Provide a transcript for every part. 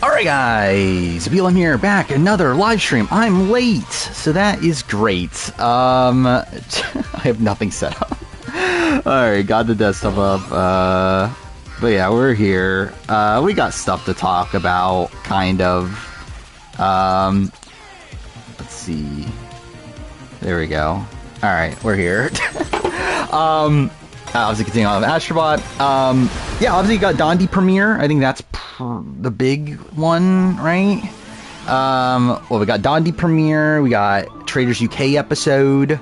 Alright guys, BLM here, back, another live stream. I'm late, so that is great. I have nothing set up. Alright, got the desktop up, but yeah, we're here. We got stuff to talk about, kind of. Let's see. There we go. Alright, we're here. Obviously continuing on with Astrobot. Yeah, obviously you got Dondi premiere. I think that's the big one, right? Well, we got Dondi premiere. We got Traitors UK episode.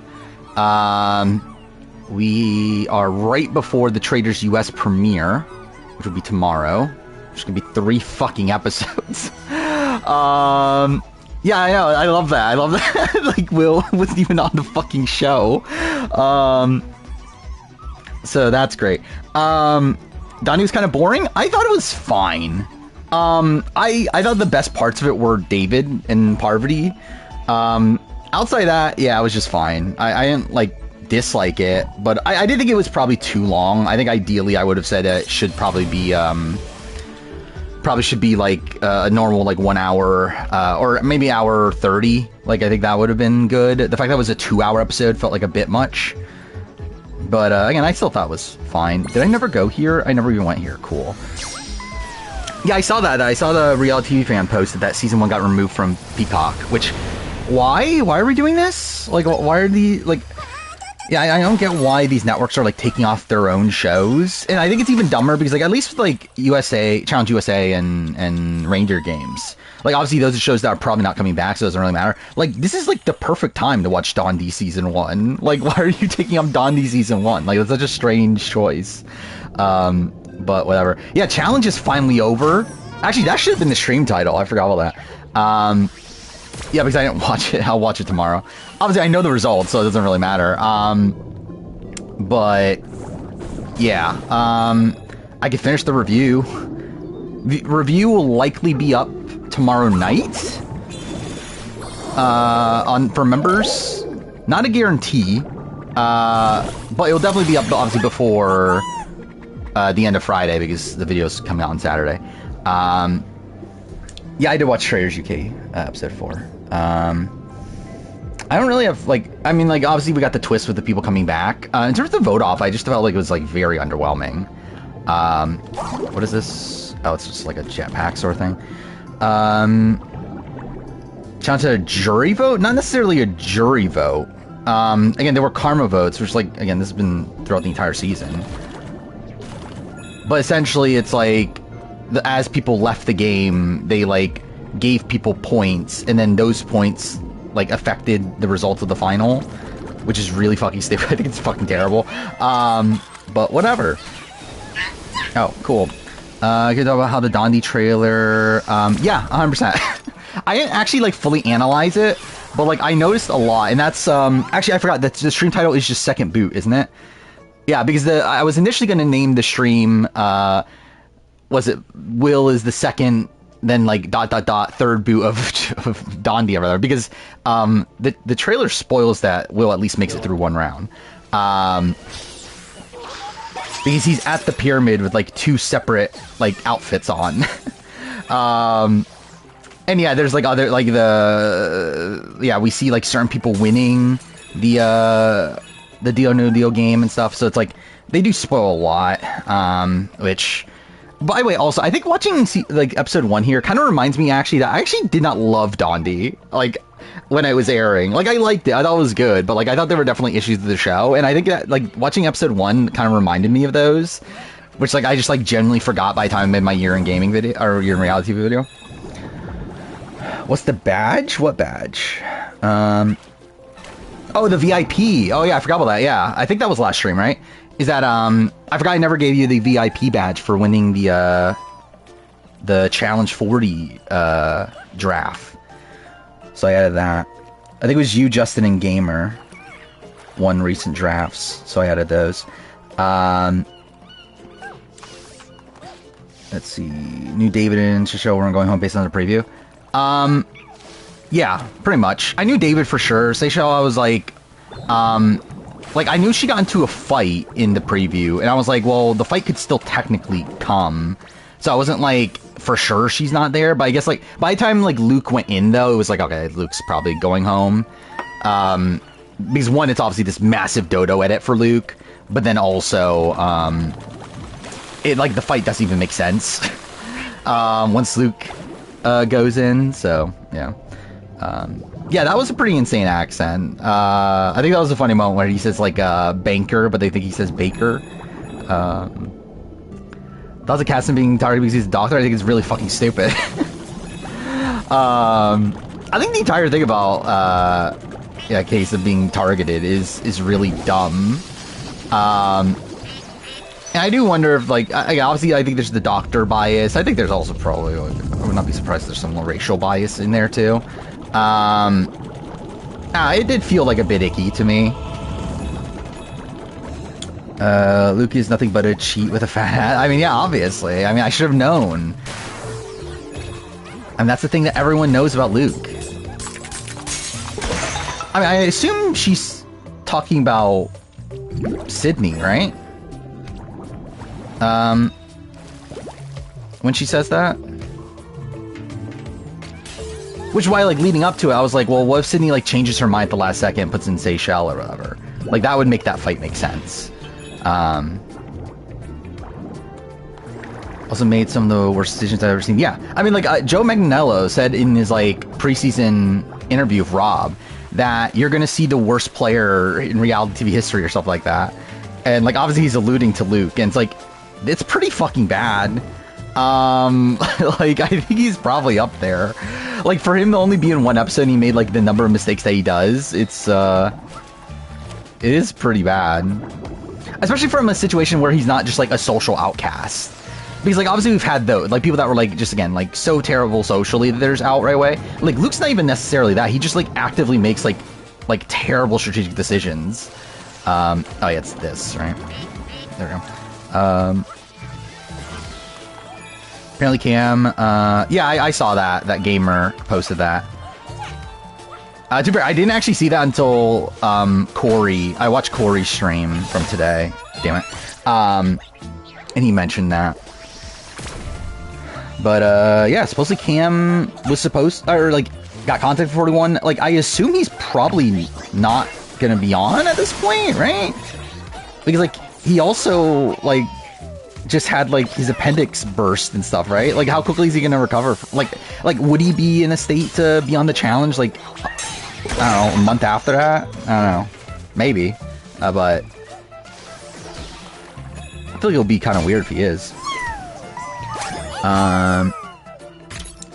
We are right before the Traitors US premiere, which will be tomorrow. There's gonna be 3 fucking episodes. Yeah, I know. I love that. I love that. Like, Will wasn't even on the fucking show. So that's great. Donnie was kind of boring. I thought it was fine. I thought the best parts of it were David and Parvati. Outside that, yeah, it was just fine. I didn't, like, dislike it, but I did think it was probably too long. I think ideally I would have said it should probably be, like, a normal, like, 1 hour, or maybe hour 30. Like, I think that would have been good. The fact that it was a 2-hour episode felt like a bit much. But, again, I still thought it was fine. Did I never go here? I never even went here. Cool. Yeah, I saw that. I saw the Reality TV fan post that season 1 got removed from Peacock, which... Why? Why are we doing this? Like, why are the... Like... Yeah, I don't get why these networks are, like, taking off their own shows. And I think it's even dumber because, like, at least with, like, USA... Challenge USA and Reindeer Games... Like, obviously, those are shows that are probably not coming back, so it doesn't really matter. Like, this is, like, the perfect time to watch Dondi Season 1. Like, why are you taking up Dondi Season 1? Like, it's such a strange choice. But whatever. Yeah, Challenge is finally over. Actually, that should have been the stream title. I forgot all that. Yeah, because I didn't watch it. I'll watch it tomorrow. Obviously, I know the results, so it doesn't really matter. But, yeah. I could finish the review. The review will likely be up tomorrow night for members. Not a guarantee, but it'll definitely be up obviously before the end of Friday because the video's coming out on Saturday. Yeah, I did watch Traitors UK episode 4. I don't really have, like, I mean, like, obviously we got the twist with the people coming back. In terms of the vote off, I just felt like it was, like, very underwhelming. What is this? Oh, it's just like a jetpack sort of thing. Challenge to a jury vote? Not necessarily a jury vote. Again, there were karma votes, which, like, again, this has been throughout the entire season. But essentially, it's like, as people left the game, they, like, gave people points, and then those points, like, affected the results of the final, which is really fucking stupid. I think it's fucking terrible. But whatever. Oh, cool. Can you talk about how the Dondi trailer, yeah, 100%. I didn't actually, like, fully analyze it, but, like, I noticed a lot, and that's, actually, I forgot that the stream title is just Second Boot, isn't it? Yeah, because I was initially going to name the stream, was it Will is the second, then, like, ... third boot of Dondi or whatever, because, the trailer spoils that Will at least makes it through 1 round. Because he's at the pyramid with, like, 2 separate, like, outfits on. And yeah, there's, like, other, like, yeah, we see, like, certain people winning the Deal No Deal game and stuff, so it's, like, they do spoil a lot, which, by the way, also, I think watching, like, episode 1 here kind of reminds me, actually, that I actually did not love Dondi, like, when it was airing. Like, I liked it, I thought it was good, but, like, I thought there were definitely issues with the show, and I think that, like, watching episode 1 kind of reminded me of those, which, like, I just, like, genuinely forgot by the time I made my year in gaming video, or year in reality video. What's the badge? What badge? Oh, the VIP. Oh, yeah, I forgot about that, yeah. I think that was last stream, right? Is that, I forgot I never gave you the VIP badge for winning the Challenge 40, draft. So I added that. I think it was you, Justin, and Gamer won recent drafts, so I added those. Let's see. New David and Shisho weren't going home based on the preview. Yeah, pretty much. I knew David for sure. Seychelle, I was like, I knew she got into a fight in the preview, and I was like, well, the fight could still technically come, So I wasn't like for sure she's not there. But I guess like by the time like Luke went in though, it was like, okay, Luke's probably going home. Because one, it's obviously this massive dodo edit for Luke, but then also it like the fight doesn't even make sense once Luke goes in. So yeah. Yeah, that was a pretty insane accent. I think that was a funny moment where he says like banker, but they think he says baker. Thoughts of Caston being targeted because he's a doctor, I think it's really fucking stupid. I think the entire thing about case of being targeted is really dumb. And I do wonder if like obviously I think there's the doctor bias. I think there's also probably I would not be surprised if there's some racial bias in there too. It did feel like a bit icky to me. Luke is nothing but a cheat with a fat hat. I mean, yeah, obviously. I mean, I should have known. And that's the thing that everyone knows about Luke. I mean, I assume she's talking about Sydney, right? When she says that? Which is why, like, leading up to it, I was like, well, what if Sydney, like, changes her mind at the last second and puts in Seychelles or whatever? Like, that would make that fight make sense. Also made some of the worst decisions I've ever seen. Yeah, I mean, like, Joe Manganiello said in his, like, preseason interview of Rob that you're gonna see the worst player in reality TV history or something like that. And, like, obviously he's alluding to Luke, and it's like, it's pretty fucking bad. Like, I think he's probably up there. Like, for him to only be in one episode and he made, like, the number of mistakes that he does, it is pretty bad. Especially from a situation where he's not just, like, a social outcast. Because, like, obviously we've had those, like, people that were, like, just, again, like, so terrible socially that there's out right away. Like, Luke's not even necessarily that. He just, like, actively makes, like, terrible strategic decisions. Oh, yeah, it's this, right? There we go. Apparently Cam, yeah, I saw that. That gamer posted that. To be fair, I didn't actually see that until, Corey. I watched Corey's stream from today. Damn it. And he mentioned that. But, yeah, supposedly Cam was or, like, got contacted for 41. Like, I assume he's probably not gonna be on at this point, right? Because, like, he also, like, just had, like, his appendix burst and stuff, right? Like, how quickly is he gonna recover? Like, would he be in a state to be on the challenge, like, I don't know, a month after that? I don't know. Maybe. But I feel like it'll be kind of weird if he is.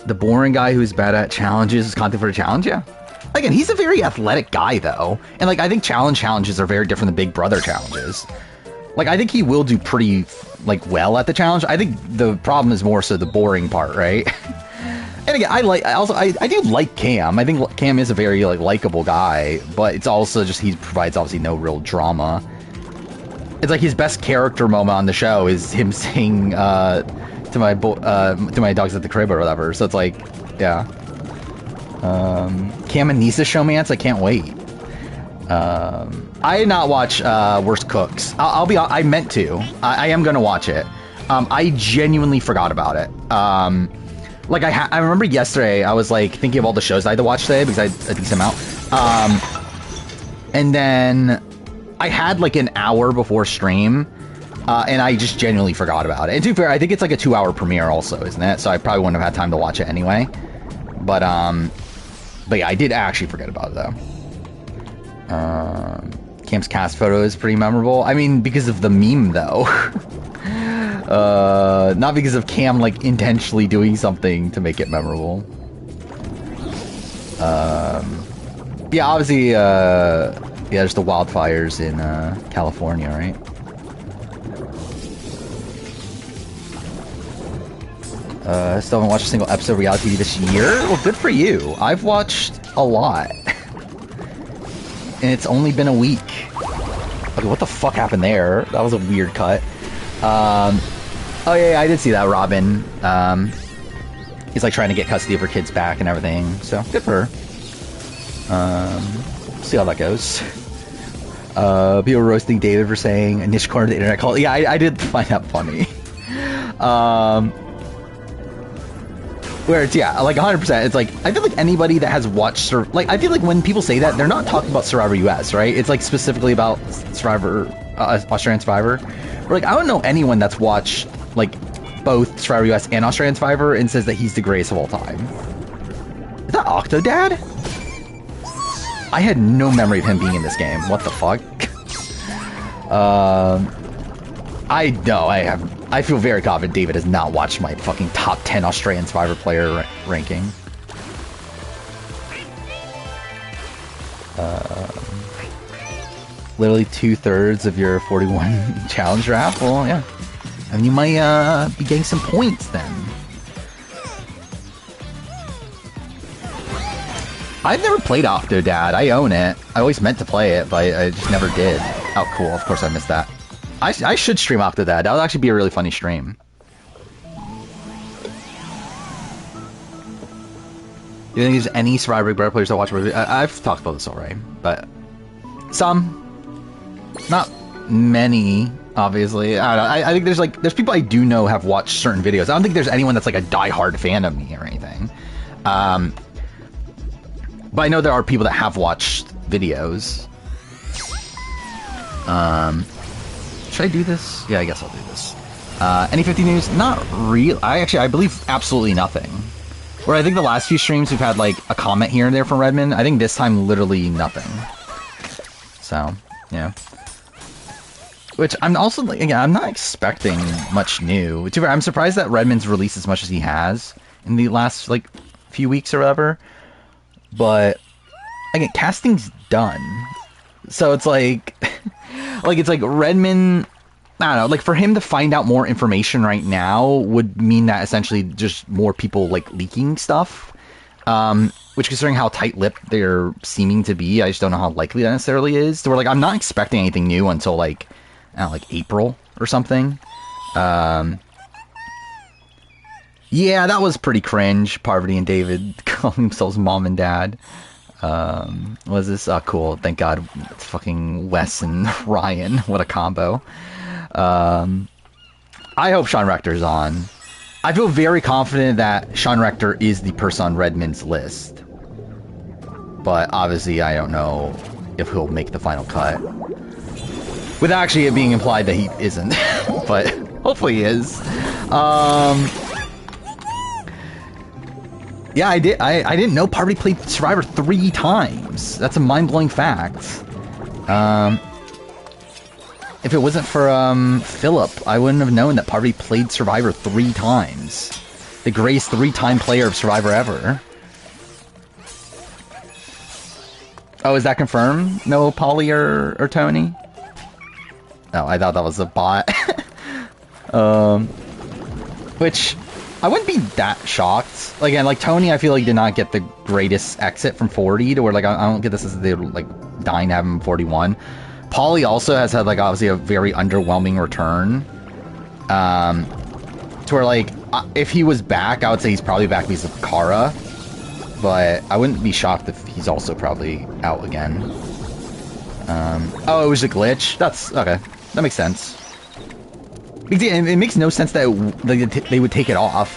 The boring guy who's bad at challenges is content for a challenge, yeah. Again, he's a very athletic guy, though. And, like, I think challenges are very different than Big Brother challenges. Like, I think he will do pretty, like, well at the challenge. I think the problem is more so the boring part, right? And again, I do like Cam. I think Cam is a very, like, likable guy, but it's also just he provides obviously no real drama. It's like his best character moment on the show is him saying to my dogs at the crib or whatever. So it's like, yeah. Cam and Nisa showmance. I can't wait. I did not watch Worst Cooks. I meant to. I am gonna watch it. I genuinely forgot about it. Like I remember yesterday, I was like thinking of all the shows I had to watch today because I had a decent amount. And then I had like an hour before stream, and I just genuinely forgot about it. And to be fair, I think it's like a 2-hour premiere also, isn't it? So I probably wouldn't have had time to watch it anyway. But yeah, I did actually forget about it though. Cam's cast photo is pretty memorable. I mean, because of the meme though. Not because of Cam like intentionally doing something to make it memorable. Yeah, obviously, yeah, there's the wildfires in California, right? Still haven't watched a single episode of reality TV this year? Well, good for you. I've watched a lot. And it's only been a week. Okay, what the fuck happened there? That was a weird cut. Oh yeah, I did see that, Robin. He's like trying to get custody of her kids back and everything. So, good for her. See how that goes. People roasting David for saying a niche corner of the internet call. Yeah, I did find that funny. Where it's, yeah, like 100%. It's like, I feel like anybody that has watched, like, I feel like when people say that, they're not talking about Survivor US, right? It's like specifically about Survivor, Australian Survivor. Or like, I don't know anyone that's watched, like, both Survivor US and Australian Survivor and says that he's the greatest of all time. Is that Octodad? I had no memory of him being in this game. What the fuck? I feel very confident David has not watched my fucking top 10 Australian Survivor player ranking. Literally 2/3 of your 41 challenge draft. Well, yeah. I mean, you might be getting some points then. I've never played Octodad. I own it. I always meant to play it, but I just never did. Oh, cool. Of course I missed that. I should stream Octodad. That would actually be a really funny stream. You think there's any Survivor Big Brother players that watch? I've talked about this already, but some, not many, obviously. I don't know. I think there's people I do know have watched certain videos. I don't think there's anyone that's like a diehard fan of me or anything. But I know there are people that have watched videos. Should I do this? Yeah, I guess I'll do this. Any 50 news? Not real. I believe absolutely nothing. Where I think the last few streams we've had like a comment here and there from Redmond. I think this time literally nothing. So, yeah. Which I'm also, like, again, I'm not expecting much new. I'm surprised that Redmond's released as much as he has in the last like few weeks or whatever. But again, casting's done. So it's like it's like Redmond, I don't know, like for him to find out more information right now would mean that essentially just more people like leaking stuff. Which, considering how tight-lipped they're seeming to be, I just don't know how likely that necessarily is. So we're like, I'm not expecting anything new until like, I don't know, like April or something. Yeah, that was pretty cringe. Parvati and David calling themselves mom and dad. Was this? Oh, cool. Thank God. It's fucking Wes and Ryan. What a combo. I hope Sean Rector's on. I feel very confident that Sean Rector is the person on Redmond's list. But obviously, I don't know if he'll make the final cut. With actually it being implied that he isn't. But hopefully he is. Yeah, I didn't know Parvati played Survivor 3 times. That's a mind-blowing fact. If it wasn't for Philip, I wouldn't have known that Parvati played Survivor 3 times. The greatest 3-time player of Survivor ever. Oh, is that confirmed? No Polly or Tony? Oh, I thought that was a bot. Which, I wouldn't be that shocked. Like, again, like Tony, I feel like did not get the greatest exit from 40 to where, like, I don't get this as they're, like, dying to have him 41. Polly also has had, like, obviously a very underwhelming return. To where, like, if he was back, I would say he's probably back because of Kara. But I wouldn't be shocked if he's also probably out again. Oh, it was a glitch? That's, okay. That makes sense. It makes no sense that they would take it off.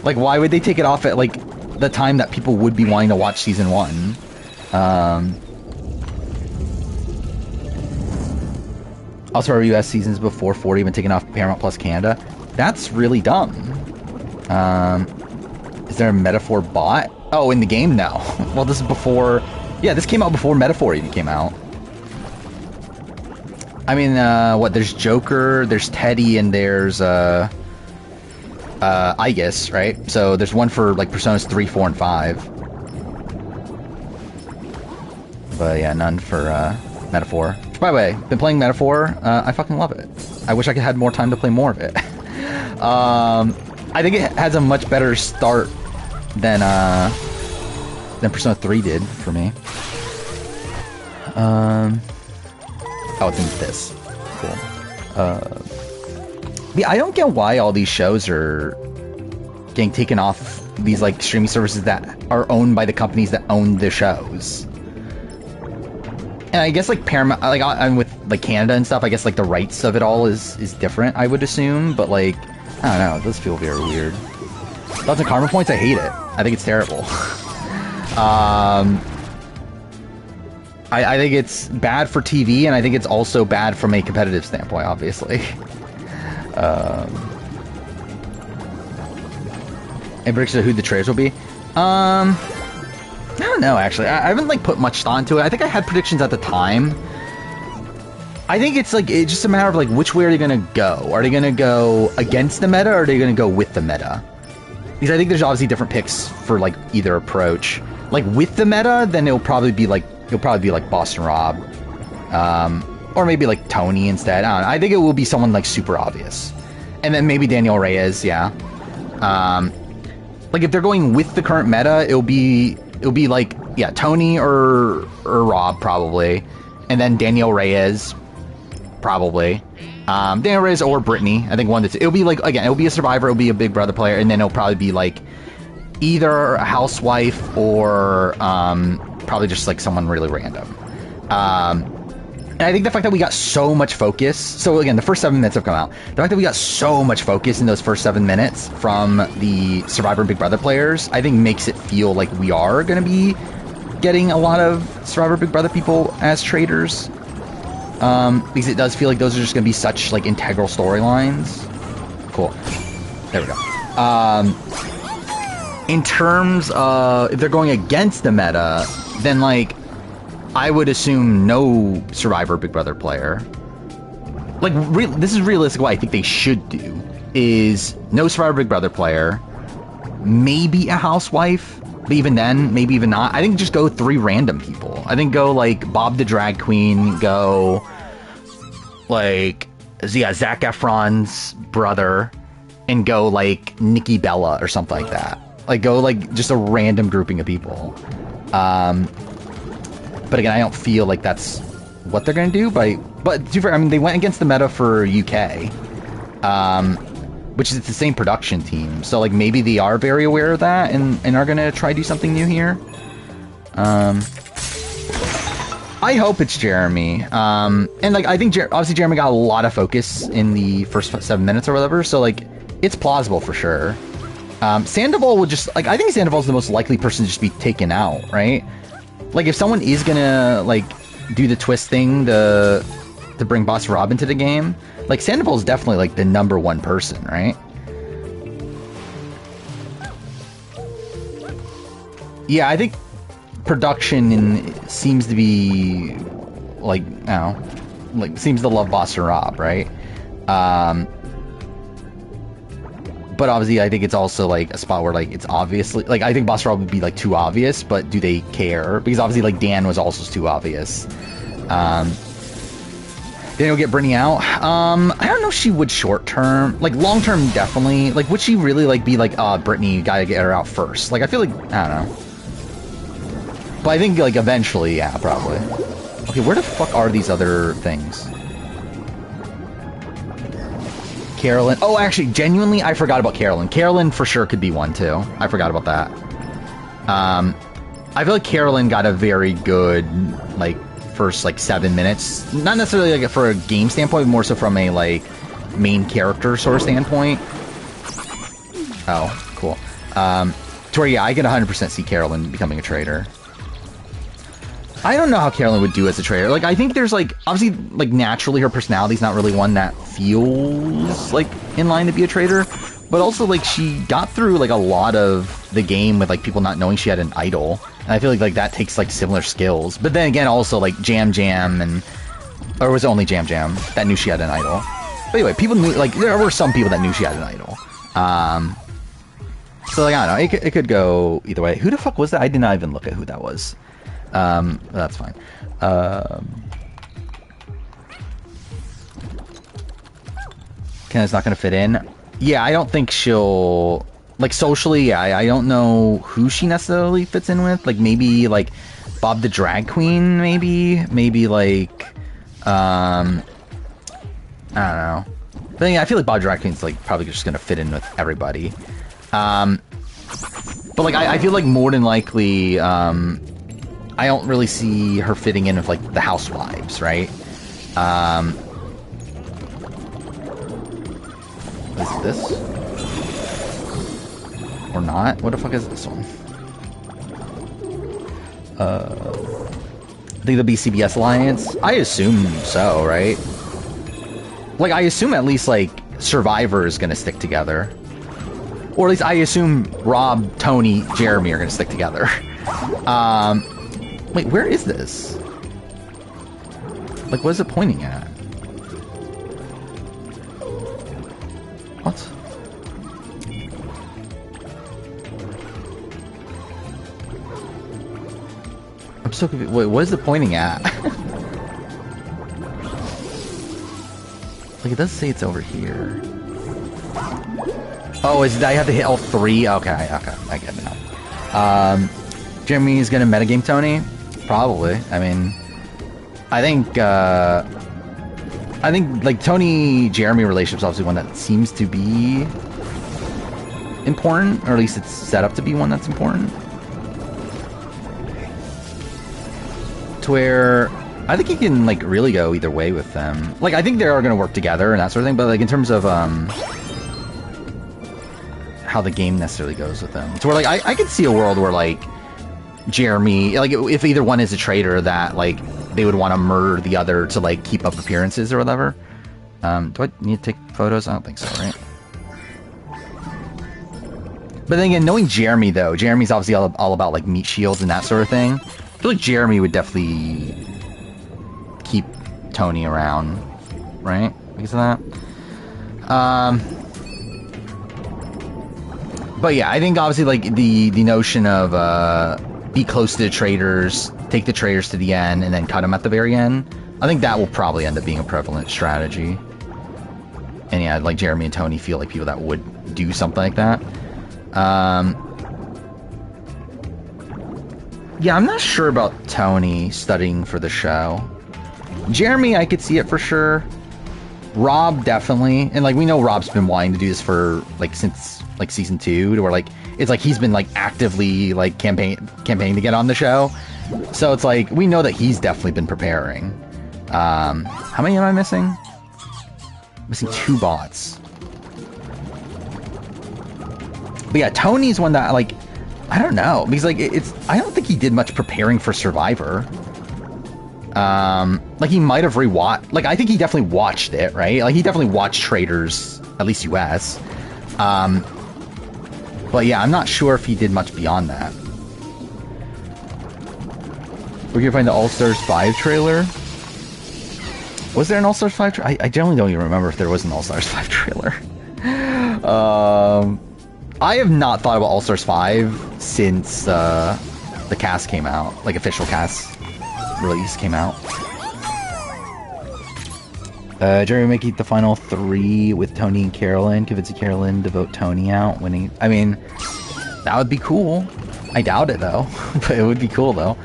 Like, why would they take it off at, like, the time that people would be wanting to watch Season 1? Also, our US seasons before 40 have been taken off Paramount Plus Canada. That's really dumb. Is there a Metaphor bot? Oh, in the game? No. Well, this is before... Yeah, this came out before Metaphor even came out. I mean, what, there's Joker, there's Teddy, and there's, Aegis, right? So there's one for, like, Personas 3, 4, and 5. But, yeah, none for, Metaphor. By the way, been playing Metaphor, I fucking love it. I wish I could have had more time to play more of it. I think it has a much better start than Persona 3 did for me. Oh, it's in this. Cool. Yeah, I don't get why all these shows are getting taken off these, like, streaming services that are owned by the companies that own the shows. And I guess, like, Paramount, like, I'm with, like, Canada and stuff, I guess, like, the rights of it all is different, I would assume, but, like, I don't know, it does feel very weird. Thoughts and karma points? I hate it. I think it's terrible. I think it's bad for TV, and I think it's also bad from a competitive standpoint, obviously. And predictions of who the Traitors will be? I don't know, actually. I haven't, like, put much thought into it. I think I had predictions at the time. I think it's, like, it's just a matter of, like, which way are they gonna go? Are they gonna go against the meta, or are they gonna go with the meta? Because I think there's obviously different picks for, like, either approach. Like, with the meta, then it'll probably be, like, Boston Rob. Or maybe, like, Tony instead. I don't know. I think it will be someone, like, super obvious. And then maybe Daniel Reyes, yeah. Like, if they're going with the current meta, it'll be like, yeah, Tony or Rob, probably. And then Daniel Reyes, probably. Daniel Reyes or Brittany. I think one that's... It'll be, like, again, it'll be a Survivor, it'll be a Big Brother player, and then it'll probably be, like, either a housewife or, probably just, like, someone really random. And I think the fact that we got so much focus... So, again, the first 7 minutes have come out. The fact that we got so much focus in those first 7 minutes from the Survivor Big Brother players, I think makes it feel like we are going to be getting a lot of Survivor Big Brother people as traitors. Because it does feel like those are just going to be such, like, integral storylines. Cool. There we go. In terms of... If they're going against the meta, then, like... I would assume no Survivor Big Brother player. Like, this is realistic. What I think they should do is no Survivor Big Brother player, maybe a housewife, but even then, maybe even not. I think just go 3 random people. I think go, like, Bob the Drag Queen, go, like, yeah, Zac Efron's brother, and go, like, Nikki Bella or something like that. Like, go, like, just a random grouping of people. But again, I don't feel like that's what they're going to do. But I mean, they went against the meta for UK, which is the same production team. So, like, maybe they are very aware of that and are going to try to do something new here. I hope it's Jeremy. And, like, I think, obviously, Jeremy got a lot of focus in the first 7 minutes or whatever. So, like, it's plausible for sure. Sandoval would just, like, I think Sandoval's the most likely person to just be taken out, right? Like, if someone is gonna, like, do the twist thing to bring Boss Rob into the game, like, Sandoval's definitely, like, the #1 person, right? Yeah, I think production seems to be, like, I don't know, like, seems to love Boss Rob, right? But obviously, I think it's also, like, a spot where, like, it's obviously... Like, I think Boss Rob would be, like, too obvious, but do they care? Because obviously, like, Dan was also too obvious. Then he'll get Brittany out. I don't know if she would short-term. Like, long-term, definitely. Like, would she really, like, be like, Brittany, you gotta get her out first? Like, I feel like... I don't know. But I think, like, eventually, yeah, probably. Okay, where the fuck are these other things? Carolyn. Oh, actually, genuinely, I forgot about Carolyn. Carolyn for sure could be one, too. I forgot about that. I feel like Carolyn got a very good, like, first, like, 7 minutes. Not necessarily, like, for a game standpoint, but more so from a, like, main character sort of standpoint. Oh, cool. To where, yeah, I can 100% see Carolyn becoming a traitor. I don't know how Carolyn would do as a traitor. Like, I think there's, like, obviously, like, naturally her personality's not really one that feels, like, in line to be a traitor. But also, like, she got through, like, a lot of the game with, like, people not knowing she had an idol. And I feel like, that takes, like, similar skills. But then again, also, like, Jam Jam and... Or was it only Jam Jam that knew she had an idol? But anyway, people knew, like, there were some people that knew she had an idol. So, like, I don't know. It could go either way. Who the fuck was that? I did not even look at who that was. That's fine. Kenna's not gonna fit in. Yeah, I don't think she'll... Like, socially, yeah, I don't know who she necessarily fits in with. Like, maybe, like, Bob the Drag Queen, maybe? Maybe, like, I don't know. But yeah, I feel like Bob the Drag Queen's, like, probably just gonna fit in with everybody. But, like, I feel like more than likely, I don't really see her fitting in with, like, the housewives, right? What is this? Or not? What the fuck is this one? I think the BCBS Alliance? I assume so, right? Like, I assume at least, like, Survivor is gonna stick together. Or at least I assume Rob, Tony, Jeremy are gonna stick together. Wait, where is this? Like, what is it pointing at? What? I'm so confused. Wait, what is it pointing at? Like, it does say it's over here. Oh, is it, I have to hit all three? Okay, I get it now. Jeremy's gonna metagame Tony? Probably. I mean, I think, like, Tony-Jeremy relationship's obviously one that seems to be important, or at least it's set up to be one that's important. To where I think he can, like, really go either way with them. Like, I think they are gonna work together and that sort of thing, but, like, in terms of, how the game necessarily goes with them. To where, like, I could see a world where, like, Jeremy, like, if either one is a traitor, that, like, they would want to murder the other to, like, keep up appearances or whatever. Do I need to take photos? I don't think so, right? But then again, knowing Jeremy, though, Jeremy's obviously all about, like, meat shields and that sort of thing. I feel like Jeremy would definitely keep Tony around, right? Because of that. But yeah, I think obviously, like, the notion of be close to the traitors, take the traitors to the end, and then cut them at the very end. I think that will probably end up being a prevalent strategy. And yeah, like, Jeremy and Tony feel like people that would do something like that. Yeah, I'm not sure about Tony studying for the show. Jeremy, I could see it for sure. Rob, definitely. And, like, we know Rob's been wanting to do this for, like, since, like, season 2, to where, like, it's like he's been, like, actively, like, campaigning to get on the show. So it's like, we know that he's definitely been preparing. How many am I missing? I'm missing 2 bots. But yeah, Tony's one that, like, I don't know, because, like, I don't think he did much preparing for Survivor. Like, he might have rewatched, like, I think he definitely watched it, right? Like, he definitely watched Traitors, at least US. But yeah, I'm not sure if he did much beyond that. We're gonna find the All-Stars 5 trailer. Was there an All-Stars 5 trailer? I generally don't even remember if there was an All-Stars 5 trailer. I have not thought about All-Stars 5 since the cast came out, like, official cast release came out. Jeremy making the final 3 with Tony and Carolyn, convincing Carolyn to vote Tony out, winning. I mean, that would be cool. I doubt it, though. But it would be cool, though.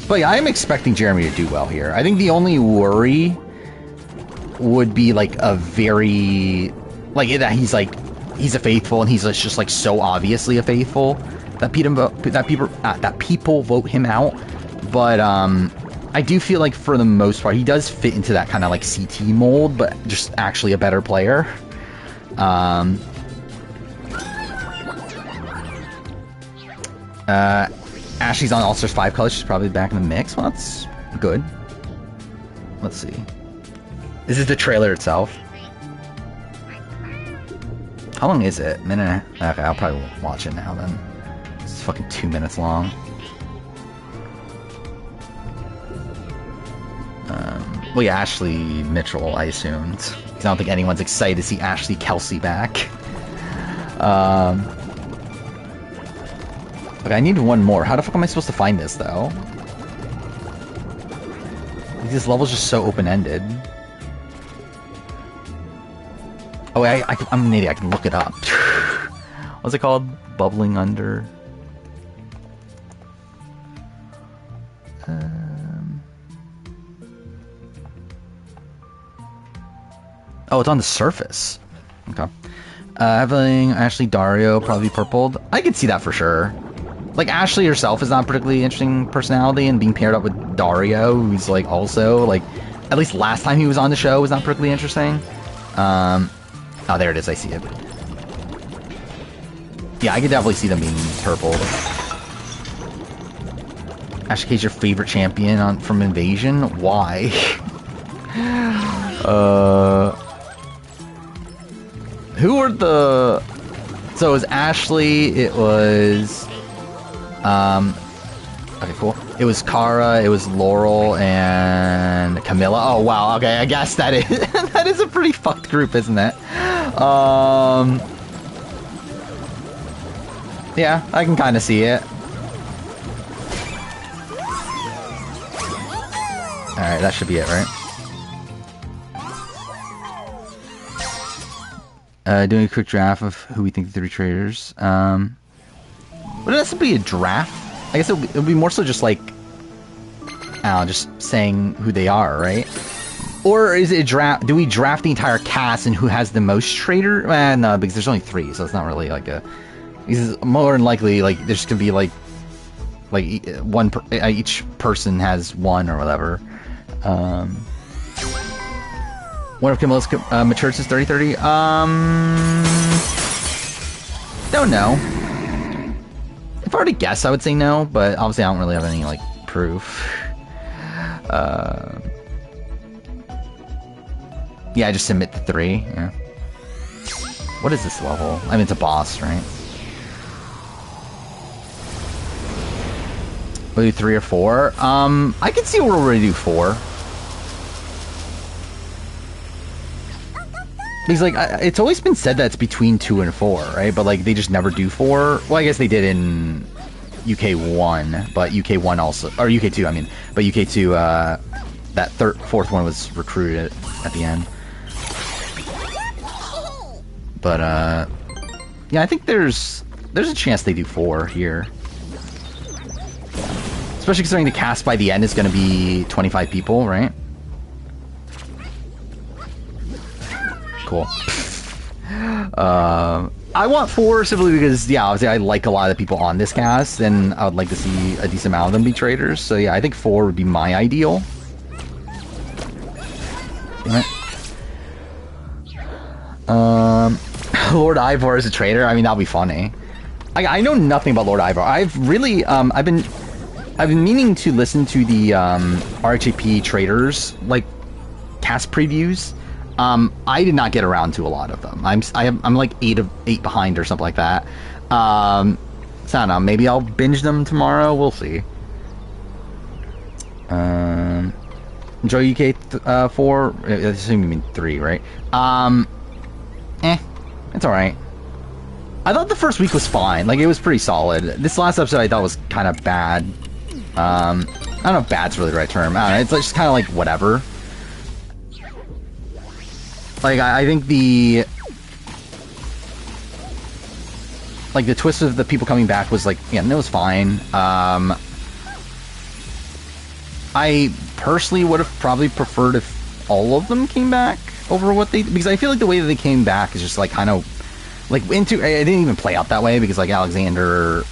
But yeah, I'm expecting Jeremy to do well here. I think the only worry would be, like, a very... like, that he's a faithful, and he's just, like, so obviously a faithful that people vote him out. But, I do feel like, for the most part, he does fit into that kind of, like, CT mold, but just actually a better player. Ashley's on All-Stars 5 colors. She's probably back in the mix. Well, that's good. Let's see. This is the trailer itself. How long is it? Minute? Okay, I'll probably watch it now then. It's fucking 2 minutes long. Well, yeah, Ashley Mitchell, I assumed. Because I don't think anyone's excited to see Ashley Kelsey back. Okay, I need one more. How the fuck am I supposed to find this, though? This level's just so open-ended. Oh, I'm an idiot. I can look it up. What's it called? Bubbling Under? Oh, it's on the surface. Okay. Having Ashley Dario probably purpled. I could see that for sure. Like, Ashley herself is not a particularly interesting personality, and being paired up with Dario, who's, like, also, like, at least last time he was on the show was not particularly interesting. Oh, there it is. I see it. Yeah, I could definitely see them being purple. Ashka is your favorite champion from Invasion? Why? Who were the... So it was Ashley, it was... Okay, cool. It was Kara, it was Laurel, and Camilla. Oh, wow, okay, I guess that is... that is a pretty fucked group, isn't it? Yeah, I can kind of see it. Alright, that should be it, right? Doing a quick draft of who we think the 3 traitors. Would it necessarily be a draft? I guess it would be more so just like, I don't know, just saying who they are, right? Or is it a draft? Do we draft the entire cast and who has the most traitor? No, because there's only 3, so it's not really like a... Because more than likely, like, there's gonna be like one each person has 1 or whatever. One of Camilla's matured since 3030? Don't know. If I were to guess, I would say no, but obviously I don't really have any, like, proof. Yeah, I just submit the 3, yeah. What is this level? I mean, it's a boss, right? We'll do 3 or 4. I can see where we're gonna do 4. Because, like, it's always been said that it's between 2 and 4, right? But, like, they just never do 4. Well, I guess they did in UK1, but UK1 also... Or UK2, I mean. But UK2, that 4th one was recruited at the end. But, yeah, I think there's a chance they do 4 here. Especially considering the cast by the end is going to be 25 people, right? Cool. I want 4 simply because, yeah, obviously I like a lot of the people on this cast, and I would like to see a decent amount of them be traitors. So yeah, I think 4 would be my ideal. Damn it. Lord Ivor is a traitor. I mean, that'll be funny. I know nothing about Lord Ivor. I've really I've been meaning to listen to the RHAP Traitors like cast previews. I did not get around to a lot of them. I'm like 8 behind or something like that. So I don't know. Maybe I'll binge them tomorrow. We'll see. Enjoy UK 4. I assume you mean 3, right? It's all right. I thought the first week was fine. Like, it was pretty solid. This last episode I thought was kind of bad. I don't know if bad's really the right term. I don't know. It's just kind of like whatever. Like, I think the twist of the people coming back was like, yeah, it was fine. I personally would have probably preferred if all of them came back over what they, because I feel like the way that they came back is just like kind of like I didn't even play out that way, because like Alexander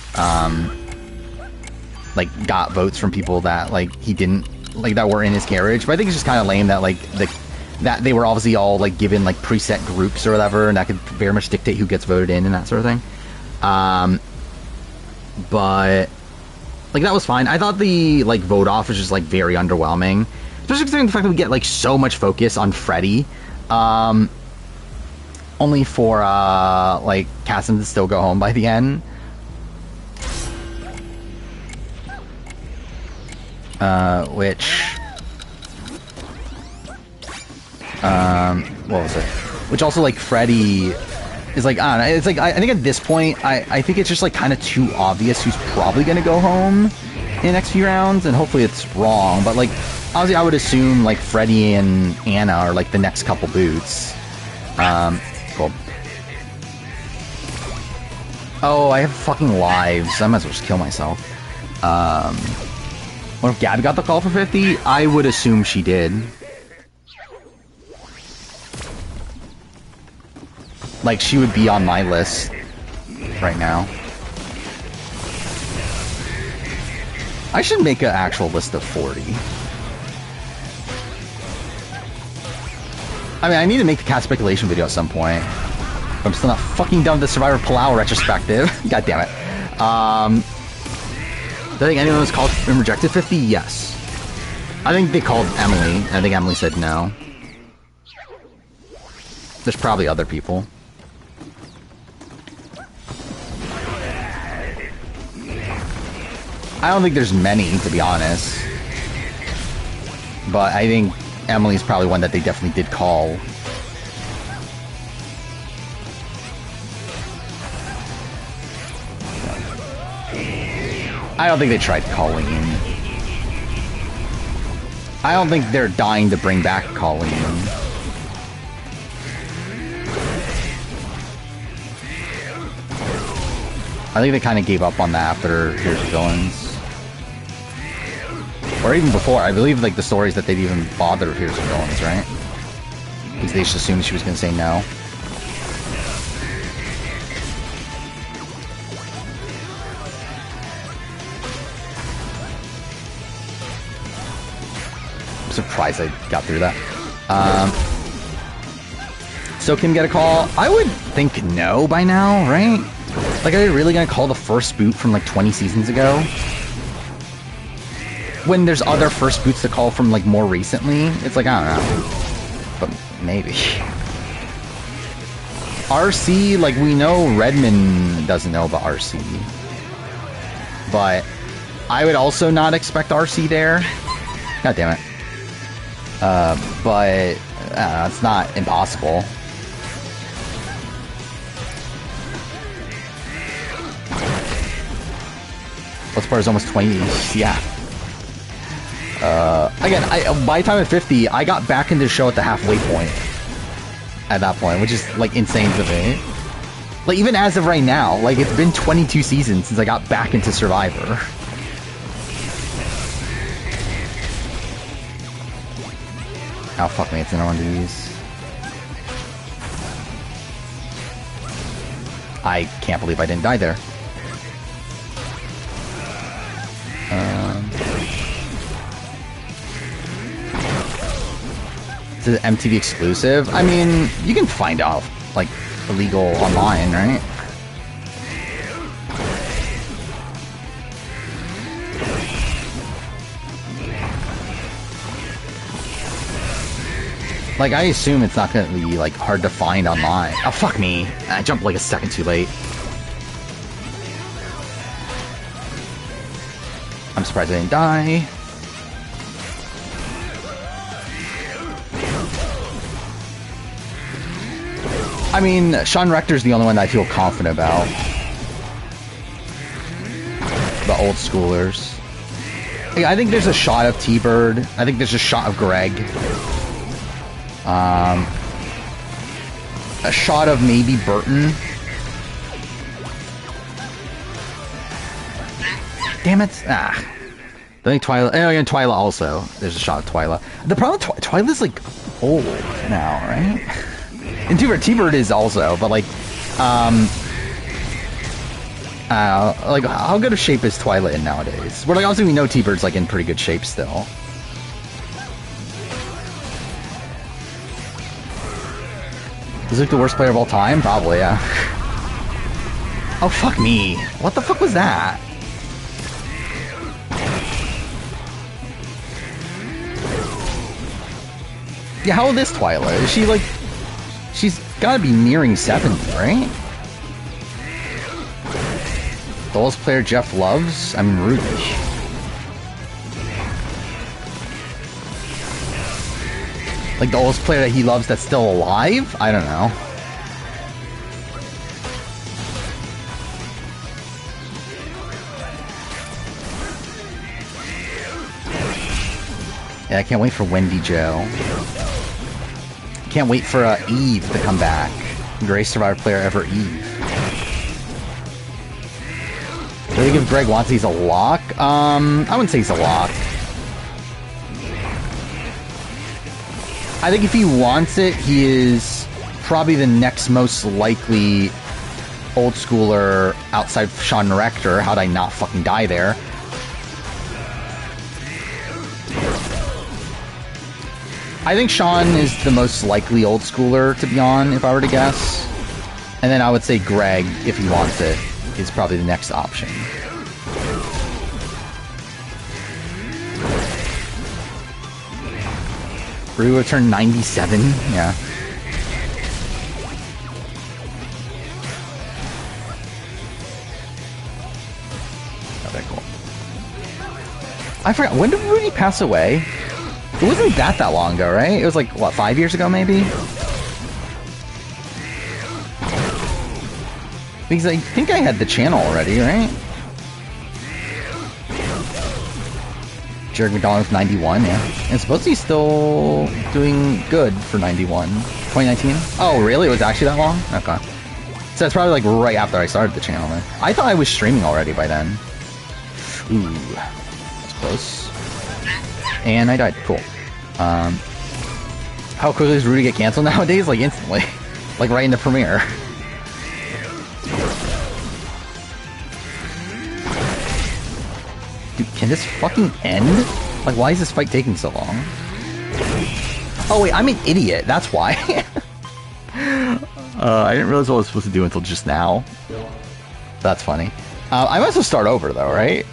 like got votes from people that like he didn't like that were in his carriage. But I think it's just kind of lame that like that they were obviously all like given like preset groups or whatever, and that could very much dictate who gets voted in and that sort of thing. But like that was fine. I thought the like vote off was just like very underwhelming, especially considering the fact that we get like so much focus on Freddy, only for like Cassim to still go home by the end. Which what was it? Which also, like, Freddy is like, I don't know, it's like, I think at this point, I think it's just like kind of too obvious who's probably gonna go home in the next few rounds, and hopefully it's wrong, but like, obviously I would assume like Freddy and Anna are like the next couple boots. Cool. Oh, I have fucking lives. I might as well just kill myself. What if Gabby got the call for 50? I would assume she did. Like, she would be on my list right now. I should make an actual list of 40. I mean, I need to make the cat speculation video at some point. I'm still not fucking done with the Survivor Palau retrospective. God damn it. Do I think anyone was called and rejected 50? Yes. I think they called Emily. I think Emily said no. There's probably other people. I don't think there's many, to be honest. But I think Emily's probably one that they definitely did call. I don't think they tried Colleen. I don't think they're dying to bring back Colleen. I think they kind of gave up on that after Here's the Villains. Or even before. I believe like the stories that they'd even bother with Here's the Villains, right? Because they just assumed she was going to say no. I'm surprised I got through that. So Kim get a call? I would think no by now, right? Like, are they really gonna call the first boot from like 20 seasons ago? When there's other first boots to call from like more recently? It's like, I don't know. But maybe. RC, like we know Redmond doesn't know about RC. But I would also not expect RC there. God damn it. But it's not impossible. What's part is almost 20, yeah. Again, by the time at 50, I got back into the show at the halfway point. At that point, which is, like, insane to me. Like, even as of right now, like, it's been 22 seasons since I got back into Survivor. Oh, fuck me, it's another one of these. I can't believe I didn't die there. Is it MTV exclusive? I mean, you can find out, like, illegal online, right? Like, I assume it's not gonna be, like, hard to find online. Oh, fuck me. I jumped, like, a second too late. I'm surprised I didn't die. I mean, Sean Rector's the only one that I feel confident about. The old schoolers. I think there's a shot of T-Bird. I think there's a shot of Greg. A shot of maybe Burton. Damn it. Ah. I think Twyla. Oh, yeah, Twyla also. There's a shot of Twyla. The problem with Twyla's like old now, right? And T-Bird is also, but like how good of shape is Twyla in nowadays? Well, like obviously we know T-Bird's like in pretty good shape still. Is Luke the worst player of all time? Probably, yeah. Oh, fuck me. What the fuck was that? Yeah, how old is Twyla? Is she like... She's gotta be nearing 70, right? The oldest player Jeff loves? I mean, Rudy. Like the oldest player that he loves that's still alive? I don't know. Yeah, I can't wait for Wendy Jo. Can't wait for Eve to come back. Greatest Survivor player ever, Eve. Do they give Greg wants he's a lock? I wouldn't say he's a lock. I think if he wants it, he is probably the next most likely old schooler outside Sean Rector. How'd I not fucking die there? I think Sean is the most likely old schooler to be on, if I were to guess. And then I would say Greg, if he wants it, is probably the next option. Ryu turned 97? Yeah. Okay, cool. I forgot, when did Rudy pass away? It wasn't that long ago, right? It was like, what, 5 years ago, maybe? Because I think I had the channel already, right? Jared McDonald with 91, yeah. And supposedly he's still doing good for 91. 2019? Oh, really? It was actually that long? Okay. So that's probably like right after I started the channel then. I thought I was streaming already by then. Ooh. That's close. And I died. Cool. How quickly does Rudy get canceled nowadays? Like instantly. Like right in the premiere. Dude, can this fucking end? Like, why is this fight taking so long? Oh wait, I'm an idiot. That's why. I didn't realize what I was supposed to do until just now. That's funny. I might as well start over though, right?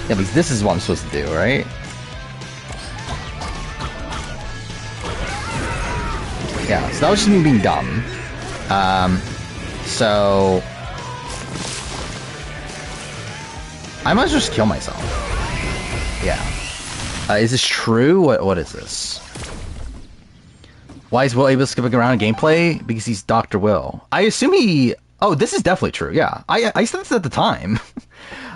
Yeah, because this is what I'm supposed to do, right? Yeah, so that was just me being dumb. So... I might as well just kill myself. Yeah. Is this true? What is this? Why is Will able to skip around in gameplay? Because he's Dr. Will. I assume he... Oh, this is definitely true, yeah. I said this at the time.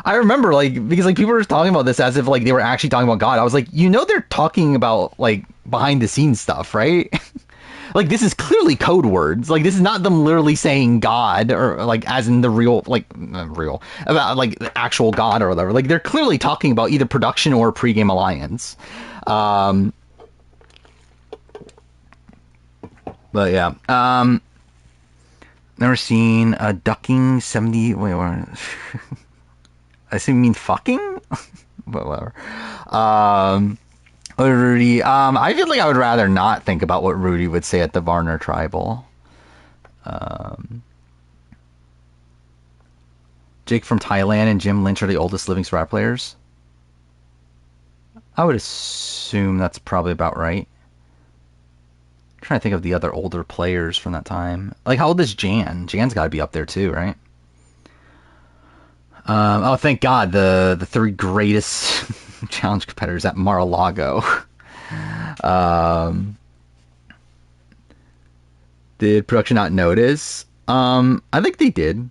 I remember, like, because, like, people were talking about this as if, like, they were actually talking about God. I was like, you know they're talking about, like, behind-the-scenes stuff, right? Like, this is clearly code words. Like, this is not them literally saying God, or, like, as in the real, like, real, about, like, the actual God or whatever. Like, they're clearly talking about either production or pre-game alliance. But, yeah. Never seen a ducking 70... Wait, what? I assume you mean fucking? But whatever. Rudy, I feel like I would rather not think about what Rudy would say at the Varner Tribal. Jake from Thailand and Jim Lynch are the oldest living Survivor players. I would assume that's probably about right. I'm trying to think of the other older players from that time. Like, how old is Jan? Jan's got to be up there too, right? Oh, thank God, the three greatest challenge competitors at Mar-a-Lago. Did production not notice? I think they did,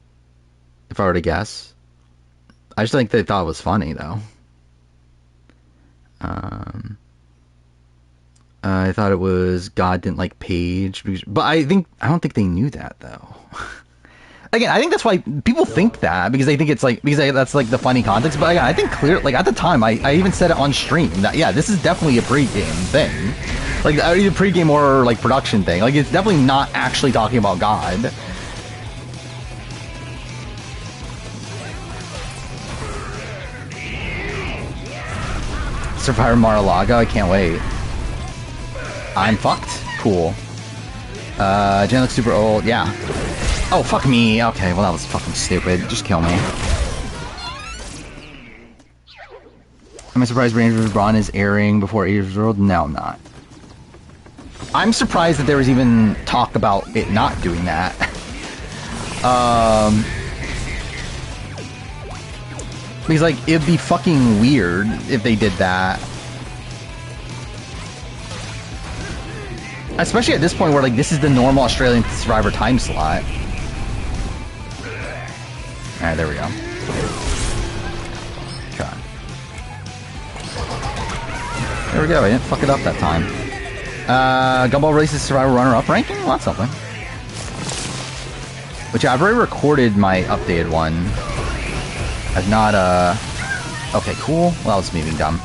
if I were to guess. I just think they thought it was funny, though. I thought it was God didn't like Paige, but I don't think they knew that, though. Again, I think that's why people think that, because they think it's like, because that's like the funny context. But again, I think clear, like at the time, I even said it on stream that, yeah, this is definitely a pregame thing. Like either pregame or like production thing. Like it's definitely not actually talking about God. Survivor Mar-a-Lago, I can't wait. I'm fucked? Cool. Jen looks super old, yeah. Oh, fuck me. Okay, well that was fucking stupid. Just kill me. Am I surprised Rangers Braun is airing before 8 years old? No, I'm not. I'm surprised that there was even talk about it not doing that. Because, like, it'd be fucking weird if they did that. Especially at this point where, like, this is the normal Australian Survivor time slot. Alright, there we go. Okay. There we go, I didn't fuck it up that time. Gumball releases Survivor runner-up ranking? Well, that's something. Which I've already recorded my updated one. I've not, okay, cool. Well, that was me being dumb.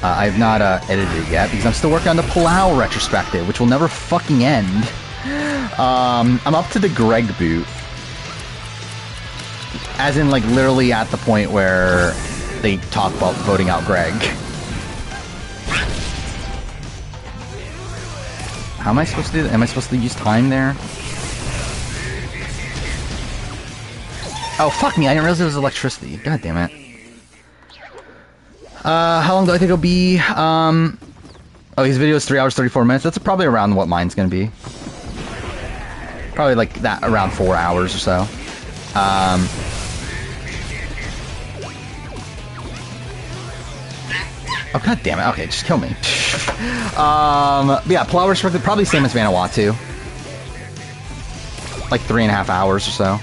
I've not, edited it yet, because I'm still working on the Palau retrospective, which will never fucking end. I'm up to the Greg boot. As in, like, literally at the point where they talk about voting out Greg. How am I supposed to do that? Am I supposed to use time there? Oh, fuck me. I didn't realize there was electricity. God damn it. How long do I think it'll be? Oh, his video is 3 hours, 34 minutes. That's probably around what mine's gonna be. Probably like that, around 4 hours or so. Oh, god damn it. Okay, just kill me. Yeah, Plower Restricted, probably same as Vanuatu. Like 3.5 hours or so.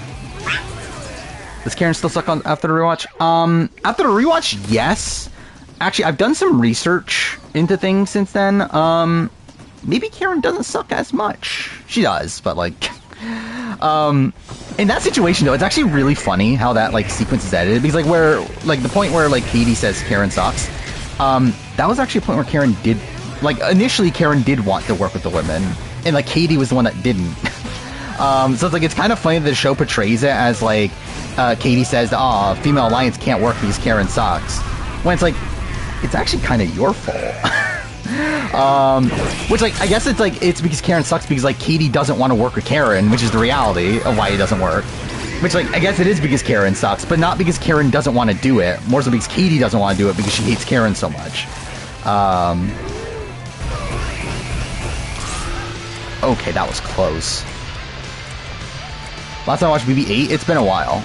Does Karen still suck on after the rewatch? After the rewatch, yes. Actually, I've done some research into things since then. Maybe Karen doesn't suck as much. She does, but like... in that situation, though, it's actually really funny how that, like, sequence is edited. Because, like, where... Like, the point where, like, Katie says Karen sucks, that was actually a point where Karen did... Like, initially, Karen did want to work with the women. And, like, Katie was the one that didn't. So it's, like, it's kind of funny that the show portrays it as, like... Katie says, female alliance can't work because Karen sucks. When it's like, it's actually kind of your fault. Which, like, I guess it's like, it's because Karen sucks because, like, Katie doesn't want to work with Karen, which is the reality of why it doesn't work. Which, like, I guess it is because Karen sucks, but not because Karen doesn't want to do it. More so because Katie doesn't want to do it because she hates Karen so much. Okay, that was close. Last time I watched BB-8, it's been a while.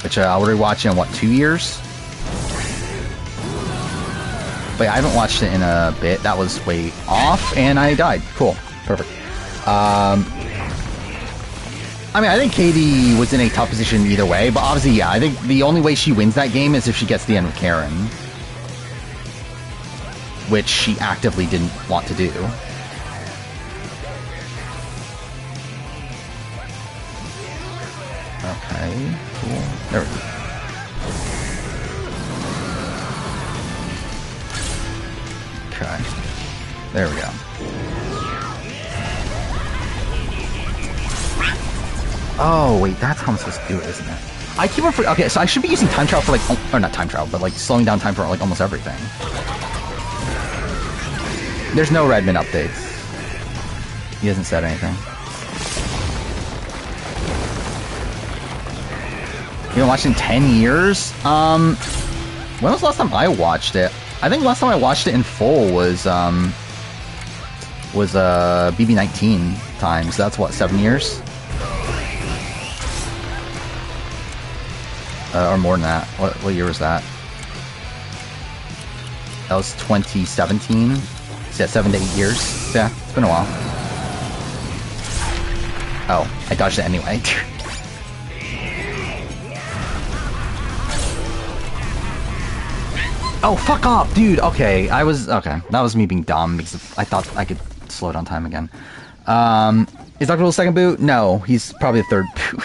Which I'll rewatch in, what, 2 years? But yeah, I haven't watched it in a bit. That was way off, and I died. Cool. Perfect. I mean, I think Katie was in a tough position either way, but obviously, yeah, I think the only way she wins that game is if she gets the end with Karen. Which she actively didn't want to do. Okay, cool. There we go. Okay. There we go. Oh, wait, that's how I'm supposed to do it, isn't it? I keep on okay, so I should be using time travel for, like, or not time travel, but, like, slowing down time for, like, almost everything. There's no Redmond updates. He hasn't said anything. You haven't watched it in 10 years? When was the last time I watched it? I think last time I watched it in full was BB-19 time, so that's what, 7 years? Or more than that. What year was that? That was 2017. So yeah, 7 to 8 years. Yeah, it's been a while. Oh, I dodged it anyway. Oh, fuck off, dude! Okay, okay. That was me being dumb, because I thought I could slow down time again. Is Dr. Will's second boot? No, he's probably the third boot.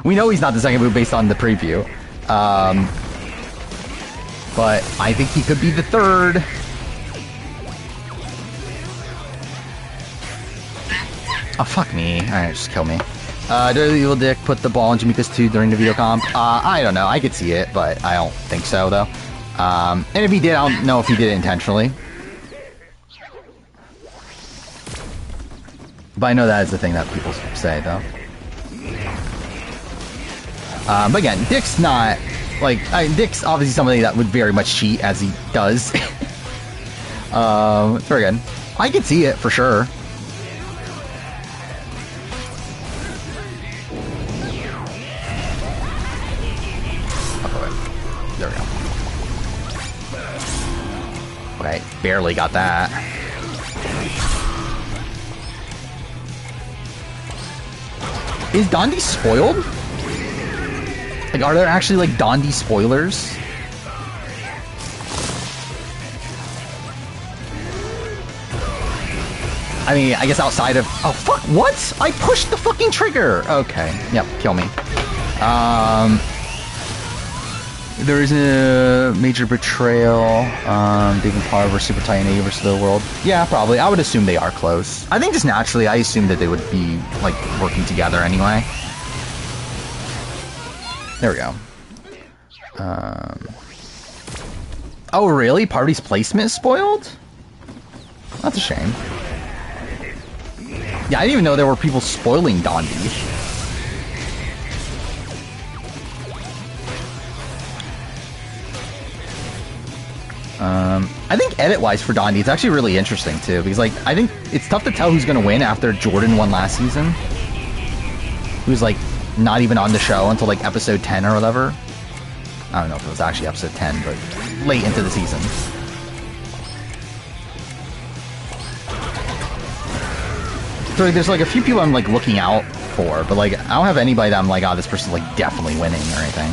We know he's not the second boot based on the preview. But I think he could be the third. Oh, fuck me. Alright, just kill me. Does the evil dick put the ball in Jamaica's tooth during the video comp? I don't know. I could see it, but I don't think so, though. And if he did, I don't know if he did it intentionally. But I know that is the thing that people say, though. But again, Dick's not... Like, Dick's obviously somebody that would very much cheat, as he does. It's very good. I could see it, for sure. There we go. Okay, barely got that. Is Dondi spoiled? Like, are there actually, like, Dondi spoilers? I mean, I guess outside of... Oh, fuck, what? I pushed the fucking trigger! Okay, yep, kill me. There is a major betrayal. David Power versus Super Titan A versus the world. Yeah, probably. I would assume they are close. I think just naturally, I assume that they would be, like, working together anyway. There we go. Oh, really? Party's placement is spoiled? That's a shame. Yeah, I didn't even know there were people spoiling Dondi. I think edit-wise for Dondi, it's actually really interesting, too. Because, like, I think it's tough to tell who's going to win after Jordan won last season. Who's, like, not even on the show until, like, episode 10 or whatever. I don't know if it was actually episode 10, but late into the season. So like, there's like a few people I'm like looking out for, but like I don't have anybody that I'm like, oh, this person's like definitely winning or anything.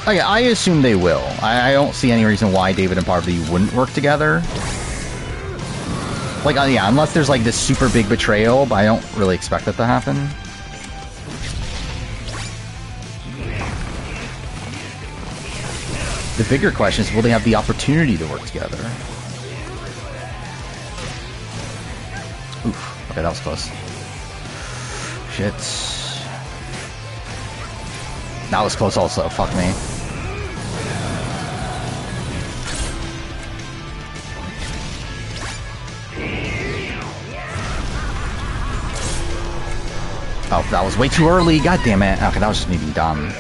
Okay, I assume they will. I don't see any reason why David and Parvati wouldn't work together. Like, yeah, unless there's like this super big betrayal, but I don't really expect that to happen. The bigger question is, will they have the opportunity to work together? Oof. Okay, that was close. Shit. That was close also. Fuck me. Oh, that was way too early. God damn it. Okay, that was just me being dumb.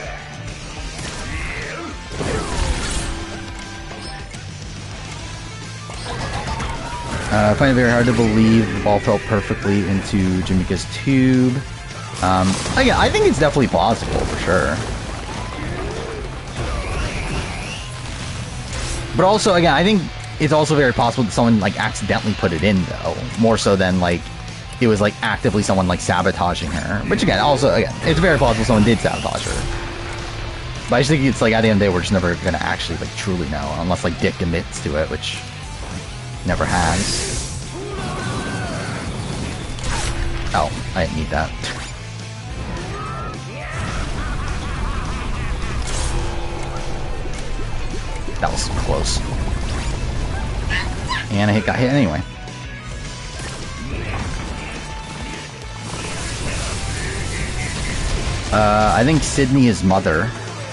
I find it very hard to believe the ball fell perfectly into Jamaica's tube. Yeah, I think it's definitely plausible for sure. But also, again, I think it's also very possible that someone like accidentally put it in, though. More so than like it was like actively someone like sabotaging her. Which again, also again, it's very possible someone did sabotage her. But I just think it's like at the end of the day, we're just never gonna actually like truly know, unless like Dick admits to it, which never has. Oh, I didn't need that. That was close. And I got hit anyway. I think Sydney is mother.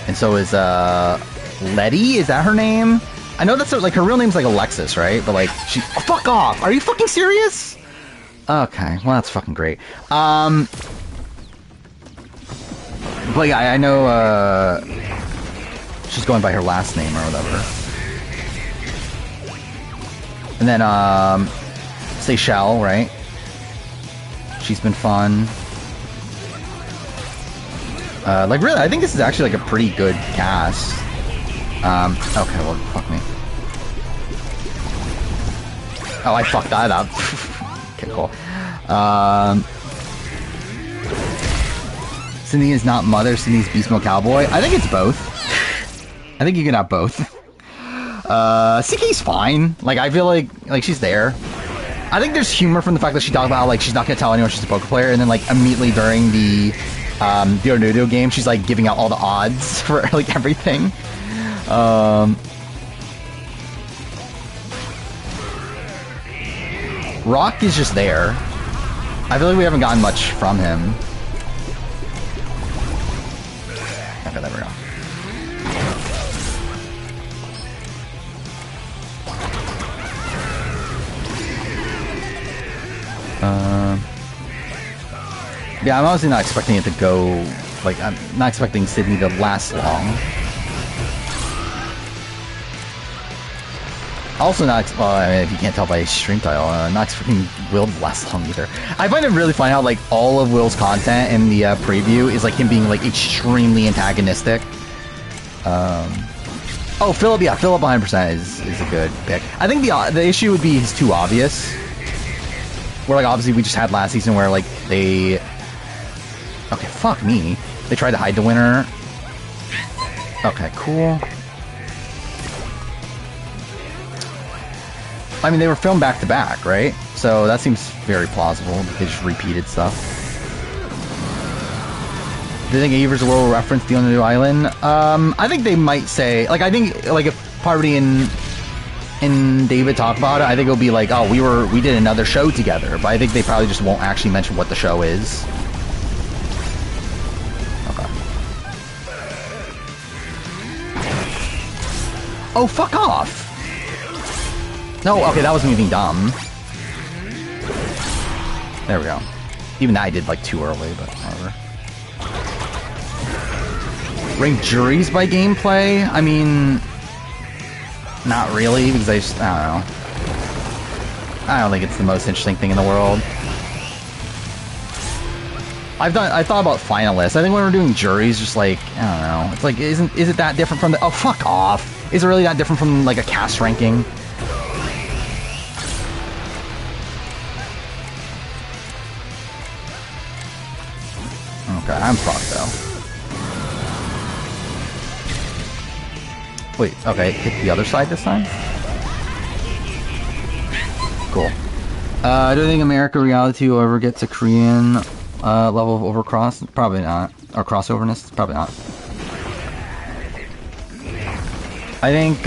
And so is, Letty? Is that her name? I know that's, like, her real name's, like, Alexis, right? But, like, she... Oh, fuck off! Are you fucking serious? Okay, well, that's fucking great. But, yeah, I know, she's going by her last name or whatever. And then, Seychelle, right? She's been fun. Like, really, I think this is actually, like, a pretty good cast. Okay, well, fuck me. Oh, I fucked that up. Okay, cool. Sydney is not mother, Sydney's Beast Mode Cowboy. I think it's both. I think you can have both. CK's fine. Like, I feel like she's there. I think there's humor from the fact that she talked about how, like, she's not gonna tell anyone she's a poker player, and then, like, immediately during the Dionudo game, she's, like, giving out all the odds for, like, everything. Rock is just there. I feel like we haven't gotten much from him. Okay, there we go. Yeah, I'm honestly not expecting it to go, like, I'm not expecting Sydney to last long. Also not, well, I mean, if you can't tell by stream title, not expecting Will to last long either. I find it really funny how, like, all of Will's content in the preview is, like, him being, like, extremely antagonistic. Oh, Philip, yeah, Philip 100% is a good pick. I think the issue would be he's too obvious. Where, like, obviously we just had last season where, like, they... Okay, fuck me. They tried to hide the winner. Okay, cool. I mean, they were filmed back-to-back, right? So that seems very plausible. They just repeated stuff. Do you think Avers will reference the New Island? I think they might say... Like, I think, like, if Parvati and and David talk about it, I think it'll be like, oh, we did another show together, but I think they probably just won't actually mention what the show is. Okay. Oh, fuck off! No, okay, that wasn't even dumb. There we go. Even that I did like too early, but whatever. Rank juries by gameplay? I mean, not really, because I don't know. I don't think it's the most interesting thing in the world. I thought about finalists. I think when we're doing juries, just like, I don't know. It's like, is it that different from the... Oh, fuck off. Is it really that different from, like, a cast ranking? Okay, I'm fucked, though. Wait, okay, hit the other side this time? Cool. Do you think American reality will ever get to Korean level of overcross? Probably not. Or crossoverness? Probably not. I think,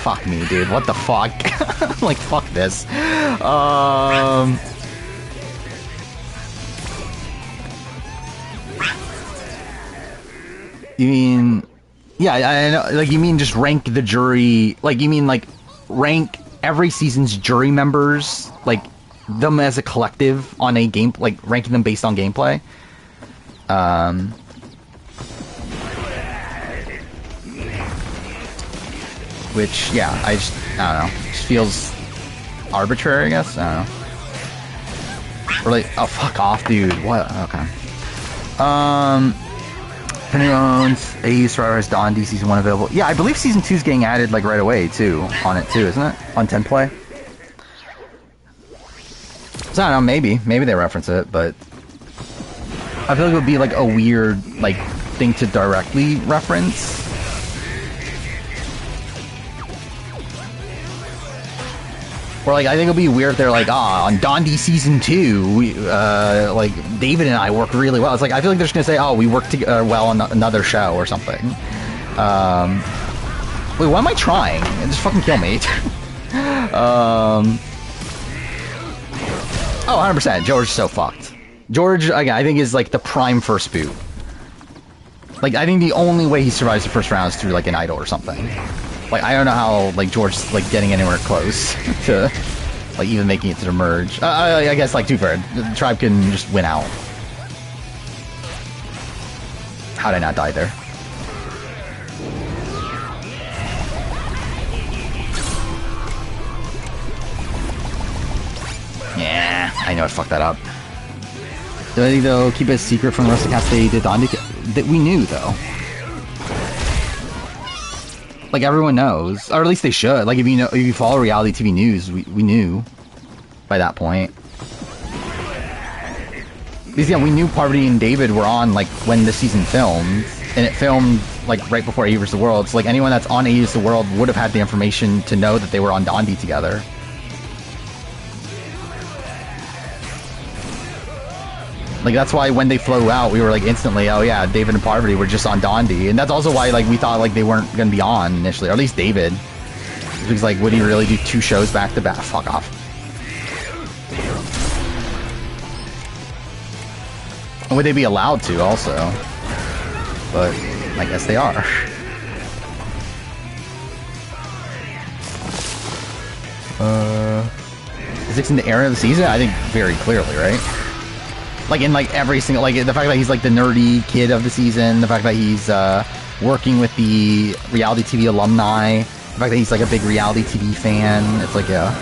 fuck me, dude. What the fuck? Like, fuck this. You mean... Yeah, I know. Like, you mean just rank the jury... Like, you mean, like, rank every season's jury members, like, them as a collective on a game... Like, ranking them based on gameplay? Which, yeah, I don't know. Just feels arbitrary, I guess? I don't know. Or like... Oh, fuck off, dude. What? Okay. Penny owns AE Survivors Dawn D Season 1 available. Yeah, I believe Season 2 is getting added, like, right away, too. On it, too, isn't it? On 10 play? So, I don't know, maybe. Maybe they reference it, but... I feel like it would be, like, a weird, like, thing to directly reference. Or, like, I think it'll be weird if they're like, on Dondi Season 2, we, like, David and I work really well. It's like, I feel like they're just gonna say, oh, we worked well on another show or something. Wait, what am I trying? Just fucking kill me. Oh, 100%. George is so fucked. George, again, I think is, like, the prime first boot. Like, I think the only way he survives the first round is through, like, an idol or something. Like, I don't know how, like, George's, like, getting anywhere close to, like, even making it to the merge. I guess, like, too fair. The tribe can just win out. How did I not die there? Yeah, I know I fucked that up. Do I think they'll keep it a secret from the rest of the cast they did on that we knew, though? Like, everyone knows, or at least they should. Like, if you follow reality TV news, we knew by that point. Because, yeah, we knew Parvati and David were on, like, when the season filmed, and it filmed, like, right before A vs. the World. So, like, anyone that's on A vs. the World would have had the information to know that they were on Dondi together. Like, that's why when they flew out, we were like instantly, oh yeah, David and Parvati were just on Dondi. And that's also why, like, we thought, like, they weren't gonna be on initially. Or at least David. Because, like, would he really do 2 shows back to back? Fuck off. And would they be allowed to, also? But I guess they are. Is it in the era of the season? I think very clearly, right? Like, in, like, every single, like, the fact that he's, like, the nerdy kid of the season, the fact that he's, working with the reality TV alumni, the fact that he's, like, a big reality TV fan, it's like, yeah.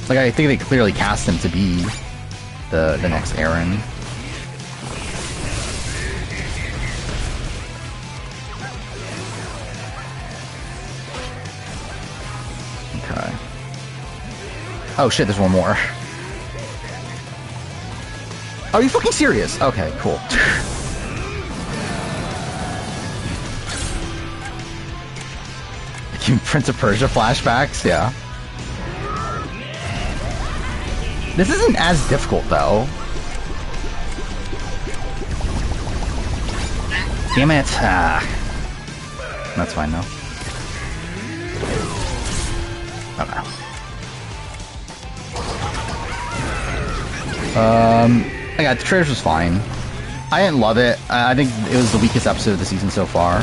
Like, I think they clearly cast him to be the next Aaron. Okay. Oh shit, there's one more. Are you fucking serious? Okay, cool. Prince of Persia flashbacks, yeah. This isn't as difficult, though. Damn it. That's fine though. Okay. Yeah, the Traitors was fine. I didn't love it. I think it was the weakest episode of the season so far.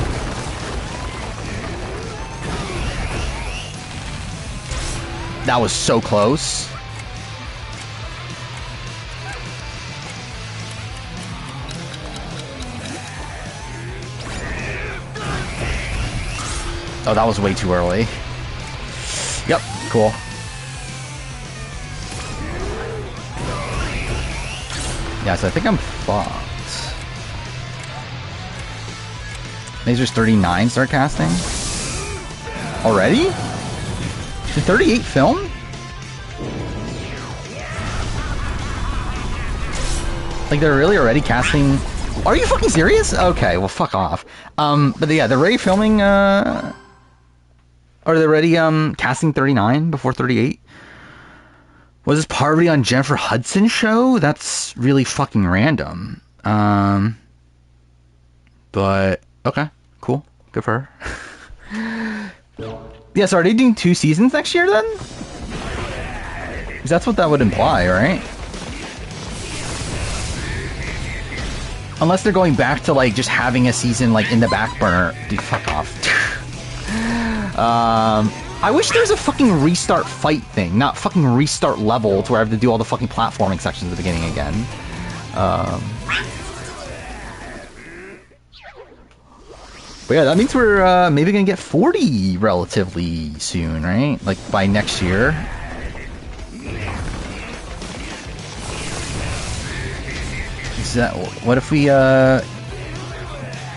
That was so close. Oh, that was way too early. Yep, cool. Yeah, so I think I'm fucked. Laser's 39 start casting? Already? Did 38 film? Like, they're really already casting... Are you fucking serious? Okay, well, fuck off. But yeah, they're already filming, Are they already, casting 39 before 38? Was this Parvati on Jennifer Hudson's show? That's really fucking random. But, okay, cool. Good for her. Yeah, so are they doing 2 seasons next year, then? Because that's what that would imply, right? Unless they're going back to, like, just having a season, like, in the back burner. Dude, fuck off. I wish there was a fucking restart fight thing, not fucking restart level to where I have to do all the fucking platforming sections at the beginning again. But yeah, that means we're maybe gonna get 40 relatively soon, right? Like by next year. Is that, what if we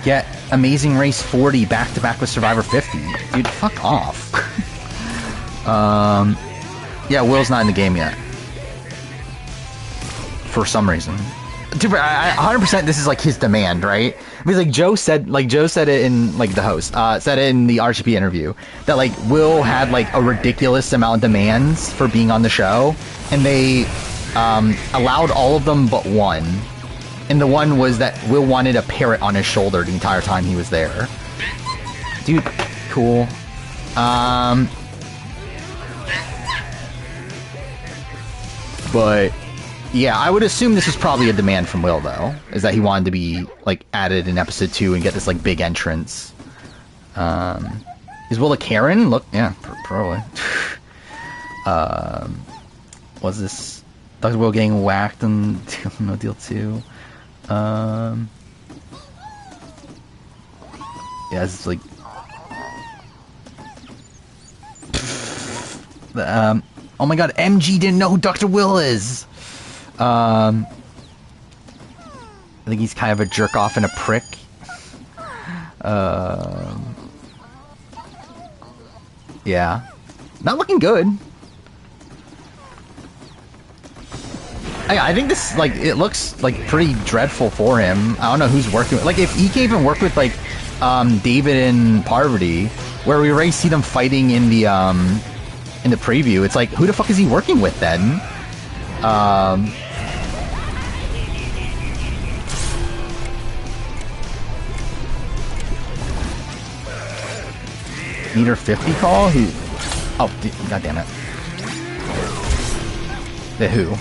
get Amazing Race 40 back to back with Survivor 50? Dude, fuck off. Yeah, Will's not in the game yet. For some reason. Dude, 100% this is like his demand, right? Because like Joe said it in, like, the host, said it in the RGP interview, that like Will had like a ridiculous amount of demands for being on the show, and they allowed all of them but one. And the one was that Will wanted a parrot on his shoulder the entire time he was there. Dude, cool. But yeah, I would assume this was probably a demand from Will, though, is that he wanted to be like added in episode 2 and get this like big entrance. Is Will a Karen? Look, yeah, probably. Was this Dr. Will getting whacked on No Deal 2? Yeah, it's like oh my god, MG didn't know who Dr. Will is. I think he's kind of a jerk off and a prick. Yeah, not looking good. I think this, like, it looks like pretty dreadful for him. I don't know who's working with, like, if he can even work with like David and Parvati, where we already see them fighting in the preview. It's like, who the fuck is he working with then? Meter 50 call? Who? Oh, god damn it. The who?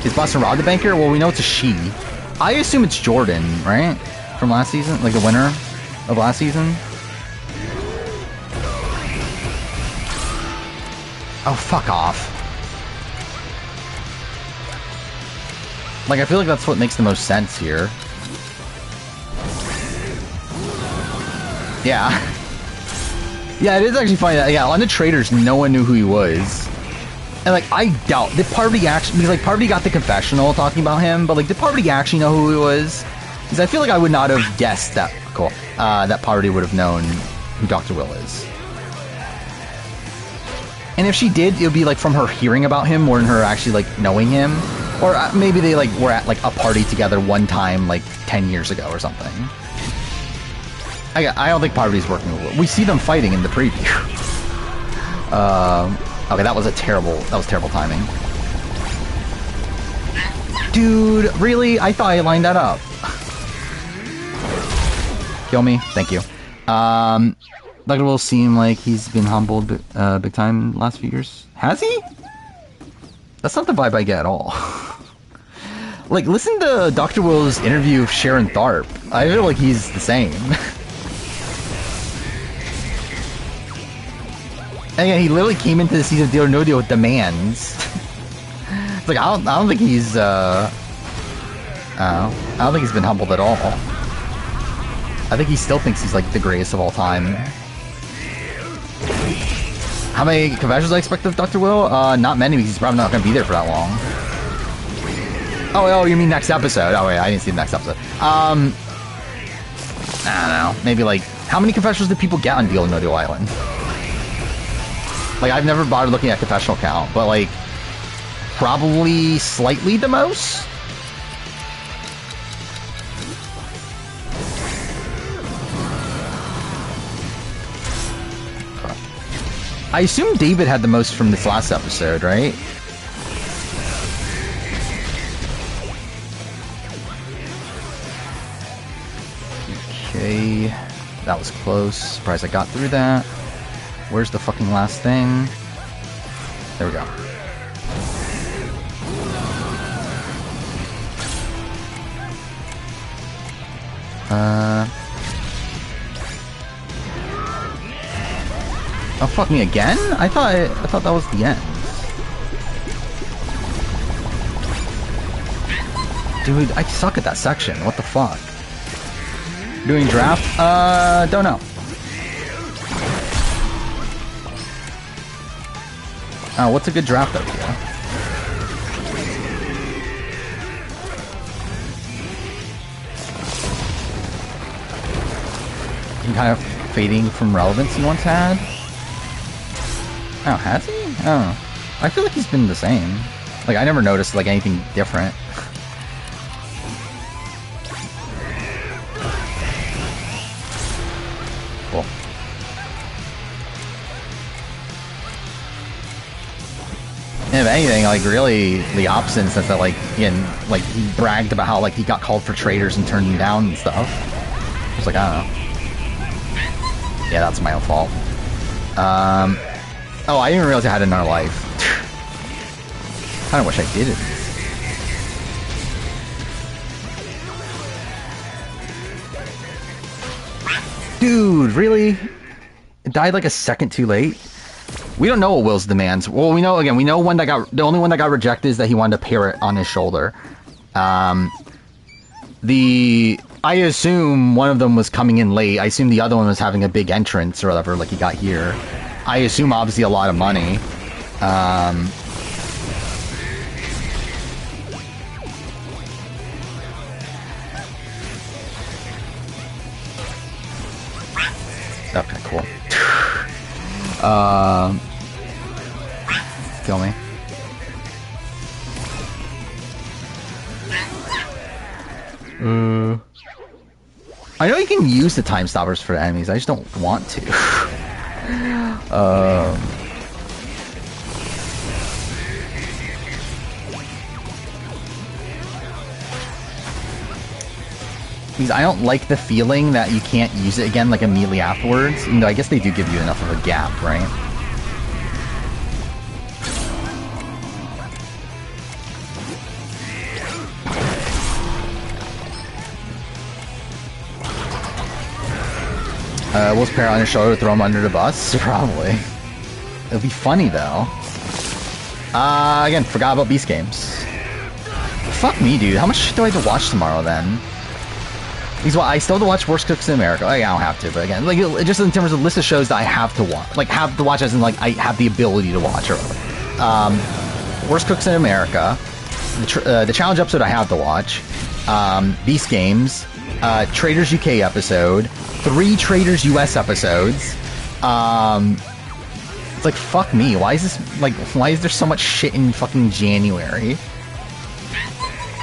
Is Boston Rob the banker? Well, we know it's a she. I assume it's Jordan, right? From last season? Like the winner of last season? Oh, fuck off. Like, I feel like that's what makes the most sense here. Yeah. Yeah, it is actually funny that, yeah, on the Traitors, no one knew who he was. And, like, I doubt, did Parvati actually, because, like, Parvati got the confessional talking about him, but, like, did Parvati actually know who he was? Because I feel like I would not have guessed that, cool, that Parvati would have known who Dr. Will is. And if she did, it would be, like, from her hearing about him more than her actually, like, knowing him. Or maybe they, like, were at, like, a party together one time, like, 10 years ago or something. I don't think Parvati's working with Will. We see them fighting in the preview. Okay, that was terrible timing. Dude, really? I thought I lined that up. Kill me. Thank you. Dr. Will seem like he's been humbled big time the last few years. Has he? That's not the vibe I get at all. Like, listen to Dr. Will's interview of Sharon Tharp. I feel like he's the same. And yeah, he literally came into the season Deal or No Deal with demands. It's like, I don't think he's, I don't think he's been humbled at all. I think he still thinks he's, like, the greatest of all time. How many confessions I expect of Dr. Will? Not many, because he's probably not going to be there for that long. Oh, you mean next episode? Oh, wait, I didn't see the next episode. I don't know. Maybe, like, how many confessions did people get on Deal or No Deal Island? Like, I've never bothered looking at confessional count, but, like, probably slightly the most? I assume David had the most from this last episode, right? Okay, that was close. Surprised I got through that. Where's the fucking last thing? There we go. Oh, fuck me again? I thought that was the end. Dude, I suck at that section. What the fuck? Doing draft? Don't know. Oh, what's a good draft idea? Some kind of fading from relevance he once had? Oh, has he? Oh. I feel like he's been the same. Like, I never noticed, like, anything different. Cool. And if anything, like, really the opposite in the sense that, like, again, like, he bragged about how, like, he got called for traitors and turned them down and stuff. I was like, I don't know. Yeah, that's my own fault. Oh, I didn't realize I had another life. Kinda wish I didn't. Dude, really? It died like a second too late? We don't know what Will's demands. Well, we know, again, we know one that got, the only one that got rejected is that he wanted a parrot on his shoulder. I assume one of them was coming in late. I assume the other one was having a big entrance or whatever, like he got here. I assume obviously a lot of money. Okay, cool. Kill me. I know you can use the time stoppers for enemies, I just don't want to. Because I don't like the feeling that you can't use it again, like, immediately afterwards. Even though I guess they do give you enough of a gap, right? Will's parrot on his shoulder, throw him under the bus? Probably. It'll be funny, though. Again, forgot about Beast Games. Fuck me, dude. How much do I have to watch tomorrow, then? Because, well, I still have to watch Worst Cooks in America. Like, I don't have to, but again, like, just in terms of list of shows that I have to watch. Like, have to watch as in, like, I have the ability to watch, or whatever. Worst Cooks in America. The challenge episode I have to watch. Beast Games. Traitors UK episode. 3 Traitors US episodes. It's like, fuck me. Why is this, like, why is there so much shit in fucking January?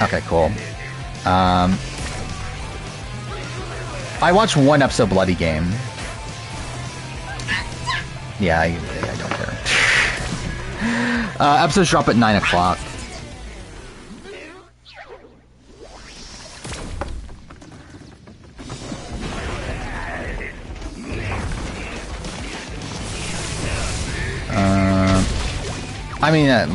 Okay, cool. I watched 1 episode of Bloody Game. Yeah, I don't care. Episodes drop at 9 o'clock. I mean, I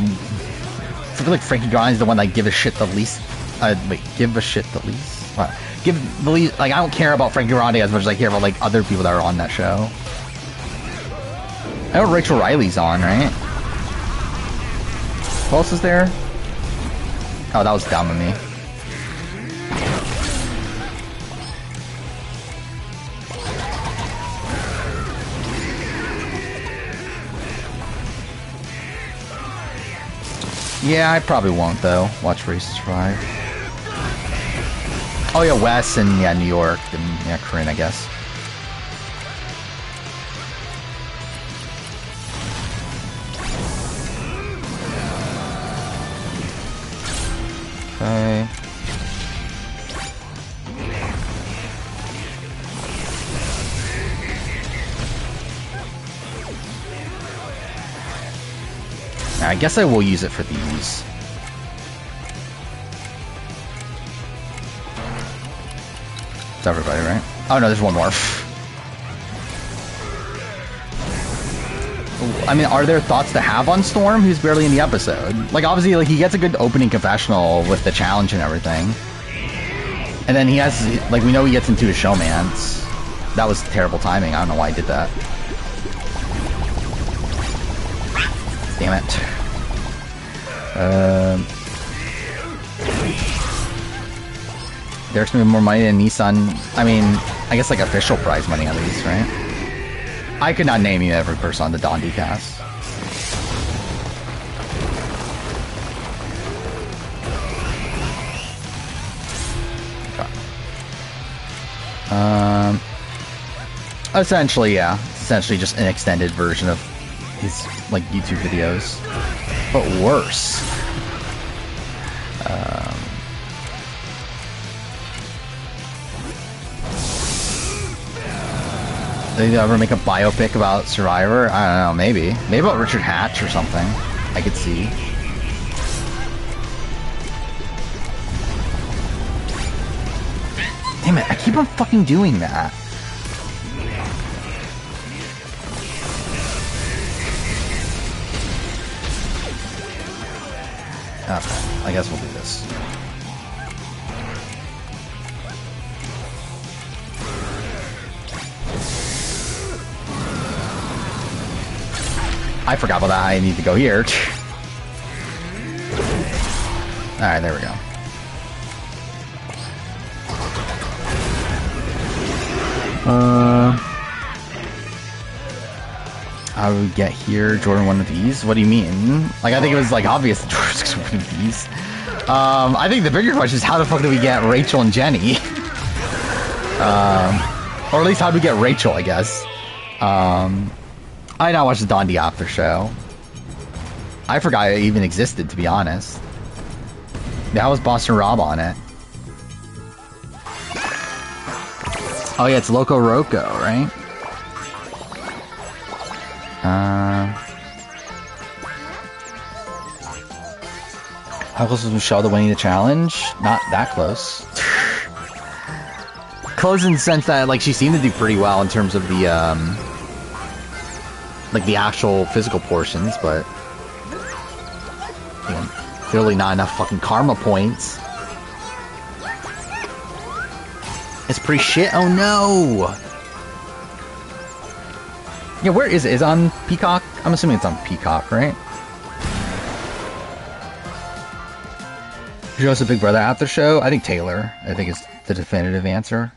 feel like Frankie Grind's the one that give a shit the least. Wait, give a shit the least? What? Give the least. Like, I don't care about Frankie Grande as much as I care about, like, other people that are on that show. I know Rachel Riley's on, right? Who else is there? Oh, that was dumb of me. Yeah, I probably won't, though. Watch Race to Survive. Oh, yeah, Wes and, yeah, New York and, yeah, Corinne, I guess. Okay. I guess I will use it for these. It's everybody, right? Oh no, there's one more. I mean, are there thoughts to have on Storm, who's barely in the episode? Like, obviously, like, he gets a good opening confessional with the challenge and everything. And then he has, like, we know he gets into a showmance. That was terrible timing. I don't know why I did that. Damn it. Derek's gonna be more money than Nissan. I mean, I guess like official prize money at least, right? I could not name you every person on the Dondi cast. Okay. Essentially, yeah. Essentially just an extended version of his, like, YouTube videos. But worse. Did they ever make a biopic about Survivor? I don't know, maybe. Maybe about Richard Hatch or something. I could see. Damn it, I keep on fucking doing that. Okay, I guess we'll do this. I forgot about that. I need to go here. Alright, there we go. How do we get here? Jordan one of these? What do you mean? Like, I think it was, like, obvious that Jordan's one of these. I think the bigger question is how the fuck do we get Rachel and Jenny? Or at least how do we get Rachel, I guess. I now watched the Dondi After Show. I forgot it even existed, to be honest. That was Boston Rob on it. Oh yeah, it's Loco Roco, right? How close was Michelle to winning the challenge? Not that close. Close in the sense that, like, she seemed to do pretty well in terms of the, like, the actual physical portions, but, you know, clearly not enough fucking karma points. It's pretty shit. Oh no! Yeah, where is it? Is it on Peacock? I'm assuming it's on Peacock, right? Show us a Big Brother after show? I think Taylor. I think is the definitive answer.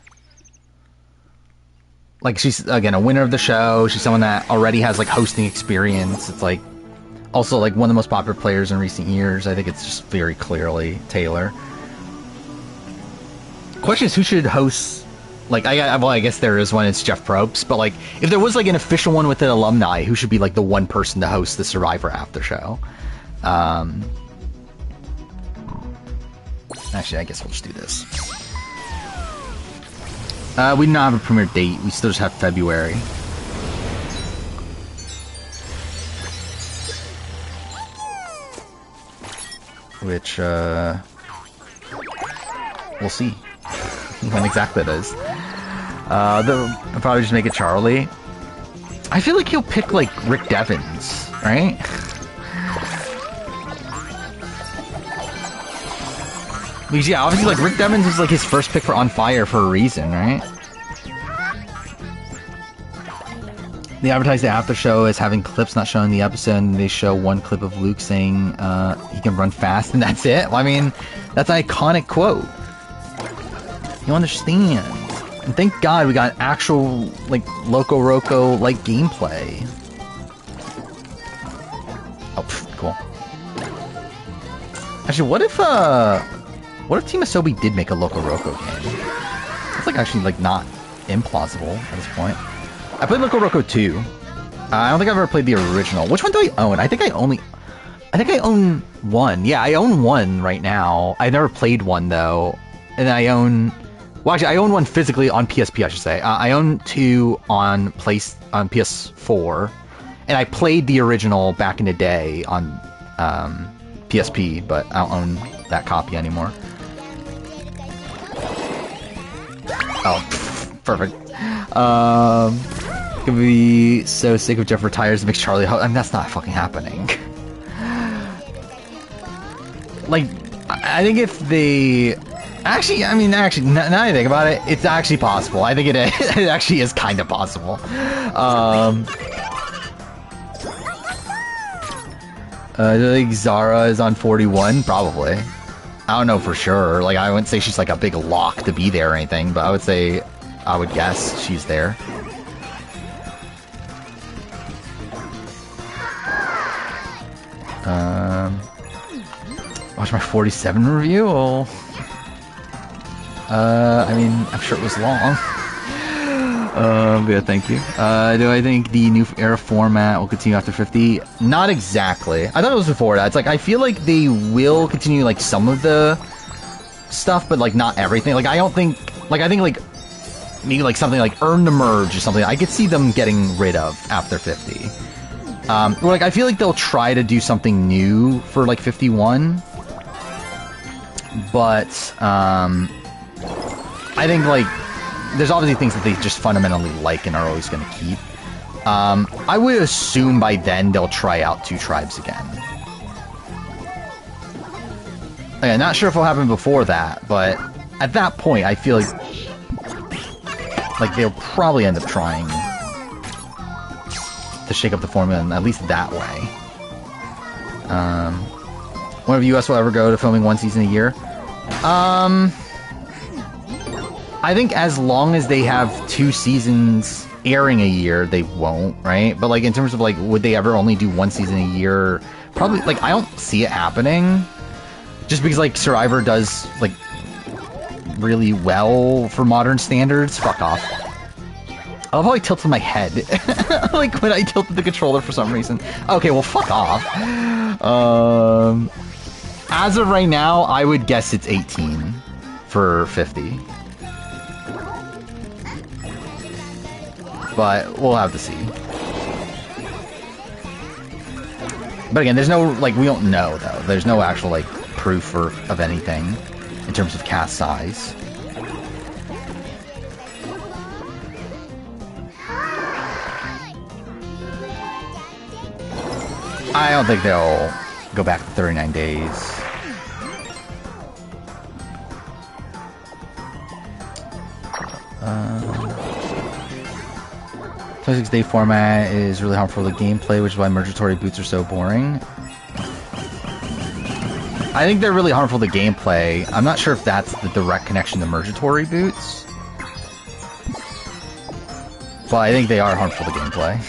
Like, she's, again, a winner of the show. She's someone that already has, like, hosting experience. It's, like, also, like, one of the most popular players in recent years. I think it's just very clearly Taylor. Question is, who should host... Like, well, I guess there is one. It's Jeff Probst. But, like, if there was, like, an official one with an alumni, who should be, like, the one person to host the Survivor after show? Actually, I guess we'll just do this. We do not have a premiere date. We still just have February. Which, we'll see when exactly it is. I'll probably just make it Charlie. I feel like he'll pick, like, Rick Devens, right? Because yeah, obviously like Rick Devens was like his first pick for On Fire for a reason, right? They advertise the after show as having clips not showing the episode, and they show one clip of Luke saying he can run fast, and that's it. Well, I mean, that's an iconic quote. You understand? And thank God we got actual like Loco Roco like gameplay. Oh, cool. Actually, what if Team Asobi did make a Loco Roco game? It's like actually like not implausible at this point. I played Loco Roco 2. I don't think I've ever played the original. Which one do I own? I think I own one. Yeah, I own one right now. I never played one though. And I own... Well, actually, I own one physically on PSP, I should say. I own two on PS4. And I played the original back in the day on PSP, but I don't own that copy anymore. Oh, perfect. Gonna be so sick if Jeff retires and makes Charlie I mean, that's not fucking happening. Like, I think if they... Actually, now I think about it, it's actually possible. I think it actually is kind of possible. Do you think Zara is on 41? Probably. I don't know for sure. Like, I wouldn't say she's like a big lock to be there or anything, but I would guess she's there. Watch my 47 review? Well, I mean, I'm sure it was long. Yeah, thank you. Do I think the new era format will continue after 50? Not exactly. I thought it was before that. It's like, I feel like they will continue, like, some of the stuff, but, like, not everything. Like, I don't think... Like, I think, like, maybe, like, something like Earn the Merge or something, I could see them getting rid of after 50. Like, I feel like they'll try to do something new for, like, 51. But, I think, like, there's obviously things that they just fundamentally like and are always going to keep. I would assume by then they'll try out 2 tribes again. Okay, not sure if it'll happen before that, but at that point, I feel like they'll probably end up trying to shake up the formula in at least that way. One of you US will ever go to filming 1 season a year? I think as long as they have 2 seasons airing a year, they won't, right? But, like, in terms of, like, would they ever only do 1 season a year? Probably, like, I don't see it happening. Just because, like, Survivor does, like, really well for modern standards. Fuck off. I love how I tilted my head. Like, when I tilted the controller for some reason. Okay, well, fuck off. As of right now, I would guess it's 18 for 50. But we'll have to see. But again, there's no, like, we don't know, though. There's no actual, like, proof of anything in terms of cast size. I don't think they'll go back to 39 days. 26-day format is really harmful to the gameplay, which is why Mergatory boots are so boring. I think they're really harmful to gameplay. I'm not sure if that's the direct connection to Mergatory boots. But I think they are harmful to gameplay.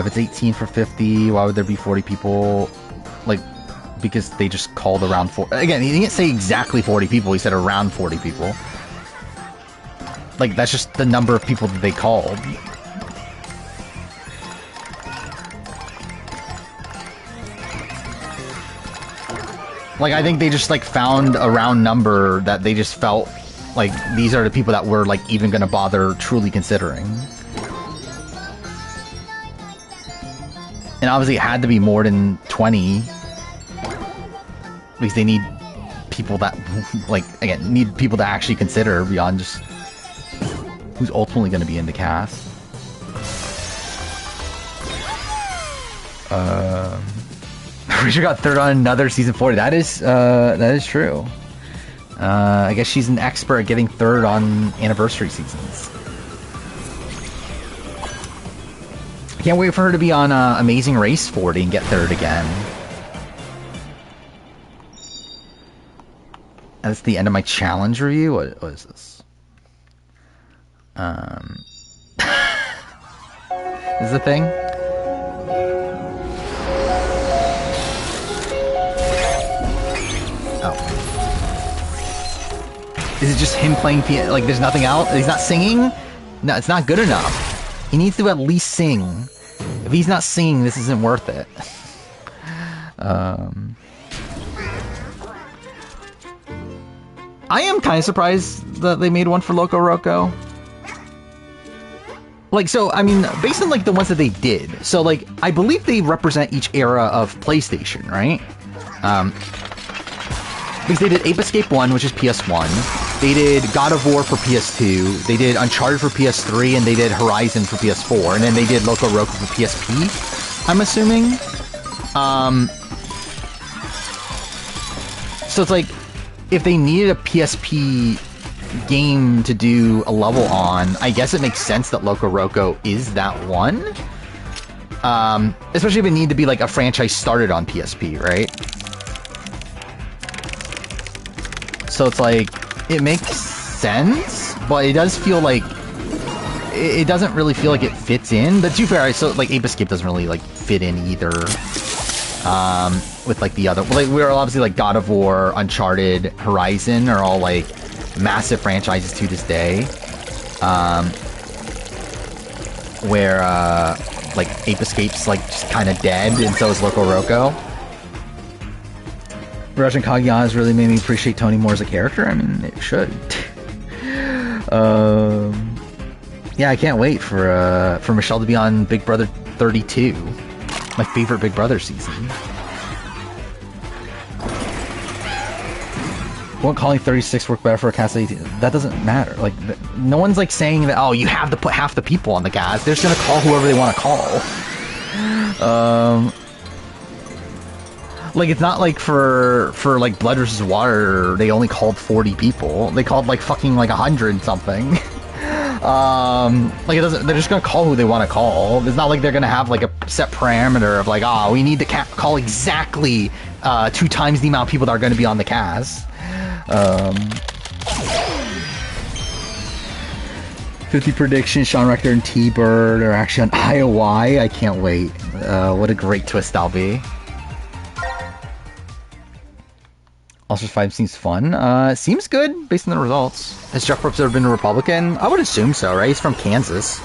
If it's 18 for 50, why would there be 40 people? Like, because they just called around 40. Again, he didn't say exactly 40 people, he said around 40 people. Like, that's just the number of people that they called. Like, I think they just, like, found a round number that they just felt like these are the people that were, like, even gonna bother truly considering. And obviously it had to be more than 20. Because they need people that, like, again, need people to actually consider beyond just who's ultimately going to be in the cast. Richard got third on another season 40. That is true. I guess she's an expert at getting third on anniversary seasons. I can't wait for her to be on Amazing Race 40 and get third again. That's the end of my challenge review. What is this? Is the thing? Oh. Is it just him playing piano? Like, there's nothing else? He's not singing? No, it's not good enough. He needs to at least sing. If he's not singing, this isn't worth it. I am kind of surprised that they made one for Loco Roco. Like, so, I mean, based on, like, the ones that they did. So, like, I believe they represent each era of PlayStation, right? Because they did Ape Escape 1, which is PS1. They did God of War for PS2. They did Uncharted for PS3, and they did Horizon for PS4. And then they did Loco Roco for PSP, I'm assuming. So it's like, if they needed a PSP game to do a level on, I guess it makes sense that Loco Roco is that one. Especially if it needed to be like a franchise started on PSP, right? So it's like, it makes sense, but it does feel like it doesn't really feel like it fits in. But to be fair, so like Ape Escape doesn't really like fit in either. With like the other, like we're obviously like God of War, Uncharted, Horizon are all like massive franchises to this day. Where like Ape Escape's like just kind of dead, and so is Loco Roco. Rajan Kaguya has really made me appreciate Tony more as a character. I mean, it should. Yeah, I can't wait for Michelle to be on Big Brother 32, my favorite Big Brother season. Won't calling 36 work better for a cast of 18? That doesn't matter. Like, no one's like saying that, oh, you have to put half the people on the cast. They're just gonna call whoever they want to call. Like, it's not like for like Blood vs. Water, they only called 40 people. They called like fucking like 100 something. Like, it doesn't, they're just gonna call who they want to call. It's not like they're gonna have like a set parameter of like, oh, we need to call exactly 2 times the amount of people that are going to be on the cast. 50 predictions, Sean Rector and T-Bird are actually on IOI. I can't wait. What a great twist that'll be. Also, 5 seems fun. Seems good based on the results. Has Jeff Probst ever been a Republican? I would assume so, right? He's from Kansas.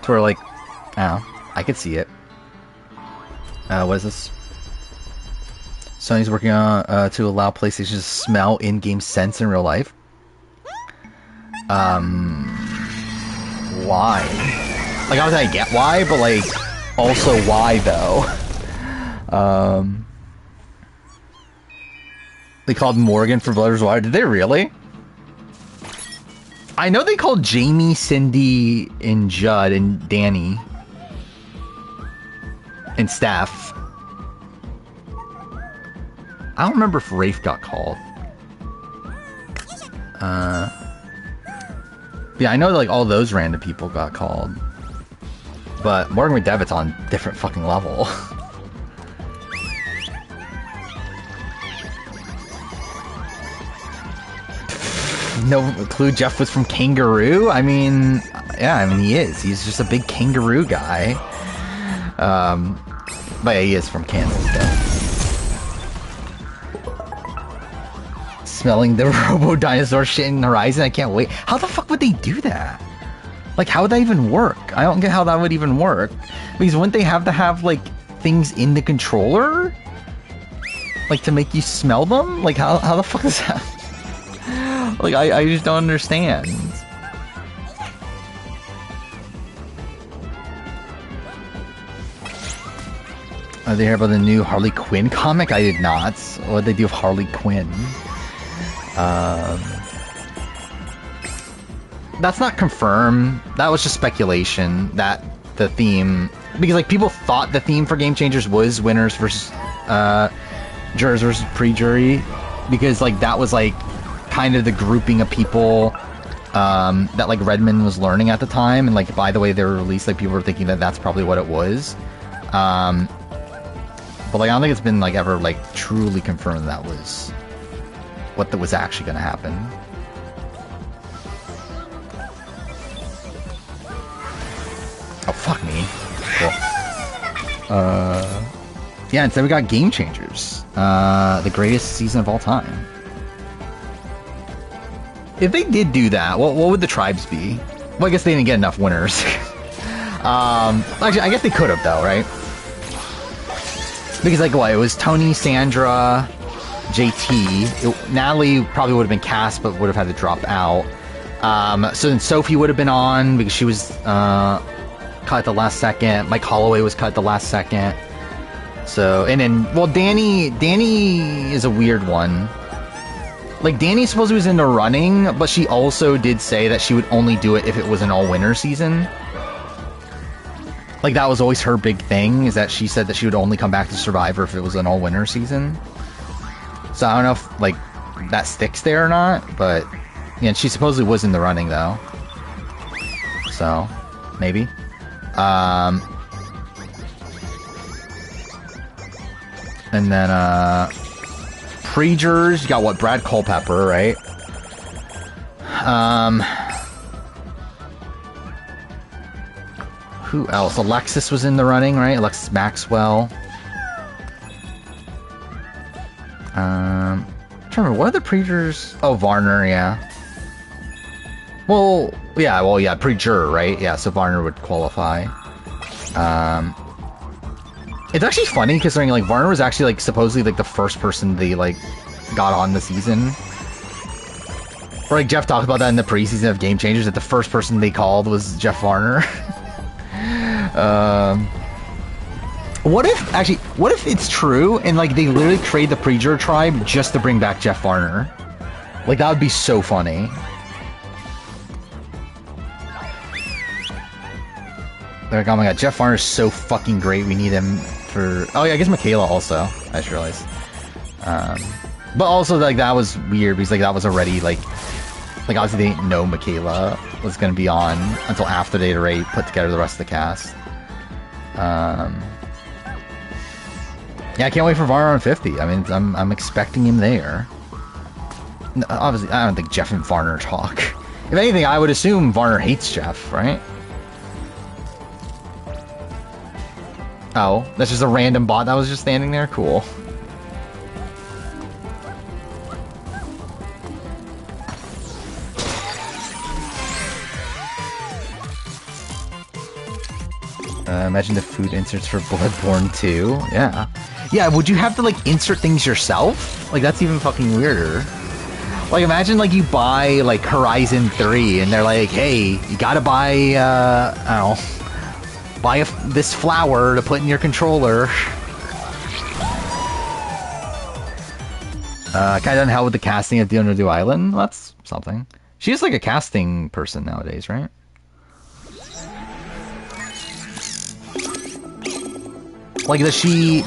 To where, like, I could see it. What is this? Sony's working on to allow PlayStation to smell in-game scents in real life. Why? Like, obviously I get why, but like, also why though? They called Morgan for Blood vs. Water. Did they really? I know they called Jamie, Cindy, and Judd, and Danny, and Steph. I don't remember if Rafe got called. Yeah, I know like all those random people got called. But Morgan McDevitt's on a different fucking level. No clue Jeff was from Kangaroo? I mean, yeah, I mean he is. He's just a big Kangaroo guy. But yeah, he is from Kansas though. Smelling the Robo Dinosaur shit in Horizon, I can't wait. How the fuck would they do that? Like, how would that even work? I don't get how that would even work. Because wouldn't they have to have, like, things in the controller? Like, to make you smell them? Like, how the fuck is that? Like, I just don't understand. Did they hear about the new Harley Quinn comic? I did not. What did they do with Harley Quinn? That's not confirmed. That was just speculation. That the theme, because like people thought the theme for Game Changers was winners versus jurors versus pre-jury, because like that was like kind of the grouping of people that like Redmond was learning at the time, and like by the way they were released, like people were thinking that that's probably what it was. But like I don't think it's been like ever like truly confirmed that was what that was actually going to happen. Oh fuck me. Cool. Yeah, instead we got Game Changers, the greatest season of all time. If they did do that, what would the tribes be? Well, I guess they didn't get enough winners. Actually, I guess they could have though, right? Because like what, it was Tony, Sandra, JT. Natalie probably would have been cast, but would have had to drop out. So then Sophie would have been on because she was cut at the last second. Mike Holloway was cut at the last second. So, and then, well, Danny is a weird one. Like, Danny supposedly was in the running, but she also did say that she would only do it if it was an all-winner season. Like, that was always her big thing, is that she said that she would only come back to Survivor if it was an all-winner season. So I don't know if, like, that sticks there or not, but, yeah, she supposedly was in the running, though. So, maybe. And then, pre-jurors, you got what, Brad Culpepper, right? Who else? Alexis was in the running, right? Alexis Maxwell. I'm trying to remember, what are the pre-jurors? Oh, Varner, yeah. Well, yeah, pre-juror, right? Yeah, so Varner would qualify. It's actually funny considering like Varner was actually like supposedly like the first person they like got on the season. Or like Jeff talked about that in the preseason of Game Changers, that the first person they called was Jeff Varner. What if it's true and like they literally create the pre-juror tribe just to bring back Jeff Varner? Like that would be so funny. They're like, oh my god, Jeff Varner's so fucking great, we need him for... Oh yeah, I guess Michaela also, I just realized. But also, like, that was weird, because, like, that was already, like, obviously they didn't know Michaela was gonna be on until after they'd already put together the rest of the cast. Yeah, I can't wait for Varner on 50. I mean, I'm expecting him there. No, obviously, I don't think Jeff and Varner talk. If anything, I would assume Varner hates Jeff, right? Oh, that's just a random bot that was just standing there? Cool. Imagine the food inserts for Bloodborne 2. Yeah. Yeah, would you have to, like, insert things yourself? Like, that's even fucking weirder. Like, imagine, like, you buy, like, Horizon 3, and they're like, hey, you gotta buy, I don't know, buy this flower to put in your controller. Kinda done hell with the casting of Deonadu Island? Well, that's something. She's like a casting person nowadays, right? Like, does she...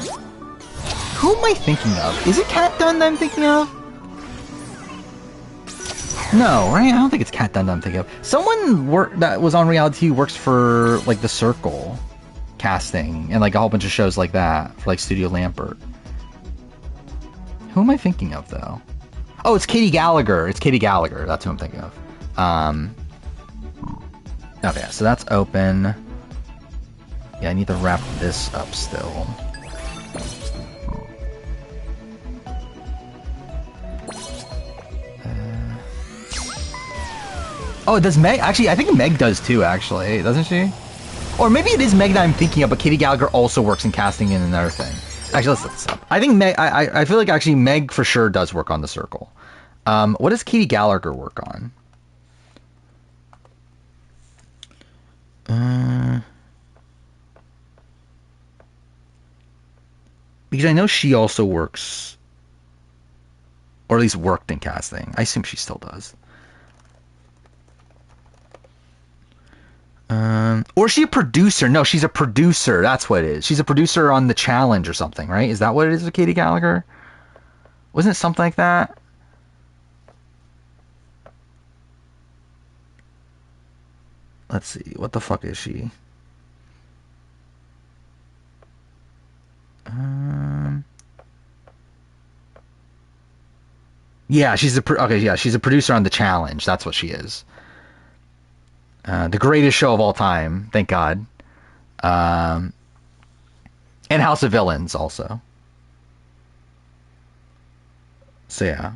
Who am I thinking of? Is it Kat Dunn that I'm thinking of? No, right? I don't think it's Kat Dunn that I'm thinking of. Someone that was on reality TV works for, like, The Circle casting and, like, a whole bunch of shows like that for, like, Studio Lampert. Who am I thinking of, though? Oh, it's Katie Gallagher. It's Katie Gallagher. That's who I'm thinking of. Okay, so that's open. Yeah, I need to wrap this up still. Oh, does Meg? Actually, I think Meg does too, actually. Doesn't she? Or maybe it is Meg that I'm thinking of, but Katie Gallagher also works in casting in another thing. Actually, let's look this up. I think Meg... I feel like actually Meg for sure does work on The Circle. What does Katie Gallagher work on? Because I know she also works, or at least worked in casting. I assume she still does. Or is she a producer? No, she's a producer. That's what it is. She's a producer on The Challenge or something, right? Is that what it is with Katie Gallagher? Wasn't it something like that? Let's see. What the fuck is she? Yeah, she's a producer on The Challenge. That's what she is. The greatest show of all time, thank God. And House of Villains also. So yeah,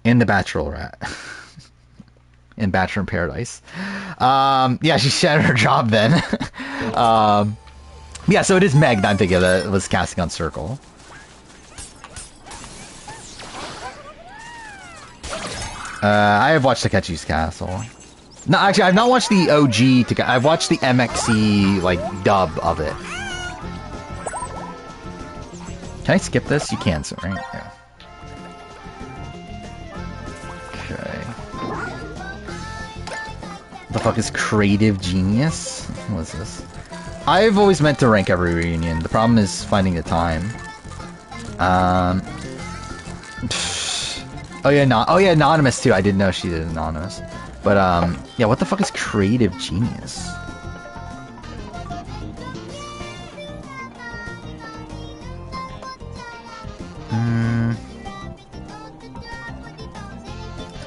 and The Bachelorette, and Bachelor in Paradise. Yeah, she shattered her job then. Yeah, so it is Meg that I'm thinking of that was casting on Circle. I have watched Takechi's Castle. No, actually, I've not watched the OG. I've watched the MXC like dub of it. Can I skip this? You can, so right? Yeah. Okay. The fuck is Creative Genius? What is this? I've always meant to rank every reunion. The problem is finding the time. Oh yeah, Anonymous too. I didn't know she did Anonymous. But yeah, what the fuck is Creative Genius?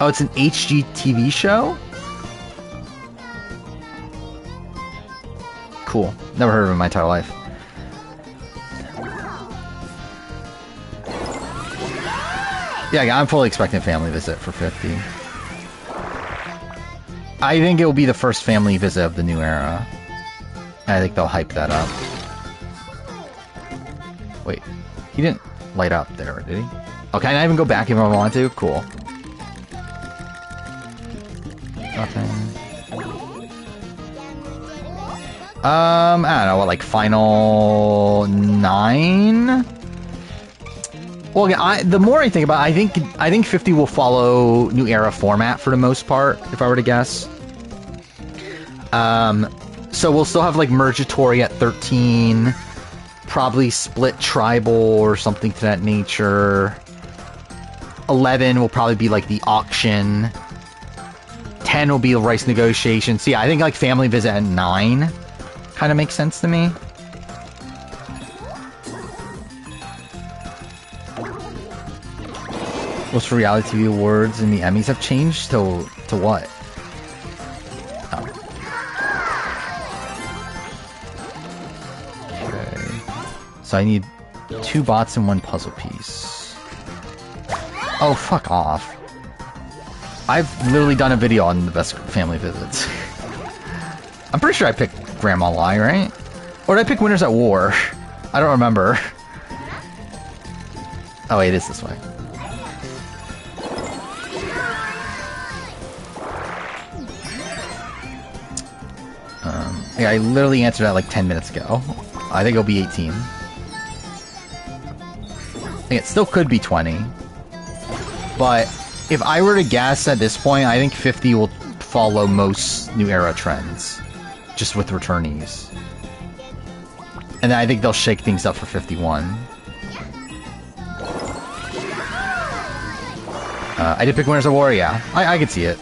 Oh, it's an HGTV show? Cool. Never heard of it in my entire life. Yeah, I'm fully expecting Family Visit for 50. I think it will be the first family visit of the new era. I think they'll hype that up. Wait, he didn't light up there, did he? Oh, can I even go back if I want to? Cool. Nothing. I don't know, what, like final 9? Well, the more I think about it, I think 50 will follow new era format for the most part, if I were to guess. So we'll still have like Mergatory at 13, probably Split Tribal or something to that nature. 11 will probably be like the auction. 10 will be the rice negotiation. So yeah, I think like Family Visit at 9 kind of makes sense to me. Most reality TV awards and the Emmys have changed to what? Oh. Okay. So I need 2 bots and 1 puzzle piece. Oh, fuck off. I've literally done a video on the best family visits. I'm pretty sure I picked Grandma Lie, right? Or did I pick Winners at War? I don't remember. Oh wait, it is this way. Yeah, I literally answered that like 10 minutes ago. I think it'll be 18. I think it still could be 20. But if I were to guess at this point, I think 50 will follow most new era trends. Just with returnees. And then I think they'll shake things up for 51. I did pick Winners of War, yeah. I could see it.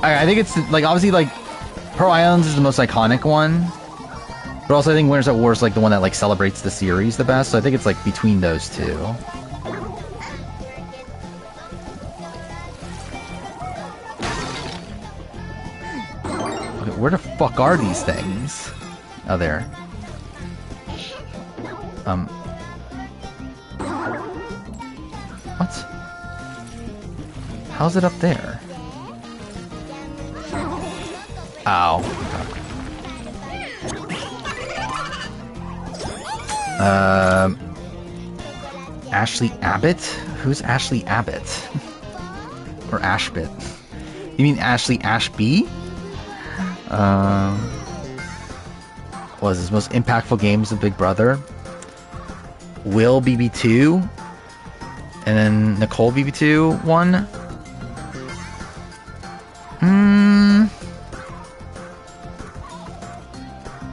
I think it's, like, obviously, like, Pearl Islands is the most iconic one. But also I think Winners at War is, like, the one that, like, celebrates the series the best. So I think it's, like, between those two. Okay, where the fuck are these things? Oh, there. What? How's it up there? Ow. Ashley Abbott? Who's Ashley Abbott? Or Ashbit? You mean Ashley Ashby? Was his most impactful games of Big Brother? Will BB2, and then Nicole BB2 1.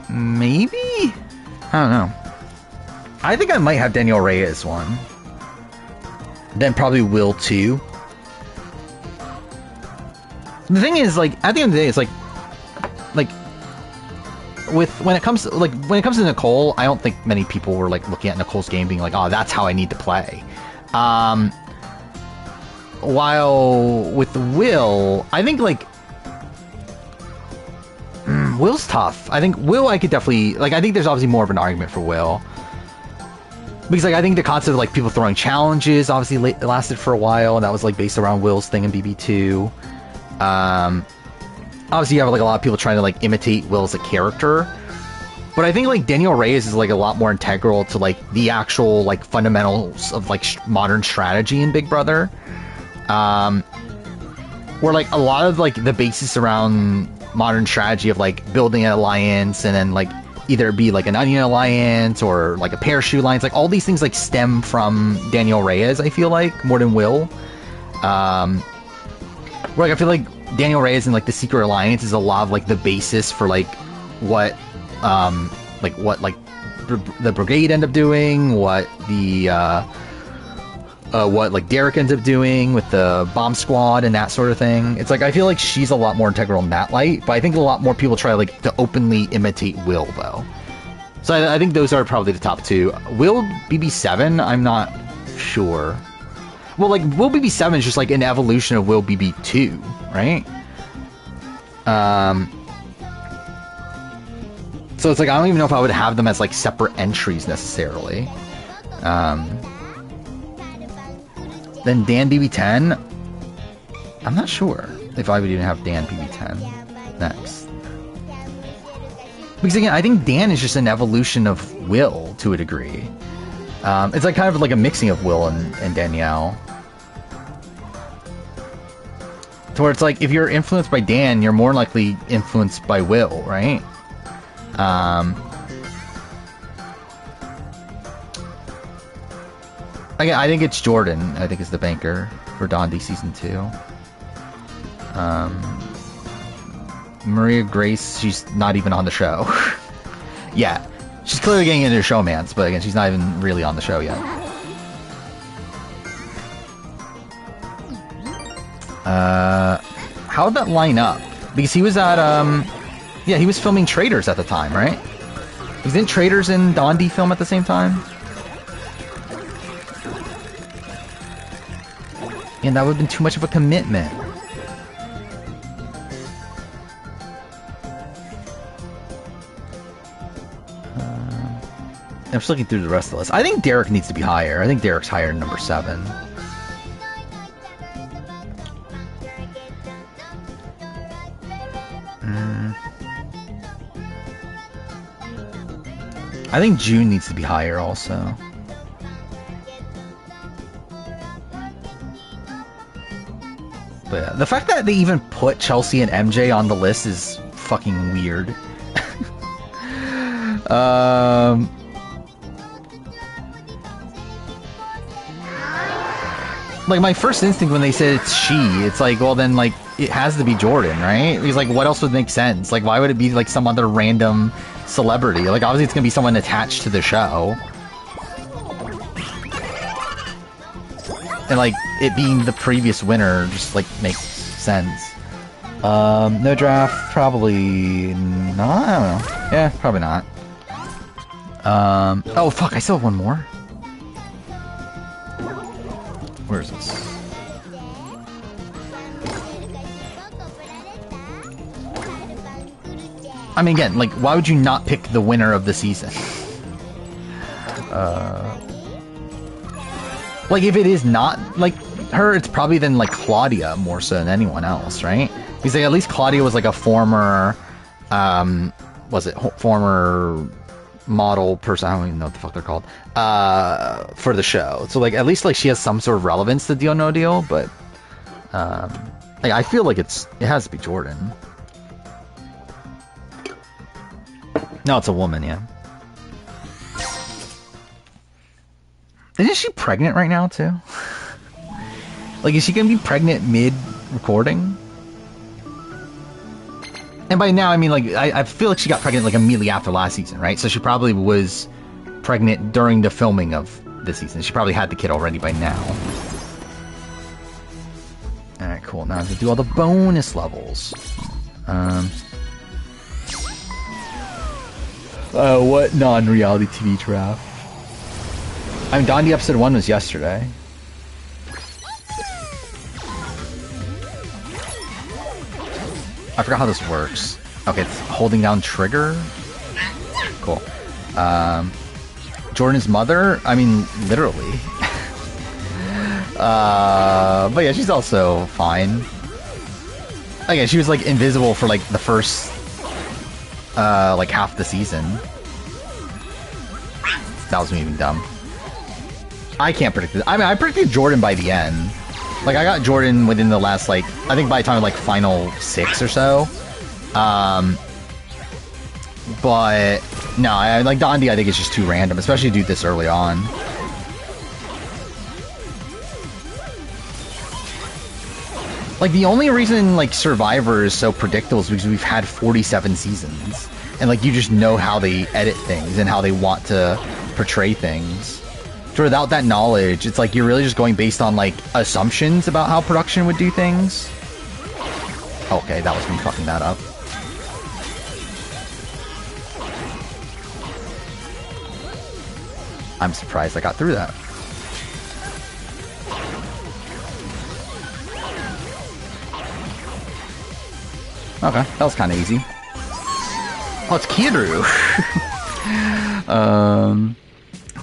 Maybe? I don't know. I think I might have Danielle Reyes 1. Then probably Will 2. The thing is, like, at the end of the day, it's like when it comes to Nicole, I don't think many people were like looking at Nicole's game being like, oh, that's how I need to play. While with Will, I think like Will's tough. I think Will, I could definitely like. I think there's obviously more of an argument for Will because like I think the concept of like people throwing challenges obviously lasted for a while, and that was like based around Will's thing in BB2. Obviously you have like a lot of people trying to like imitate Will as a character, but I think like Danielle Reyes is like a lot more integral to like the actual like fundamentals of like modern strategy in Big Brother, where like a lot of like the basis around modern strategy of like building an alliance and then like either be like an onion alliance or like a parachute alliance, like all these things like stem from Danielle Reyes, I feel like, more than Will. Where like, I feel like Danielle Reyes and like the Secret Alliance is a lot of like the basis for like what the Brigade end up doing, what like Derek ends up doing with the Bomb Squad and that sort of thing. It's like I feel like she's a lot more integral in that light, but I think a lot more people try like to openly imitate Will though. So I think those are probably the top two. Will BB7, I'm not sure. Well, like, Will BB7 is just, like, an evolution of Will BB2, right? So it's like, I don't even know if I would have them as, like, separate entries, necessarily. Then Dan BB10, I'm not sure if I would even have Dan BB10 next. Because, again, I think Dan is just an evolution of Will, to a degree. It's like kind of like a mixing of Will and Danielle. To where it's like, if you're influenced by Dan, you're more likely influenced by Will, right? Again, I think it's Jordan, I think is the banker for Dondi Season 2. Maria Grace, she's not even on the show. Yeah, she's clearly getting into showmance, but again, she's not even really on the show yet. How would that line up? Because he was at, yeah, he was filming Traitors at the time, right? Wasn't Traitors and Dondi film at the same time? And that would have been too much of a commitment. I'm just looking through the rest of the list. I think Derek needs to be higher. I think Derek's higher than number 7. I think June needs to be higher also. But yeah, the fact that they even put Chelsea and MJ on the list is fucking weird. Like, my first instinct when they said it's she, it's like, well then, like, it has to be Jordan, right? Because, like, what else would make sense? Like, why would it be, like, some other random celebrity? Like, obviously it's gonna be someone attached to the show. And, like, it being the previous winner just, like, makes sense. No draft, probably not, I don't know. Yeah, probably not. Oh, fuck, I still have one more. Where is this? I mean, again, like, why would you not pick the winner of the season? Like, if it is not, like, her, it's probably then, like, Claudia more so than anyone else, right? Because, like, at least Claudia was, like, a former, former model person, I don't even know what the fuck they're called, for the show. So, like, at least, like, she has some sort of relevance to Deal No Deal, but, like, I feel like it has to be Jordan. No, it's a woman, yeah. Isn't she pregnant right now, too? Like, is she gonna be pregnant mid-recording? And by now, I mean, like, I feel like she got pregnant, like, immediately after last season, right? So she probably was pregnant during the filming of this season. She probably had the kid already by now. Alright, cool. Now I have to do all the bonus levels. What non-reality TV draft? I mean, Dondi episode 1 was yesterday. I forgot how this works. Okay, it's holding down trigger. Cool. Jordan's mother? I mean, literally. But yeah, she's also fine. Again, she was like invisible for like the first like half the season. That was me being dumb. I can't predict it. I mean, I predicted Jordan by the end. Like, I got Jordan within the last, like, I think by the time of, like, final 6 or so. But, no, like, Dondi, I think is just too random, especially to do this early on. Like, the only reason, like, Survivor is so predictable is because we've had 47 seasons. And, like, you just know how they edit things and how they want to portray things. So without that knowledge, it's like you're really just going based on, like, assumptions about how production would do things. Okay, that was me fucking that up. I'm surprised I got through that. Okay, that was kind of easy. Oh, it's Kiru.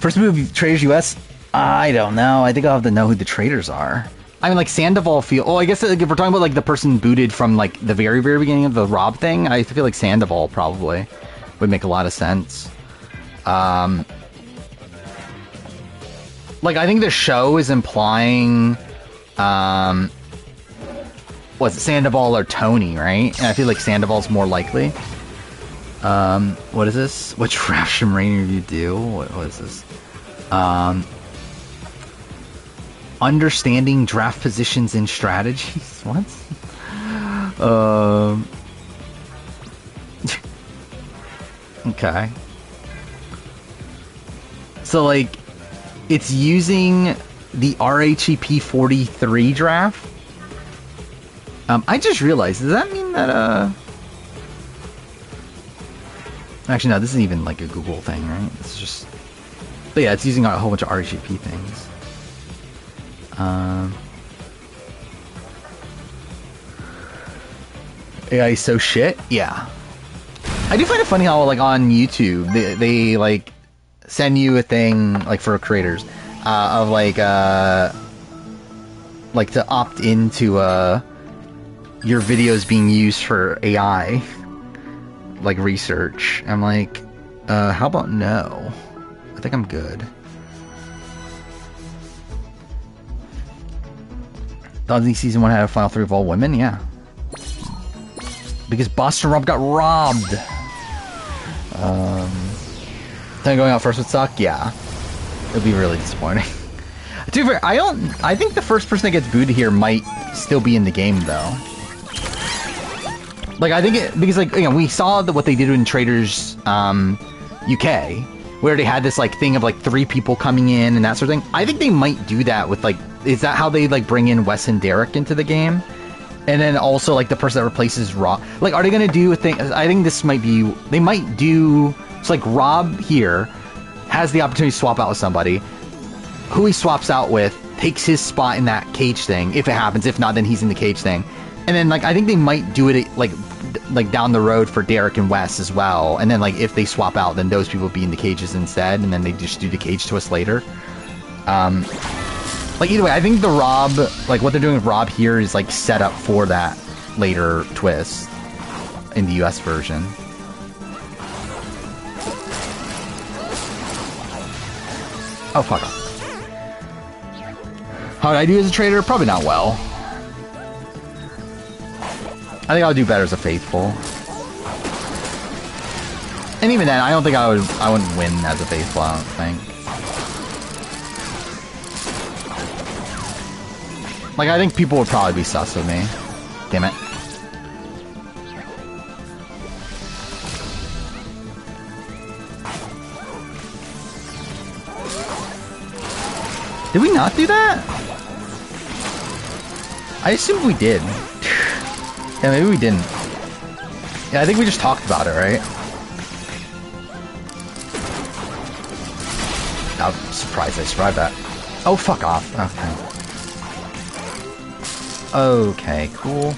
First movie, Traitors US? I don't know. I think I'll have to know who the Traitors are. I mean, like, Sandoval feel... Oh, I guess like, if we're talking about, like, the person booted from, like, the very, very beginning of the Rob thing, I feel like Sandoval probably would make a lot of sense. Like, I think the show is implying... was it Sandoval or Tony, right? And I feel like Sandoval's more likely. What is this? Which draft Rainer do you do? What is this? Understanding draft positions and strategies? What? Okay. So, like, it's using the RHEP 43 draft? I just realized, does that mean that, Actually, no, this isn't even, like, a Google thing, right? It's just... But yeah, it's using a whole bunch of RGP things. AI is so shit? Yeah. I do find it funny how, like, on YouTube, they like, send you a thing, like, for creators, of, like, to opt into, your videos being used for AI. Like, research. I'm like, how about no? I think I'm good. Doesn't season 1 had a final 3 of all women? Yeah. Because Boston Rob got robbed. Then going out first would suck? Yeah. It would be really disappointing. To be fair, I think the first person that gets booted here might still be in the game, though. Like, I think because, like, you know, we saw what they did in Traitors, UK, where they had this, like, thing of, like, 3 people coming in and that sort of thing. I think they might do that with, like, is that how they, like, bring in Wes and Derek into the game? And then also, like, the person that replaces Rob. Like, are they going to do a thing? I think this might be, they might do, it's like Rob here has the opportunity to swap out with somebody. Who he swaps out with takes his spot in that cage thing, if it happens. If not, then he's in the cage thing. And then, like, I think they might do it, like down the road for Derek and Wes as well. And then, like, if they swap out, then those people be in the cages instead, and then they just do the cage twist later. Like, either way, I think the Rob, like, what they're doing with Rob here is, like, set up for that later twist in the US version. Oh, fuck off. How did I do as a traitor? Probably not well. I think I would do better as a faithful. And even then, I don't think I wouldn't win as a faithful, I don't think. Like, I think people would probably be sus with me. Damn it. Did we not do that? I assumed we did. Yeah, maybe we didn't. Yeah, I think we just talked about it, right? I'm surprised I survived that. Oh, fuck off. Okay. Okay, cool.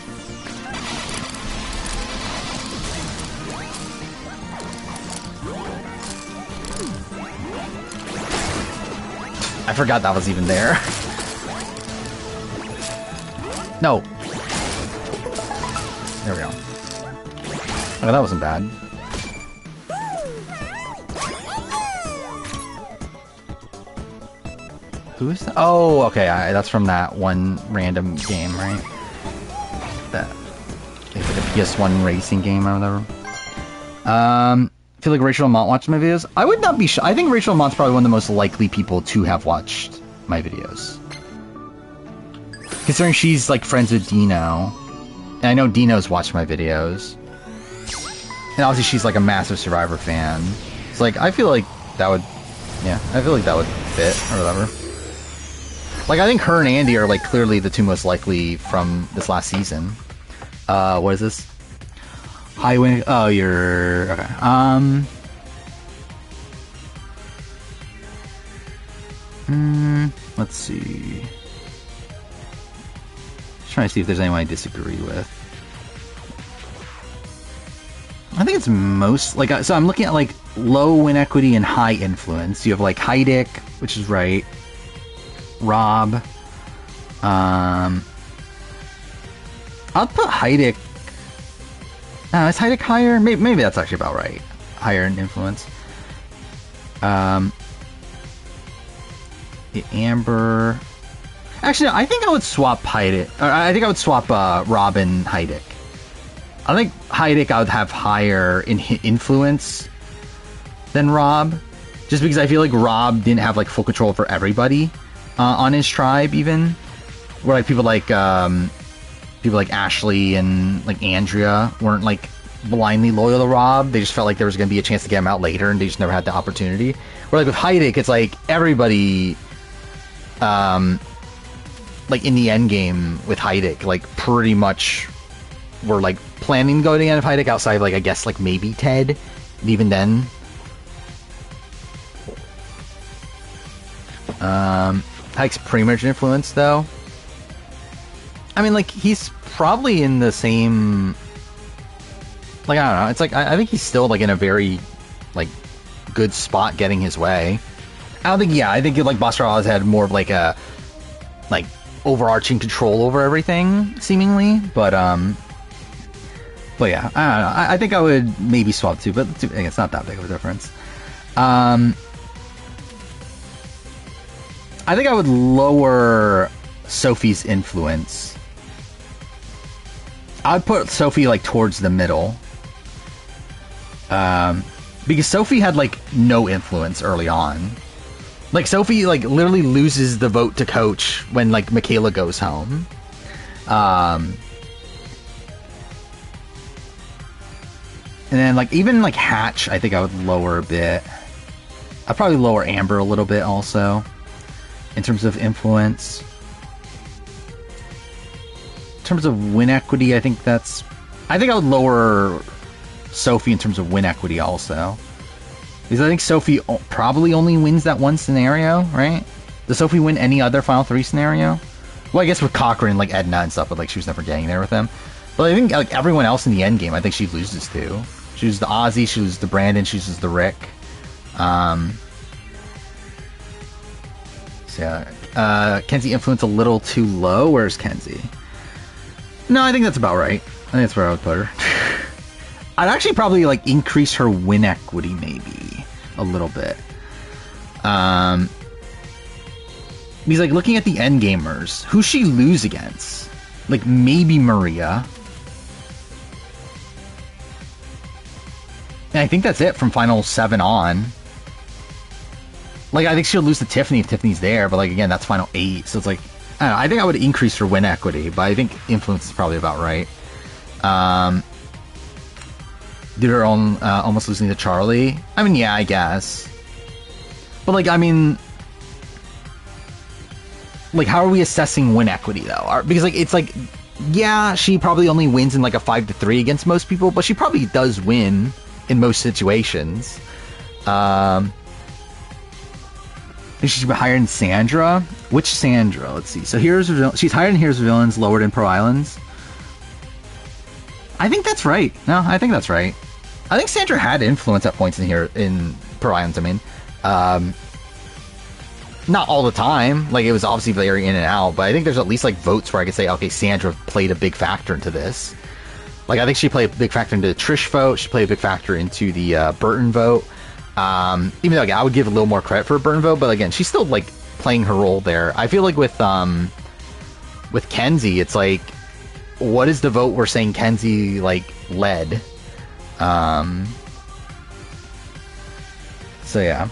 I forgot that was even there. No. There we go. Oh, that wasn't bad. Who is that? Oh, okay. That's from that one random game, right? That. Like the PS1 racing game or whatever. I feel like Rachel and Mont watched my videos. I would not be sure. I think Rachel and Mont's probably one of the most likely people to have watched my videos. Considering she's like friends with Dino. And I know Dino's watched my videos. And obviously she's like a massive Survivor fan. It's like, I feel like that would... Yeah, I feel like that would fit or whatever. Like, I think her and Andy are like clearly the two most likely from this last season. What is this? Highway... Oh, you're... Okay. Let's see. Just trying to see if there's anyone I disagree with. I think it's most... Like, so I'm looking at, like, low win equity and high influence. You have, like, Heidick, which is right. Rob. I'll put Heidick... is Heidick higher? Maybe that's actually about right. Higher in influence. Amber... Actually, no, I think I would swap Heidick. Or I think I would swap Rob and Heidick. I think Heidick I would have higher in influence than Rob. Just because I feel like Rob didn't have like full control for everybody on his tribe even. Where like people like Ashley and like Andrea weren't like blindly loyal to Rob. They just felt like there was going to be a chance to get him out later and they just never had the opportunity. Where like with Heidick, it's like everybody like in the end game with Heidick, like pretty much were like planning to go to the end of Heidick outside of like I guess like maybe Ted. And even then. Heidick's pretty much influence though. I mean like he's probably in the same like I don't know, it's like I think he's still like in a very like good spot getting his way. I think like Boss Ross had more of like a like overarching control over everything seemingly, but yeah, I don't know. I think I would maybe swap two, but it's not that big of a difference. I think I would lower Sophie's influence. I'd put Sophie like towards the middle. Because Sophie had like no influence early on. Like Sophie like literally loses the vote to coach when like Michaela goes home. And then like even like Hatch I think I would lower a bit. I'd probably lower Amber a little bit also. In terms of influence. In terms of win equity, I think I would lower Sophie in terms of win equity also. Because I think Sophie probably only wins that one scenario, right? Does Sophie win any other Final 3 scenario? Well, I guess with Cochran, like Edna and stuff, but like she was never getting there with him. But I think like everyone else in the end game, I think she loses to. She loses to Ozzy, she loses to Brandon, she loses to Rick. So yeah, Kenzie influence a little too low. Where's Kenzie? No, I think that's about right. I think that's where I would put her. I'd actually probably like increase her win equity maybe a little bit. Because like looking at the end gamers, who she lose against? Like maybe Maria. And I think that's it from Final 7 on. Like I think she'll lose to Tiffany if Tiffany's there, but like again that's Final 8, so it's like I don't know, I think I would increase her win equity, but I think influence is probably about right. Did her own almost losing to Charlie? I mean, yeah, I guess. But like, I mean, like, how are we assessing win equity though? Because like, it's like, yeah, she probably only wins in like a 5-3 against most people, but she probably does win in most situations. Is she higher than Sandra? Which Sandra? Let's see. So she's higher than Heroes of Villains, lower than Pro Islands. I think that's right. No, I think that's right. I think Sandra had influence at points in here in Pro Islands. I mean, not all the time. Like, it was obviously very in and out, but I think there's at least like votes where I could say, okay, Sandra played a big factor into this. Like, I think she played a big factor into the Trish vote. She played a big factor into the Burton vote. Even though, again, I would give a little more credit for a Burton vote, but again, she's still like playing her role there. I feel like with Kenzie, it's like, what is the vote we're saying Kenzie like led? So yeah.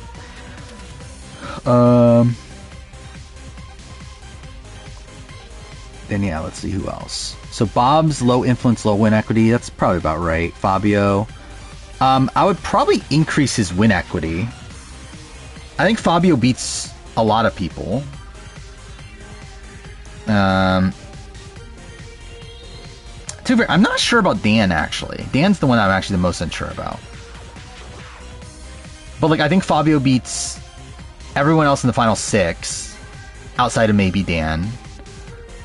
Then yeah, let's see who else. So Bob's low influence, low win equity. That's probably about right. Fabio. I would probably increase his win equity. I think Fabio beats a lot of people. I'm not sure about Dan, actually. Dan's the one I'm actually the most unsure about. But like, I think Fabio beats everyone else in the final 6, outside of maybe Dan.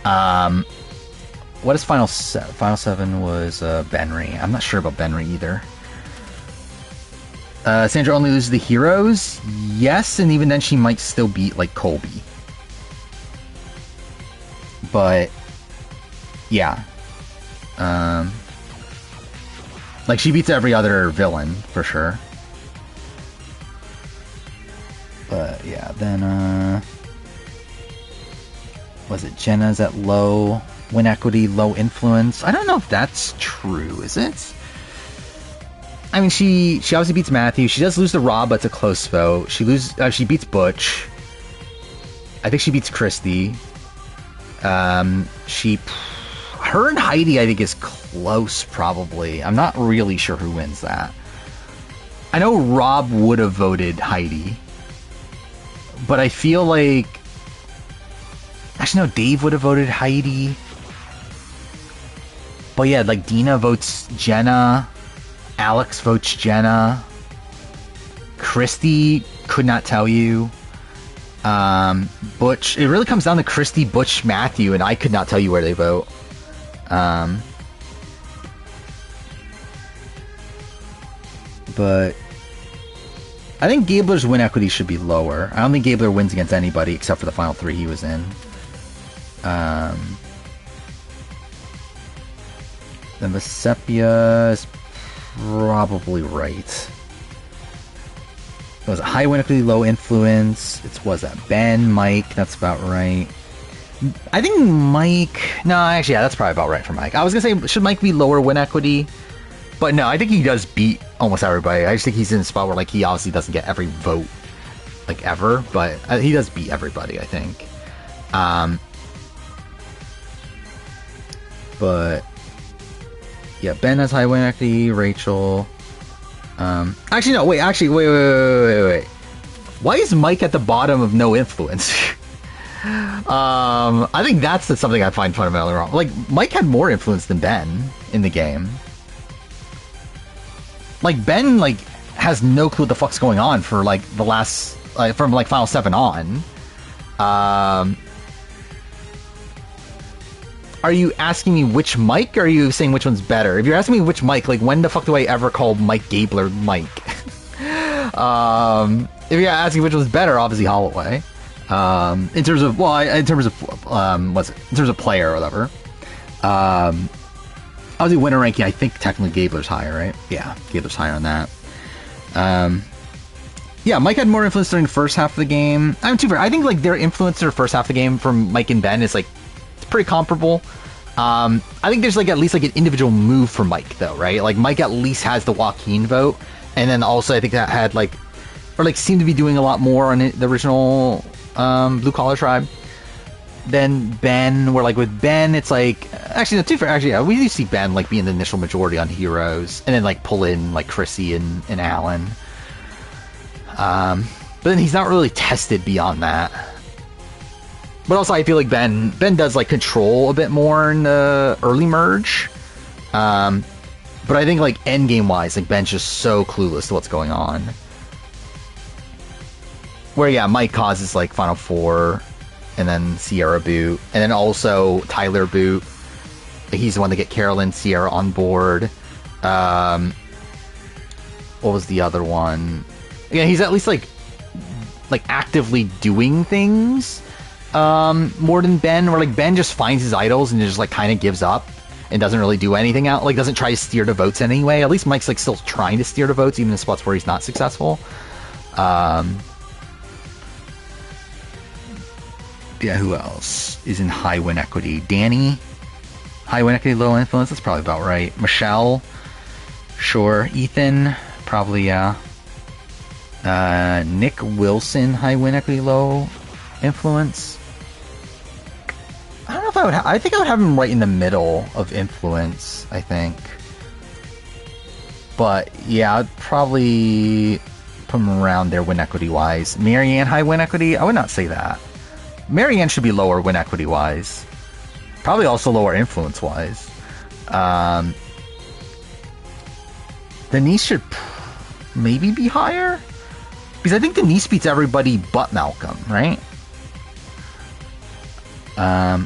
What is final 7? Final 7 was Benry. I'm not sure about Benry either. Sandra only loses the heroes? Yes, and even then she might still beat, like, Colby. But, yeah. Like, she beats every other villain, for sure. But, yeah, then, was it Jenna's at low win equity, low influence? I don't know if that's true, is it? I mean, she obviously beats Matthew. She does lose to Rob, but it's a close vote. She beats Butch. I think she beats Christy. Her and Heidi, I think, is close, probably. I'm not really sure who wins that. I know Rob would have voted Heidi. But I feel like... Actually, no, Dave would have voted Heidi. But yeah, like, Dina votes Jenna. Alex votes Jenna. Christy could not tell you. Butch, it really comes down to Christy, Butch, Matthew, and I could not tell you where they vote. But I think Gabler's win equity should be lower. I don't think Gabler wins against anybody except for the final 3 he was in. Then Vesepia is probably right. It was a high win equity, low influence. Was that Ben, Mike? That's about right. I think Mike... No, actually, yeah, that's probably about right for Mike. I was going to say, should Mike be lower win equity? But no, I think he does beat almost everybody. I just think he's in a spot where, like, he obviously doesn't get every vote, like, ever. But he does beat everybody, I think. But... yeah, Ben has high win equity, Rachel. Actually, no, wait. Why is Mike at the bottom of no influence? I think that's something I find fundamentally wrong. Like, Mike had more influence than Ben in the game. Like, Ben, like, has no clue what the fuck's going on for, like, the last, like, from, like, Final 7 on. Are you asking me which Mike, or are you saying which one's better? If you're asking me which Mike, like, when the fuck do I ever call Mike Gabler Mike? If you're asking which one's better, obviously Holloway. In terms of, well, in terms of, what's it? In terms of player or whatever. Obviously winner ranking, I think technically Gabler's higher, right? Yeah, Gabler's higher on that. Yeah, Mike had more influence during the first half of the game. I think, like, their influence in the first half of the game from Mike and Ben is, like, pretty comparable. I think there's, like, at least, like, an individual move for Mike, though, right? Like, Mike at least has the Joaquin vote, and then also I think that had, like, or, like, seemed to be doing a lot more on the original Blue Collar Tribe. than Ben, where like with Ben, it's like, actually, no, too fair, actually, yeah, we do see Ben like being the initial majority on heroes, and then like pull in like Chrissy and Alan. But then he's not really tested beyond that. But also, I feel like Ben does like control a bit more in the early merge. But I think like end game wise, like Ben's just so clueless to what's going on. Where yeah, Mike causes like Final Four, and then Sierra boot, and then also Tyler boot. He's the one to get Carolyn, Sierra on board. What was the other one? Yeah, he's at least like actively doing things more than Ben. Where like Ben just finds his idols and just like kind of gives up and doesn't really do anything out. Like doesn't try to steer the votes anyway. At least Mike's like still trying to steer the votes even in spots where he's not successful. Yeah, who else is in high win equity? Danny, high win equity, low influence. That's probably about right. Michelle, sure. Ethan, probably yeah. Nick Wilson, high win equity, low influence. I don't know if I would. I think I would have him right in the middle of influence. I think, but yeah, I'd probably put him around there win equity wise. Marianne, high win equity. I would not say that. Marianne should be lower win equity wise. Probably also lower influence wise. Denise should maybe be higher, because I think Denise beats everybody but Malcolm, right? Yeah,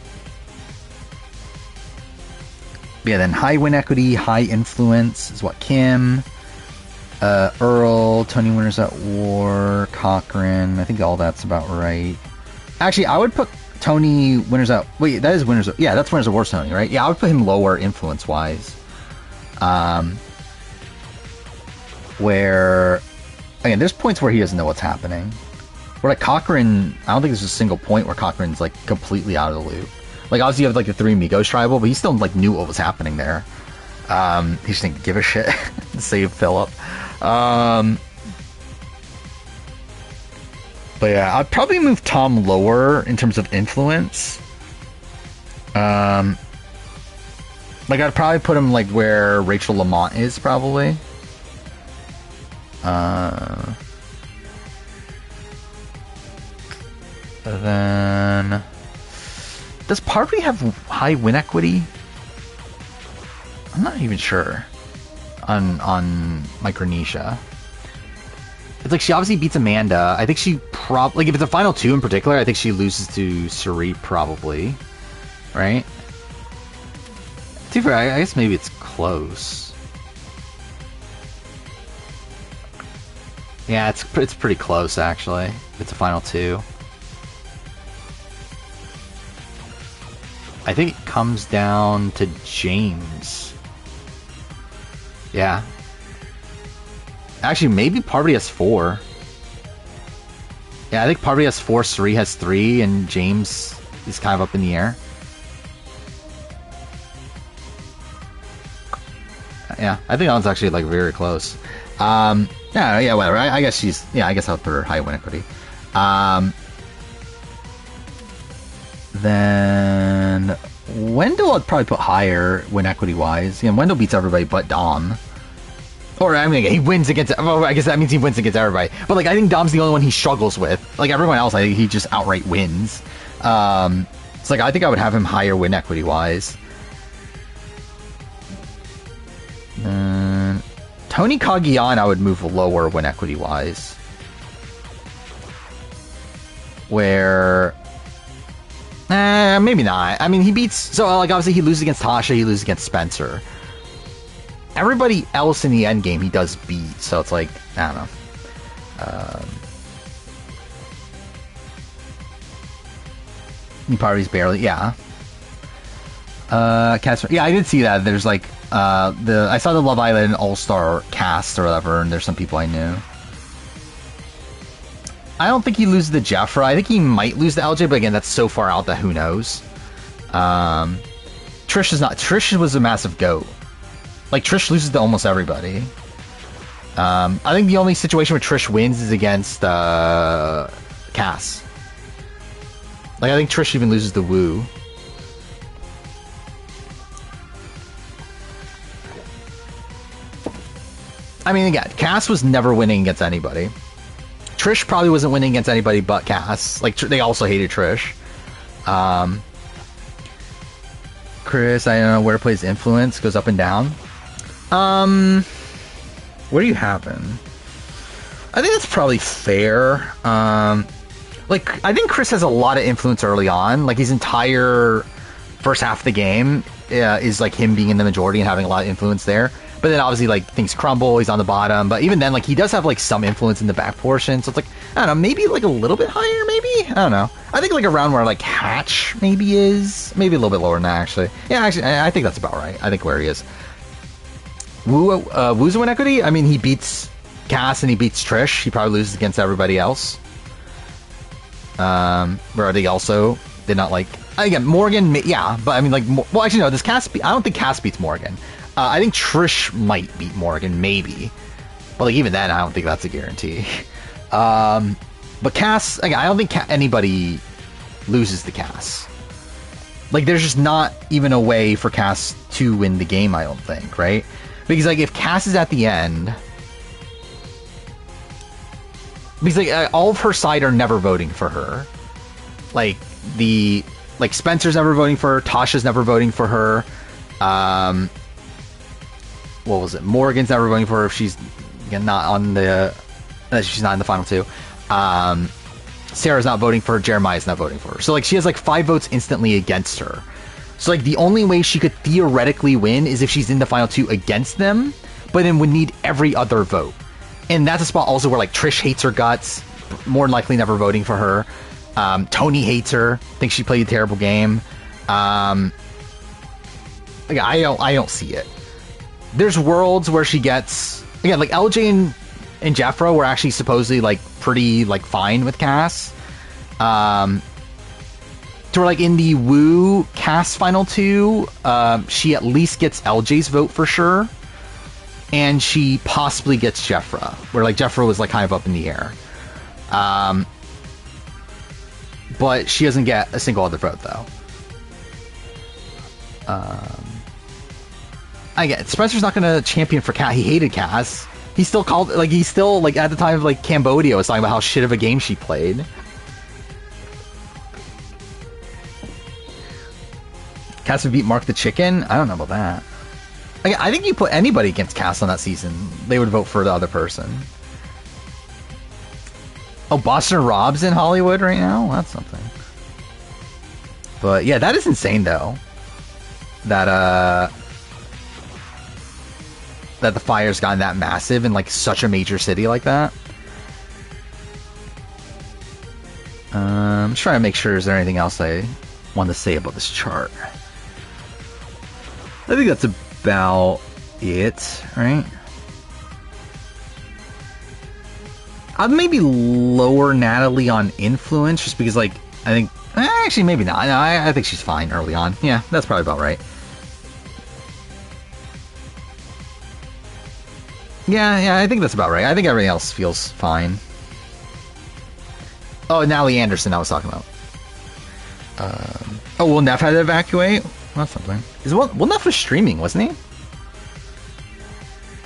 then high win equity, high influence is what Kim, Earl, Tony Winners at War, Cochran. I think all that's about right. Actually, I would put Tony Winners at... Wait, that is Winners... Yeah, that's Winners at War Tony, right? Yeah, I would put him lower influence-wise. Where... Again, there's points where he doesn't know what's happening. Where, like, Cochran... I don't think there's a single point where Cochran's, like, completely out of the loop. Like, obviously you have, like, the Three Amigos tribal, but he still, like, knew what was happening there. He just didn't give a shit. Save Philip. But yeah, I'd probably move Tom lower in terms of influence. Like I'd probably put him like where Rachel Lamont is probably. Then does Parvati have high win equity? I'm not even sure on Micronesia. It's like she obviously beats Amanda. I think she like if it's a final two in particular, I think she loses to Sari probably, right? To be fair, I guess maybe it's close. Yeah, it's pretty close actually. If it's a final two, I think it comes down to James. Yeah. Actually, maybe Parvati has 4. Yeah, I think Parvati has 4, Sari has 3, and James is kind of up in the air. Yeah, I think that one's actually like very close. Yeah, whatever. I guess she's... Yeah, I guess I'll put her high win equity. Then... Wendell I'd probably put higher win equity wise. Yeah, Wendell beats everybody but Dom. Or, I mean, he wins against... Well, I guess that means he wins against everybody. But, like, I think Dom's the only one he struggles with. Like, everyone else, I think he just outright wins. It's like, I think I would have him higher win equity-wise. Tony Cagayan, I would move lower win equity-wise. Where... maybe not. I mean, he beats... So, like, obviously, he loses against Tasha, he loses against Spencer. Everybody else in the end game he does beat, so it's like, I don't know. He probably barely, yeah. Cast, yeah, I did see that. There's like, I saw the Love Island All-Star cast or whatever, and there's some people I knew. I don't think he loses to Jeffra. I think he might lose to LJ, but again, that's so far out that who knows. Trish is not. Trish was a massive GOAT. Like, Trish loses to almost everybody. I think the only situation where Trish wins is against Cass. Like, I think Trish even loses the Woo. I mean, again, Cass was never winning against anybody. Trish probably wasn't winning against anybody but Cass. Like, they also hated Trish. Chris, I don't know where plays influence, goes up and down. What do you happen? I think that's probably fair. Like, I think Chris has a lot of influence early on. Like, his entire first half of the game is like him being in the majority and having a lot of influence there. But then obviously, like, things crumble, he's on the bottom. But even then, like, he does have, like, some influence in the back portion. So it's like, I don't know, maybe, like, a little bit higher, maybe? I don't know. I think, like, around where, like, Hatch maybe is. Maybe a little bit lower than that, actually. Yeah, actually, I think that's about right. I think where he is. Woo's win equity? I mean, he beats Cass and he beats Trish. He probably loses against everybody else. Where they also did not, like... Again, Morgan, yeah, but I mean, like... Well, actually, no, does Cass... I don't think Cass beats Morgan. I think Trish might beat Morgan, maybe. But like, even then, I don't think that's a guarantee. But Cass, again, I don't think anybody loses to Cass. Like, there's just not even a way for Cass to win the game, I don't think, right? Because, like, if Cass is at the end... Because, like, all of her side are never voting for her. Like, Spencer's never voting for her, Tasha's never voting for her, what was it? Morgan's never voting for her if she's not on the... she's not in the final two. Sarah's not voting for her. Jeremiah's not voting for her. So, like, she has, like, 5 votes instantly against her. So, like, the only way she could theoretically win is if she's in the final 2 against them, but then would need every other vote. And that's a spot also where, like, Trish hates her guts, more than likely never voting for her. Tony hates her, thinks she played a terrible game. I don't see it. There's worlds where she gets... Again, like, LJ and Jeffro were actually supposedly, like, pretty, like, fine with Cass. To where, like, in the Woo Cass final 2, she at least gets LJ's vote for sure. And she possibly gets Jeffro, where, like, Jeffro was, like, kind of up in the air. But she doesn't get a single other vote, though. I get it. Spencer's not going to champion for Cass. He hated Cass. He still called, like, at the time of, like, Cambodia was talking about how shit of a game she played. Cass would beat Mark the Chicken? I don't know about that. I think you put anybody against Cass on that season, they would vote for the other person. Oh, Boston Rob's in Hollywood right now? That's something. But, yeah, that is insane, though. That the fire's gotten that massive in, like, such a major city like that. I'm just trying to make sure, is there anything else I want to say about this chart? I think that's about it, right? I'd maybe lower Natalie on influence, just because, like, I think... actually, maybe not. No, I think she's fine early on. Yeah, that's probably about right. Yeah, I think that's about right. I think everything else feels fine. Oh, Natalie Anderson I was talking about. Oh, Will Neff had to evacuate? That's something. Will Neff was streaming, wasn't he?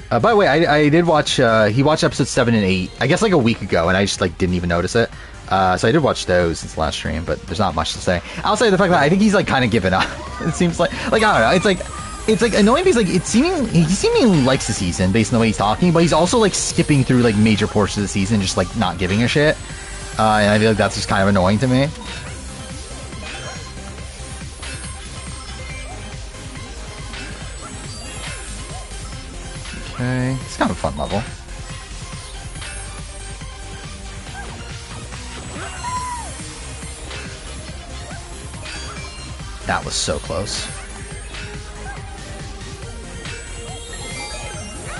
By the way, I did watch, he watched episodes 7 and 8, I guess like a week ago, and I just like didn't even notice it. So I did watch those since the last stream, but there's not much to say. Outside of the fact that I think he's like kind of given up. It seems like I don't know, it's like annoying because like he seemingly likes the season based on the way he's talking, but he's also like skipping through like major portions of the season, just like not giving a shit. And I feel like that's just kind of annoying to me. Okay, it's kind of a fun level. That was so close.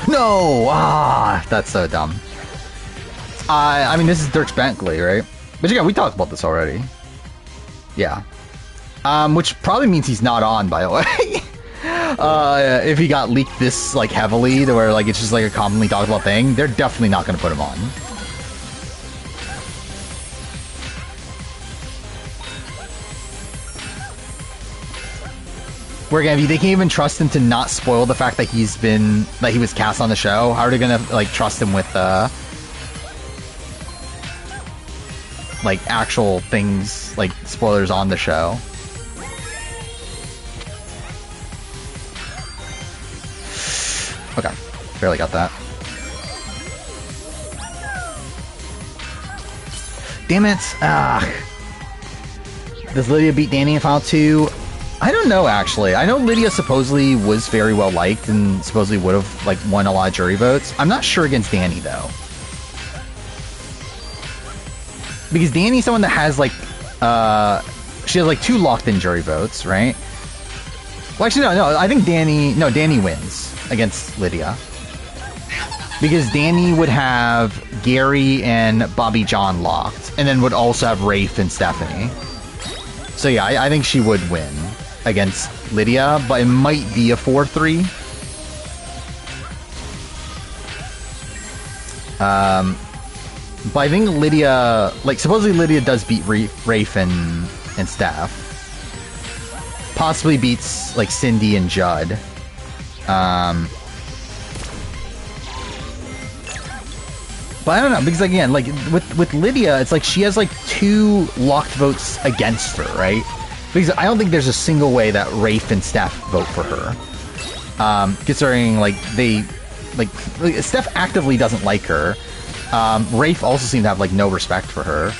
No! Ah, that's so dumb. I mean, this is Dirk Bentley, right? But yeah, we talked about this already. Yeah. Which probably means he's not on, by the way. If he got leaked this, like, heavily, to where, like, it's just, like, a commonly talked about thing, they're definitely not gonna put him on. Where again, they can't even trust him to not spoil the fact that he was cast on the show. How are they gonna like trust him with like actual things, like spoilers on the show? Okay, barely got that. Damn it! Does Lydia beat Danny in Final 2? I don't know, actually. I know Lydia supposedly was very well liked and supposedly would have like won a lot of jury votes. I'm not sure against Danny though, because Danny's someone that has like she has like 2 locked-in jury votes, right? Well, actually, no. I think Danny wins against Lydia, because Danny would have Gary and Bobby John locked, and then would also have Rafe and Stephanie. So yeah, I think she would win against Lydia, but it might be a 4-3. But I think Lydia, like, supposedly Lydia does beat Rafe and Steph. Possibly beats, like, Cindy and Judd. But I don't know, because again, like, with Lydia, it's like she has, like, 2 locked votes against her, right? Because I don't think there's a single way that Rafe and Steph vote for her. Considering, like, Steph actively doesn't like her. Rafe also seemed to have, like, no respect for her.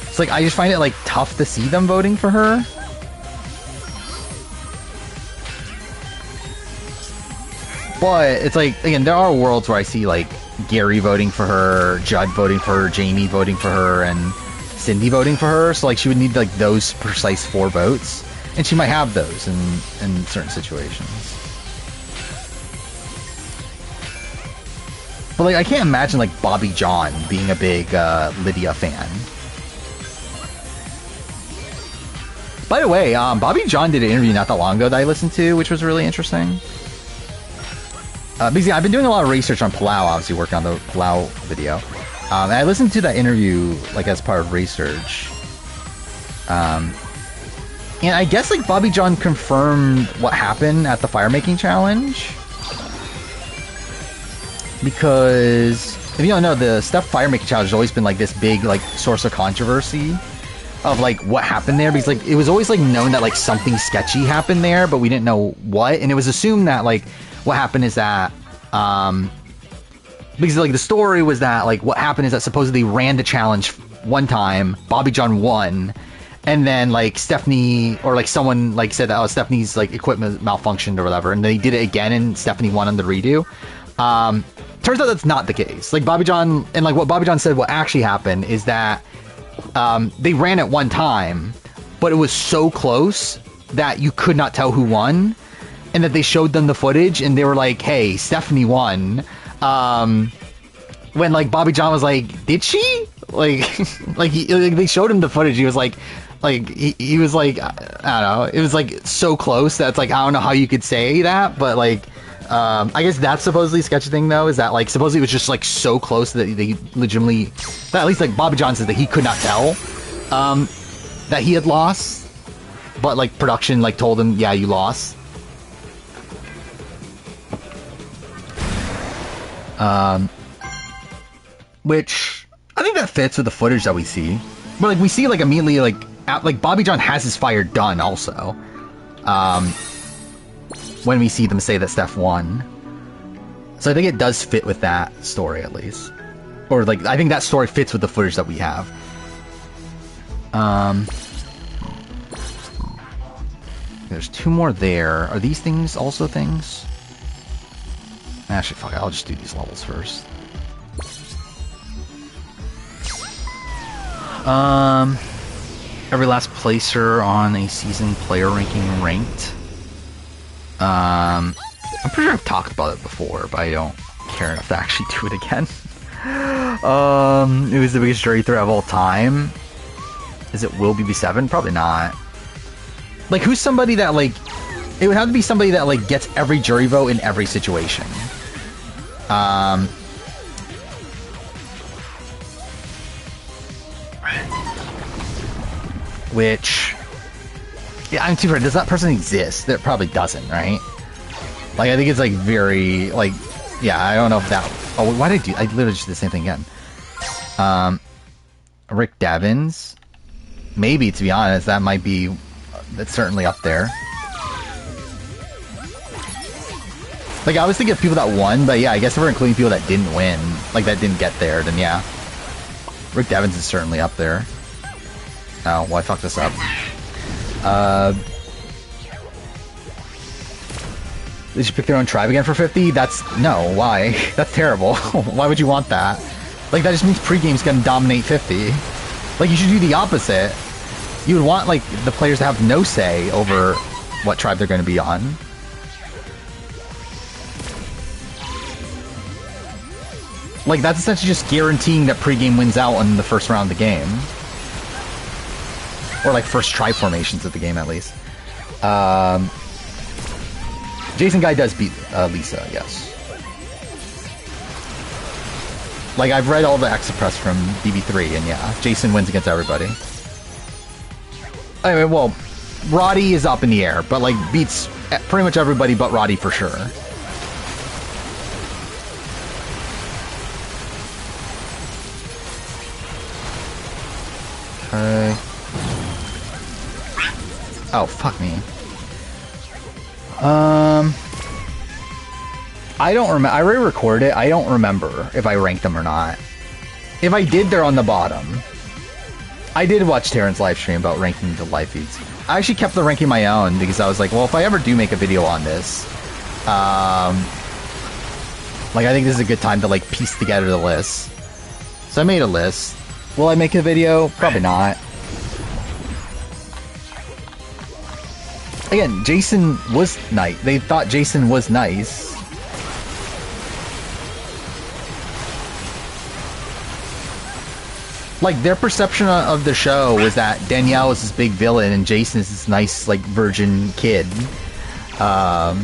It's like, I just find it, like, tough to see them voting for her. But it's like, again, there are worlds where I see, like, Gary voting for her, Judd voting for her, Jamie voting for her, and Cindy voting for her. So, like, she would need, like, those precise 4 votes. And she might have those in certain situations. But, like, I can't imagine, like, Bobby John being a big Lydia fan. By the way, Bobby John did an interview not that long ago that I listened to, which was really interesting. Because yeah, I've been doing a lot of research on Palau, obviously working on the Palau video. And I listened to that interview, like, as part of research. And I guess, like, Bobby John confirmed what happened at the fire making challenge. Because, if you don't know, the Steph fire making challenge has always been, like, this big, like, source of controversy of, like, what happened there. Because, like, it was always, like, known that, like, something sketchy happened there, but we didn't know what. And it was assumed that, like, what happened is that, because, like, the story was that, like, what happened is that supposedly ran the challenge one time, Bobby John won, and then, like, Stephanie, or, like, someone, like, said that, oh, Stephanie's, like, equipment malfunctioned or whatever, and they did it again, and Stephanie won on the redo. Turns out that's not the case. Like, Bobby John, and, like, what Bobby John said what actually happened is that, they ran it one time, but it was so close that you could not tell who won. And that they showed them the footage, and they were like, "Hey, Stephanie won." When, like, Bobby John was like, "Did she?" Like, like they showed him the footage. He was like he was like, I don't know. It was like so close that it's like, I don't know how you could say that, but like, I guess that's supposedly a sketchy thing though. Is that like supposedly it was just like so close that they legitimately, that at least like Bobby John said that he could not tell, that he had lost, but like production like told him, yeah, you lost. Which I think that fits with the footage that we see. But like we see like immediately like Bobby John has his fire done also. When we see them say that Steph won. So I think it does fit with that story at least. Or like I think that story fits with the footage that we have. There's 2 more there. Are these things also things? Actually, fuck it, I'll just do these levels first. Every last placer on a season player ranking ranked. I'm pretty sure I've talked about it before, but I don't care enough to actually do it again. It was the biggest jury threat of all time. Is it will BB7? Probably not. Like, who's somebody that, like... It would have to be somebody that, like, gets every jury vote in every situation. Which... Yeah, I'm too afraid. Does that person exist? That probably doesn't, right? Like, I think it's like very, like, yeah, I don't know if that... Oh, why did I do... I literally just did the same thing again. Rick Devens. Maybe, to be honest, that might be... That's certainly up there. Like, I was thinking of people that won, but yeah, I guess if we're including people that didn't win, like, that didn't get there, then yeah. Rick Devens is certainly up there. Oh, well, I fucked this up. They should pick their own tribe again for 50? That's... No, why? That's terrible. Why would you want that? Like, that just means pre-game's gonna dominate 50. Like, you should do the opposite. You would want, like, the players to have no say over what tribe they're gonna be on. Like, that's essentially just guaranteeing that pre-game wins out in the first round of the game. Or, like, first tribe formations of the game, at least. Jason Guy does beat Lisa, yes. Like, I've read all the extra press from BB3, and yeah, Jason wins against everybody. I mean, well, Roddy is up in the air, but, like, beats pretty much everybody but Roddy for sure. Okay. Oh, fuck me. I don't remember. I already recorded it. I don't remember if I ranked them or not. If I did, they're on the bottom. I did watch Terran's live stream about ranking the live feeds. I actually kept the ranking my own because I was like, well, if I ever do make a video on this, like, I think this is a good time to, like, piece together the list. So I made a list. Will I make a video? Probably not. Again, Jason was nice. They thought Jason was nice. Like, their perception of the show was that Danielle is this big villain and Jason is this nice, like, virgin kid. Oh,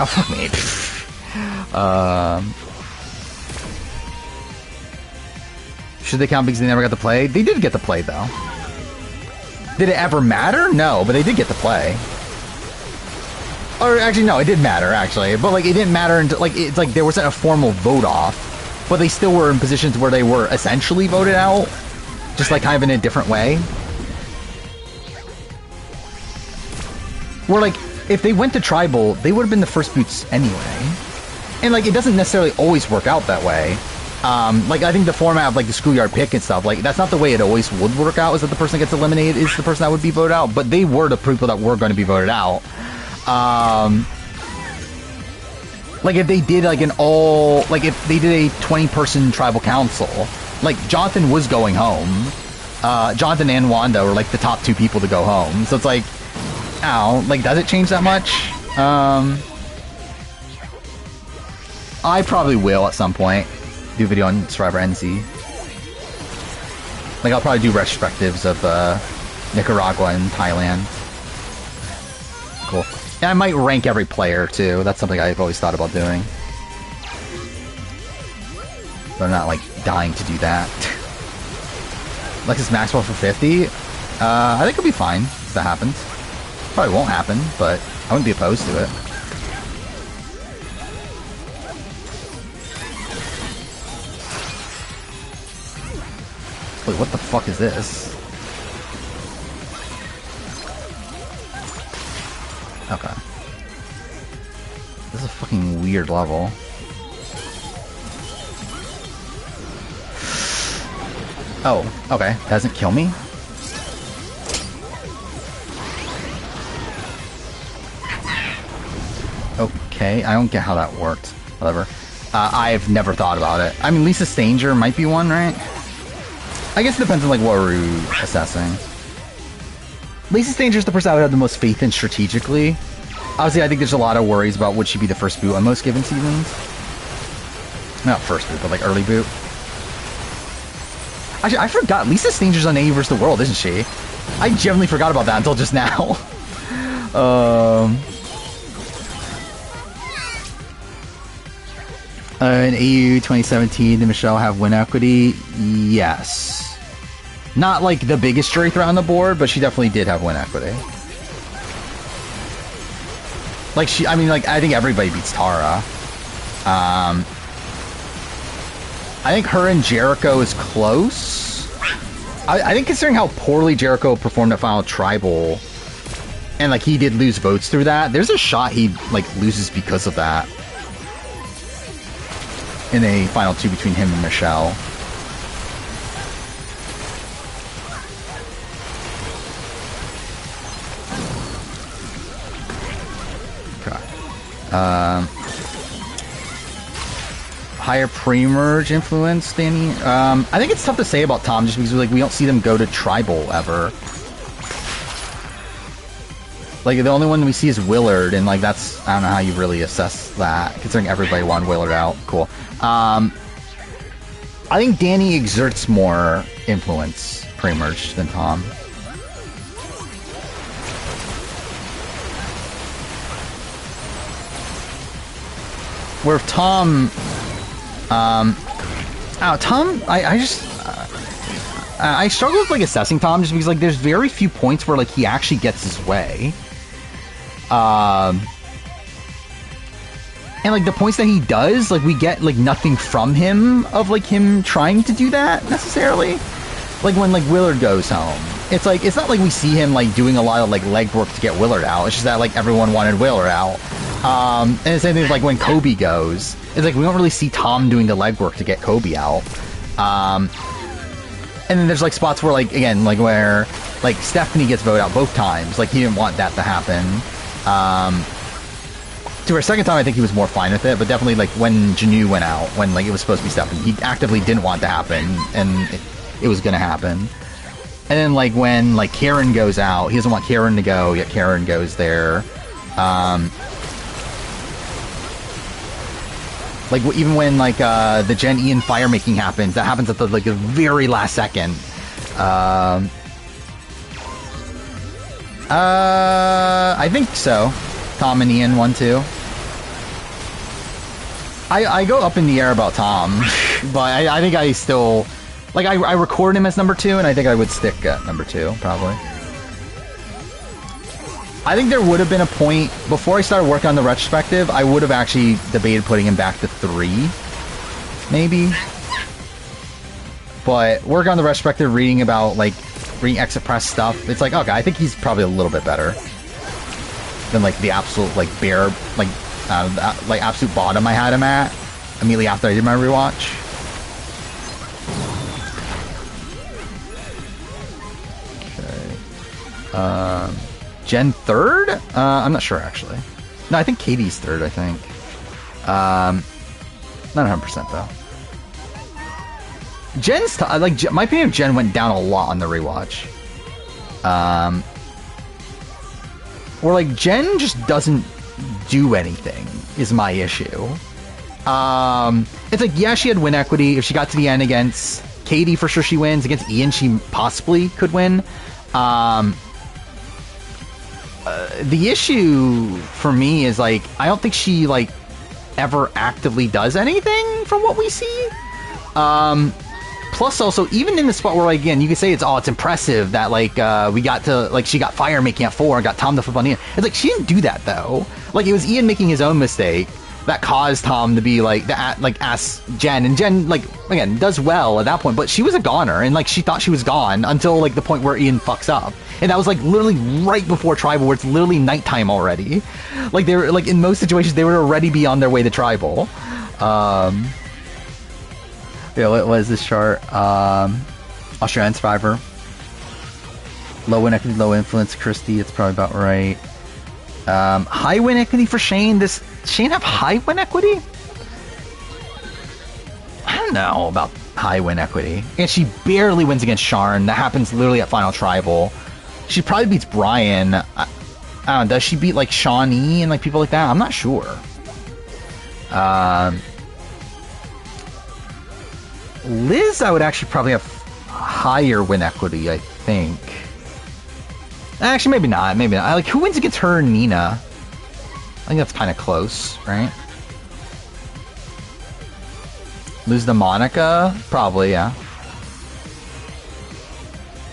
fuck me. Should they count because they never got to play? They did get to play, though. Did it ever matter? No, but they did get to play. Or, actually, no, it did matter, actually. But, like, it didn't matter until, like, it's like there wasn't a formal vote-off. But they still were in positions where they were essentially voted out. Just, like, kind of in a different way. Where, like, if they went to Tribal, they would have been the first boots anyway. And, like, it doesn't necessarily always work out that way. Like, I think the format of, like, the schoolyard pick and stuff, like, that's not the way it always would work out, is that the person that gets eliminated is the person that would be voted out. But they were the people that were going to be voted out. Like, if they did, like, an all... Like, if they did a 20-person tribal council, like, Jonathan was going home. Jonathan and Wanda were, like, the top two people to go home. So it's like, ow, like, does it change that much? I probably will at some point do a video on Survivor NZ. Like, I'll probably do retrospectives of Nicaragua and Thailand. Cool. And I might rank every player too. That's something I've always thought about doing. But I'm not, like, dying to do that. Lexus Maxwell for 50? I think it'll be fine if that happens. Probably won't happen, but I wouldn't be opposed to it. Wait, what the fuck is this? Okay. This is a fucking weird level. Oh, okay. Doesn't kill me? Okay, I don't get how that worked. Whatever. I've never thought about it. I mean, Lisa Stanger might be one, right? I guess it depends on, like, what we're assessing. Lisa Stanger's the person I would have the most faith in strategically. Obviously, I think there's a lot of worries about would she be the first boot on most given seasons. Not first boot, but, like, early boot. Actually, I forgot. Lisa Stanger's on AU vs. the World, isn't she? I genuinely forgot about that until just now. In AU 2017, did Michelle have win equity? Yes. Not like the biggest jury threat on the board, but she definitely did have win equity. Like I mean, like I think everybody beats Tara. I think her and Jericho is close. I think considering how poorly Jericho performed at Final Tribal, and like he did lose votes through that, there's a shot he like loses because of that in a Final 2 between him and Michelle. Higher pre-merge influence, Danny? I think it's tough to say about Tom just because like we don't see them go to tribal ever. Like the only one we see is Willard, and like that's, I don't know how you really assess that considering everybody wanted Willard out. Cool. I think Danny exerts more influence pre-merge than Tom. Where Tom, Tom, I struggle with like assessing Tom just because like there's very few points where like he actually gets his way. And like the points that he does, like we get like nothing from him of like him trying to do that necessarily. Like when like Willard goes home, it's like it's not like we see him like doing a lot of like legwork to get Willard out. It's just that like everyone wanted Willard out. And the same thing is like when Kobe goes, it's like we don't really see Tom doing the legwork to get Kobe out. And then there's like spots where like again like where like Stephanie gets voted out both times. Like he didn't want that to happen. To her second time, I think he was more fine with it, but definitely like when Janu went out, when like it was supposed to be Stephanie, he actively didn't want it to happen, and it was gonna happen. And then like when like Karen goes out, he doesn't want Karen to go, yet Karen goes there. Like even when like the Jen Ian fire making happens, that happens at the like the very last second. I think so. Tom and Ian 1-2. I go up in the air about Tom, but I think I still like I record him as number 2, and I think I would stick at number 2 probably. I think there would have been a point before I started working on the retrospective. I would have actually debated putting him back to 3, maybe. But working on the retrospective, reading about like reading Exit Press stuff, it's like okay, I think he's probably a little bit better than like the absolute like bare like absolute bottom I had him at immediately after I did my rewatch. Okay. Jen 3rd? I'm not sure actually. No, I think Katie's 3rd. I think. Not 100% though. Jen's like my opinion of Jen went down a lot on the rewatch. Or like Jen just doesn't do anything is my issue. It's like yeah, she had win equity. If she got to the end against Katie, for sure she wins. Against Ian, she possibly could win. The issue for me is like I don't think she like ever actively does anything from what we see. Plus also even in the spot where like, again you could say it's impressive that like we got to like she got fire making at 4 and got Tom to flip on Ian. It's like she didn't do that though. Like it was Ian making his own mistake that caused Tom to be like that, like ask Jen, and Jen like again does well at that point, but she was a goner and like she thought she was gone until like the point where Ian fucks up, and that was like literally right before tribal where it's literally nighttime already. Like they were like in most situations they would already be on their way to tribal. Yeah, what is this chart? Australian Survivor. Low win equity, low influence. Christie, it's probably about right. High win equity for Shane. Does Shane have high win equity? I don't know about high win equity. And she barely wins against Sharn. That happens literally at Final Tribal. She probably beats Brian. I don't know. Does she beat like Shawnee and like people like that? I'm not sure. Liz, I would actually probably have higher win equity, I think. Actually, maybe not. Maybe not. Like, who wins against her and Nina? I think that's kind of close, right? Lose to Monica? Probably, yeah.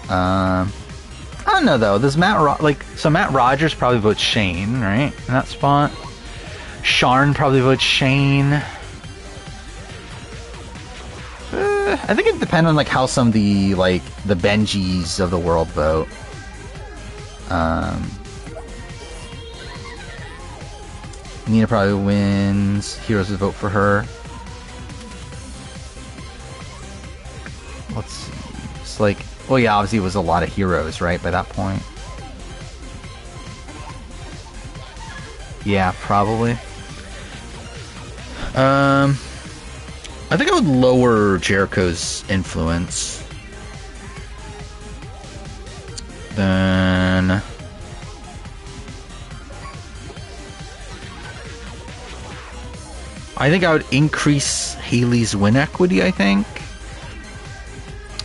I don't know though. Does Matt so Matt Rogers probably votes Shane, right? In that spot. Sharn probably votes Shane. I think it depends on like how some of the the Benjis of the world vote. Nina probably wins. Heroes would vote for her. Let's see. It's like, well, yeah, obviously it was a lot of heroes, right? By that point. Yeah, probably. I think I would lower Jericho's influence. Then I think I would increase Haley's win equity, I think.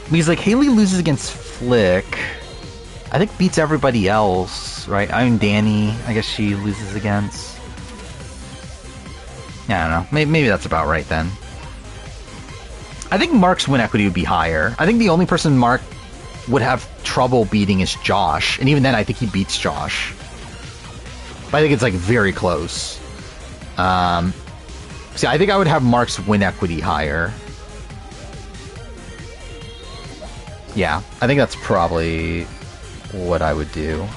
Because like Haley loses against Flick. I think beats everybody else, right? I mean Danny, I guess she loses against. Yeah, I don't know. Maybe that's about right then. I think Mark's win equity would be higher. I think the only person Mark would have trouble beating is Josh. And even then, I think he beats Josh. But I think it's like very close. See, I think I would have Mark's win equity higher. Yeah, I think that's probably what I would do.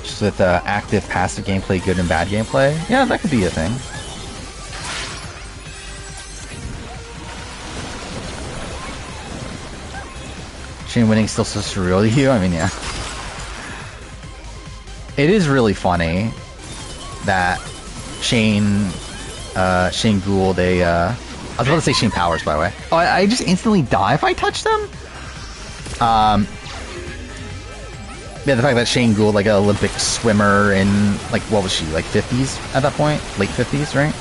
Just with active, passive gameplay, good and bad gameplay. Yeah, that could be a thing. Shane winning still so surreal to you? I mean, yeah. It is really funny that Shane Gould, I was about to say Shane Powers, by the way. Oh, I just instantly die if I touch them? Yeah, the fact that Shane Gould, like an Olympic swimmer in, like, what was she, like 50s at that point? Late 50s, right?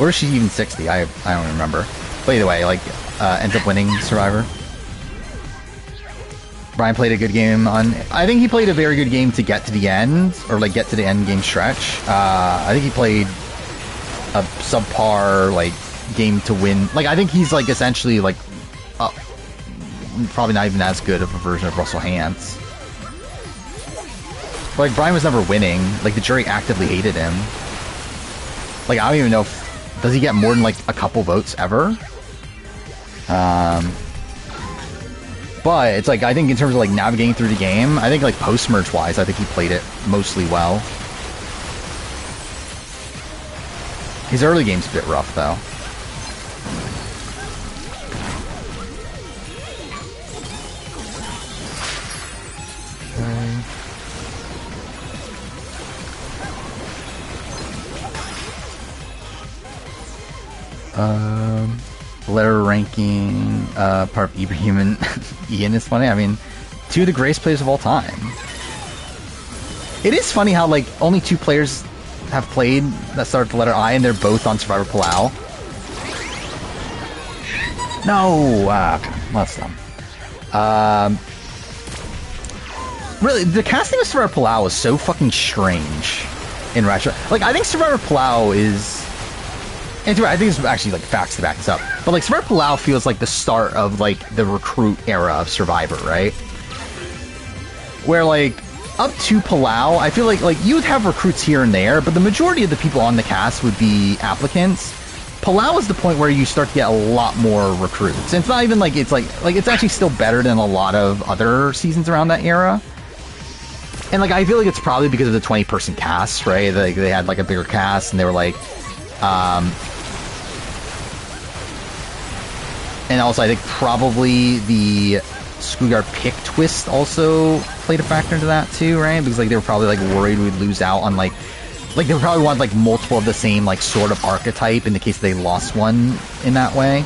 Or is she even 60? I don't remember. But either way, like, ends up winning Survivor. Brian played a good game on... I think he played a very good game to get to the end, or like get to the end game stretch. I think he played a subpar, like, game to win. Like, I think he's, like, essentially, like, probably not even as good of a version of Russell Hantz. But, like, Brian was never winning. Like, the jury actively hated him. Like, I don't even know if... Does he get more than, like, a couple votes ever? But it's like, I think in terms of like navigating through the game, I think like post-merge wise, I think he played it mostly well. His early game's a bit rough though. Letter ranking, part of Ibrahim and Ian is funny. I mean, two of the greatest players of all time. It is funny how, like, only two players have played that start with the letter I, and they're both on Survivor Palau. No! That's dumb. Really, the casting of Survivor Palau is so fucking strange in retro. Like, I think Survivor Palau is... And I think it's actually like facts to back this up. But like Survivor Palau feels like the start of like the recruit era of Survivor, right? Where like up to Palau, I feel like you would have recruits here and there, but the majority of the people on the cast would be applicants. Palau is the point where you start to get a lot more recruits. And it's not even like it's it's actually still better than a lot of other seasons around that era. And like I feel like it's probably because of the 20-person cast, right? Like they had like a bigger cast and they were like and also I think probably the Schoolyard pick twist also played a factor into that too, right? Because like they were probably like worried we'd lose out on like they would probably want like multiple of the same like sort of archetype in the case they lost one in that way.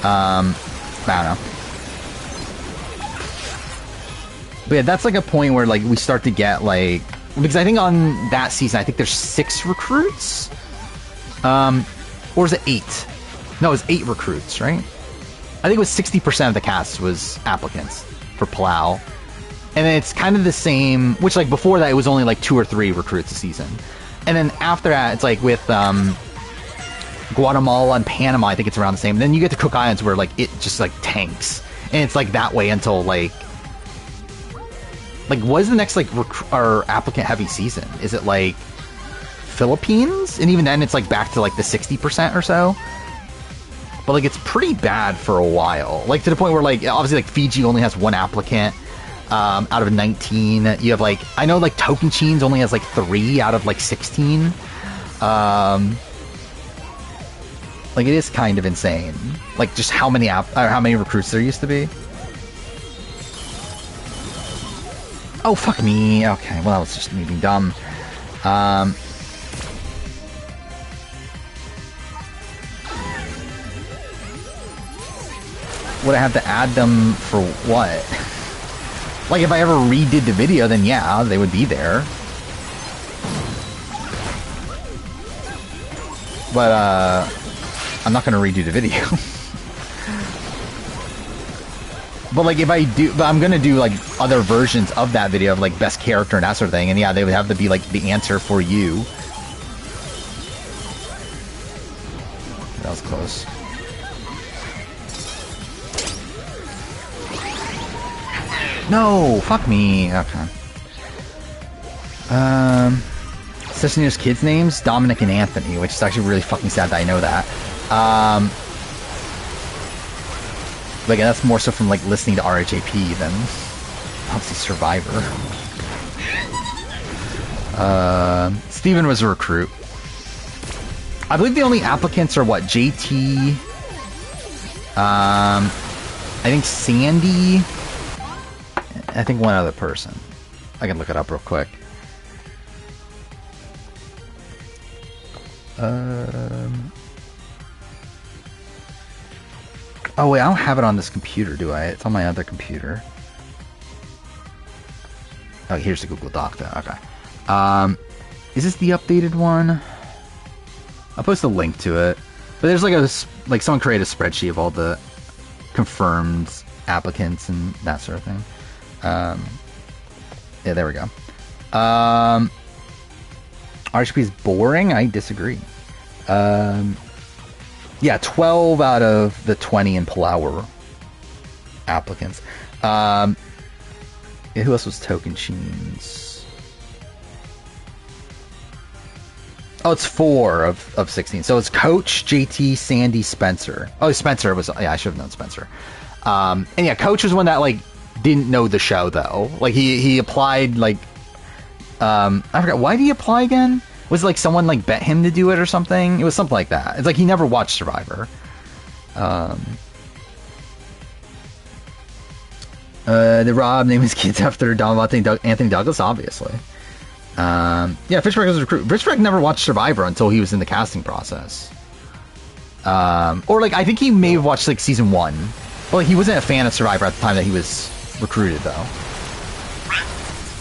I don't know. But yeah, that's like a point where like we start to get like, because I think on that season I think there's 6 recruits. Or is it 8? No, it was 8 recruits, right? I think it was 60% of the cast was applicants for Palau. And then it's kind of the same, which like before that it was only like 2 or 3 recruits a season. And then after that it's like with Guatemala and Panama, I think it's around the same. And then you get to Cook Islands where like it just like tanks, and it's like that way until like what is the next like or applicant heavy season? Is it like Philippines? And even then it's like back to like the 60% or so. But like it's pretty bad for a while, like to the point where like obviously like Fiji only has 1 applicant out of 19. You have like, I know like Tocantins only has like 3 out of like 16. Like it is kind of insane, like just how many recruits there used to be. Oh fuck me. Okay, well that was just me being dumb. Would I have to add them for what? Like if I ever redid the video, then yeah, they would be there. But I'm not gonna redo the video. But like if I do, but I'm gonna do like other versions of that video of like best character and that sort of thing, and yeah, they would have to be like the answer for you. That was close. No, fuck me. Okay. Sessioneer's kids' names, Dominic and Anthony, which is actually really fucking sad that I know that. Like that's more so from like listening to RHAP than obviously Survivor. Steven was a recruit. I believe the only applicants are what? JT, I think Sandy, I think one other person. I can look it up real quick. Oh wait, I don't have it on this computer, do I? It's on my other computer. Oh, here's the Google Doc though. Okay. Is this the updated one? I'll post a link to it. But there's like someone created a spreadsheet of all the confirmed applicants and that sort of thing. Yeah, there we go. RHP is boring? I disagree. Yeah, 12 out of the 20 in Palau applicants. Yeah, who else was Tocantins? Oh, it's 4 of 16. So it's Coach, JT, Sandy, Spencer. Oh, Spencer was... Yeah, I should have known Spencer. And yeah, Coach was one that, like, didn't know the show, though. Like, he applied, like... I forgot. Why did he apply again? Was it like someone like bet him to do it or something? It was something like that. It's like he never watched Survivor. Did Rob name his kids after Anthony Douglas? Obviously. Yeah, Fishback was a recruit. Fishback never watched Survivor until he was in the casting process. Or like I think he may have watched like season 1. But like, he wasn't a fan of Survivor at the time that he was recruited, though.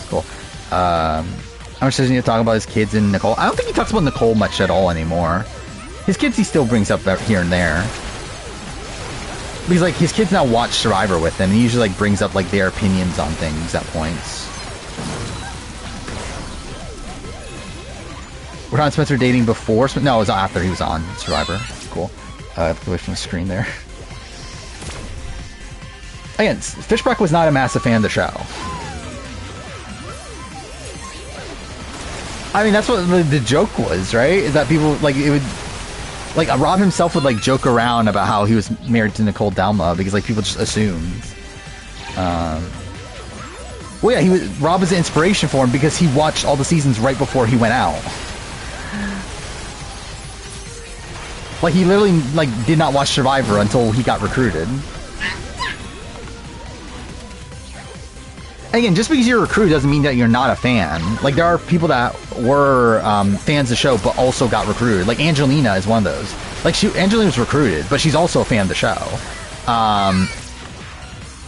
Cool. How much does he need to talk about his kids and Nicole? I don't think he talks about Nicole much at all anymore. His kids he still brings up here and there. Because like his kids now watch Survivor with him. He usually like brings up like their opinions on things at points. Were Tom and Spencer dating before? No, it was after he was on Survivor. Cool. Away from the screen there. Again, Fishback was not a massive fan of the show. I mean, that's what the joke was, right? Is that people, like, it would... Like, Rob himself would, like, joke around about how he was married to Nicole Delma, because, like, people just assumed. Well, yeah, Rob was an inspiration for him because he watched all the seasons right before he went out. Like, he literally, like, did not watch Survivor until he got recruited. Again, just because you're a recruit doesn't mean that you're not a fan. Like, there are people that were fans of the show, but also got recruited. Like, Angelina is one of those. Like, Angelina was recruited, but she's also a fan of the show.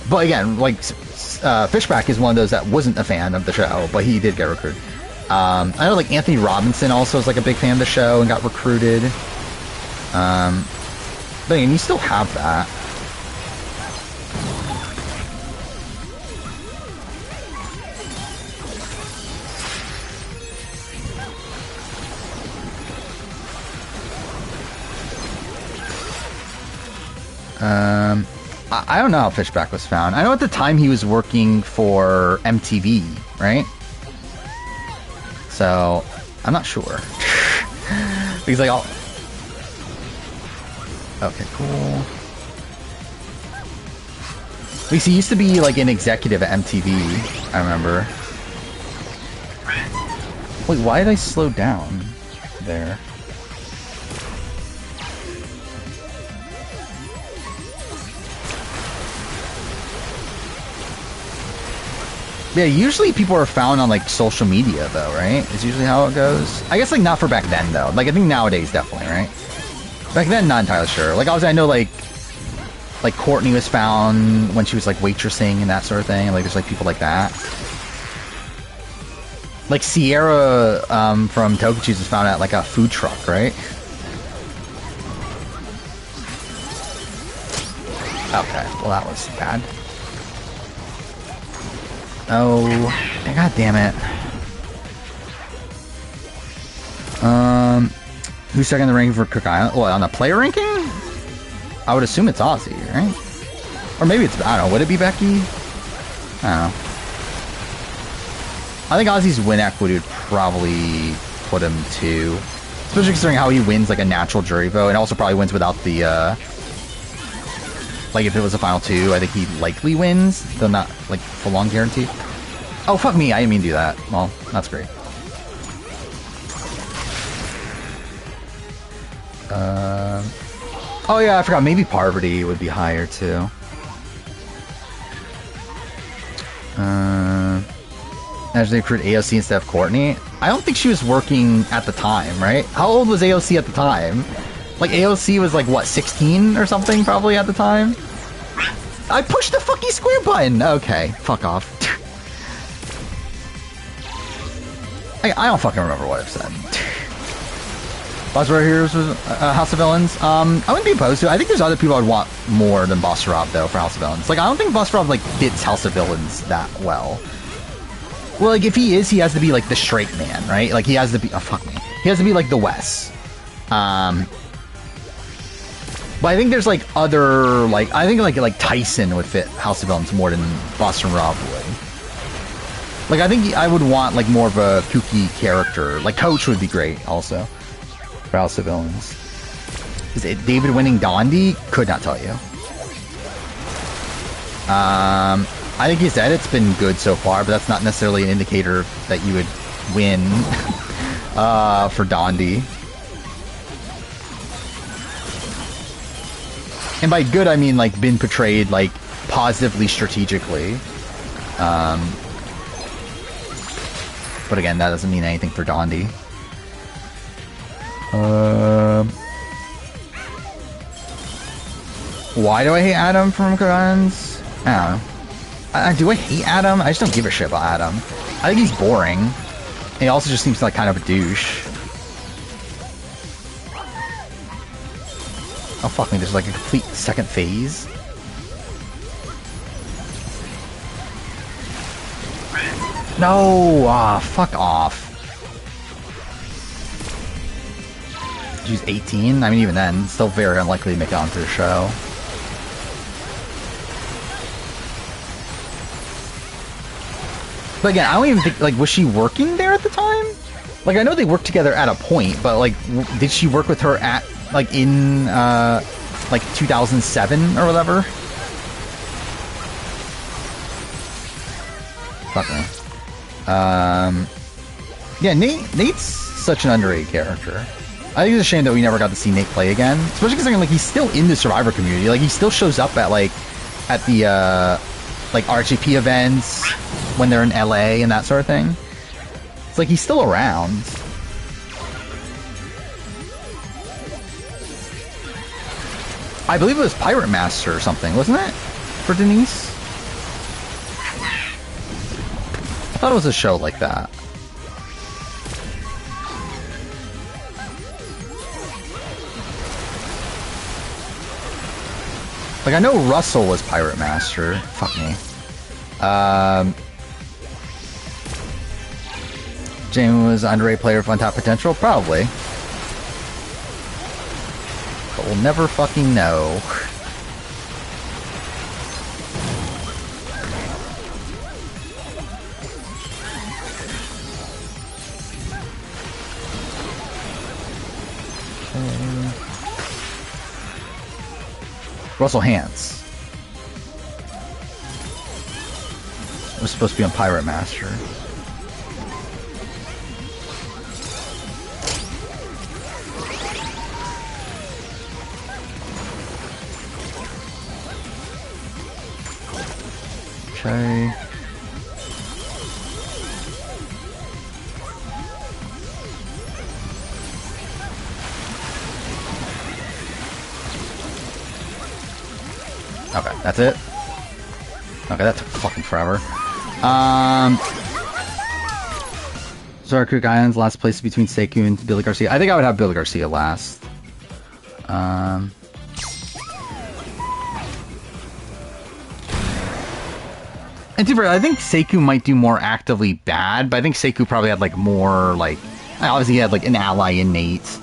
But again, like, Fishback is one of those that wasn't a fan of the show, but he did get recruited. I know, like, Anthony Robinson also is, like, a big fan of the show and got recruited. But again, you still have that. I don't know how Fishback was found. I know at the time he was working for MTV, right? So, I'm not sure. He's like, oh. Okay, cool. At least he used to be like an executive at MTV, I remember. Wait, why did I slow down there? Yeah, usually people are found on like social media though, right? Is usually how it goes. I guess like not for back then though. Like I think nowadays definitely, right? Back then, not entirely sure. Like obviously I know like Courtney was found when she was like waitressing and that sort of thing. Like there's like people like that. Like Sierra from Tokuchis was found at like a food truck, right? Okay, well that was bad. Oh, god damn it. Who's second in the ranking for Cook Island? What, on the player ranking? I would assume it's Ozzy, right? Or maybe it's, I don't know, would it be Becky? I don't know. I think Ozzy's win equity would probably put him to, especially considering how he wins like a natural jury vote, and also probably wins without the, like if it was a final two, I think he likely wins, though not like full on guarantee. Oh fuck me, I didn't mean to do that. Well, that's great. Oh yeah, I forgot. Maybe Parvati would be higher too. As they recruit AOC instead of Courtney. I don't think she was working at the time, right? How old was AOC at the time? Like AOC was like what, 16 or something probably at the time? I pushed the fucking square button! Okay, fuck off. I don't fucking remember what I've said. Boss Heroes was House of Villains. I wouldn't be opposed to it. I think there's other people I'd want more than Boss Rob though for House of Villains. Like I don't think Boss Rob like fits House of Villains that well. Well, like if he is, he has to be like the straight man, right? Like he has to be. Oh fuck me. He has to be like the Wes. But I think there's like other like I think like Tyson would fit House of Villains more than Boston Rob would. Like I think I would want like more of a kooky character. Like Coach would be great also for House of Villains. Is it David winning Dondi? Could not tell you. I think his edit's been good so far, but that's not necessarily an indicator that you would win for Dondi. And by good, I mean like been portrayed like positively strategically. But again, that doesn't mean anything for Dondi. Why do I hate Adam from Guns? I don't know. Do I hate Adam? I just don't give a shit about Adam. I think he's boring. And he also just seems like kind of a douche. Oh fuck me, there's like a complete second phase. No! Fuck off. She's 18? I mean, even then, still very unlikely to make it onto the show. But again, I don't even think, like, was she working there at the time? Like, I know they worked together at a point, but, like, did she work with her at, like, in, like, 2007 or whatever? Fuck me. Yeah, Nate's such an underrated character. I think it's a shame that we never got to see Nate play again. Especially because, like, he's still in the Survivor community. Like, he still shows up at, like, at the, like, RGP events when they're in LA and that sort of thing. It's like he's still around. I believe it was Pirate Master or something, wasn't it? For Denise? I thought it was a show like that. Like, I know Russell was Pirate Master. Fuck me. Jamie was an underrated player with untapped potential? Probably. But we'll never fucking know. Okay. Russell Hance. It was supposed to be on Pirate Master. Okay. Okay, that's it. Okay, that took fucking forever. Sorry, Cook Islands, last place between Sekou and Billy Garcia. I think I would have Billy Garcia last. And I think Sekou might do more actively bad, but I think Sekou probably had like more like obviously he had like an ally in Nate.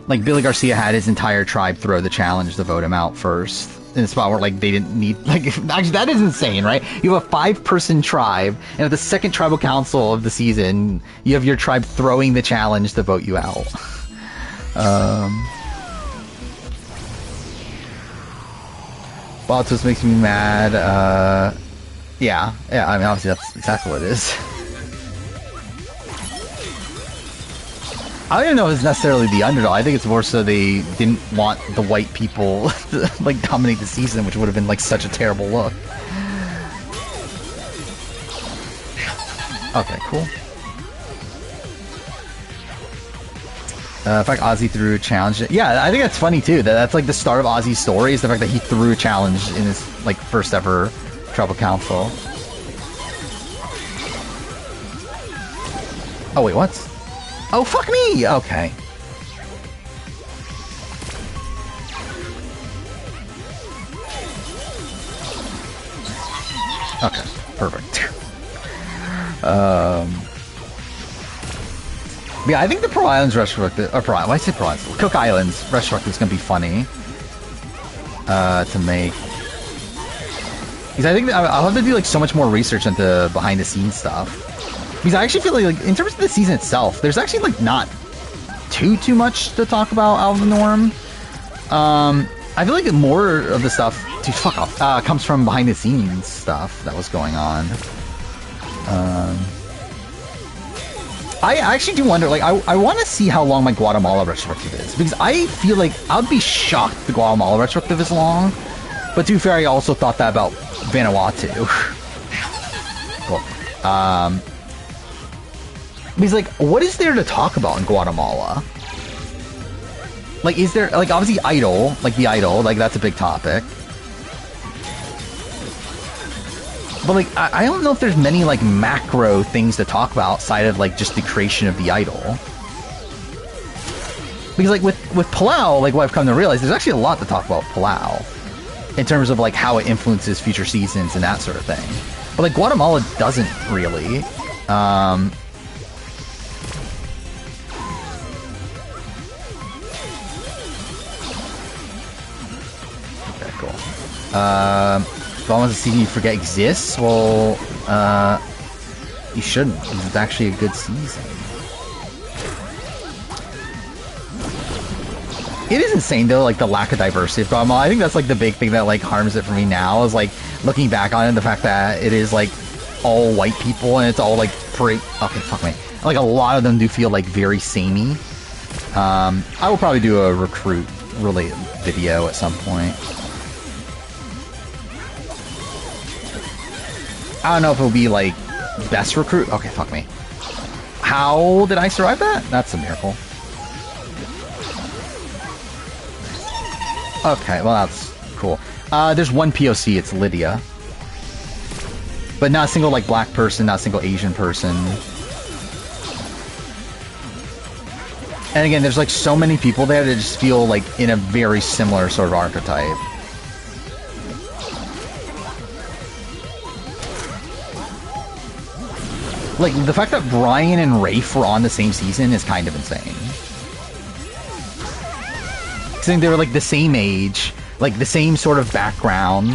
Like Billy Garcia had his entire tribe throw the challenge to vote him out first. In a spot where like they didn't need like actually that is insane, right? You have a 5-person tribe, and at the second tribal council of the season, you have your tribe throwing the challenge to vote you out. Baltos makes me mad. Yeah, I mean obviously that's exactly what it is. I don't even know if it's necessarily the underdog. I think it's more so they didn't want the white people to like dominate the season, which would have been like such a terrible look. Okay, cool. In fact, Ozzy threw a challenge. Yeah, I think that's funny too. That's like the start of Ozzy's story, is the fact that he threw a challenge in his like first ever tribal council. Oh wait, what? Oh, fuck me! Okay. Okay, perfect. Yeah, I think the Pearl Islands retrospective, or Pearl, why say Pearl Islands? Cook Islands retrospective is gonna be funny. To make. Because I think I'll have to do like so much more research into behind the scenes stuff. Because I actually feel like in terms of the season itself, there's actually like not too much to talk about out of the norm. I feel like more of the stuff, dude, fuck off, comes from behind the scenes stuff that was going on. I actually do wonder, like, I want to see how long my Guatemala retrospective is, because I feel like I'd be shocked if the Guatemala retrospective is long. But to be fair, I also thought that about Vanuatu. Cool. Because, like, what is there to talk about in Guatemala? Like, is there, like, obviously Idol, like, the Idol, like, that's a big topic. But, like, I don't know if there's many, like, macro things to talk about outside of, like, just the creation of the Idol. Because, like, with Palau, like, what I've come to realize, there's actually a lot to talk about Palau. In terms of, like, how it influences future seasons and that sort of thing. But, like, Guatemala doesn't really. If I want to see you forget exists, well, you shouldn't, because it's actually a good season. It is insane, though, like, the lack of diversity of Guatemala. I think that's, like, the big thing that, like, harms it for me now, is, like, looking back on it, the fact that it is, like, all white people, and it's all, like, pretty... Okay, fuck me. Like, a lot of them do feel, like, very samey. I will probably do a recruit-related video at some point. I don't know if it'll be, like, best recruit. Okay, fuck me. How did I survive that? That's a miracle. Okay, well, that's cool. There's one POC, it's Lydia. But not a single, like, black person, not a single Asian person. And again, there's, like, so many people there that just feel, like, in a very similar sort of archetype. Like, the fact that Brian and Rafe were on the same season is kind of insane. I think they were, like, the same age, like, the same sort of background.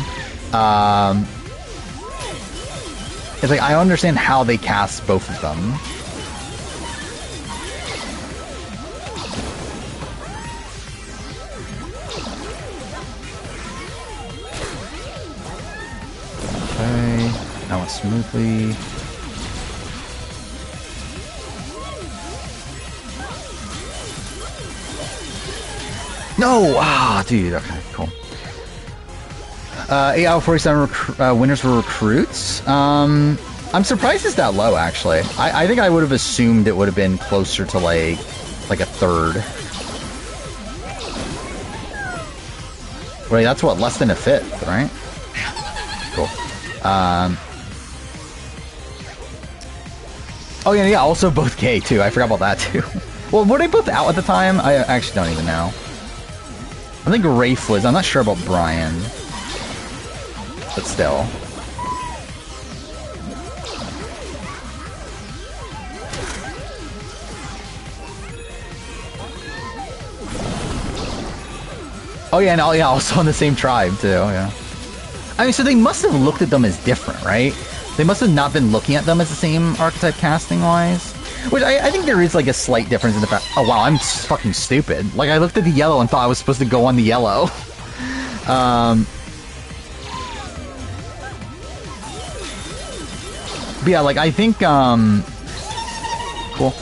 It's like, I understand how they cast both of them. smoothly. No! Ah, dude. Okay, cool. 8 out of 47 winners were recruits. I'm surprised it's that low, actually. I think I would have assumed it would have been closer to, like a third. Wait, that's what? Less than a fifth, right? Cool. Oh, yeah, also both gay, too. I forgot about that, too. Well, were they both out at the time? I actually don't even know. I think Rafe was. I'm not sure about Brian. But still. Oh, yeah, and also in the same tribe, too, yeah. I mean, so they must have looked at them as different, right? They must have not been looking at them as the same archetype casting-wise. Which, I think there is, like, a slight difference in the fact... Oh, wow, I'm fucking stupid. Like, I looked at the yellow and thought I was supposed to go on the yellow. But yeah, like, I think, cool.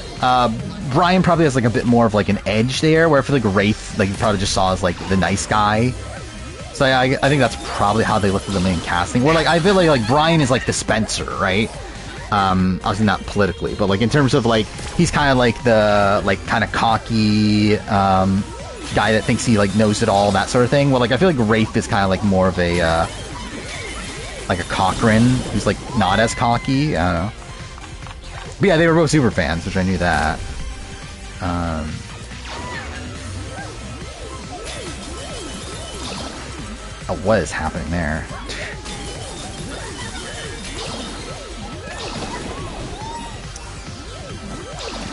Brian probably has, like, a bit more of, like, an edge there, where I feel like Wraith, like, you probably just saw as, like, the nice guy. So I think that's probably how they looked at the main casting. Where, like, I feel like Brian is, like, the Spencer, right? Obviously not politically, but, like, in terms of, like, he's kind of, like, the, like, kind of cocky, guy that thinks he, like, knows it all, that sort of thing. Well, like, I feel like Wraith is kind of, like, more of a, like a Cochrane, who's, like, not as cocky. I don't know. But yeah, they were both super fans, which I knew that. Oh, what is happening there?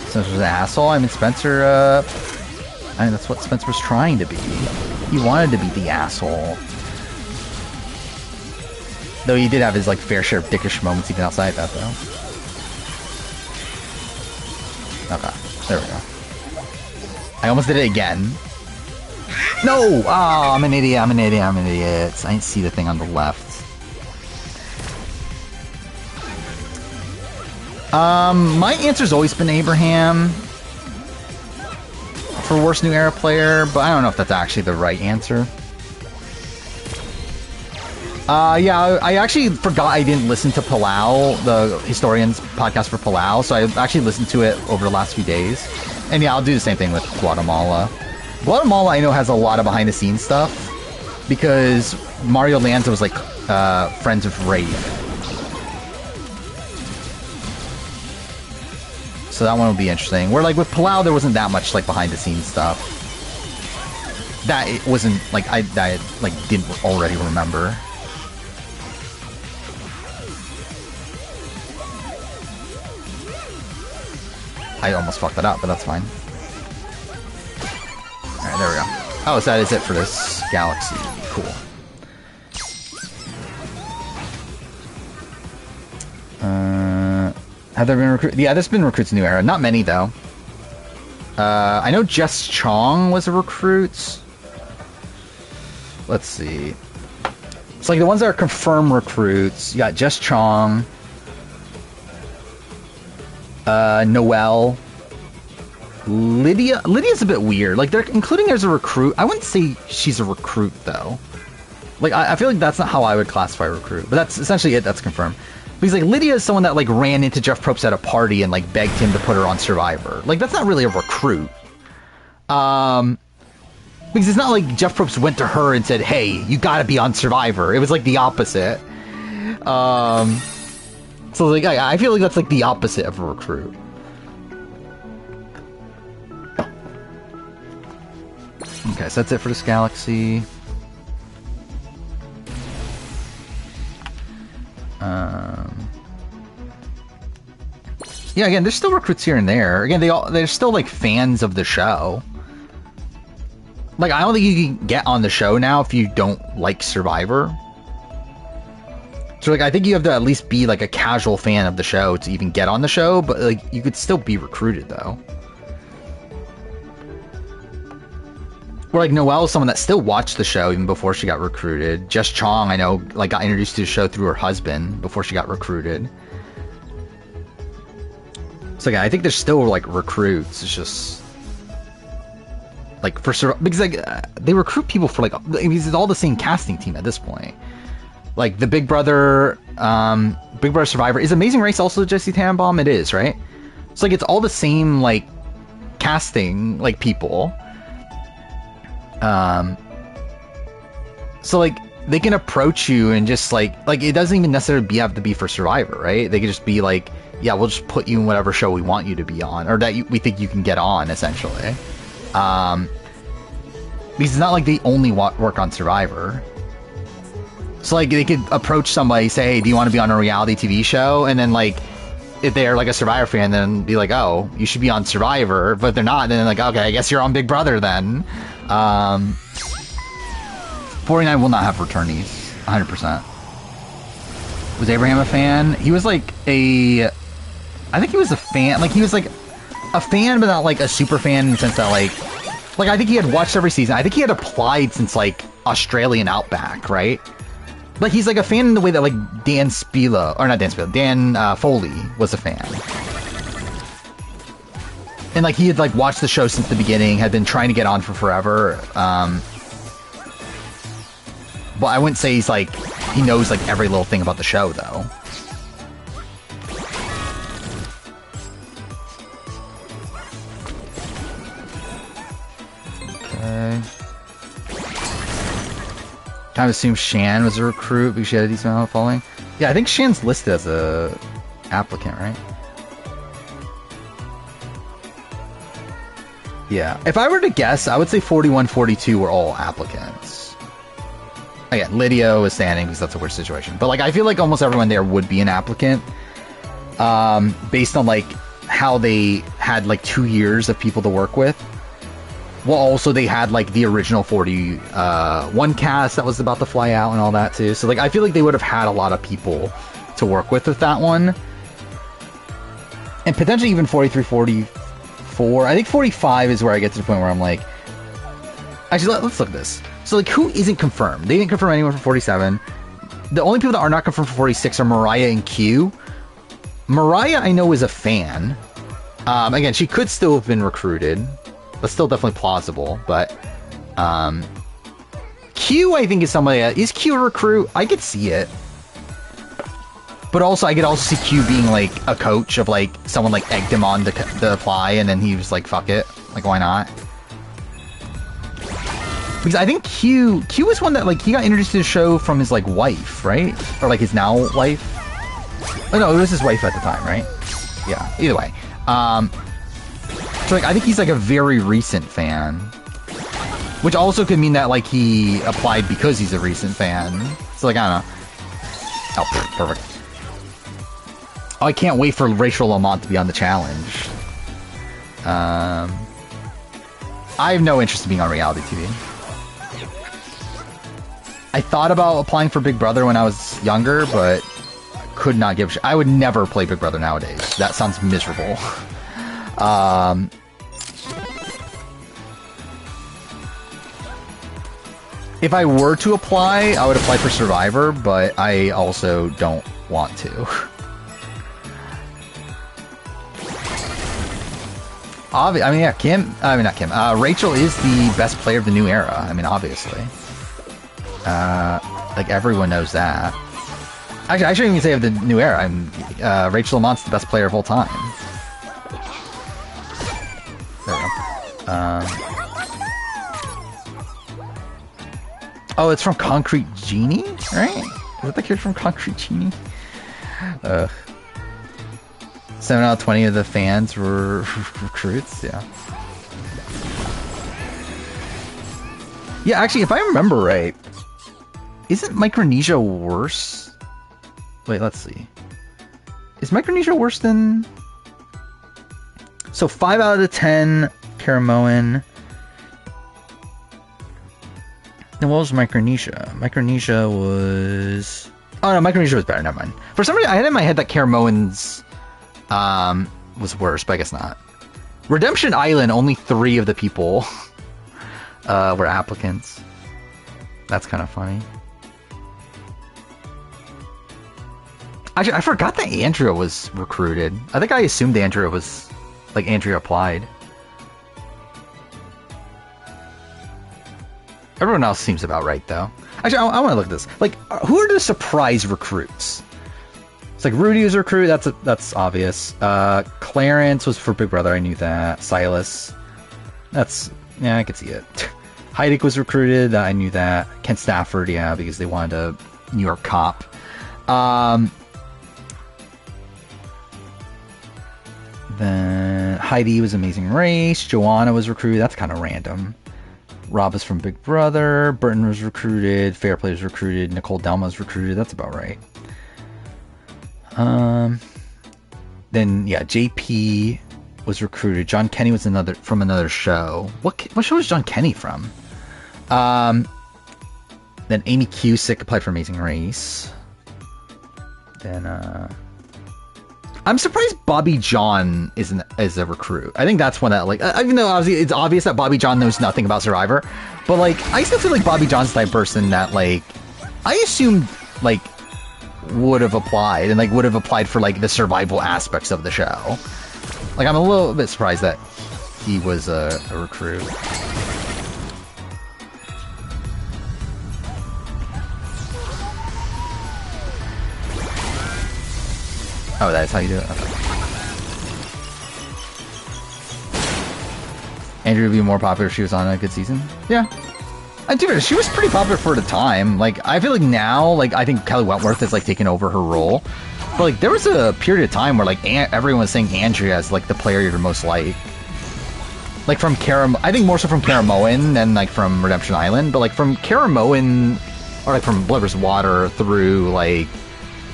Spencer's an asshole? I mean, Spencer, I mean, that's what Spencer was trying to be. He wanted to be the asshole. Though he did have his, like, fair share of dickish moments even outside that, though. Okay, there we go. I almost did it again. No! Oh, I'm an idiot, I'm an idiot, I'm an idiot. I didn't see the thing on the left. My answer's always been Abraham for worst new era player, but I don't know if that's actually the right answer. Yeah, I actually forgot I didn't listen to Palau, the historian's podcast for Palau, so I actually listened to it over the last few days. And yeah, I'll do the same thing with Guatemala. Guatemala, I know, has a lot of behind-the-scenes stuff, because Mario Lanza was, like, friends with Rave. So that one will be interesting. Where, like, with Palau, there wasn't that much, like, behind-the-scenes stuff. That it wasn't, like, I like, didn't already remember. I almost fucked that up, but that's fine. Alright, there we go. Oh, so that is it for this galaxy. Cool. Have there been recruits? Yeah, there's been recruits in New Era. Not many, though. I know Jess Chong was a recruit. Let's see. It's like the ones that are confirmed recruits. You got Jess Chong. Noelle. Lydia's a bit weird. Like, they're including her as a recruit. I wouldn't say she's a recruit, though. Like, I feel like that's not how I would classify a recruit. But that's essentially it. That's confirmed. Because, like, Lydia is someone that, like, ran into Jeff Probst at a party and, like, begged him to put her on Survivor. Like, that's not really a recruit. Because it's not like Jeff Probst went to her and said, hey, you gotta be on Survivor. It was, like, the opposite. So, like, I feel like that's, like, the opposite of a recruit. Okay, so that's it for this galaxy. Yeah, again, there's still recruits here and there. Again, they're still, like, fans of the show. Like, I don't think you can get on the show now if you don't like Survivor. So, like, I think you have to at least be, like, a casual fan of the show to even get on the show, but, like, you could still be recruited, though. Or like Noelle, someone that still watched the show even before she got recruited. Jess Chong, I know, like got introduced to the show through her husband before she got recruited. So yeah, I think there's still like recruits. It's just like for because like they recruit people for like it's all the same casting team at this point. Like the Big Brother Survivor is Amazing Race also Jesse Tannenbaum. It is, right? It's like it's all the same like casting like people. So like they can approach you and just like it doesn't even necessarily have to be for Survivor, right? They could just be like, yeah, we'll just put you in whatever show we want you to be on, or that we think you can get on, essentially. Because it's not like they only work on Survivor. So like they could approach somebody, say, hey, do you want to be on a reality TV show? And then like if they're like a Survivor fan, then be like, oh, you should be on Survivor. But if they're not, then like, okay, I guess you're on Big Brother then. 49 will not have returnees, 100%. Was Abraham a fan? He was like I think he was a fan. Like he was like a fan, but not like a super fan in the sense that like I think he had watched every season. I think he had applied since like Australian Outback, right? Like he's like a fan in the way that like Dan Foley was a fan. And like he had like watched the show since the beginning, had been trying to get on for forever. But I wouldn't say he's like he knows like every little thing about the show though. Okay. Kind of assume Shan was a recruit because she had a decent amount of following. Yeah, I think Shan's listed as a applicant, right? Yeah. If I were to guess, I would say 41, 42 were all applicants. Again, Lydia was standing because that's a weird situation. But like, I feel like almost everyone there would be an applicant. Based on like how they had like 2 years of people to work with. Well, also they had like the original 41 cast that was about to fly out and all that too. So like, I feel like they would have had a lot of people to work with that one. And potentially even 43, 44. I think 45 is where I get to the point where I'm like, actually, let's look at this. So like, who isn't confirmed? They didn't confirm anyone for 47. The only people that are not confirmed for 46 are Mariah and Q. Mariah, I know, is a fan. Again, she could still have been recruited. That's still definitely plausible, but Q, I think, is somebody is Q a recruit? I could see it. But also, I could also see Q being like a coach of like someone like egged him on to apply, and then he was like, fuck it. Like, why not? Because I think Q was one that like he got introduced to the show from his like wife, right? Or like his now wife. Oh no, it was his wife at the time, right? Yeah, either way. So like, I think he's like a very recent fan, which also could mean that like he applied because he's a recent fan. So like, I don't know. Oh, perfect. Oh, I can't wait for Rachel Lamont to be on the challenge. I have no interest in being on reality TV. I thought about applying for Big Brother when I was younger, but could not give a shit. I would never play Big Brother nowadays. That sounds miserable. If I were to apply, I would apply for Survivor, but I also don't want to. I mean, yeah, not Kim. Rachel is the best player of the new era. I mean, obviously. Like, everyone knows that. Actually, I shouldn't even say of the new era. Rachel Lamont's the best player of all time. There we go. Oh, it's from Concrete Genie, right? Is that the kid from Concrete Genie? 7 out of 20 of the fans were recruits, yeah. Yeah, actually, if I remember right, isn't Micronesia worse? Wait, let's see. Is Micronesia worse than... So 5 out of the 10 Caramoan. Then what was Micronesia? Micronesia was... Oh no, Micronesia was better, never mind. For some reason, I had in my head that Caramoan's was worse, but I guess not. Redemption Island, only 3 of the people were applicants. That's kind of funny. Actually, I forgot that Andrea was recruited. I think I assumed Andrea was... Like, Andrea applied. Everyone else seems about right, though. Actually, I want to look at this. Like, who are the surprise recruits? It's like Rudy was a recruit. That's obvious. Clarence was for Big Brother. I knew that. Silas. Yeah, I could see it. Heidick was recruited. I knew that. Ken Stafford, yeah, because they wanted a New York cop. Then Heidi was Amazing Race. Joanna was recruited. That's kind of random. Rob is from Big Brother. Burton was recruited. Fairplay was recruited. Nicole Delma was recruited. That's about right. Then yeah, JP was recruited. John Kenny was from another show. What show was John Kenny from? Then Amy Cusick applied for Amazing Race. Then I'm surprised Bobby John is a recruit. I think that's one that, like, even though obviously it's obvious that Bobby John knows nothing about Survivor, but like I still feel like Bobby John's the type of person that, like, I assumed like would have applied and like would have applied for like the survival aspects of the show. Like, I'm a little bit surprised that he was a recruit. Oh, that's how you do it? Okay. Andrea would be more popular if she was on a good season? Yeah. Dude, she was pretty popular for the time. Like, I feel like now, like, I think Kelly Wentworth has, like, taken over her role. But, like, there was a period of time where, like, everyone was saying Andrea is, like, the player you're most like. Like, from I think more so from Cara Moen than, like, from Redemption Island. But, like, from Cara Moen, or, like, from Blood vs. Water through, like,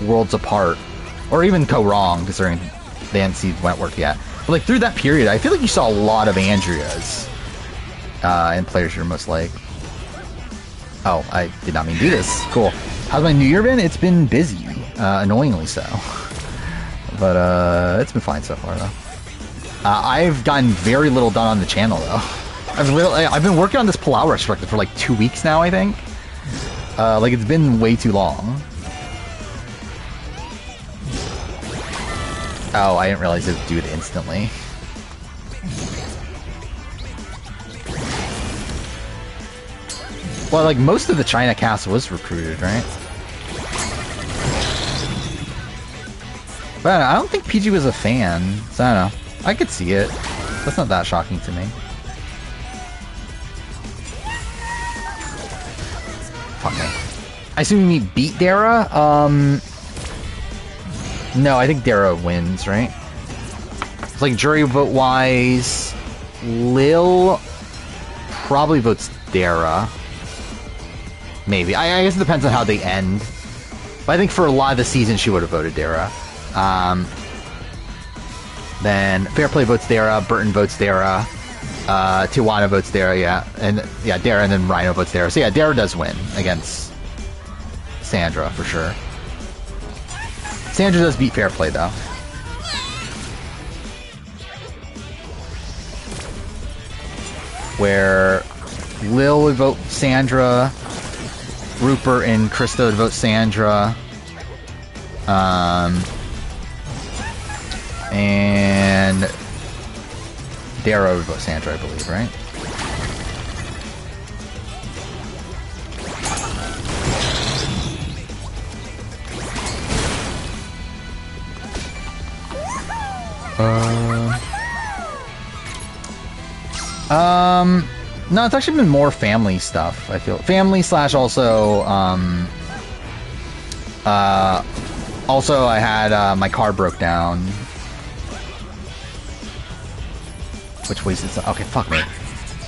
Worlds Apart. Or even Go Wrong, considering they hadn't seen Wentworth yet. But, like, through that period, I feel like you saw a lot of Andreas and players you're most like. Oh, I did not mean to do this. Cool. How's my new year been? It's been busy. Annoyingly so. But, it's been fine so far, though. I've gotten very little done on the channel, though. I've been working on this Palau retrospective for, like, 2 weeks now, I think. Like, it's been way too long. Oh, I didn't realize it would do it instantly. Well, like, most of the China cast was recruited, right? But I don't think PG was a fan, so I don't know. I could see it. That's not that shocking to me. Fuck me. I assume you beat Dara? No, I think Dara wins, right? It's like jury vote wise, Lil probably votes Dara. Maybe. I guess it depends on how they end. But I think for a lot of the season, she would have voted Dara. Then Fairplay votes Dara, Burton votes Dara, Tijuana votes Dara, yeah. And yeah, Dara, and then Rhino votes Dara. So yeah, Dara does win against Sandra, for sure. Sandra does beat Fairplay, though. Where Lil would vote Sandra, Rupert and Krista would vote Sandra, and Dara would vote Sandra, I believe, right? No, it's actually been more family stuff, I feel. Family slash also, also I had, my car broke down. Which wasted some, okay, fuck me.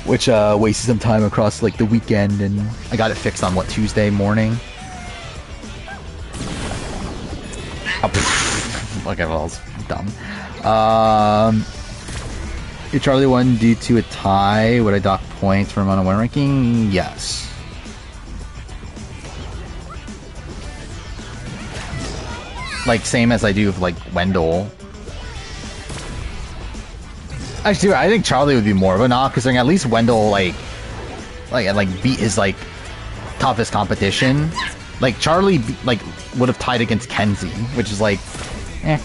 Which, wasted some time across, like, the weekend, and I got it fixed on, what, Tuesday morning? Oh, okay, well, it's dumb. If Charlie won due to a tie, would I dock points from on a win ranking? Yes. Like, same as I do with, like, Wendell. Actually, I think Charlie would be more of a knock, considering at least Wendell, like, like beat his like toughest competition. Like Charlie like would have tied against Kenzie, which is like, eh.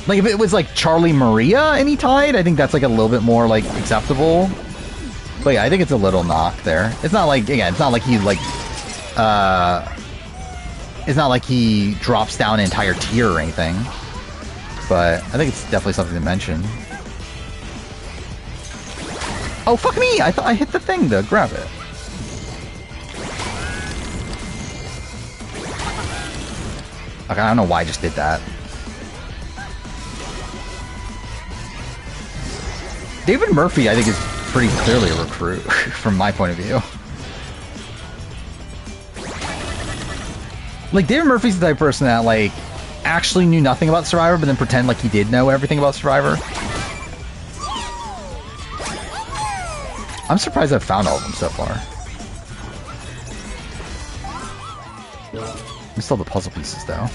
Like if it was like Charlie Maria and he tied, I think that's like a little bit more like acceptable. But yeah, I think it's a little knock there. It's not like, again, it's not like he like it's not like he drops down an entire tier or anything. But I think it's definitely something to mention. Oh fuck me! I thought I hit the thing to grab it. Okay, I don't know why I just did that. David Murphy, I think, is pretty clearly a recruit, from my point of view. Like, David Murphy's the type of person that, like, actually knew nothing about Survivor, but then pretend like he did know everything about Survivor. I'm surprised I've found all of them so far. I still have the puzzle pieces, though.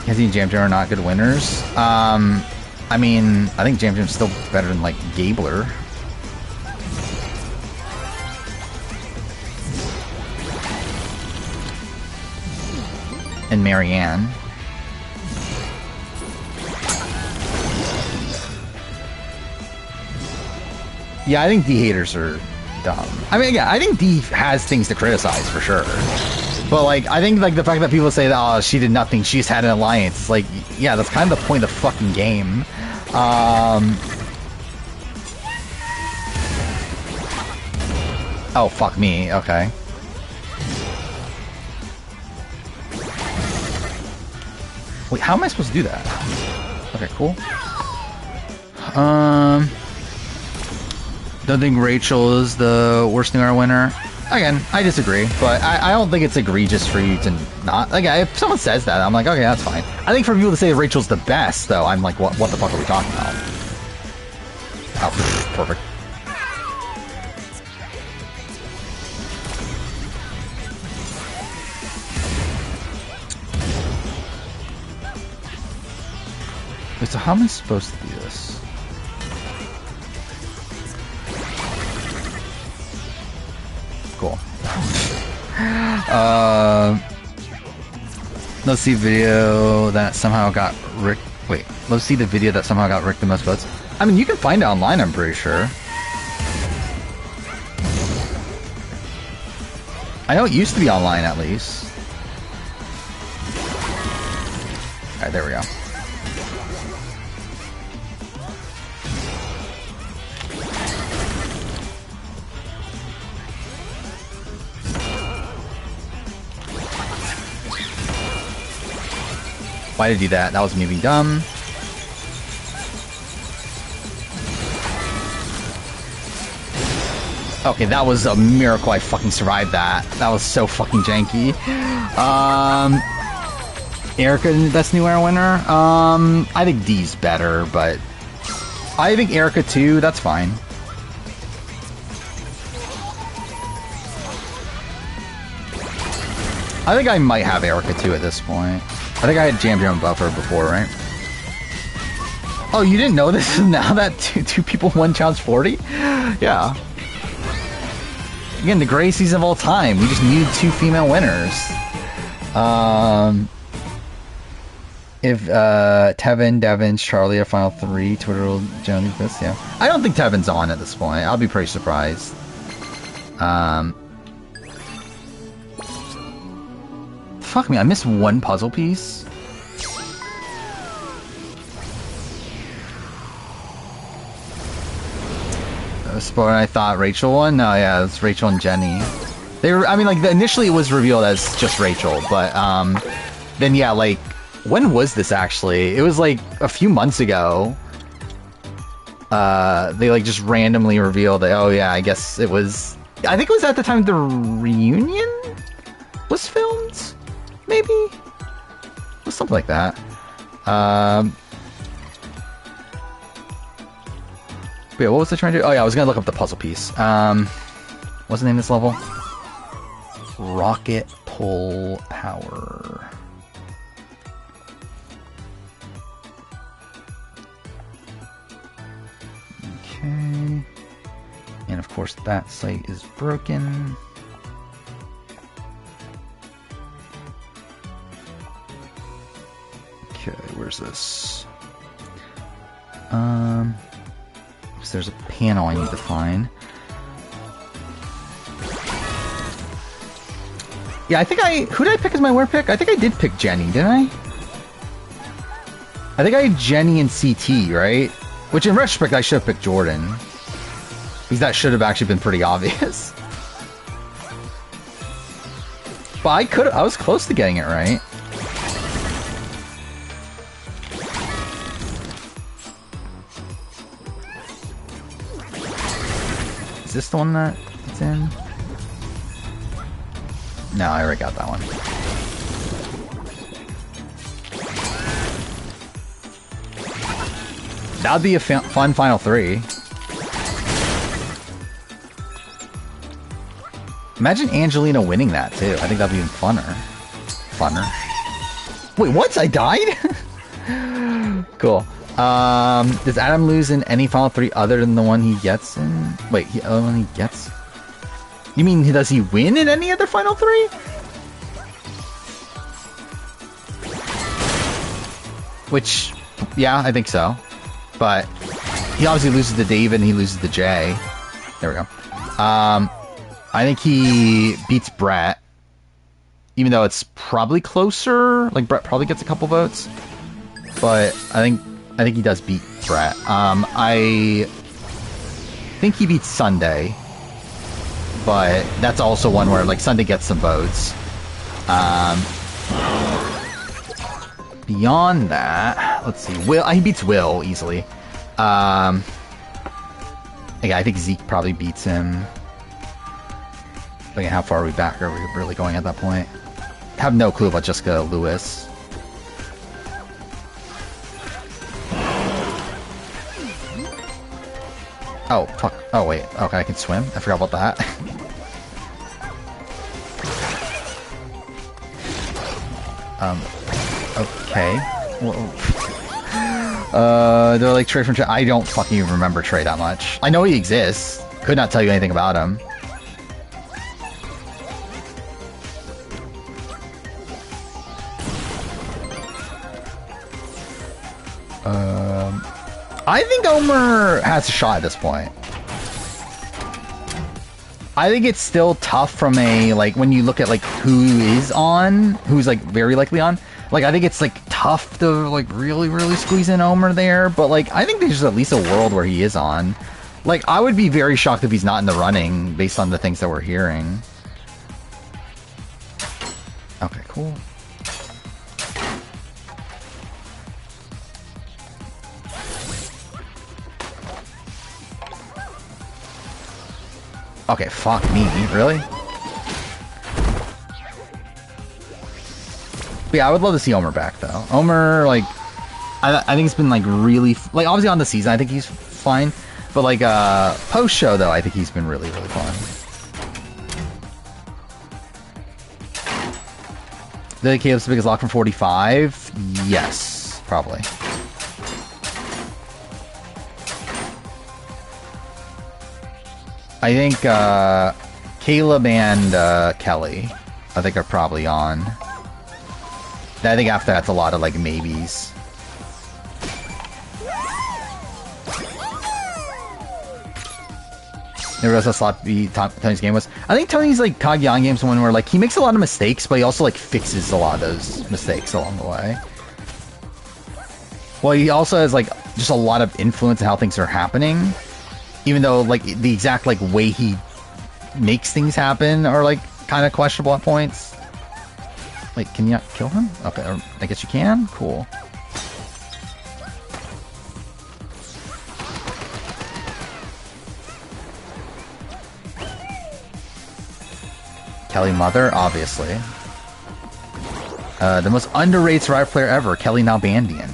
Kenzie and Jam Jam are not good winners. I mean, I think Jam Jam's still better than, like, Gabler. And Marianne. Yeah, I think D haters are dumb. I mean, yeah, I think D has things to criticize for sure. But like, I think like the fact that people say that, oh, she did nothing, she just had an alliance. It's like, yeah, that's kind of the point of the fucking game. Oh, fuck me. Okay. Wait, how am I supposed to do that? Okay, cool. Don't think Rachel is the worst New Era winner. Again, I disagree, but I don't think it's egregious for you to not. Like, if someone says that, I'm like, okay, that's fine. I think for people to say Rachel's the best, though, I'm like, what the fuck are we talking about? Oh, perfect. Wait, so how am I supposed to do this? Cool. Let's see video that somehow got Rick. Wait, let's see the video that somehow got Rick the most votes. I mean, you can find it online, I'm pretty sure. I know it used to be online, at least. Alright, there we go. Why did I do that? That was me being dumb. Okay, that was a miracle I fucking survived that. That was so fucking janky. Erica, the best New Era winner? I think D's better, but I think Erica too, that's fine. I think I might have Erica too at this point. I think I had Jam Jam above her before, right? Oh, you didn't know this? Now that two people won challenge 40? Yeah. Again, the greatest season of all time. We just needed 2 female winners. If Tevin, Devin, Charlie are final 3, Twitter will generally this, yeah. I don't think Tevin's on at this point. I'll be pretty surprised. Fuck me, I missed 1 puzzle piece. Spoiler, I thought Rachel won? No, yeah, it's Rachel and Jenny. They were, I mean, like, initially it was revealed as just Rachel, but, then yeah, like, when was this actually? It was like a few months ago. They like just randomly revealed that, oh yeah, I guess it was, I think it was at the time the reunion was filmed? Maybe? It was something like that. Wait, what was I trying to do? Oh yeah, I was gonna look up the puzzle piece. What's the name of this level? Rocket Pull Power. Okay. And of course that site is broken. Okay, where's this? So there's a panel I need to find. Yeah, I think who did I pick as my wear pick? I think I did pick Jenny, didn't I? I think I had Jenny and CT, right? Which in retrospect, I should have picked Jordan. Because that should have actually been pretty obvious. But I was close to getting it right. Is this the one that it's in? No, I already got that one. That'd be a fun final 3. Imagine Angelina winning that too. I think that'd be even funner. Wait, what? I died? Cool. Does Adam lose in any final 3 other than the one he gets in? Wait, the other one he gets? You mean, does he win in any other final 3? Which, yeah, I think so. But he obviously loses to David and he loses to Jay. There we go. I think he beats Brett. Even though it's probably closer. Like, Brett probably gets a couple votes. But I think he does beat Brett. I think he beats Sunday. But that's also one where, like, Sunday gets some votes. Beyond that, let's see. He beats Will easily. Yeah, I think Zeke probably beats him. Like, how far are we back? Are we really going at that point? I have no clue about Jessica Lewis. Oh, fuck. Oh, wait. Okay, I can swim? I forgot about that. Okay. They're like Trey from Trey. I don't fucking even remember Trey that much. I know he exists. Could not tell you anything about him. I think Omer has a shot at this point. I think it's still tough from a, like, when you look at, like, who is on, who's, like, very likely on. Like, I think it's, like, tough to, like, really, really squeeze in Omer there. But, like, I think there's at least a world where he is on. Like, I would be very shocked if he's not in the running based on the things that we're hearing. Okay, cool. Okay, fuck me, really? But yeah, I would love to see Omer back, though. Omer, like, I think it's been, like, really... Like, obviously on the season, I think he's fine. But, like, post-show, though, I think he's been really, really fun. Did Caleb's the biggest lock from 45? Yes, probably. I think Caleb and Kelly, I think, are probably on. I think after that's a lot of, like, maybes. Never does how sloppy Tony's game was. I think Tony's, like, Kagyan game's one where, like, he makes a lot of mistakes, but he also, like, fixes a lot of those mistakes along the way. Well, he also has, like, just a lot of influence in how things are happening. Even though, like, the exact, like, way he makes things happen are, like, kind of questionable at points. Wait, can you not kill him? Okay, or I guess you can? Cool. Kelly Mother, obviously. The most underrated Survivor player ever, Kelly Nalbandian.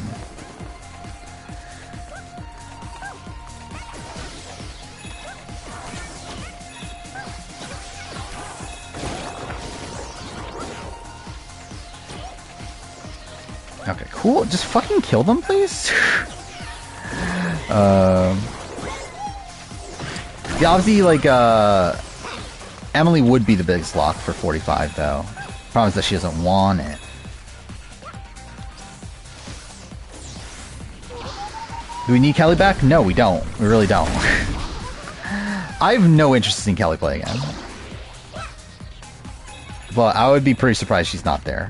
Okay, cool. Just fucking kill them, please. Yeah, obviously, like, Emily would be the biggest lock for 45, though. Problem is that she doesn't want it. Do we need Kelly back? No, we don't. We really don't. I have no interest in seeing Kelly play again. But I would be pretty surprised she's not there.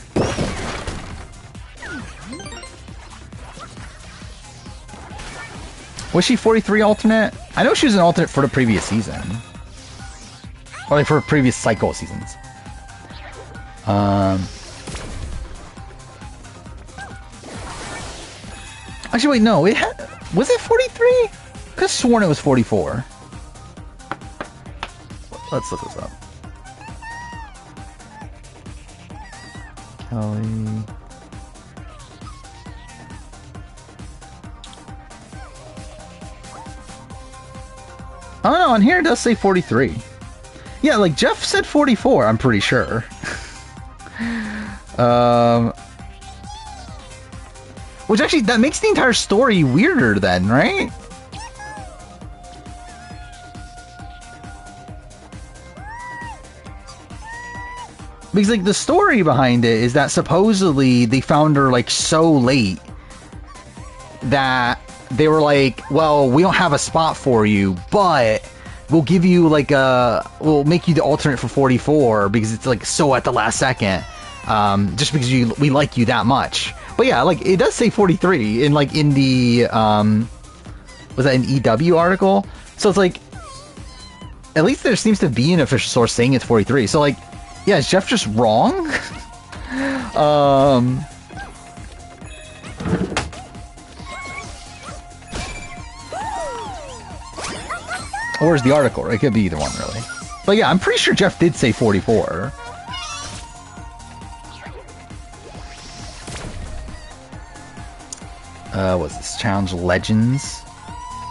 Was she 43 alternate? I know she was an alternate for the previous season. Or like for previous cycle seasons. Actually, wait, no. Was it 43? I could have sworn it was 44. Let's look this up. Kelly... Oh no, on here it does say 43. Yeah, like Jeff said 44, I'm pretty sure. Which actually, that makes the entire story weirder then, right? Because like the story behind it is that supposedly they found her like so late that they were like, well, we don't have a spot for you, but we'll give you like we'll make you the alternate for 44 because it's like so at the last second, just because we like you that much. But yeah, like it does say 43 in like in the was that an EW article? So it's like at least there seems to be an official source saying it's 43. So like, yeah, is Jeff just wrong? Or is the article, right? It could be either one, really. But yeah, I'm pretty sure Jeff did say 44. What's this? Challenge Legends?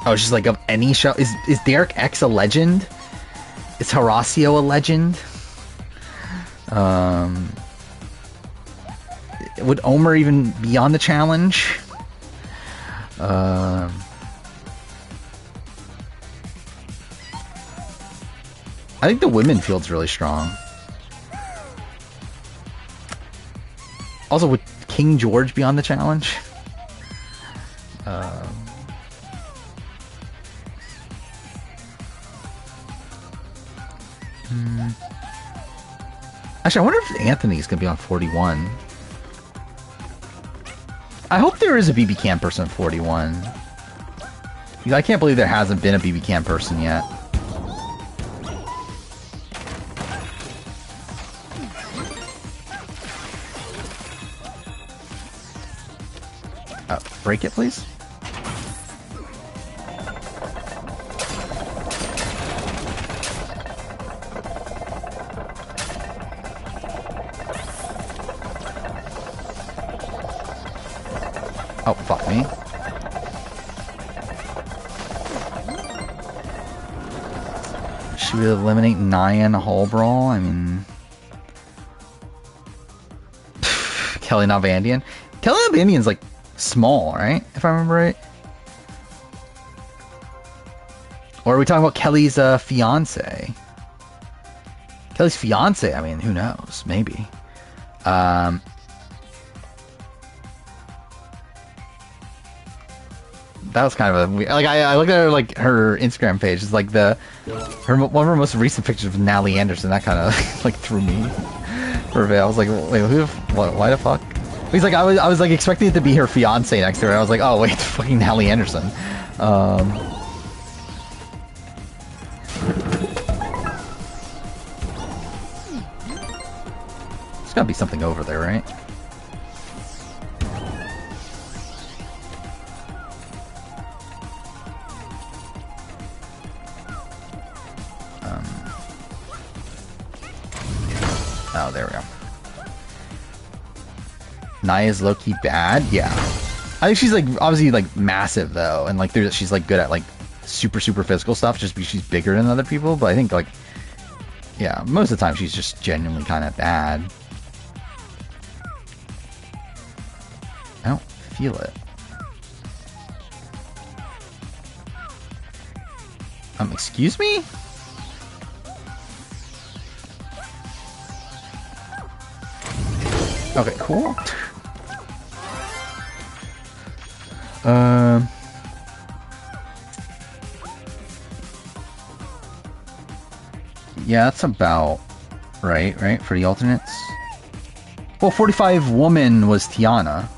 Oh, it's just like of any show. Is Derek X a legend? Is Horacio a legend? Would Omer even be on the challenge? I think the women field's really strong. Also, would King George be on the challenge? Actually, I wonder if Anthony's gonna be on 41. I hope there is a BB Cam person 41. Because I can't believe there hasn't been a BB Cam person yet. Break it, please. Oh, fuck me. Should we eliminate Nyan Hall Brawl? I mean... Kelly Nalbandian? Kelly Nalbandian's like small, right? If I remember right. Or are we talking about Kelly's fiance? Kelly's fiance, I mean, who knows? Maybe. That was kind of a weird, like I looked at her like her Instagram page. It's like one of her most recent pictures of Nally Anderson. That kind of like threw me for a bit. I was like, wait, why the fuck? He's like, I was like expecting it to be her fiance next to her. I was like, oh wait, it's fucking Nally Anderson. There's gotta be something over there, right? Oh, there we go. Naya's low-key bad? Yeah. I think she's like obviously like massive though, and like she's like good at like super physical stuff just because she's bigger than other people, but I think like yeah, most of the time she's just genuinely kind of bad. I don't feel it. Excuse me? Okay, cool. Yeah, that's about right, for the alternates. Well, 45 woman was Tiana.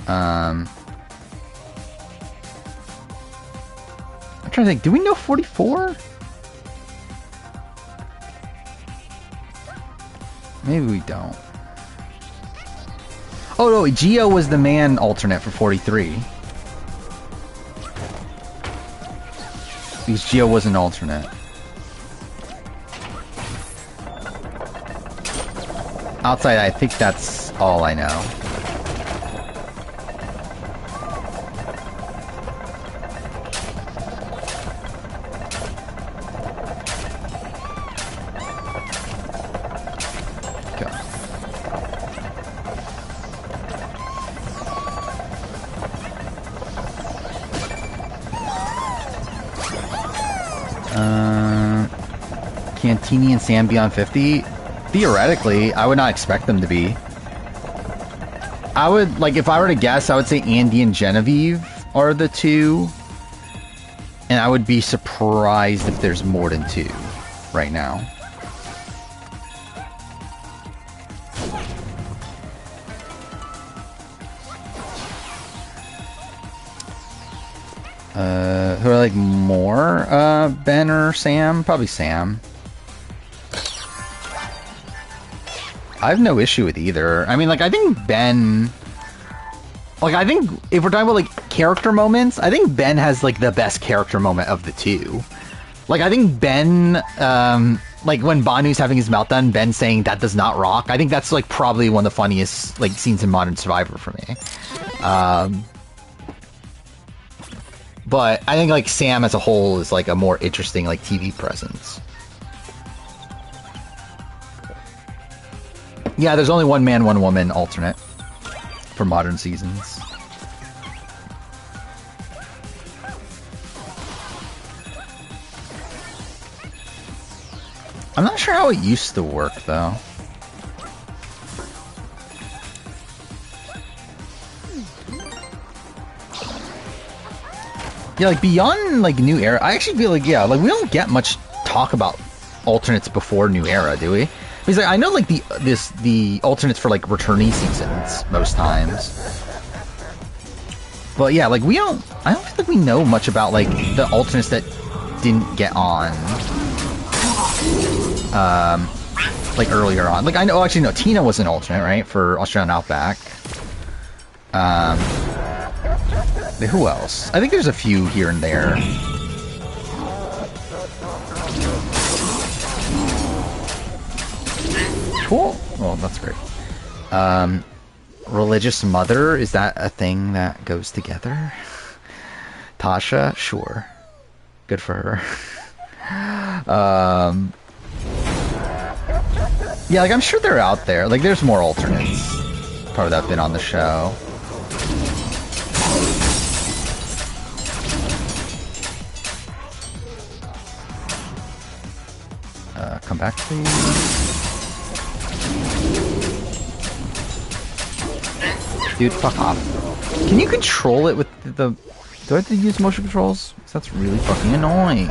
I'm trying to think, do we know 44? Maybe we don't. Oh no, Gio was the man alternate for 43. Because Gio was an alternate. Outside, I think that's all I know. Cantini and Sam be on 50? Theoretically, I would not expect them to be. I would, like, if I were to guess, I would say Andy and Genevieve are the two. And I would be surprised if there's more than two right now. Who are like more? Ben or Sam? Probably Sam. I have no issue with either. I mean, like, I think Ben... Like, I think if we're talking about, like, character moments, I think Ben has, like, the best character moment of the two. Like, I think Ben, like, when Banu's having his meltdown, Ben saying, "That does not rock," I think that's, like, probably one of the funniest, like, scenes in Modern Survivor for me. But I think, like, Sam as a whole is, like, a more interesting, like, TV presence. Yeah, there's only one man, one woman alternate for modern seasons. I'm not sure how it used to work, though. Yeah, like, beyond, like, New Era, I actually feel like, yeah, like, we don't get much talk about alternates before New Era, do we? Because, like, I know, like, the alternates for, like, returnee seasons most times. But, yeah, like, I don't feel like we know much about, like, the alternates that didn't get on. Like, earlier on. Like, I know, actually, no, Tina was an alternate, right, for Australian Outback. Who else? I think there's a few here and there. Cool. Well, that's great. Religious mother, is that a thing that goes together? Tasha, sure. Good for her. Yeah, like, I'm sure they're out there. Like, there's more alternates probably that have been on the show. Come back, please. Dude, fuck off. Can you control it with the... Do I have to use motion controls? Because that's really fucking annoying.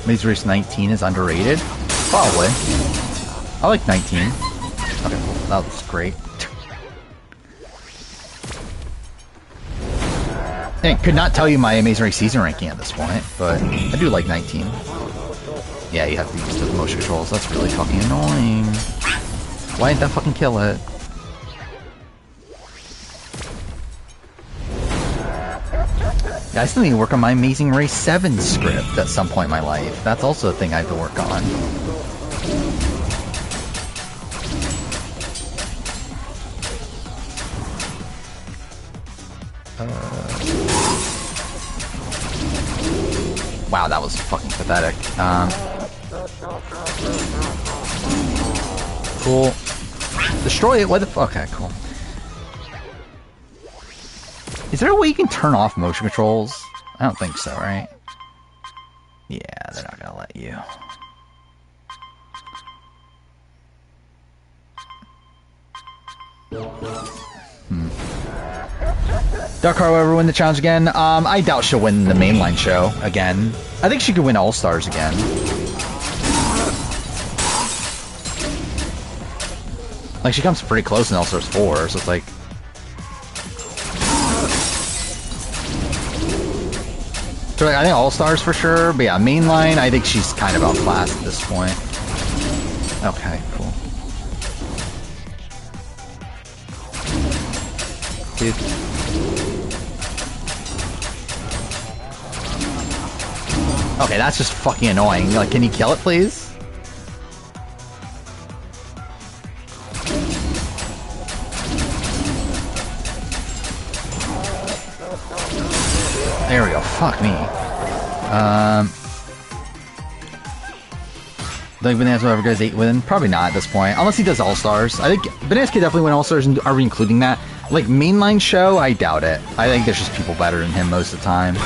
Maze Race 19 is underrated? Probably. I like 19. Okay, cool. That was great. I could not tell you my Amazing Race season ranking at this point, but I do like 19. Yeah, you have to use the motion controls. That's really fucking annoying. Why didn't that fucking kill it? Yeah, I still need to work on my Amazing Race 7 script at some point in my life. That's also a thing I have to work on. Wow, that was fucking pathetic. Cool. Destroy it, what the fuck? Okay, cool. Is there a way you can turn off motion controls? I don't think so, right? Yeah, they're not gonna let you. Dark Heart will ever win the challenge again? I doubt she'll win the mainline show again. I think she could win All-Stars again. Like, she comes pretty close in All-Stars 4, so it's like... So like, I think All-Stars for sure, but yeah, mainline, I think she's kind of outclassed at this point. Okay, cool. Dude. Okay, that's just fucking annoying. Like, can you kill it, please? There we go. Fuck me. Think Bananas will ever go 8 win? Probably not at this point. Unless he does All-Stars. I think Bananas could definitely win All-Stars, and are we including that? Like, mainline show? I doubt it. I think there's just people better than him most of the time.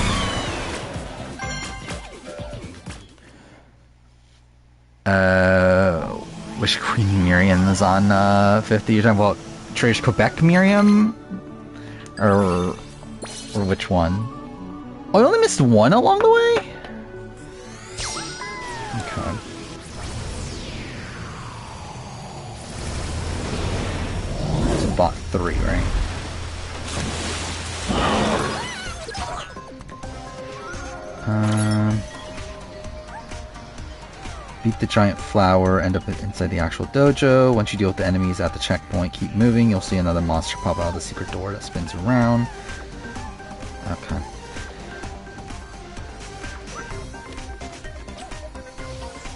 Wish Queen Miriam is on 50. You're talking about Traitors Quebec Miriam? Or which one? Oh, I only missed one along the way? Okay. It's bot 3, right? Beat the giant flower, end up inside the actual dojo. Once you deal with the enemies at the checkpoint, keep moving. You'll see another monster pop out of the secret door that spins around. Okay.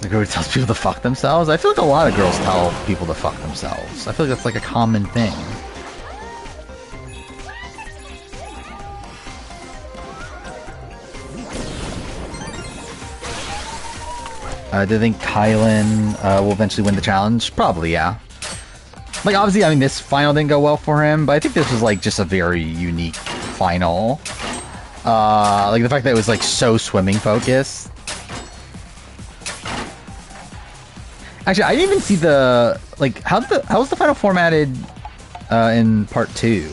The girl who tells people to fuck themselves? I feel like a lot of girls tell people to fuck themselves. I feel like that's like a common thing. Do you think Kylan will eventually win the challenge? Probably, yeah. Like, obviously, I mean, this final didn't go well for him, but I think this was, like, just a very unique final. Like, the fact that it was, like, so swimming-focused. Actually, I didn't even see the... Like, how was the final formatted in part 2?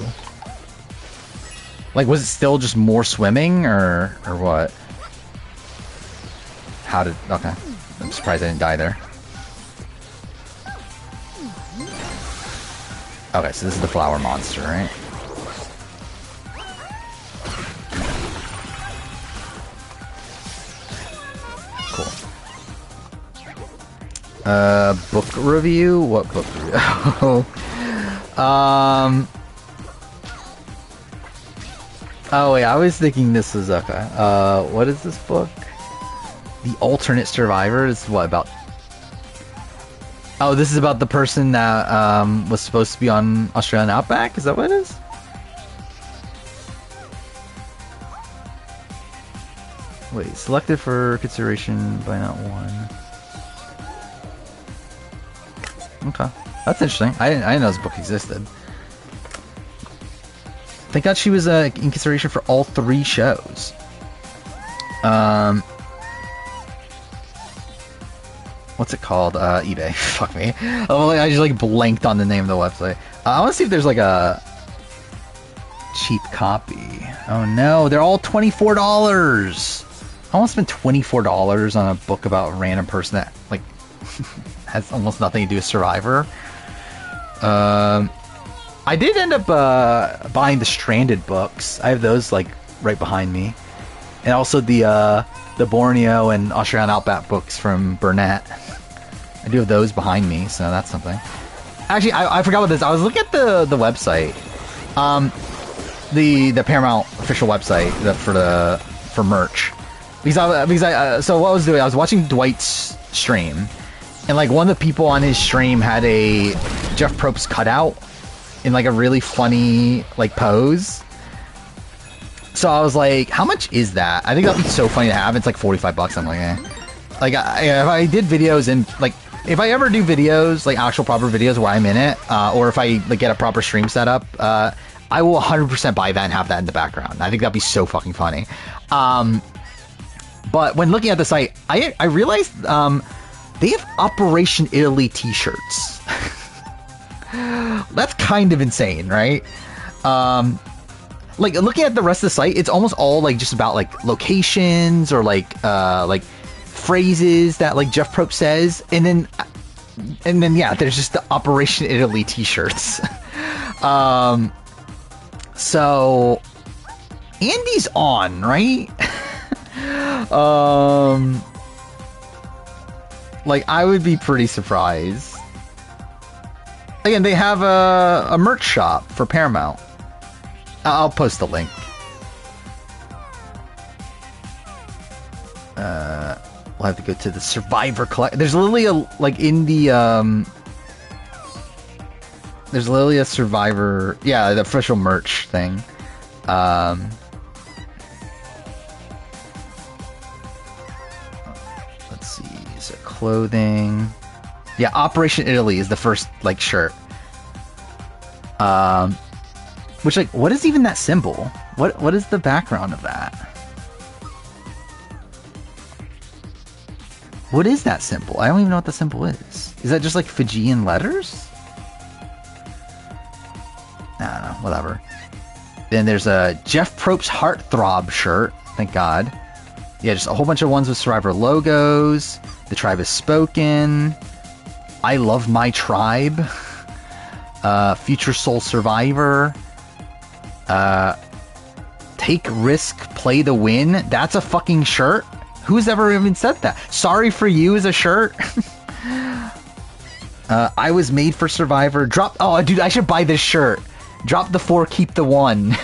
Like, was it still just more swimming, or what? How did... Okay. I'm surprised I didn't die there. Okay, so this is the flower monster, right? Cool. Book review? What book review? Oh wait, I was thinking this was okay. What is this book? The Alternate Survivor is what about? Oh, this is about the person that was supposed to be on Australian Outback? Is that what it is? Wait, selected for consideration by not one. Okay, that's interesting. I didn't know this book existed. Thank God she was in consideration for all 3 shows. What's it called? eBay. Fuck me. Oh, I just like blanked on the name of the website. I want to see if there's like a cheap copy. Oh no, they're all $24. I want to spend $24 on a book about a random person that like has almost nothing to do with Survivor. I did end up buying the Stranded books. I have those like right behind me, and also the Borneo and Australian Outback books from Burnett. I do have those behind me, so that's something. Actually, I forgot about this. I was looking at the website, the Paramount official website for merch. So what I was doing, I was watching Dwight's stream, and like one of the people on his stream had a Jeff Probst cutout in like a really funny like pose. So I was like, how much is that? I think that'd be so funny to have. It's like $45. I'm like, eh. Like, if I did videos and like, if I ever do videos, like actual proper videos where I'm in it, or if I like get a proper stream set up, I will 100% buy that and have that in the background. I think that'd be so fucking funny. But when looking at the site, I realized they have Operation Italy t-shirts. That's kind of insane, right? Like looking at the rest of the site, it's almost all like just about like locations or like phrases that like Jeff Probst says, and then yeah, there's just the Operation Italy t-shirts. So Andy's on, right? Like I would be pretty surprised. Again, they have a merch shop for Paramount. I'll post the link. We'll have to go to the Survivor collect. There's literally a like in the there's literally a Survivor, yeah, the official merch thing. Let's see, is there clothing? Yeah, Operation Italy is the first like shirt. Which like, what is even that symbol? What is the background of that? What is that symbol? I don't even know what the symbol is. Is that just like Fijian letters? I don't know, whatever. Then there's a Jeff Probst Heartthrob shirt. Thank God. Yeah, just a whole bunch of ones with Survivor logos. The tribe has spoken. I love my tribe. Future Soul Survivor. Take risk, play the win. That's a fucking shirt. Who's ever even said that? Sorry for you is a shirt. I was made for Survivor. Drop. Oh, dude, I should buy this shirt. Drop the 4, keep the 1.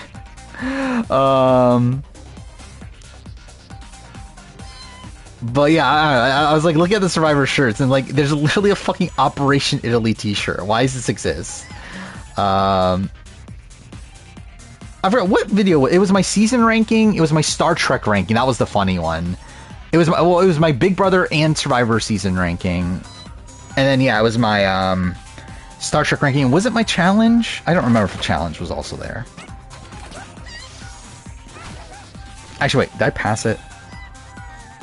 But yeah, I was like, look at the Survivor shirts, and like, there's literally a fucking Operation Italy t-shirt. Why does this exist? I forgot what video. It was my season ranking. It was my Star Trek ranking. That was the funny one. It was my Big Brother and Survivor season ranking, and then yeah, it was my Star Trek ranking. Was it my challenge? I don't remember if the challenge was also there. Actually, wait, did I pass it?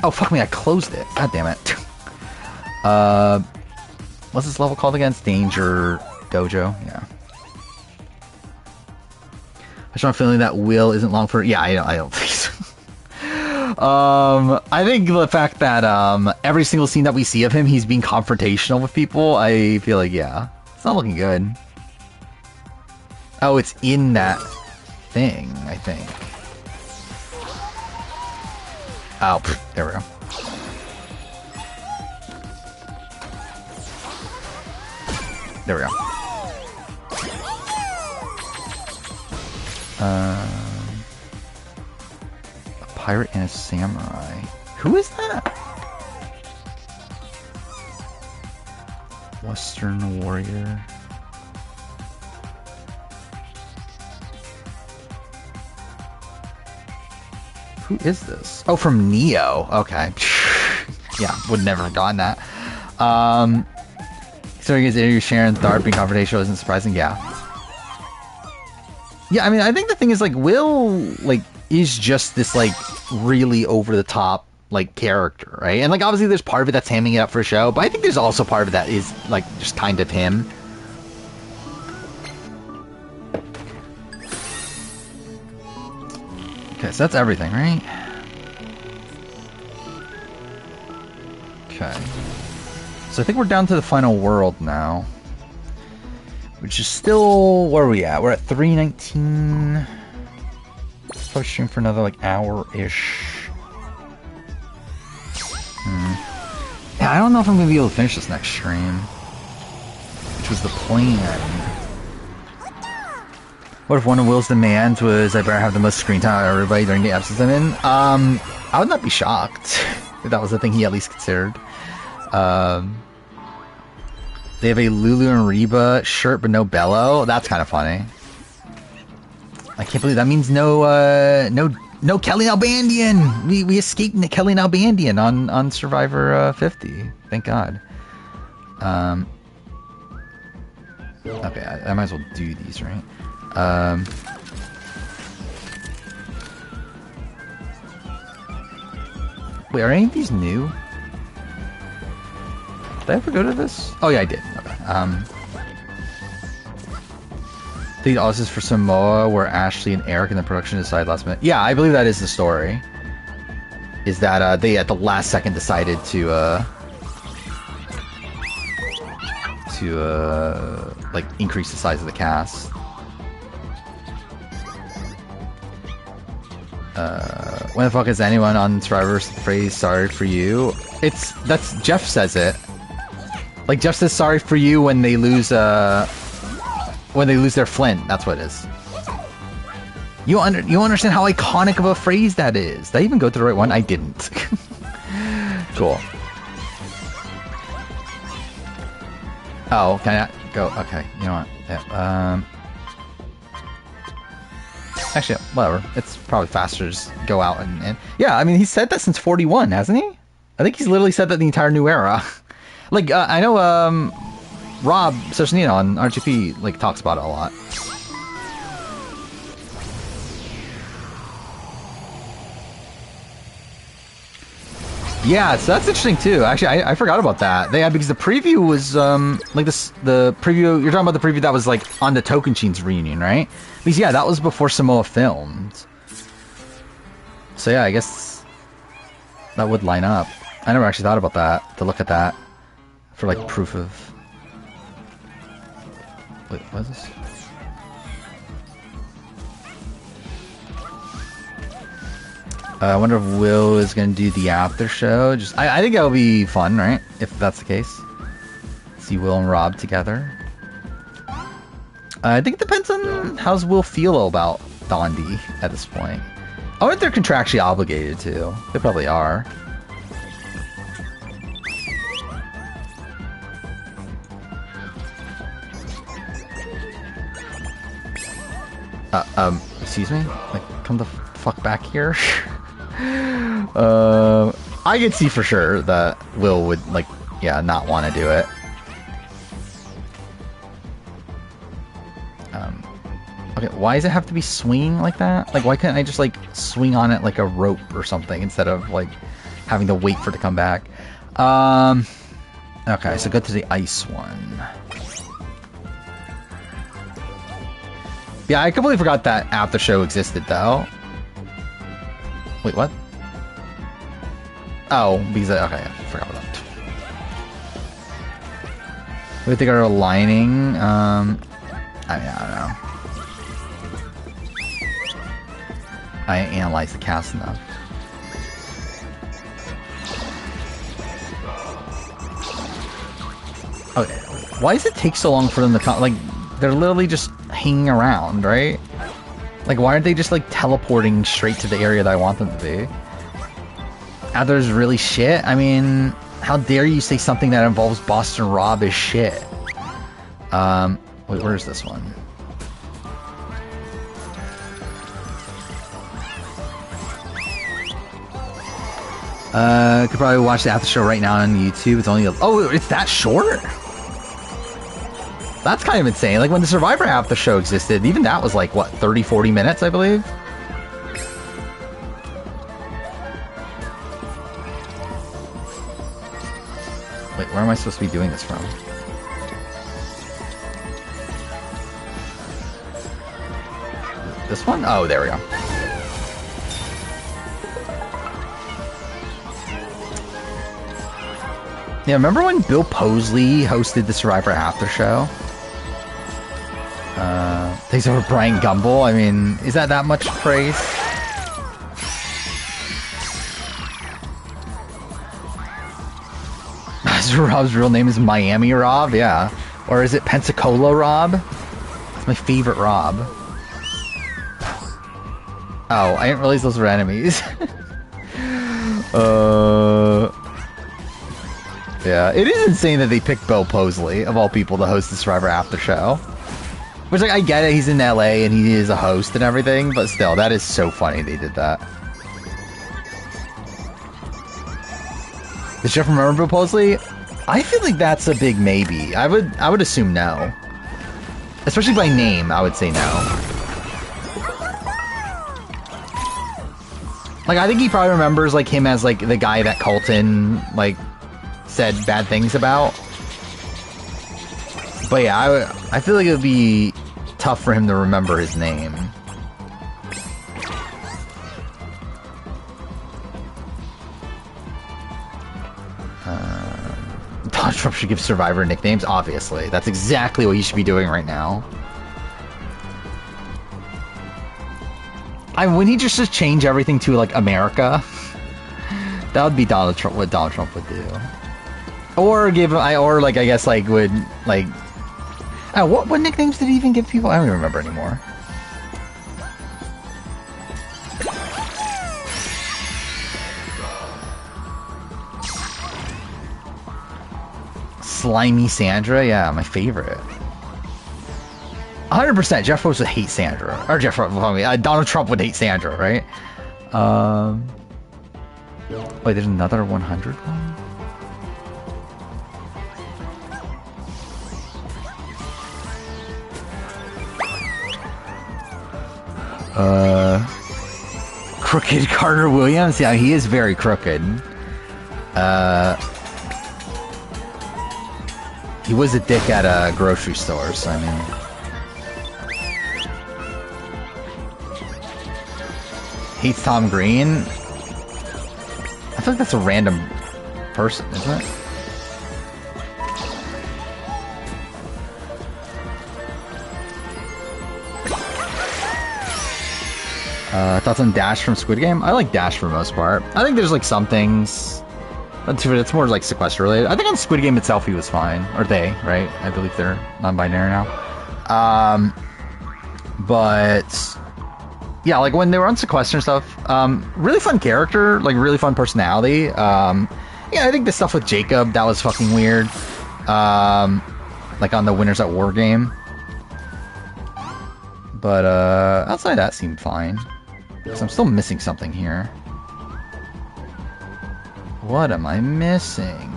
Oh fuck me, I closed it. God damn it. What's this level called again? It's Danger Dojo. Yeah. I just feeling that Will isn't long for. Yeah, I don't think so. I think the fact that every single scene that we see of him, he's being confrontational with people. I feel like yeah, it's not looking good. Oh, it's in that thing, I think. Oh, there we go. There we go. A pirate and a samurai. Who is that? Western warrior. Who is this? Oh, from Neo. Okay. Yeah, would never have gotten that. So you guys interview Sharon Tharp being confrontational isn't surprising. Yeah. Yeah, I mean, I think the thing is, like, Will, like, is just this, like, really over-the-top, like, character, right? And, like, obviously there's part of it that's hamming it up for a show, but I think there's also part of it that is, like, just kind of him. Okay, so that's everything, right? Okay. So I think we're down to the final world now. Which is still... Where are we at? We're at 3:19. Probably stream for another, like, hour-ish. Yeah, I don't know if I'm going to be able to finish this next stream. Which was the plan. What if one of Will's demands was I better have the most screen time out of everybody during the episodes I'm in? I would not be shocked if that was the thing he at least considered. They have a Lulu and Reba shirt, but no Bello. That's kind of funny. I can't believe that means no Kelly Nalbandian. We escaped Kelly Nalbandian on Survivor 50. Thank God. Okay, I might as well do these, right? Wait, are any of these new? Did I ever go to this? Oh yeah, I did. Okay. I think all this is for Samoa, where Ashley and Eric in the production decided last minute. Yeah, I believe that is the story. Is that they at the last second decided to like increase the size of the cast. When the fuck is anyone on Survivor's phrase "sorry for you"? That's Jeff says it. Like Jeff says "sorry for you" when they lose their Flint. That's what it is. You understand how iconic of a phrase that is. Did I even go to the right one? I didn't. Cool. Oh, can I go? Okay, you know what? Yeah, actually, whatever. It's probably faster to just go out and... Yeah, I mean, he's said that since 41, hasn't he? I think he's literally said that the entire new era. Like, I know, Rob Sosnino on RGP, like, talks about it a lot. Yeah, so that's interesting too. Actually, I forgot about that. Yeah, because the preview was like this. The preview you're talking about the preview that was like on the Tokenshine's reunion, right? Because yeah, that was before Samoa filmed. So yeah, I guess that would line up. I never actually thought about that. To look at that for like proof of. Wait, what is this? I wonder if Will is going to do the after show. I think that'll be fun, right? If that's the case. See Will and Rob together. I think it depends on how's Will feel about Dondi at this point. I wonder if they're contractually obligated to. They probably are. Excuse me? Like, come the fuck back here? I could see for sure that Will would, like, yeah, not want to do it. Okay, why does it have to be swinging like that? Like, why couldn't I just, like, swing on it like a rope or something instead of, like, having to wait for it to come back? Okay, so go to the ice one. Yeah, I completely forgot that after show existed, though. Wait, what? Oh, because okay, I forgot about that. What do you think are aligning? I mean, I don't know. I analyzed the cast enough. Okay, why does it take so long for them to come? Like, they're literally just hanging around, right? Like, why aren't they just, like, teleporting straight to the area that I want them to be? Others really shit? I mean, how dare you say something that involves Boston Rob is shit? Wait, where's this one? Could probably watch the after show right now on YouTube. It's only oh, it's that short? That's kind of insane. Like, when the Survivor after show existed, even that was like, what, 30, 40 minutes, I believe? Wait, where am I supposed to be doing this from? This one? Oh, there we go. Yeah, remember when Bill Posley hosted the Survivor after show? Takes over Brian Gumbel. I mean, is that much praise? Rob's real name is Miami Rob, yeah. Or is it Pensacola Rob? It's my favorite Rob. Oh, I didn't realize those were enemies. Yeah, it is insane that they picked Bill Posley, of all people, to host the Survivor after show. Which, like, I get it, he's in LA and he is a host and everything, but still, that is so funny they did that. Does Jeff remember Bill Posley? I feel like that's a big maybe. I would assume no. Especially by name, I would say no. Like, I think he probably remembers, like, him as, like, the guy that Colton, like, said bad things about. But yeah, I feel like it would be tough for him to remember his name. Donald Trump should give Survivor nicknames, obviously. That's exactly what he should be doing right now. When he just change everything to, like, America, that would be Donald Trump, what Donald Trump would do. Or give, or, like, I guess, like, would, like... what nicknames did he even give people? I don't even remember anymore. Slimy Sandra? Yeah, my favorite. 100% Jeff Rose would hate Sandra. Or Jeff Rose, Donald Trump would hate Sandra, right? Wait, there's another 100 one? Crooked Carter Williams? Yeah, he is very crooked. He was a dick at a grocery store, so I mean... Hates Tom Green? I feel like that's a random person, isn't it? Thoughts on Dash from Squid Game? I like Dash for the most part. I think there's like some things, but it's more like sequester related. I think on Squid Game itself he was fine, or they, right? I believe they're non-binary now. But yeah, like when they were on sequester and stuff, really fun character, like really fun personality. Yeah, I think the stuff with Jacob, that was fucking weird. Like on the Winners at War game. But outside that seemed fine. Because I'm still missing something here. What am I missing?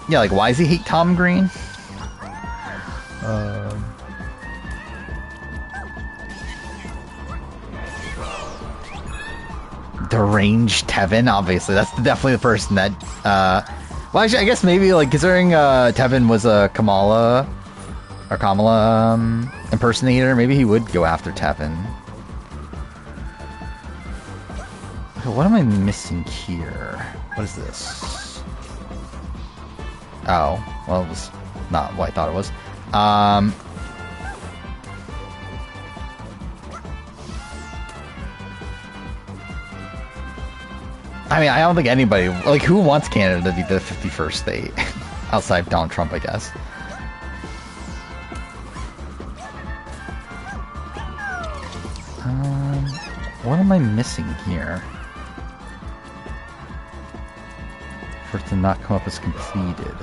Yeah, like why does he hate Tom Green? Deranged Tevin, obviously. That's definitely the person that, well, actually, I guess maybe, like, considering, Tevin was a Kamala impersonator, maybe he would go after Tevin. Okay, what am I missing here? What is this? Oh, well, it was not what I thought it was. I mean, I don't think anybody... Like, who wants Canada to be the 51st state? Outside of Donald Trump, I guess. What am I missing here? For it to not come up as completed.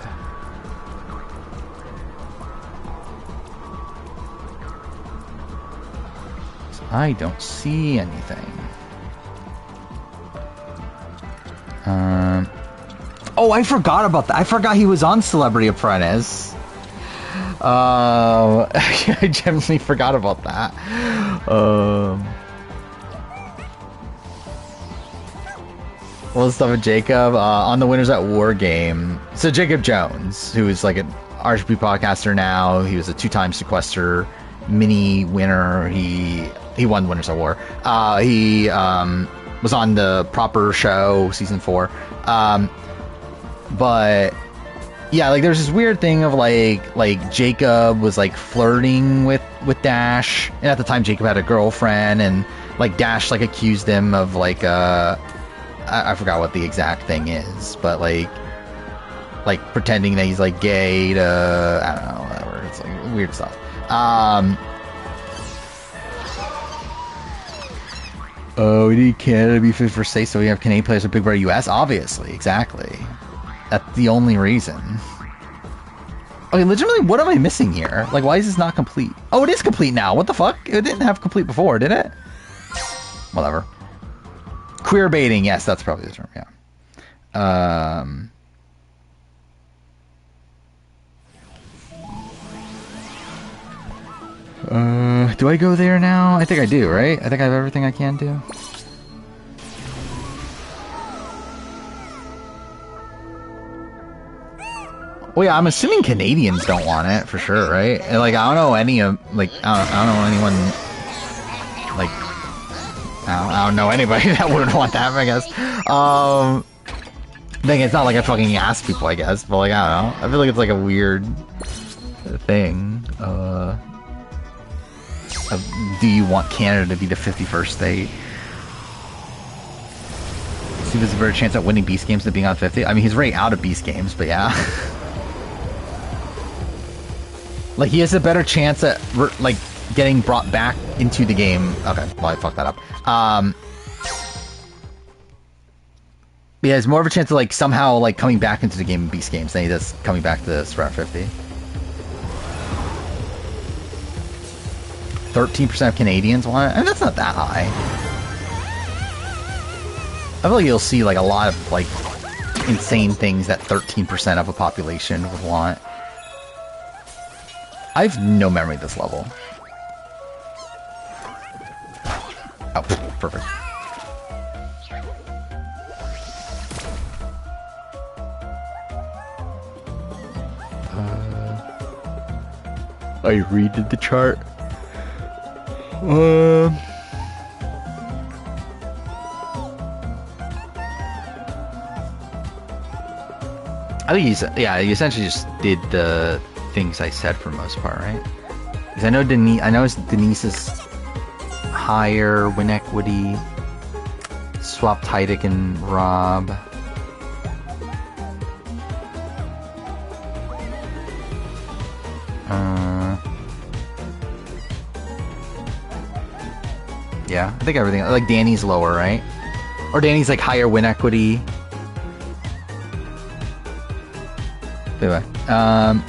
So I don't see anything. Oh, I forgot about that. I forgot he was on Celebrity Apprentice. I genuinely forgot about that. Well, stuff with Jacob on the Winners at War game. So Jacob Jones, who is like an RGB podcaster now, he was a 2-time sequester mini winner. He won Winners at War. He was on the proper show season 4. But yeah, like there's this weird thing of like Jacob was like flirting with Dash, and at the time Jacob had a girlfriend, and like Dash like accused him of like I forgot what the exact thing is, but like pretending that he's like gay to, I don't know, whatever. It's like weird stuff. Oh, we need Canada to be fit for state, so we have Canadian players with Big Brother US? Obviously, exactly. That's the only reason. Okay, legitimately, what am I missing here? Like, why is this not complete? Oh, it is complete now. What the fuck? It didn't have complete before, did it? Whatever. Queer baiting, yes, that's probably the term, yeah. Do I go there now? I think I do, right? I think I have everything I can do. Well, yeah, I'm assuming Canadians don't want it for sure, right? And, like, I don't know any of, like, I don't know anyone, like, I don't know anybody that would want that, I guess. Thing, it's not like I fucking ask people, I guess, but, like, I don't know. I feel like it's, like, a weird thing. Do you want Canada to be the 51st state? See if there's a better chance at winning Beast Games than being on 50. I mean, he's right out of Beast Games, but yeah. Like, he has a better chance at, like, getting brought back into the game. Okay, well, I fucked that up. He has more of a chance of, like, somehow, like, coming back into the game in Beast Games than he does coming back to Sprout 50. 13% of Canadians want it? I mean, that's not that high. I feel like you'll see, like, a lot of, like, insane things that 13% of a population would want. I have no memory of this level. Oh, perfect. I redid the chart. I think he's, yeah, he essentially just did the things I said for the most part, right? Because I know Denise's higher win equity, swap Tidic and Rob. Yeah, I think everything, like Danny's lower, right? Or Danny's like higher win equity. Anyway, oh,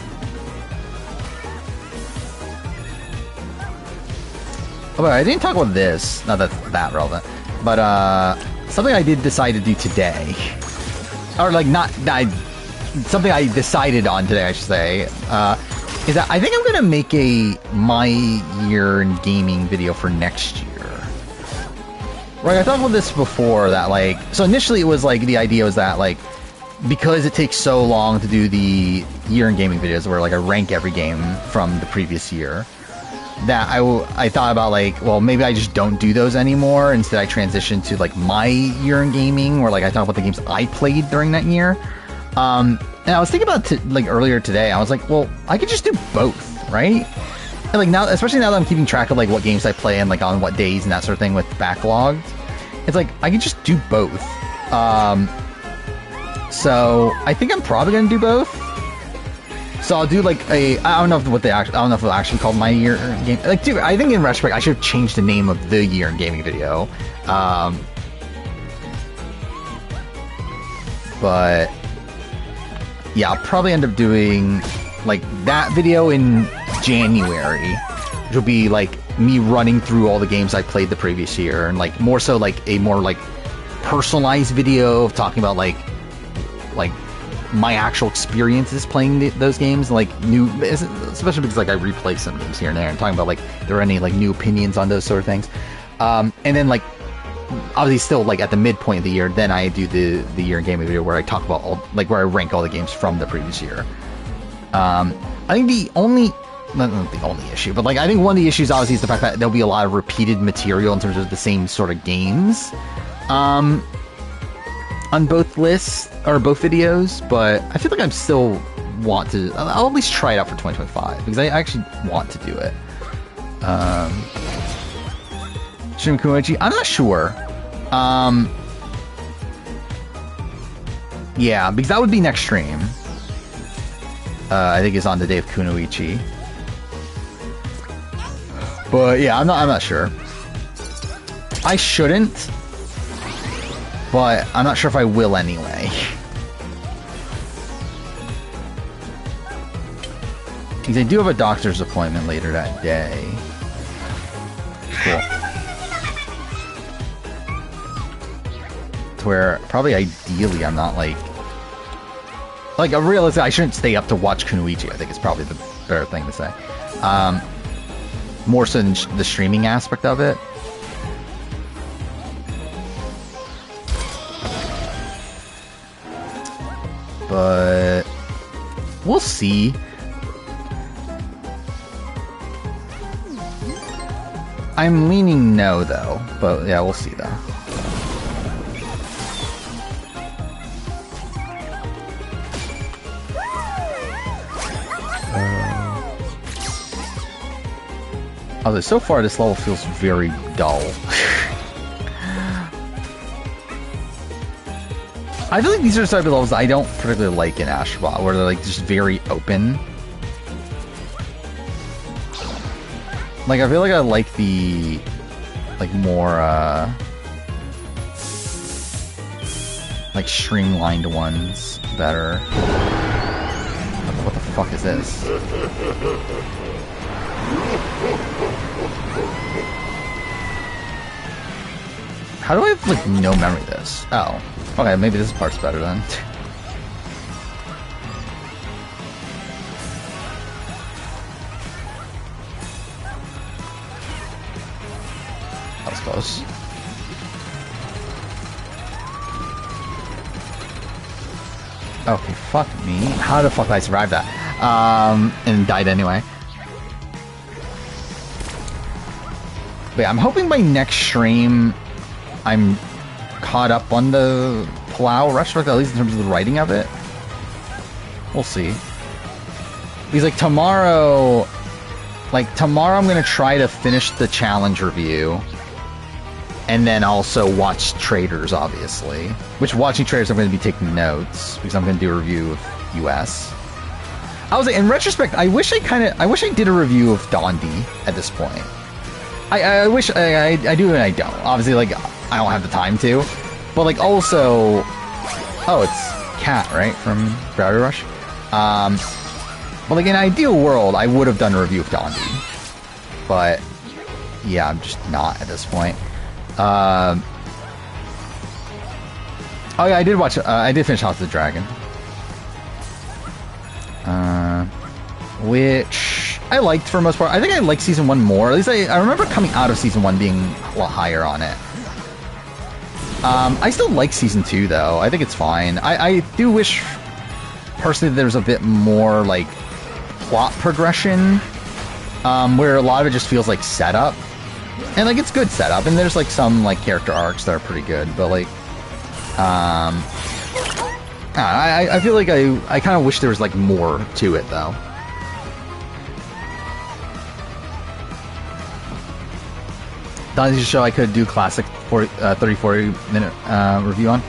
but I didn't talk about this. Not that that's that relevant, but something I did decide to do today, or like not something I decided on today, I should say, is that I think I'm gonna make a my year in gaming video for next year. Right, I talked about this before, that like, so initially it was like, the idea was that like, because it takes so long to do the year in gaming videos where like I rank every game from the previous year, that I thought about like, well, maybe I just don't do those anymore. Instead I transition to like my year in gaming, where like I talk about the games I played during that year. And I was thinking about like earlier today, I was like, well, I could just do both, right? And like now, especially now that I'm keeping track of like what games I play and like on what days and that sort of thing with backlogged, it's like I can just do both. So I think I'm probably gonna do both. So I'll do like I don't know what I don't know if it'll actually called my year game. Like, dude, I think in retrospect I should have changed the name of the year in gaming video. But yeah, I'll probably end up doing like that video in January, which will be like me running through all the games I played the previous year, and like more so like a more like personalized video of talking about like my actual experiences playing those games, like new, especially because like I replay some games here and there, and talking about like there are any like new opinions on those sort of things. And then like obviously still like at the midpoint of the year, then I do the year in gaming video where I talk about all, like where I rank all the games from the previous year. I think the only, not the only issue, but like I think one of the issues obviously is the fact that there'll be a lot of repeated material in terms of the same sort of games on both lists or both videos, but I feel like I still want to, I'll at least try it out for 2025 because I actually want to do it. Stream Kunoichi, I'm not sure. Yeah, because that would be next stream. I think it's on the day of Kunoichi. But yeah, I'm not sure. I shouldn't, but I'm not sure if I will anyway. Because I do have a doctor's appointment later that day. Cool. To where probably ideally I'm not like realistically I shouldn't stay up to watch Kunoichi. I think it's probably the better thing to say. more so than the streaming aspect of it. But we'll see. I'm leaning no, though. But yeah, we'll see, though. Although so far this level feels very dull. I feel like these are the type of levels I don't particularly like in Astro, where they're like just very open. Like I feel like I like the like more like streamlined ones better. What the fuck is this? How do I have like no memory of this? Oh. Okay, maybe this part's better then. That was close. Okay, fuck me. How the fuck did I survive that? And died anyway. But yeah, I'm hoping by next stream I'm caught up on the Plow Retrospect, at least in terms of the writing of it. We'll see. Because like tomorrow I'm gonna try to finish the challenge review, and then also watch Traitors, obviously. Which watching Traitors, I'm gonna be taking notes because I'm gonna do a review of US. I was like, in retrospect, I wish I did a review of Dondi at this point. I wish I do and I don't. Obviously, like I don't have the time to, but like also, oh, it's Cat, right, from Gravity Rush. But like in an ideal world, I would have done a review of Dondi, but yeah, I'm just not at this point. Oh yeah, I did watch. I did finish House of the Dragon, which I liked for the most part. I think I liked season 1 more. At least I remember coming out of season 1 being a lot higher on it. I still like season 2 though. I think it's fine. I do wish personally there was a bit more like plot progression, where a lot of it just feels like setup, and like it's good setup, and there's like some like character arcs that are pretty good, but like I feel like I kind of wish there was like more to it though. Dondi's a show I could do classic 30-40 minute review on.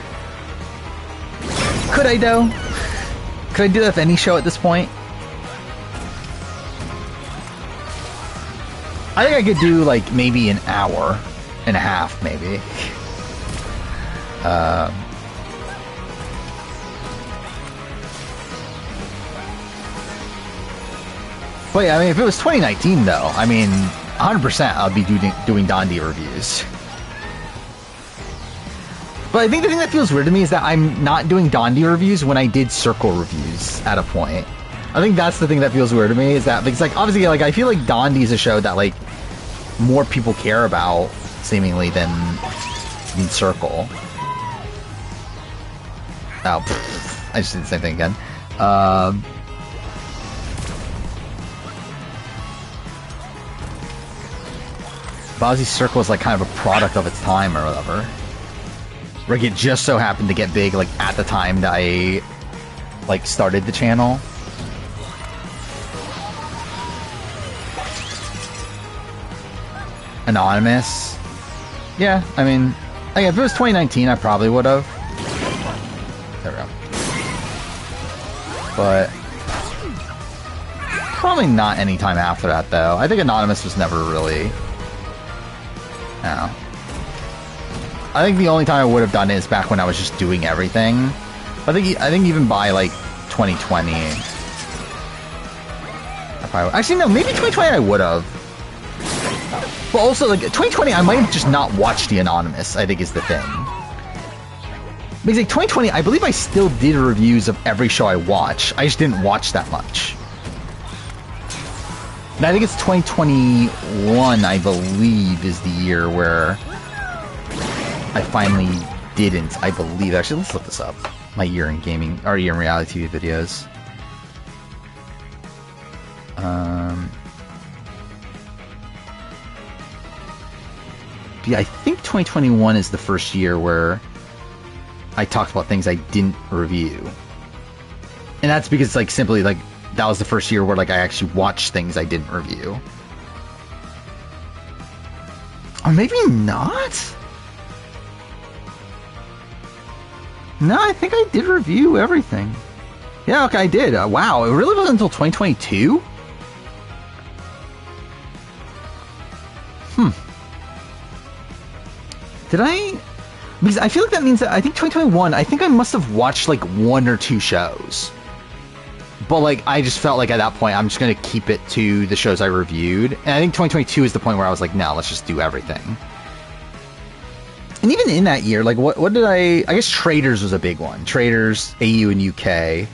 Could I though? Could I do that with any show at this point? I think I could do like maybe an hour and a half, maybe. But yeah, I mean, if it was 2019 though, I mean, 100% I'll be doing Dondi reviews. But I think the thing that feels weird to me is that I'm not doing Dondi reviews when I did Circle reviews at a point. I think that's the thing that feels weird to me, is that, because like obviously like I feel like Dondi is a show that like more people care about seemingly than Circle. Oh, pfft, I just did the same thing again. Bowsy Circle is like kind of a product of its time or whatever. Like it just so happened to get big like at the time that I like started the channel. Anonymous. Yeah, I mean, like if it was 2019, I probably would have. There we go. But probably not any time after that, though. I think Anonymous was never really. No. I think the only time I would have done it is back when I was just doing everything. I think even by like 2020. Actually, no, maybe 2020 I would have. But also, like 2020, I might have just not watched the Anonymous. I think is the thing. Because like 2020, I believe I still did reviews of every show I watch. I just didn't watch that much. And I think it's 2021, I believe, is the year where I finally didn't, I believe. Actually, let's look this up. My year in gaming, or year in reality TV videos. Yeah, I think 2021 is the first year where I talked about things I didn't review. And that's because, like, simply, like, that was the first year where, like, I actually watched things I didn't review. Or maybe not? No, I think I did review everything. Yeah, okay, I did. Wow, it really wasn't until 2022? Did I? Because I feel like that means that I think 2021, I think I must have watched like 1 or 2 shows. But like, I just felt like at that point, I'm just going to keep it to the shows I reviewed. And I think 2022 is the point where I was like, no, let's just do everything. And even in that year, like, what did I guess Traitors was a big one. Traitors, AU and UK.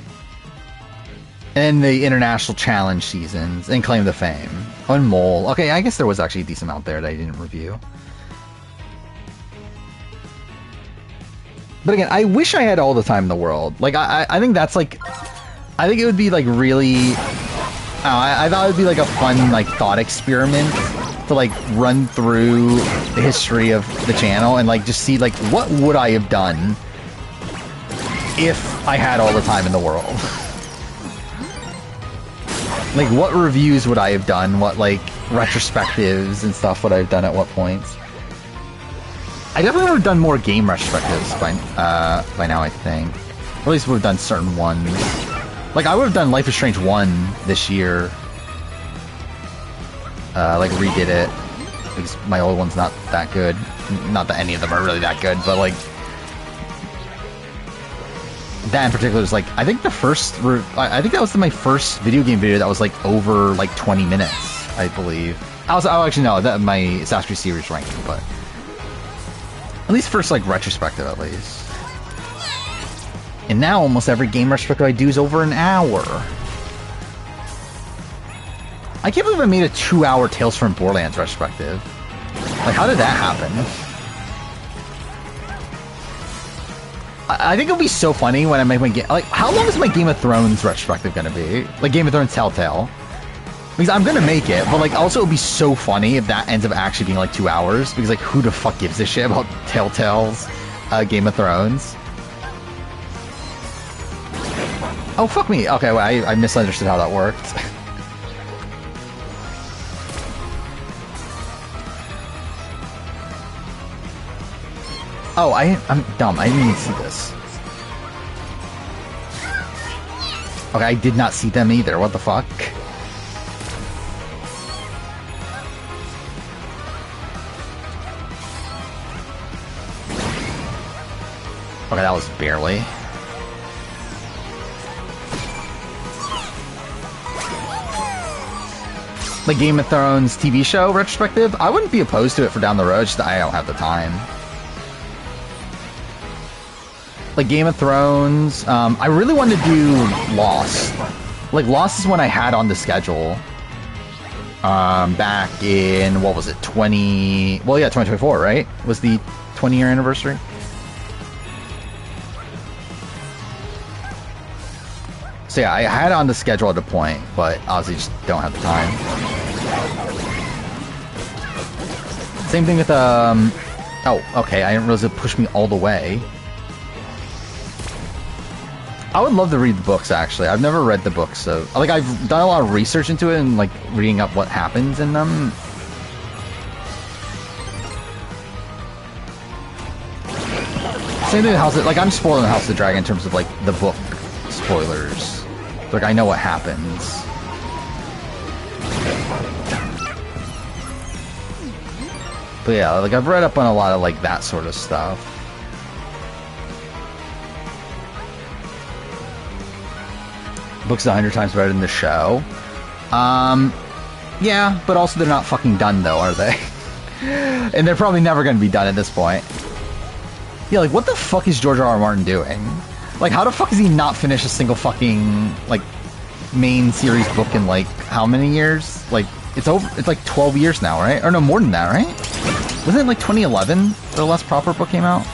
And the International Challenge seasons, and Claim to Fame. Oh, and Mole. Okay, I guess there was actually a decent amount there that I didn't review. But again, I wish I had all the time in the world. Like, I think that's like... I think it would be like really... I thought it would be like a fun like thought experiment to like run through the history of the channel and like just see like what would I have done if I had all the time in the world. Like what reviews would I have done? What like retrospectives and stuff would I have done at what points? I definitely would have done more game retrospectives by now, I think. Or at least would have done certain ones. Like, I would have done Life is Strange 1 this year. Like, redid it. Because my old one's not that good. Not that any of them are really that good, but, like... That in particular is, like... I think the first... I think that was my first video game video that was, like, over, like, 20 minutes, I believe. Oh, actually, no. That my Astro series ranking, but... At least first, like, retrospective, at least. And now almost every game retrospective I do is over an hour. I can't believe I made a 2-hour Tales from Borderlands retrospective. Like, how did that happen? I think it'll be so funny when I make my game... Like, how long is my Game of Thrones retrospective gonna be? Like, Game of Thrones Telltale. Because I'm gonna make it, but, like, also it would be so funny if that ends up actually being, like, 2 hours. Because, like, who the fuck gives a shit about Telltale's Game of Thrones? Oh, fuck me. Okay, well, I misunderstood how that worked. Oh, I'm dumb. I didn't even see this. Okay, I did not see them either. What the fuck? Okay, that was barely. The Game of Thrones TV show retrospective, I wouldn't be opposed to it for down the road, just I don't have the time. Like Game of Thrones, I really wanted to do Lost. Like Lost is one I had on the schedule. Back in, what was it, 2024, right? Was the 20-year anniversary? So yeah, I had it on the schedule at a point, but obviously just don't have the time. Same thing with, oh, okay, I didn't realize it pushed me all the way. I would love to read the books, actually. I've never read the books, so... Like, I've done a lot of research into it and, like, reading up what happens in them. Same thing with House of... Like, I'm spoiling House of the Dragon in terms of, like, the book spoilers. Like, I know what happens. But yeah, like, I've read up on a lot of, like, that sort of stuff. Book's 100 times better than the show. Yeah, but also they're not fucking done, though, are they? And they're probably never going to be done at this point. Yeah, like, what the fuck is George R.R. Martin doing? Like, how the fuck has he not finished a single fucking, like, main series book in like how many years? Like it's like 12 years now, right? Or no, more than that, right? Wasn't it like 2011 the last proper book came out?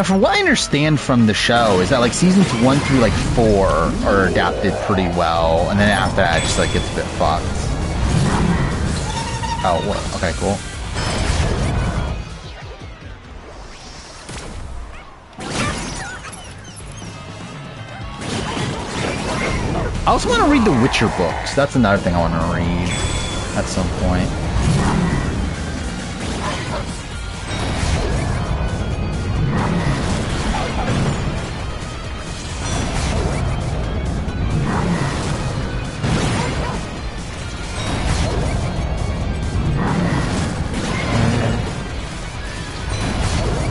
From what I understand from the show is that like seasons 1 through like 4 are adapted pretty well, and then after that it just like gets a bit fucked. Oh, what? Okay, cool. I also want to read the Witcher books. That's another thing I want to read at some point.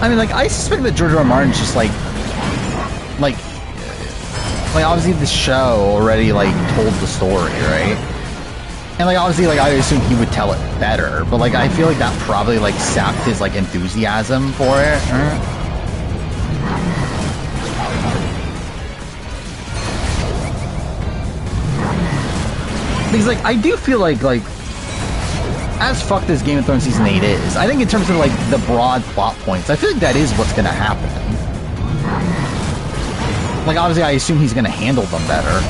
I mean, like, I suspect that George R. R. Martin's just, like, obviously the show already, like, told the story, right? And, like, obviously, like, I assume he would tell it better, but, like, I feel like that probably, like, sapped his, like, enthusiasm for it, right? Because, like, I do feel like, as fucked as Game of Thrones Season 8 is, I think in terms of, like, the broad plot points, I feel like that is what's gonna happen. Like, obviously, I assume he's gonna handle them better.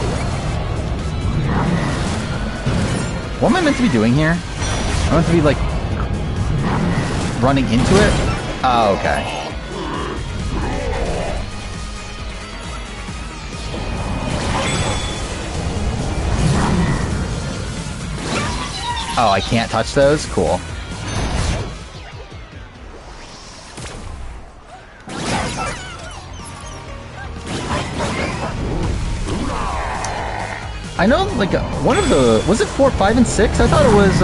What am I meant to be doing here? I'm meant to be, like, running into it? Oh, okay. Oh, I can't touch those? Cool. I know, like, one of the... Was it 4, 5, and 6? I thought it was,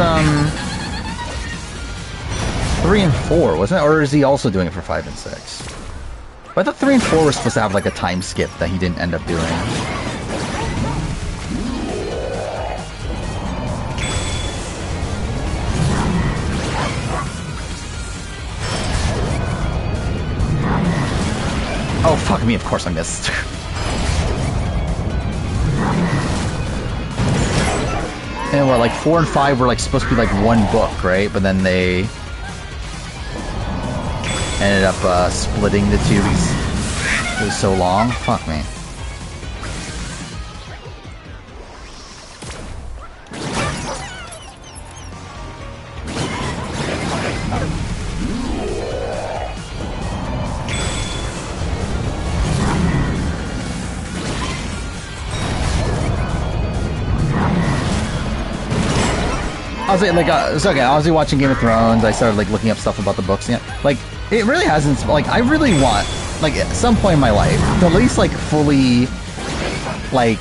3 and 4, wasn't it? Or is he also doing it for 5 and 6? But I thought 3 and 4 were supposed to have, like, a time skip that he didn't end up doing. Oh, fuck me, of course I missed. And what, like 4 and 5 were like supposed to be like one book, right? But then they ended up splitting the two because it was so long. Fuck me. I was like, it's okay. I was watching Game of Thrones. I started like looking up stuff about the books. Yeah, like it really hasn't. Like I really want, like at some point in my life, to at least like fully, like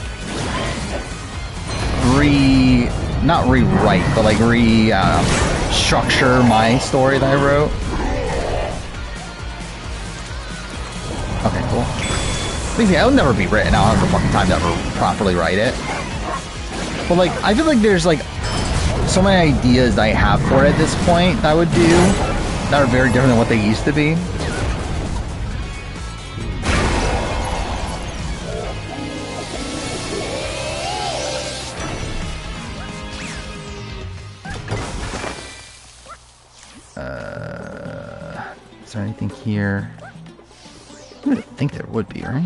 not rewrite, but like structure my story that I wrote. Okay, cool. Basically, it'll never be written. I don't have the fucking time to ever properly write it. But like, I feel like there's like so many ideas that I have for it at this point that I would do that are very different than what they used to be. Is there anything here? I would think there would be, right?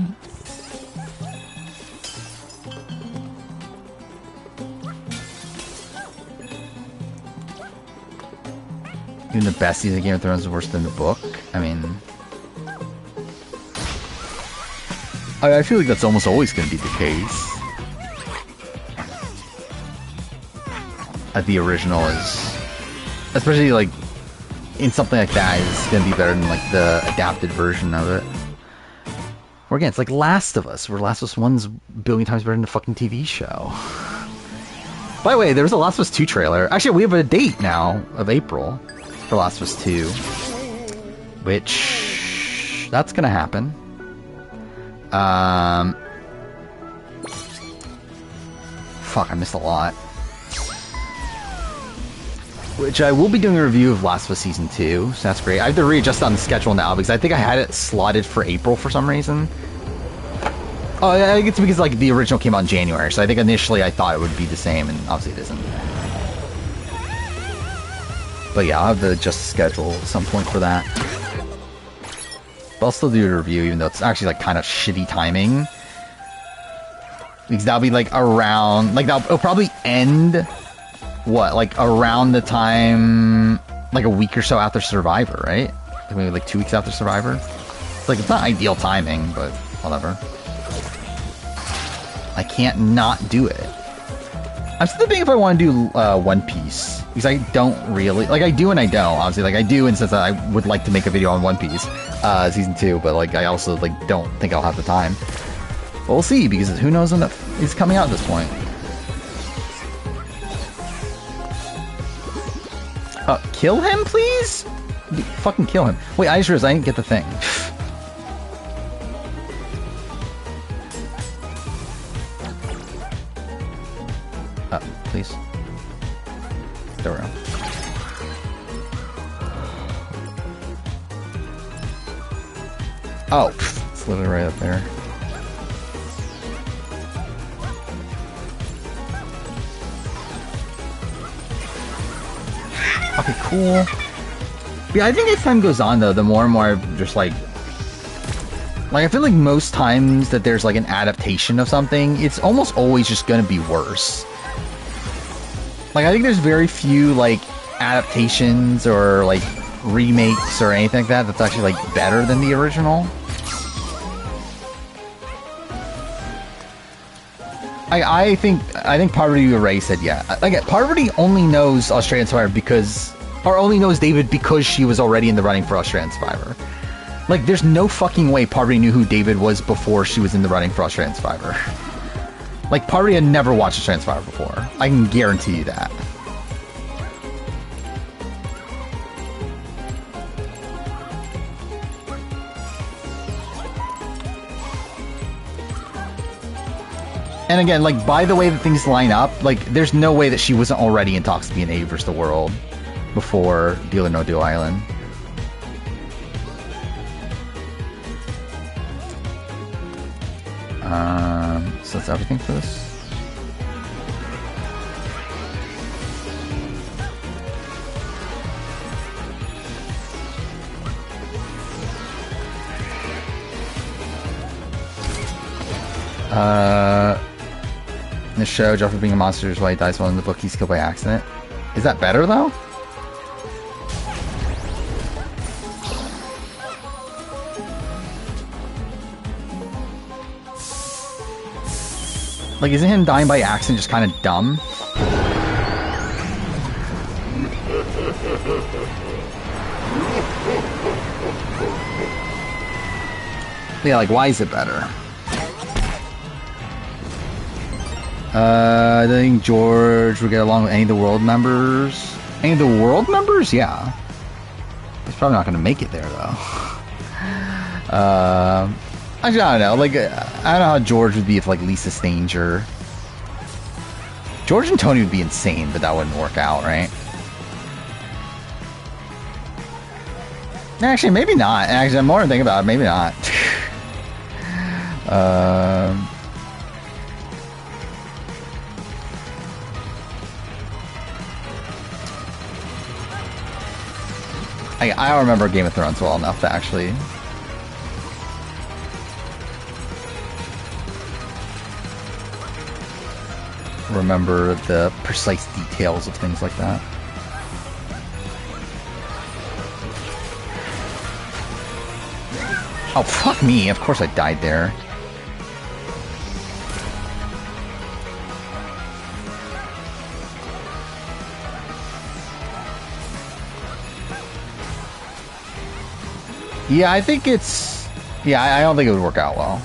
Even the best season of Game of Thrones is worse than the book. I mean, I feel like that's almost always going to be the case. The original is, especially like in something like that, is going to be better than like the adapted version of it. Or again, it's like Last of Us, where Last of Us 1's a billion times better than the fucking TV show. By the way, there was a Last of Us 2 trailer. Actually, we have a date now of April for Last of Us 2, which that's gonna happen. Fuck, I missed a lot. which I will be doing a review of Last of Us Season 2, so that's great. I have to readjust on the schedule now, because I think I had it slotted for April for some reason. Oh, I think it's because, like, the original came out in January, so I think initially I thought it would be the same, and obviously it isn't. But yeah, I'll have to adjust the schedule at some point for that. But I'll still do a review, even though it's actually, like, kind of shitty timing. Because that'll be, like, around... Like, it'll probably end... What? Like, around the time... Like, a week or so after Survivor, right? Maybe, like, 2 weeks after Survivor? It's, like, it's not ideal timing, but whatever. I can't not do it. I'm still thinking if I want to do One Piece. Because I don't really... Like, I do and I don't, obviously. Like, I do in the sense that I would like to make a video on One Piece. Season 2. But, like, I also, like, don't think I'll have the time. But we'll see, because who knows when it's coming out at this point. Kill him, please? Fucking kill him. Wait, I just realized I didn't get the thing. Please. There we go. Oh, it's literally right up there. Okay, cool. Yeah, I think as time goes on, though, the more and more I'm just like... Like, I feel like most times that there's, like, an adaptation of something, it's almost always just gonna be worse. Like, I think there's very few, like, adaptations or, like, remakes or anything like that that's actually, like, better than the original. I think Parvati Ray said yeah. Like, Parvati only knows Australian Survivor because... Or only knows David because she was already in the running for Australian Survivor. Like, there's no fucking way Parvati knew who David was before she was in the running for Australian Survivor. Like, Parvati had never watched Australian Survivor before. I can guarantee you that. And again, like, by the way that things line up, like, there's no way that she wasn't already in talks to be in A vs. the World before Deal or No Deal Island. So that's everything for this. In the show, Jeffrey being a monster is why he dies while in the book he's killed by accident. Is that better, though? Like, isn't him dying by accident just kind of dumb? Yeah, like, why is it better? I think George would get along with any of the world members. Any of the world members? Yeah. He's probably not going to make it there, though. Actually, I don't know. Like, I don't know how George would be if, like, Lisa Stanger. George and Tony would be insane, but that wouldn't work out, right? Actually, maybe not. Actually, I'm more thinking about it. Maybe not. I don't remember Game of Thrones well enough to actually... remember the precise details of things like that. Oh, fuck me. Of course I died there. Yeah, I think it's... Yeah, I don't think it would work out well.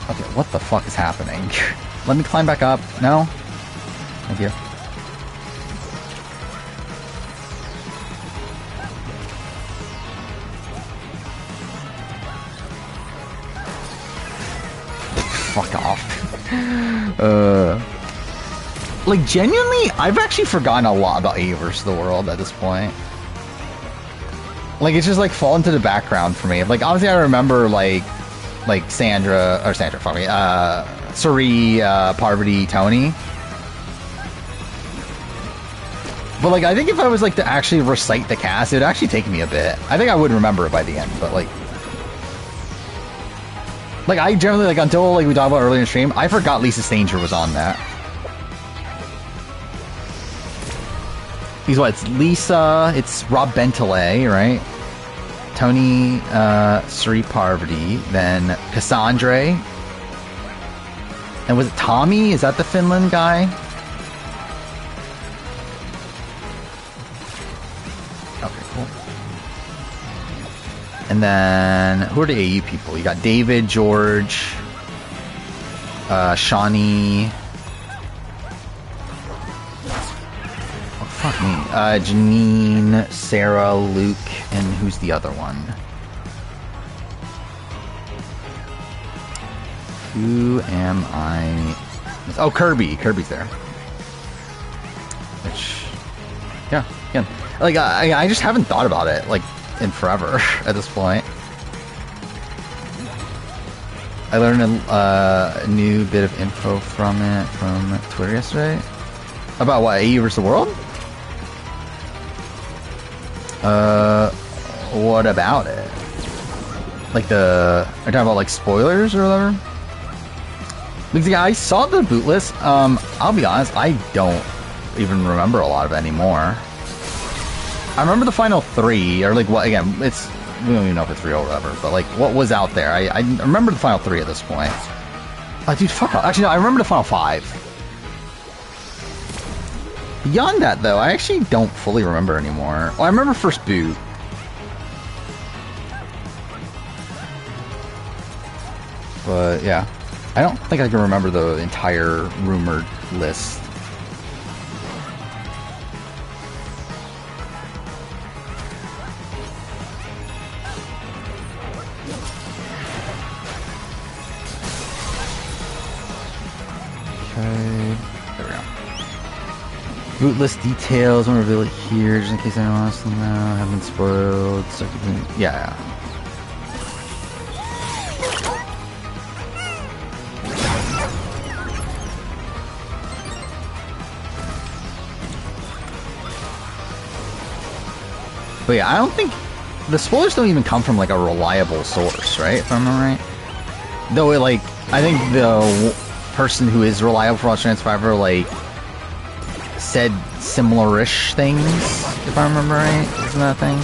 Okay, what the fuck is happening? Let me climb back up. No? Thank you. fuck off. Like, genuinely, I've actually forgotten a lot about AU vs. the World at this point. Like, it's just, like, fallen to the background for me. Like, obviously I remember, like Sandra, fuck me, Suri, Parvati, Tony. But, like, I think if I was, like, to actually recite the cast, it would actually take me a bit. I think I would remember it by the end, but, like, I generally, like, until, like, we talked about earlier in the stream, I forgot Lisa Stanger was on that. He's what? It's Lisa, it's Rob Bentelay, right? Tony, Sri Parvati, then Cassandre. And was it Tommy? Is that the Finland guy? Okay, cool. And then, who are the AU people? You got David, George, Shawnee. Oh, fuck me. Janine, Sarah, Luke, and who's the other one? Who am I? Oh, Kirby. Kirby's there. Which, yeah, again, like I just haven't thought about it like in forever at this point. I learned a new bit of info from it from Twitter yesterday. About what? AU vs. the World? What about it? Like are you talking about like spoilers or whatever? Because yeah, I saw the boot list. I'll be honest, I don't even remember a lot of it anymore. I remember the final 3, or like what? Again, we don't even know if it's real or whatever. But like, what was out there? I remember the final 3 at this point. Oh, dude, fuck off. Actually, no, I remember the final 5. Beyond that, though, I actually don't fully remember anymore. Well, I remember first boot. But yeah. I don't think I can remember the entire rumored list. Okay, there we go. Boot list details, I'm gonna reveal it here just in case anyone wants to know. Haven't been spoiled. So yeah. But yeah, I don't think the spoilers don't even come from like a reliable source, right? If I'm right. Though, like, I think the person who is reliable for Australian Survivor like said similar-ish things, if I remember right. Isn't that a thing?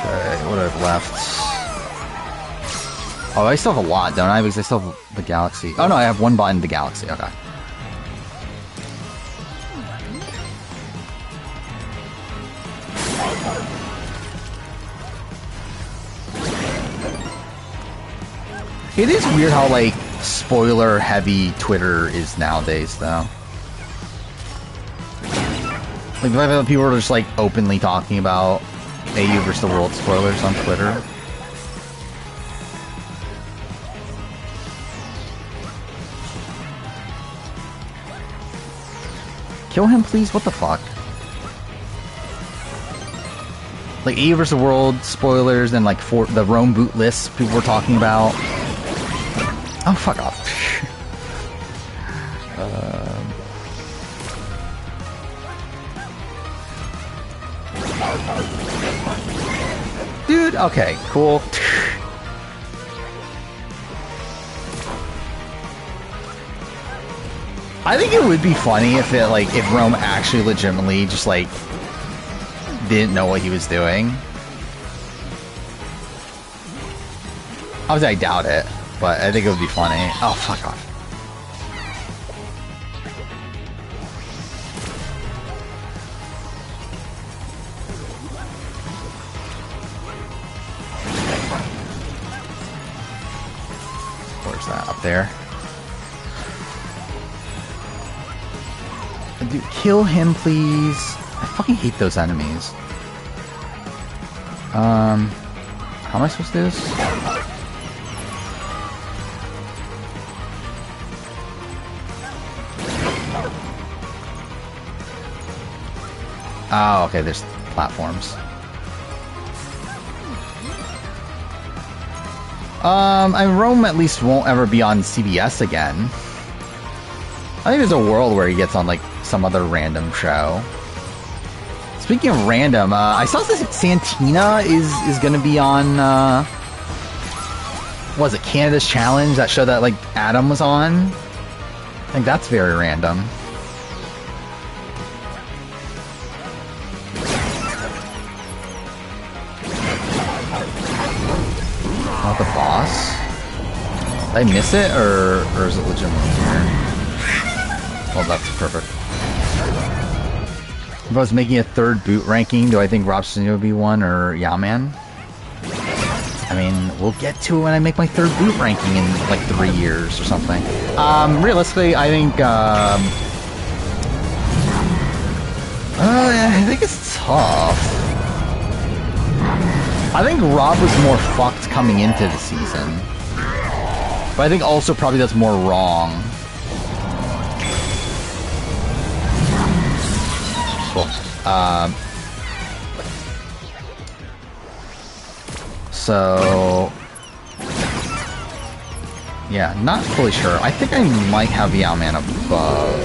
Okay, what do I have left? Oh, I still have a lot, don't I? Because I still have the Galaxy. Oh no, I have one bot in the Galaxy. Okay. It is weird how, like, spoiler-heavy Twitter is nowadays, though. Like, the fact that people are just, like, openly talking about AU vs. the World spoilers on Twitter. Kill him, please? What the fuck? Like, AU vs. the World spoilers and, like, for the Rome boot lists people were talking about. Oh, fuck off. Dude, okay, cool. I think it would be funny if it, like, if Rome actually legitimately just, like, didn't know what he was doing. Obviously, I doubt it, but I think it would be funny. Oh, fuck off. Where's that? Up there? Dude, kill him, please. I fucking hate those enemies. How am I supposed to do this? Oh, okay, there's platforms. Rome at least won't ever be on CBS again. I think there's a world where he gets on, like, some other random show. Speaking of random, I saw this Santina is gonna be on, what was it, Canada's Challenge? That show that, like, Adam was on? I think that's very random. Not the boss? Did I miss it, or is it legitimate here? Well, that's perfect. If I was making a third boot ranking, do I think Rob Sino would be one, or Yaman? I mean, we'll get to it when I make my third boot ranking in, like, 3 years or something. Realistically, I think, I think it's tough. I think Rob was more fucked coming into the season. But I think also probably does more wrong. Cool. So... yeah, not fully sure. I think I might have Yao-Man above.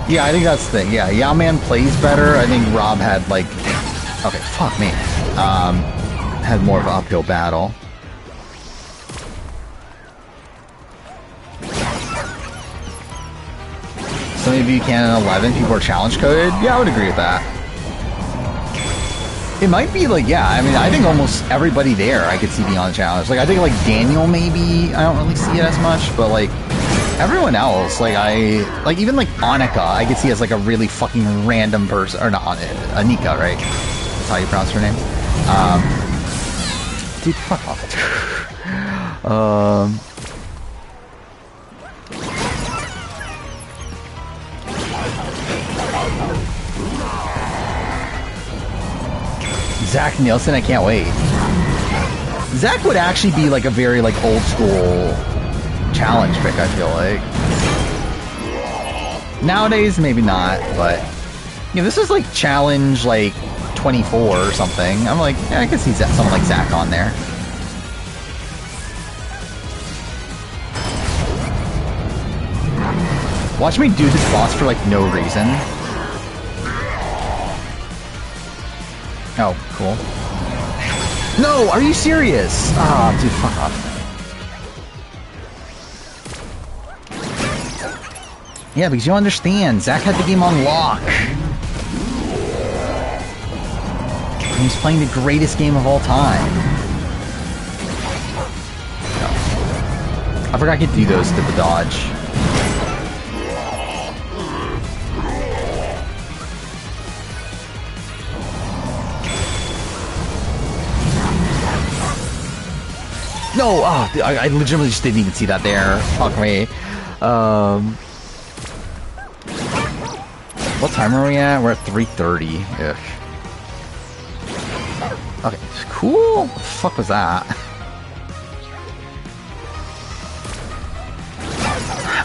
Yeah, I think that's the thing. Yeah, Yao-Man plays better. I think Rob had, like... okay, fuck me. Had more of an uphill battle. So maybe you can in 11, people are challenge coded? Yeah, I would agree with that. It might be like, yeah, I mean, I think almost everybody there I could see being on the challenge. Like, I think, like, Daniel maybe, I don't really see it as much, but, like, everyone else, like, like, even, like, Annika, I could see as, like, a really fucking random person, or not, Anika, right? That's how you pronounce her name. Dude, fuck off. Zach Nielsen, I can't wait. Zach would actually be like a very like old school challenge pick, I feel like. Nowadays, maybe not, but you know, this is like challenge like 24 or something. I'm like, yeah, I could see someone like Zach on there. Watch me do this boss for like no reason. Oh, cool. No, are you serious? Ah, oh, dude, fuck off. Yeah, because you don't understand. Zach had the game on lock. And he's playing the greatest game of all time. No. I forgot I could do those to the dodge. No! Oh, I legitimately just didn't even see that there. Fuck me. What time are we at? We're at 3:30-ish. Okay, cool. What the fuck was that?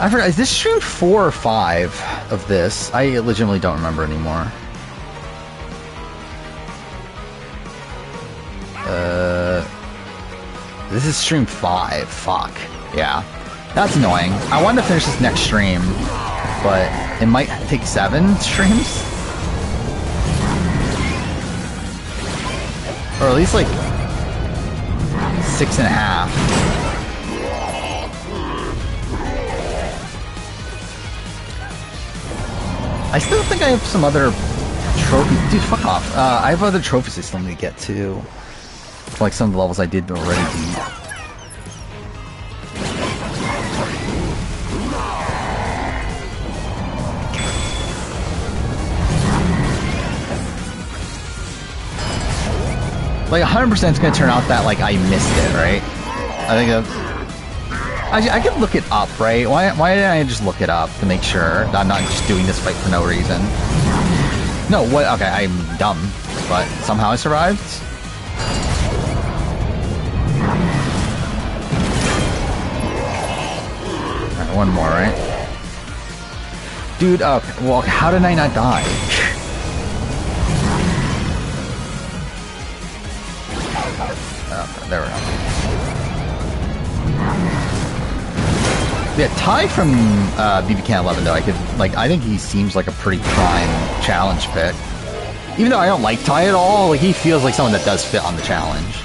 I forgot. Is this stream 4 or 5 of this? I legitimately don't remember anymore. This is stream 5. Fuck. Yeah. That's annoying. I wanted to finish this next stream, but it might take 7 streams? Or at least like 6.5. I still think I have some other trophies. Dude, fuck off. I have other trophies I still need to get to. Like some of the levels I did already beat. Like 100% it's gonna turn out that like I missed it, right? I think I could look it up, right? Why didn't I just look it up to make sure that I'm not just doing this fight for no reason? No, what? Okay, I'm dumb, but somehow I survived. Alright, one more, right? Dude, okay, well, how did I not die? Okay, there we go. Yeah, Ty from BB Can 11 though, I think he seems like a pretty prime challenge pick. Even though I don't like Ty at all, like he feels like someone that does fit on the challenge.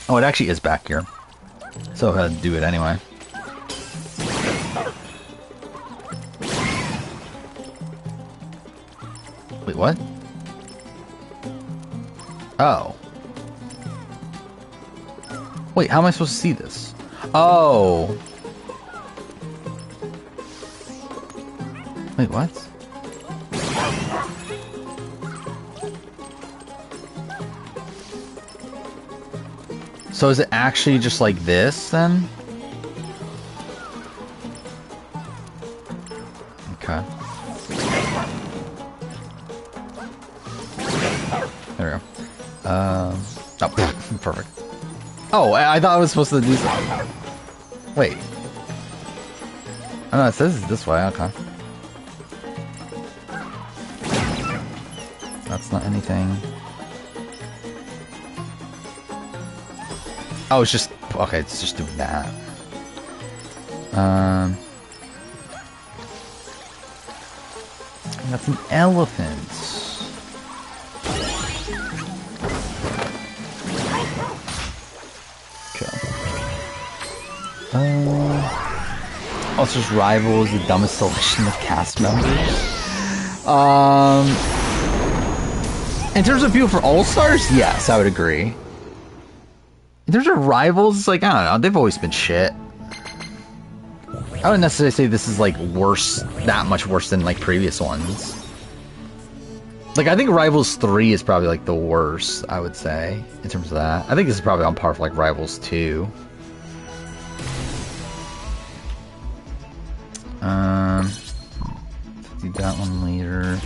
Oh, it actually is back here. So I'll do it anyway. Wait, what? Oh. Wait, how am I supposed to see this? Oh. Wait, what? So is it actually just like this, then? Okay. There we go. Oh, perfect. Oh, I thought I was supposed to do something. Wait. Oh no, it says it's this way, okay. That's not anything. Oh, it's just... Okay, it's just doing that. That's an elephant. Also, just Rival is the dumbest selection of cast members. In terms of people for All-Stars, yes, I would agree. In terms of Rivals, like, I don't know, they've always been shit. I wouldn't necessarily say this is, like, worse, that much worse than, like, previous ones. Like, I think Rivals 3 is probably, like, the worst, I would say, in terms of that. I think this is probably on par for, like, Rivals 2. Do that one later.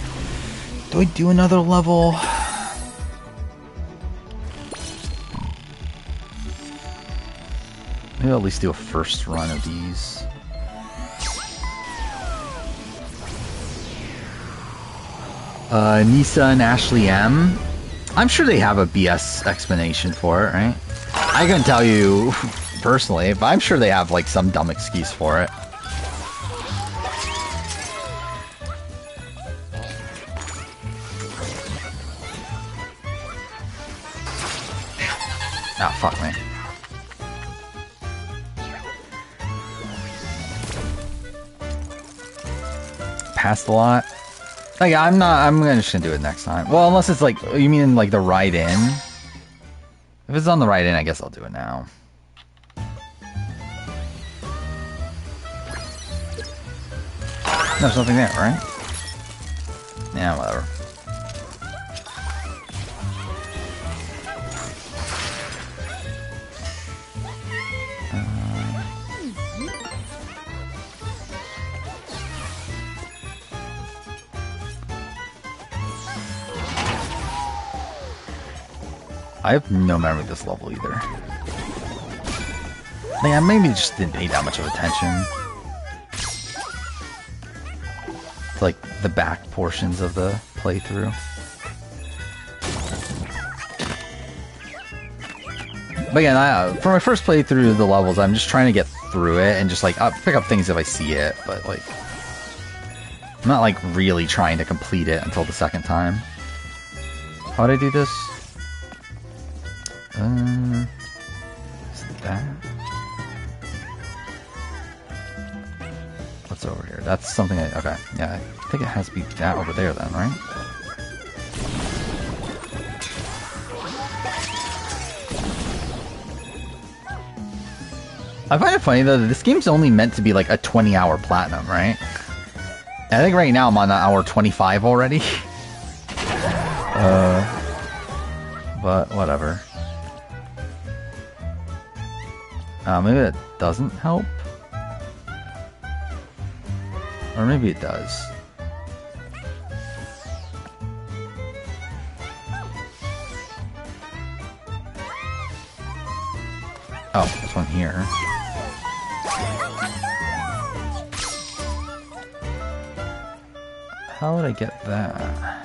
Do I do another level? Maybe I'll at least do a first run of these. Nisa and Ashley M. I'm sure they have a BS explanation for it, right? I couldn't tell you personally, but I'm sure they have like some dumb excuse for it. Ah, fuck me. Passed a lot. Like, I'm just gonna do it next time. Well, unless it's like, you mean like the ride in? If it's on the ride in, I guess I'll do it now. There's nothing there, right? Yeah, whatever. I have no memory of this level either. Like, I maybe just didn't pay that much of attention to, like, the back portions of the playthrough. But again, for my first playthrough of the levels, I'm just trying to get through it and just, like, I'll pick up things if I see it, but, like, I'm not, like, really trying to complete it until the second time. How would I do this? Is it that? What's over here? That's something okay, yeah, I think it has to be that over there then, right? I find it funny though that this game's only meant to be like a 20-hour platinum, right? And I think right now I'm on hour 25 already. But whatever. Maybe that doesn't help? Or maybe it does. Oh, there's one here. How would I get that?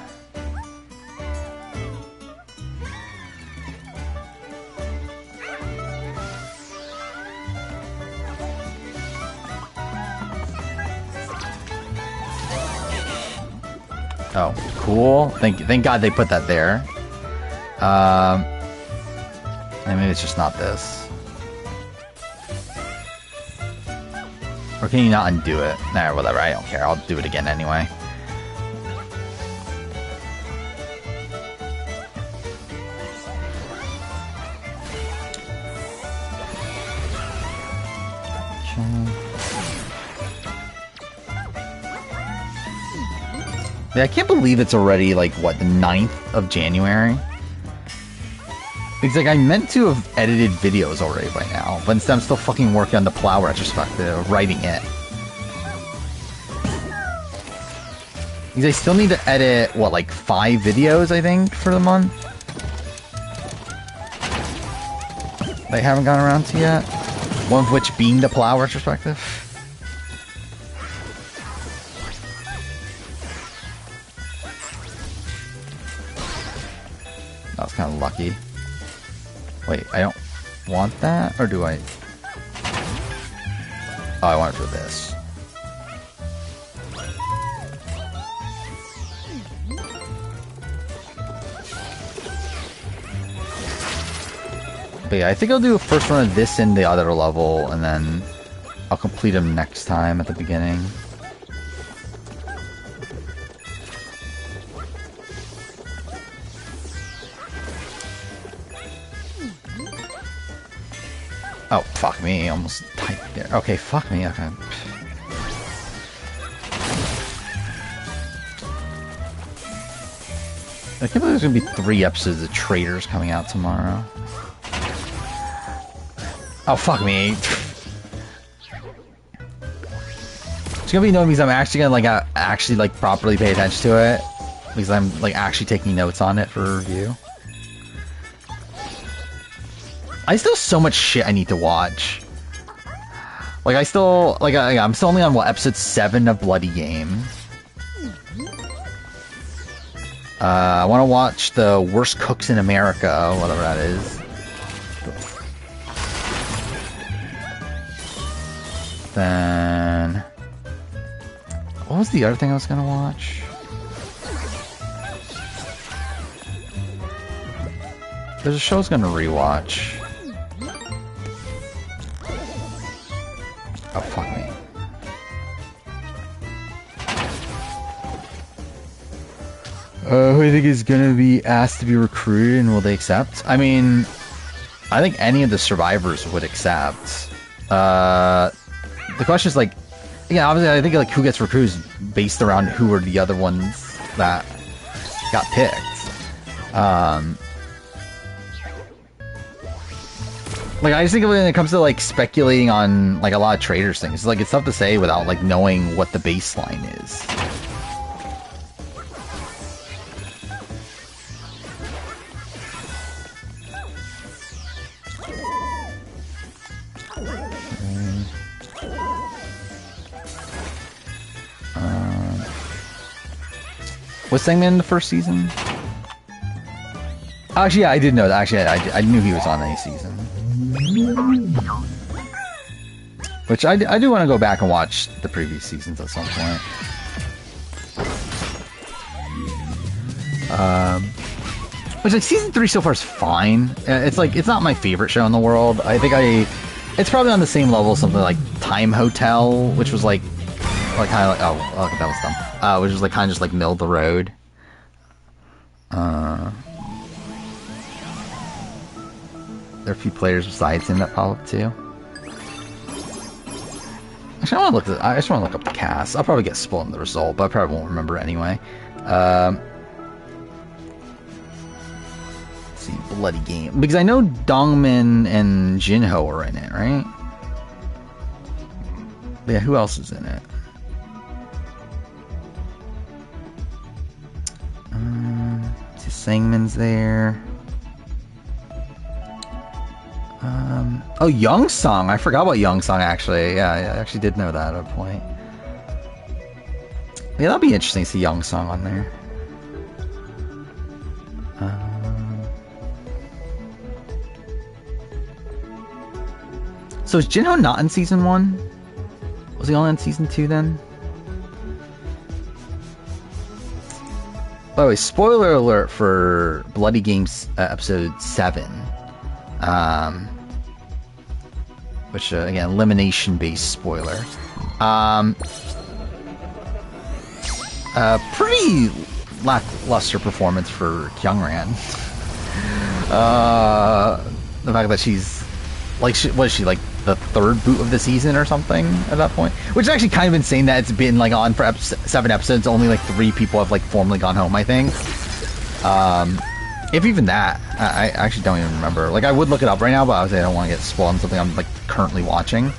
Oh, cool. Thank God they put that there. And maybe it's just not this. Or can you not undo it? Nah, whatever, I don't care. I'll do it again anyway. Yeah, I can't believe it's already, like, what, the 9th of January? Because, like, I meant to have edited videos already by now, but instead I'm still fucking working on the Plow retrospective, writing it. Because I still need to edit, what, like 5 videos, I think, for the month? They haven't gotten around to yet. One of which being the Plow retrospective. That was kind of lucky. Wait, I don't want that? Or do I? Oh, I want it for this. But yeah, I think I'll do a first run of this in the other level, and then I'll complete them next time at the beginning. Oh, fuck me. Almost typed there. Okay, fuck me. Okay. I can't believe there's gonna be 3 episodes of Traitors coming out tomorrow. Oh, fuck me. It's gonna be known because I'm actually gonna, like, properly pay attention to it. Because I'm, like, actually taking notes on it for review. I still have so much shit I need to watch. Like, I'm still only on, what, episode 7 of Bloody Game. I want to watch the Worst Cooks in America, whatever that is. Then... what was the other thing I was gonna watch? There's a show I was gonna rewatch. Oh, fuck me. Who do you think is gonna be asked to be recruited, and will they accept? I mean, I think any of the survivors would accept. The question is, like, yeah, obviously I think, like, who gets recruited is based around who are the other ones that got picked. Like, I just think when it comes to, like, speculating on, like, a lot of Traitors things, like, it's tough to say without, like, knowing what the baseline is. Was Sangman in the first season? Actually, yeah, I did know that. Actually, I knew he was on a season. Which I do want to go back and watch the previous seasons at some point. Which, like, season 3 so far is fine. It's like, it's not my favorite show in the world. I think it's probably on the same level as something like Time Hotel, which was like kind of like, oh, okay, that was dumb. Which was like kind of just like middle of the road. There are a few players besides him that pop up too. Actually, I just want to look up the cast. I'll probably get spoiled in the result, but I probably won't remember anyway. Let's see, Bloody Game, because I know Dongmin and Jinho are in it, right? But yeah, who else is in it? Sangman's there. Oh, Young Song. I forgot about Young Song, actually. Yeah, I actually did know that at a point. Yeah, that'd be interesting to see Young Song on there. So is Jinho not in season 1? Was he only in season 2 then? By the way, spoiler alert for Bloody Games episode 7. Which, again, elimination-based spoiler. Pretty lackluster performance for Kyungran. The fact that she's... Like, was she, like, the 3rd boot of the season or something at that point? Which is actually kind of insane that it's been, like, on for 7 episodes. Only, like, 3 people have, like, formally gone home, I think. If even that. I actually don't even remember. Like, I would look it up right now, but obviously I don't want to get spoiled on something I'm, like, currently watching.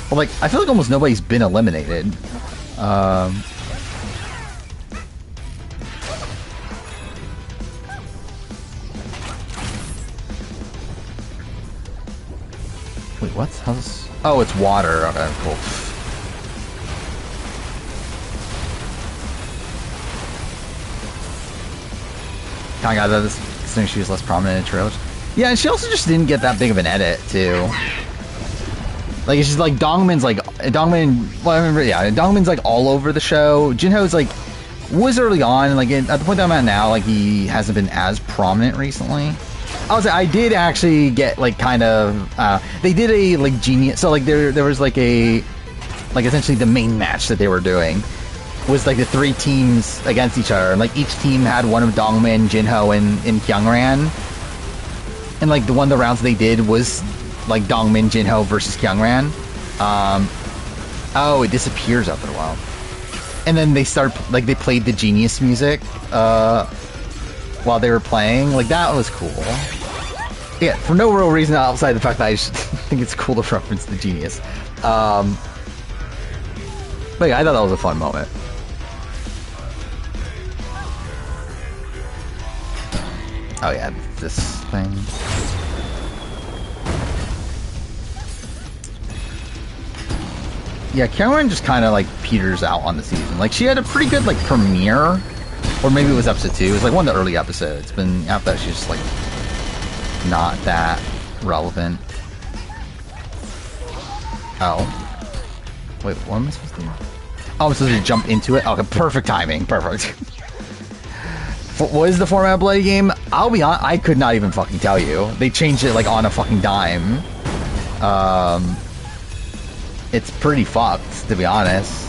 But, like, I feel like almost nobody's been eliminated. Wait, what? How's this? Oh, it's water. Okay, cool. Kinda got that this thing, she was less prominent in trailers. Yeah, and she also just didn't get that big of an edit, too. Like, it's just like Dongman's like... Dongman's like all over the show. Jinho's like... was early on, like, at the point that I'm at now, like, he hasn't been as prominent recently. I did actually get, like, kind of, they did a, like, genius, so, like, there was, like, a, like, essentially the main match that they were doing was, like, the 3 teams against each other, and, like, each team had one of Dongmin, Jinho, and Kyungran, and, like, one of the rounds they did was, like, Dongmin, Jinho versus Kyungran. Oh, it disappears after a while. And then they they played the Genius music, while they were playing. Like, that was cool. Yeah, for no real reason outside the fact that I just think it's cool to reference the Genius. But yeah, I thought that was a fun moment. Oh yeah, this thing. Yeah, Cameron just kind of, like, peters out on the season. Like, she had a pretty good, like, premiere. Or maybe it was episode 2. It was, like, one of the early episodes. But after that, she's just, like, not that relevant. Oh. Wait, what am I supposed to do? Oh, I'm supposed to jump into it? Okay, perfect timing. Perfect. What is the format of Bloody Game? I'll be honest, I could not even fucking tell you. They changed it, like, on a fucking dime. It's pretty fucked, to be honest.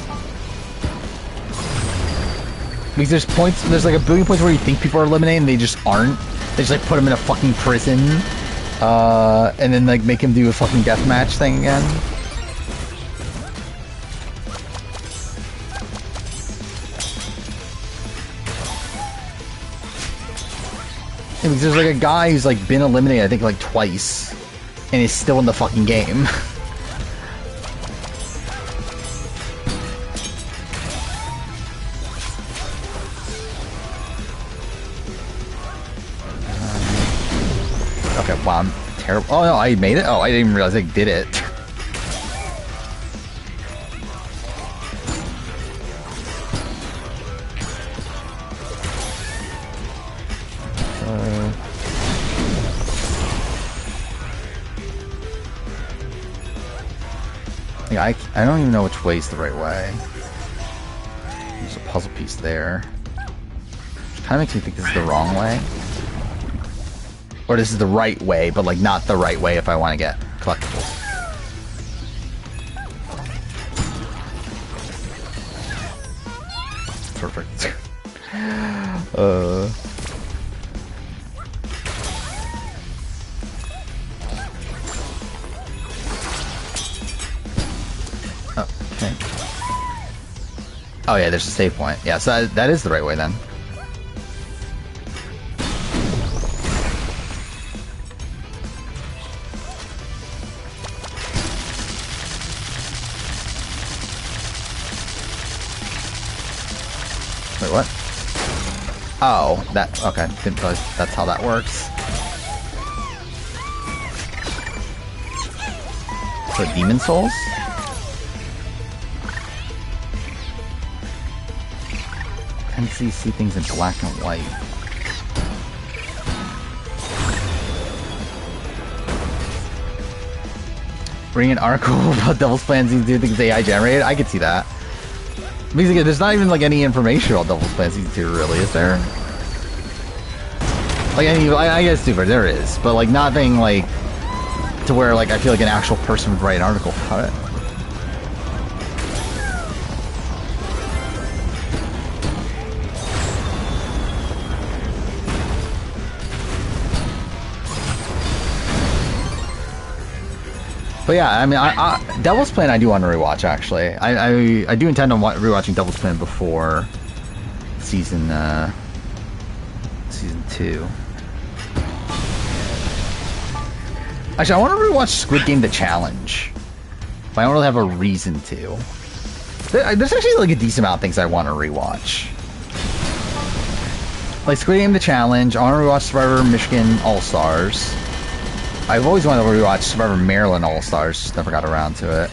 Because there's like a billion points where you think people are eliminated and they just aren't. They just like put them in a fucking prison, and then like make him do a fucking deathmatch thing again. Yeah, because there's like a guy who's like been eliminated, I think like twice, and is still in the fucking game. Okay, wow, I'm terrible. Oh no, I made it? Oh, I didn't even realize I did it. Yeah, I don't even know which way is the right way. There's a puzzle piece there. Which kind of makes me think this is the wrong way. Or this is the right way, but like not the right way if I want to get collectibles. Perfect. Okay. Oh yeah, there's a save point. Yeah, so that is the right way then. Wait, what? Oh, that, okay, didn't realize that's how that works. So Demon Souls? Tendency to see things in black and white. Bring an article about Devil's Plan Season 2 things AI generated? I could see that. Because again, there's not even like any information about Devil's Plan Season 2 really, is there? Like, I guess super, there is, but like nothing like to where like I feel like an actual person would write an article about it. But yeah, I mean, Devil's Plan I do want to rewatch actually. I do intend on rewatching Devil's Plan before season 2. Actually, I want to rewatch Squid Game: The Challenge, but I don't really have a reason to. There's actually like a decent amount of things I want to rewatch. Like Squid Game: The Challenge. I want to rewatch Survivor Michigan All Stars. I've always wanted to rewatch Survivor Maryland All Stars, just never got around to it.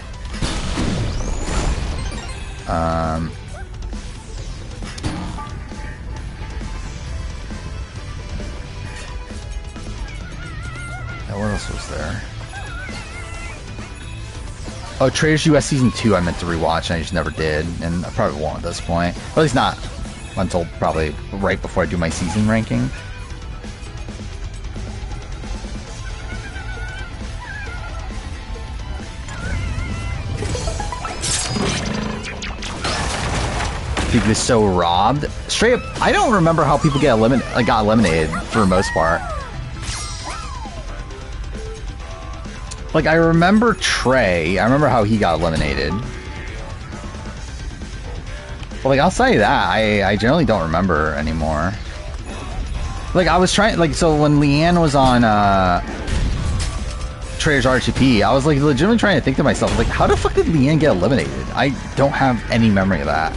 What else was there? Oh, Traitors US Season 2 I meant to rewatch and I just never did, and I probably won't at this point. Or at least not until probably right before I do my season ranking. People is so robbed. Straight up, I don't remember how people got eliminated for the most part. Like, I remember Trey. I remember how he got eliminated. But, like, outside of that, I generally don't remember anymore. Like, I was trying... Like, so when Leanne was on, Traitors RTP, I was, like, legitimately trying to think to myself, like, how the fuck did Leanne get eliminated? I don't have any memory of that.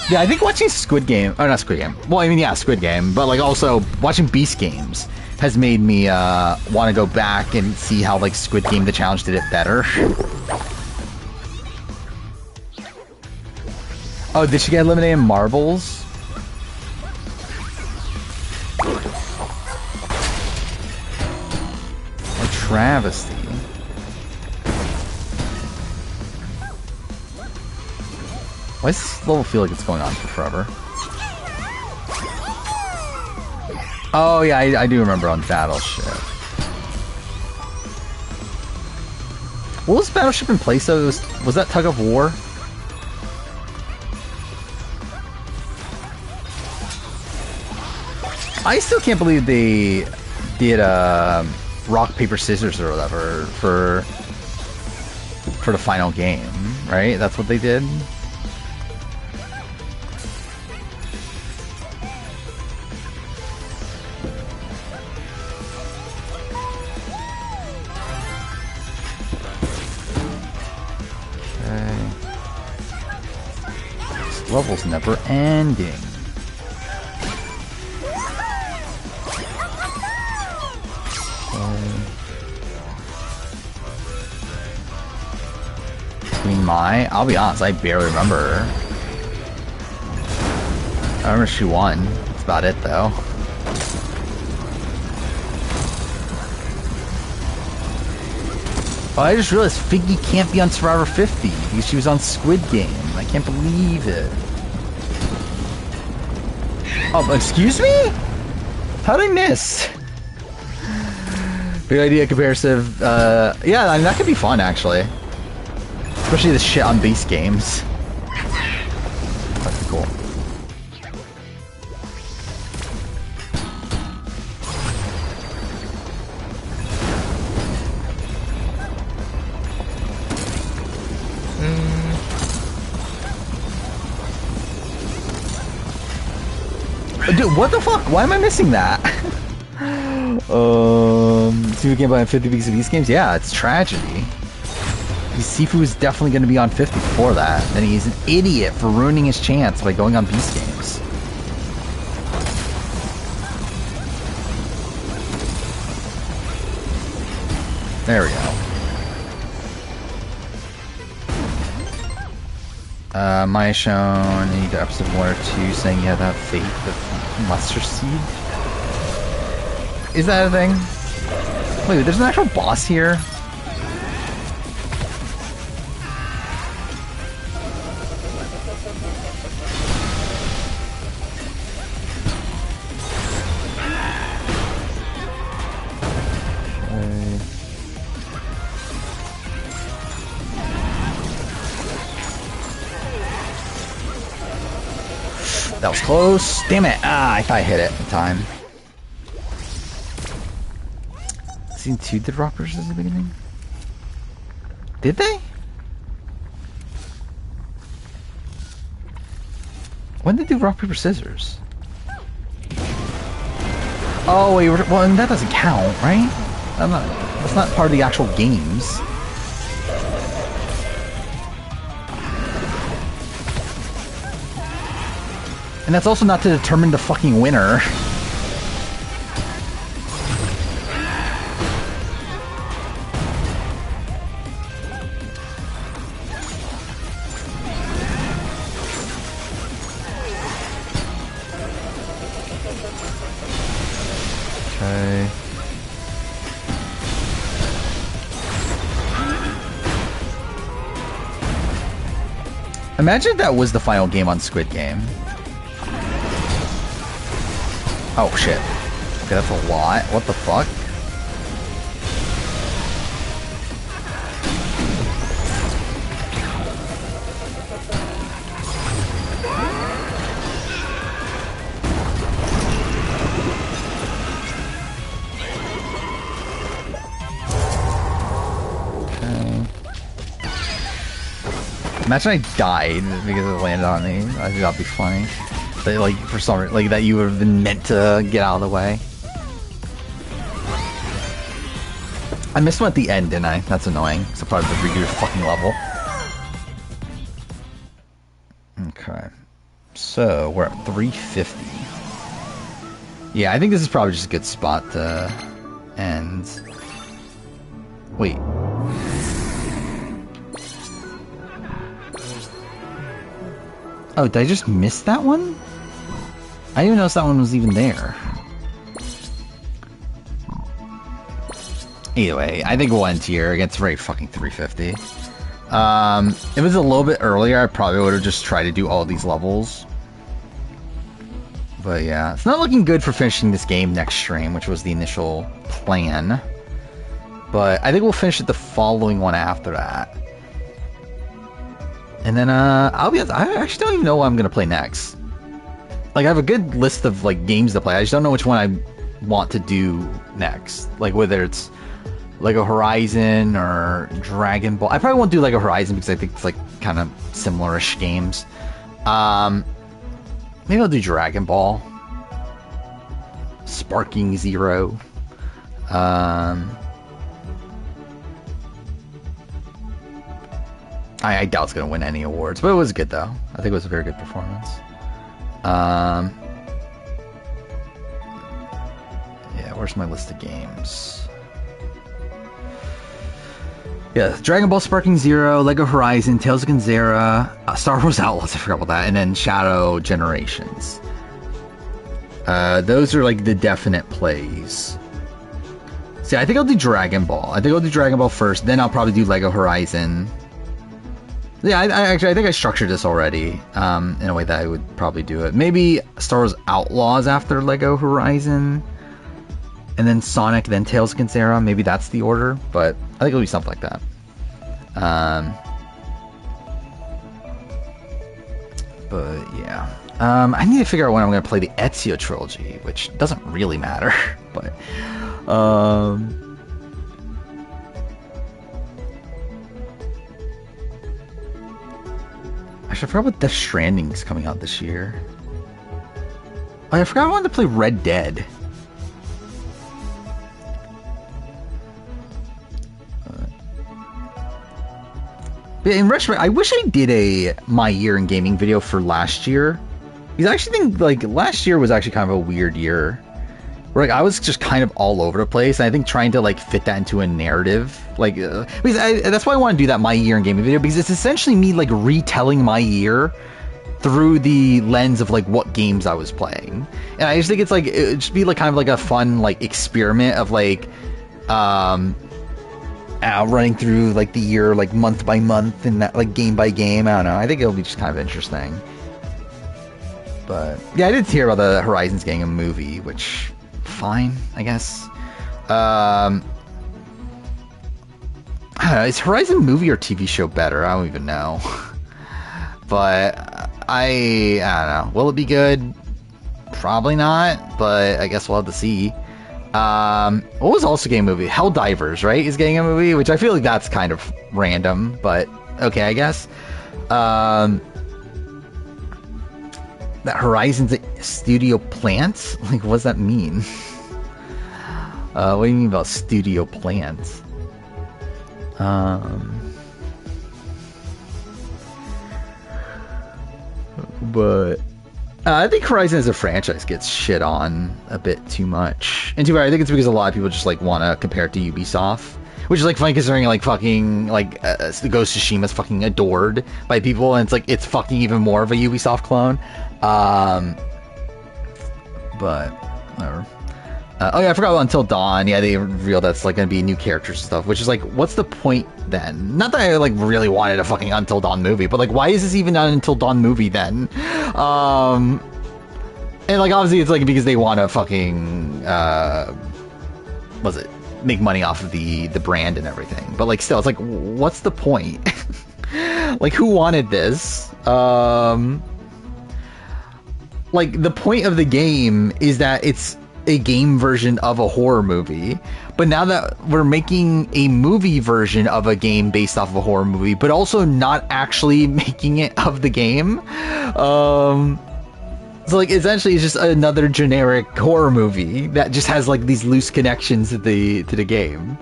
Yeah, I think watching Squid Game, or not Squid Game, well, I mean, yeah, Squid Game, but, like, also watching Beast Games has made me, want to go back and see how, like, Squid Game: The Challenge did it better. Oh, did she get eliminated in Marbles? A travesty. Why does this level feel like it's going on for forever? Oh yeah, I do remember on Battleship. What was Battleship in place though? Was that Tug of War? I still can't believe they did rock, paper, scissors or whatever for the final game, right? That's what they did? Level's never ending. Queen Mai? I'll be honest, I barely remember her. I remember she won. That's about it though. Oh, I just realized Figgy can't be on Survivor 50 because she was on Squid Game. I can't believe it. Oh, excuse me? How did I miss? Big idea, comparison. Yeah, I mean, that could be fun, actually. Especially the shit on Beast Games. That'd be cool. Dude, what the fuck? Why am I missing that? See if we can buy 50 weeks of Beast Games? Yeah, it's tragedy. Sifu is definitely going to be on 50 before that, and he's an idiot for ruining his chance by going on Beast Games. There we go. Maya shown in either episode 1 or 2 saying you have to have faith with mustard seed. Is that a thing? Wait, there's an actual boss here? That was close. Damn it. Ah, I thought I hit it in time. Season 2 did rock paper scissors at the beginning? Did they? When did they do rock paper scissors? Oh wait, well that doesn't count, right? That's not part of the actual games. And that's also not to determine the fucking winner. Okay. Imagine if that was the final game on Squid Game. Oh shit. Okay, that's a lot. What the fuck? Okay. Imagine I died because it landed on me. I think that'd be funny. That, like, for some reason, like, that you would have been meant to get out of the way. I missed one at the end, didn't I? That's annoying. So probably the regular fucking level. Okay. So, we're at 350. Yeah, I think this is probably just a good spot to end. Wait. Oh, did I just miss that one? I didn't even notice that one was even there. Either way, I think we'll end here against rate fucking 350. If it was a little bit earlier, I probably would have just tried to do all these levels. But yeah, it's not looking good for finishing this game next stream, which was the initial plan. But I think we'll finish it the following one after that. And then, I'll be honest, I actually don't even know what I'm gonna play next. Like, I have a good list of, like, games to play. I just don't know which one I want to do next. Like, whether it's Lego Horizon or Dragon Ball. I probably won't do Lego Horizon because I think it's, like, kind of similar-ish games. Maybe I'll do Dragon Ball. Sparking Zero. I doubt it's going to win any awards, but it was good, though. I think it was a very good performance. Yeah, where's my list of games? Yeah, Dragon Ball Sparking Zero, Lego Horizon, Tales of Gonzera, Star Wars Outlaws, I forgot about that, and then Shadow Generations. Those are like the definite plays. See, I think I'll do Dragon Ball. I think I'll do Dragon Ball first, then I'll probably do Lego Horizon. Yeah, I think I structured this already in a way that I would probably do it. Maybe Star Wars Outlaws after Lego Horizon, and then Sonic, then Tales of Gonzera. Maybe that's the order, but I think it'll be something like that. But yeah, I need to figure out when I'm going to play the Ezio trilogy, which doesn't really matter, but actually, I forgot what Death Stranding is coming out this year. Oh, I forgot I wanted to play Red Dead. But in retrospect, I wish I did a my year in gaming video for last year. Because I actually think like last year was actually kind of a weird year. where like I was just kind of all over the place, and I think trying to like fit that into a narrative, like because that's why I want to do that my year in gaming video, because it's essentially me like retelling my year through the lens of like what games I was playing. And I just think it's like it should be like kind of like a fun like experiment of like running through like the year like month by month and that like game by game. I don't know, I think it'll be just kind of interesting. But yeah, I did hear about the Horizons getting a movie, which fine, I guess. I don't know, is Horizon movie or TV show better? I don't even know. But I don't know. Will it be good? Probably not, but I guess we'll have to see. What was also getting a movie? Helldivers, right? Is getting a movie, which I feel like that's kind of random, but okay, I guess. That Horizon's studio plants? Like, what does that mean? What do you mean about studio plants? But I think Horizon as a franchise gets shit on a bit too much. And too bad, I think it's because a lot of people just like want to compare it to Ubisoft, which is like funny considering like fucking like Ghost of Tsushima's fucking adored by people, and it's like it's fucking even more of a Ubisoft clone. But whatever. Oh yeah, I forgot about Until Dawn. Yeah, they revealed that's like gonna be new characters and stuff, which is like, what's the point then? Not that I like really wanted a fucking Until Dawn movie, but like, why is this even an Until Dawn movie then? And like, obviously, it's like because they want to fucking make money off of the brand and everything. But like, still, it's like, what's the point? Like, who wanted this? Like, the point of the game is that it's a game version of a horror movie, but now that we're making a movie version of a game based off of a horror movie, but also not actually making it of the game, so like essentially it's just another generic horror movie that just has like these loose connections to the game.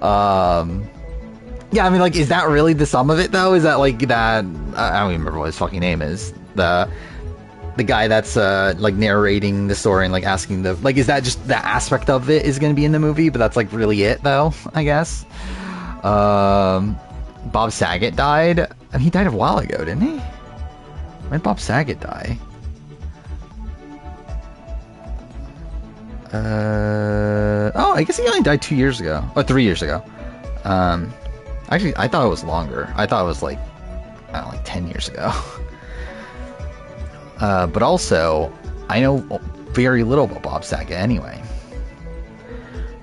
Yeah, I mean, like, is that really the sum of it though? Is that like that? I don't even remember what his fucking name is. The guy that's like narrating the story and like asking the like, is that just the aspect of it is going to be in the movie? But that's like really it though, I guess. Bob Saget died. I mean, he died a while ago, didn't he? When did Bob Saget die? Oh, I guess he only died 2 years ago or 3 years ago. Actually, I thought it was longer. I thought it was like, I don't know, like 10 years ago. But also, I know very little about Bob Saget anyway.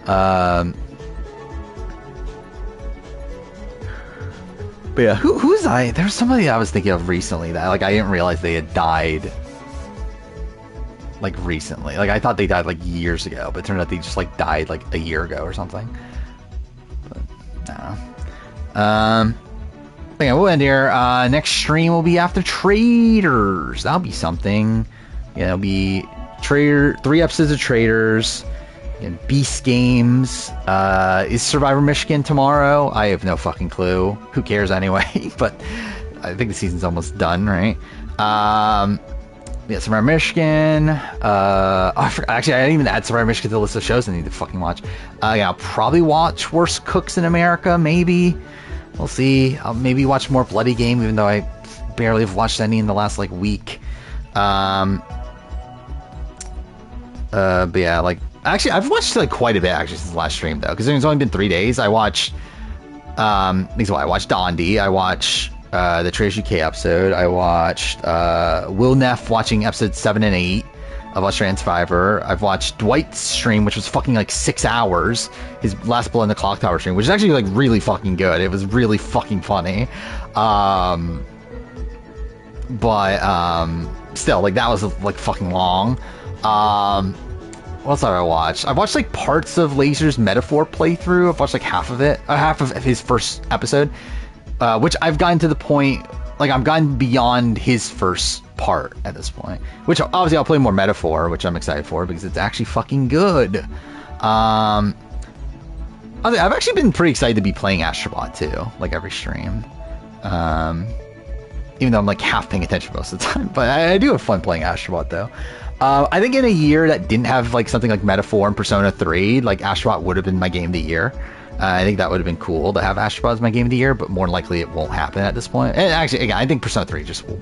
But yeah, who's I? There's somebody I was thinking of recently that like I didn't realize they had died. Like recently, like I thought they died like years ago, but it turned out they just like died like a year ago or something. But I don't know. Yeah, we'll end here. Next stream will be after Traitors. That'll be something. Yeah, it'll be 3 episodes of Traitors and Beast Games. Is Survivor Michigan tomorrow? I have no fucking clue. Who cares anyway? But I think the season's almost done, right? Yeah, Survivor Michigan. Actually, I didn't even add Survivor Michigan to the list of shows I need to fucking watch. Yeah, I'll probably watch Worst Cooks in America, maybe. We'll see. I'll maybe watch more Bloody Game, even though I barely have watched any in the last like week. But yeah, like actually, I've watched like quite a bit actually since the last stream though, because it's only been 3 days. I watched, I watched Dondi. I watched the Traitors UK episode. I watched Will Neff watching episodes 7 and 8 of Australian Survivor. I've watched Dwight's stream, which was fucking like 6 hours. His Last Blow in the Clock Tower stream, which is actually like really fucking good. It was really fucking funny. But still, like that was like fucking long. What else have I watched? I've watched like parts of Laser's Metaphor playthrough. I've watched like half of it, half of his first episode, which I've gotten to the point, like I've gotten beyond his first part at this point, which obviously I'll play more Metaphor, which I'm excited for because it's actually fucking good. I've actually been pretty excited to be playing Astrobot too, like every stream. Even though I'm like half paying attention most of the time, but I do have fun playing Astrobot though. I think in a year that didn't have like something like Metaphor and Persona 3, like Astrobot would have been my game of the year. I think that would have been cool to have Astrobot as my game of the year, but more likely it won't happen at this point. And actually, again, I think Persona 3 just will.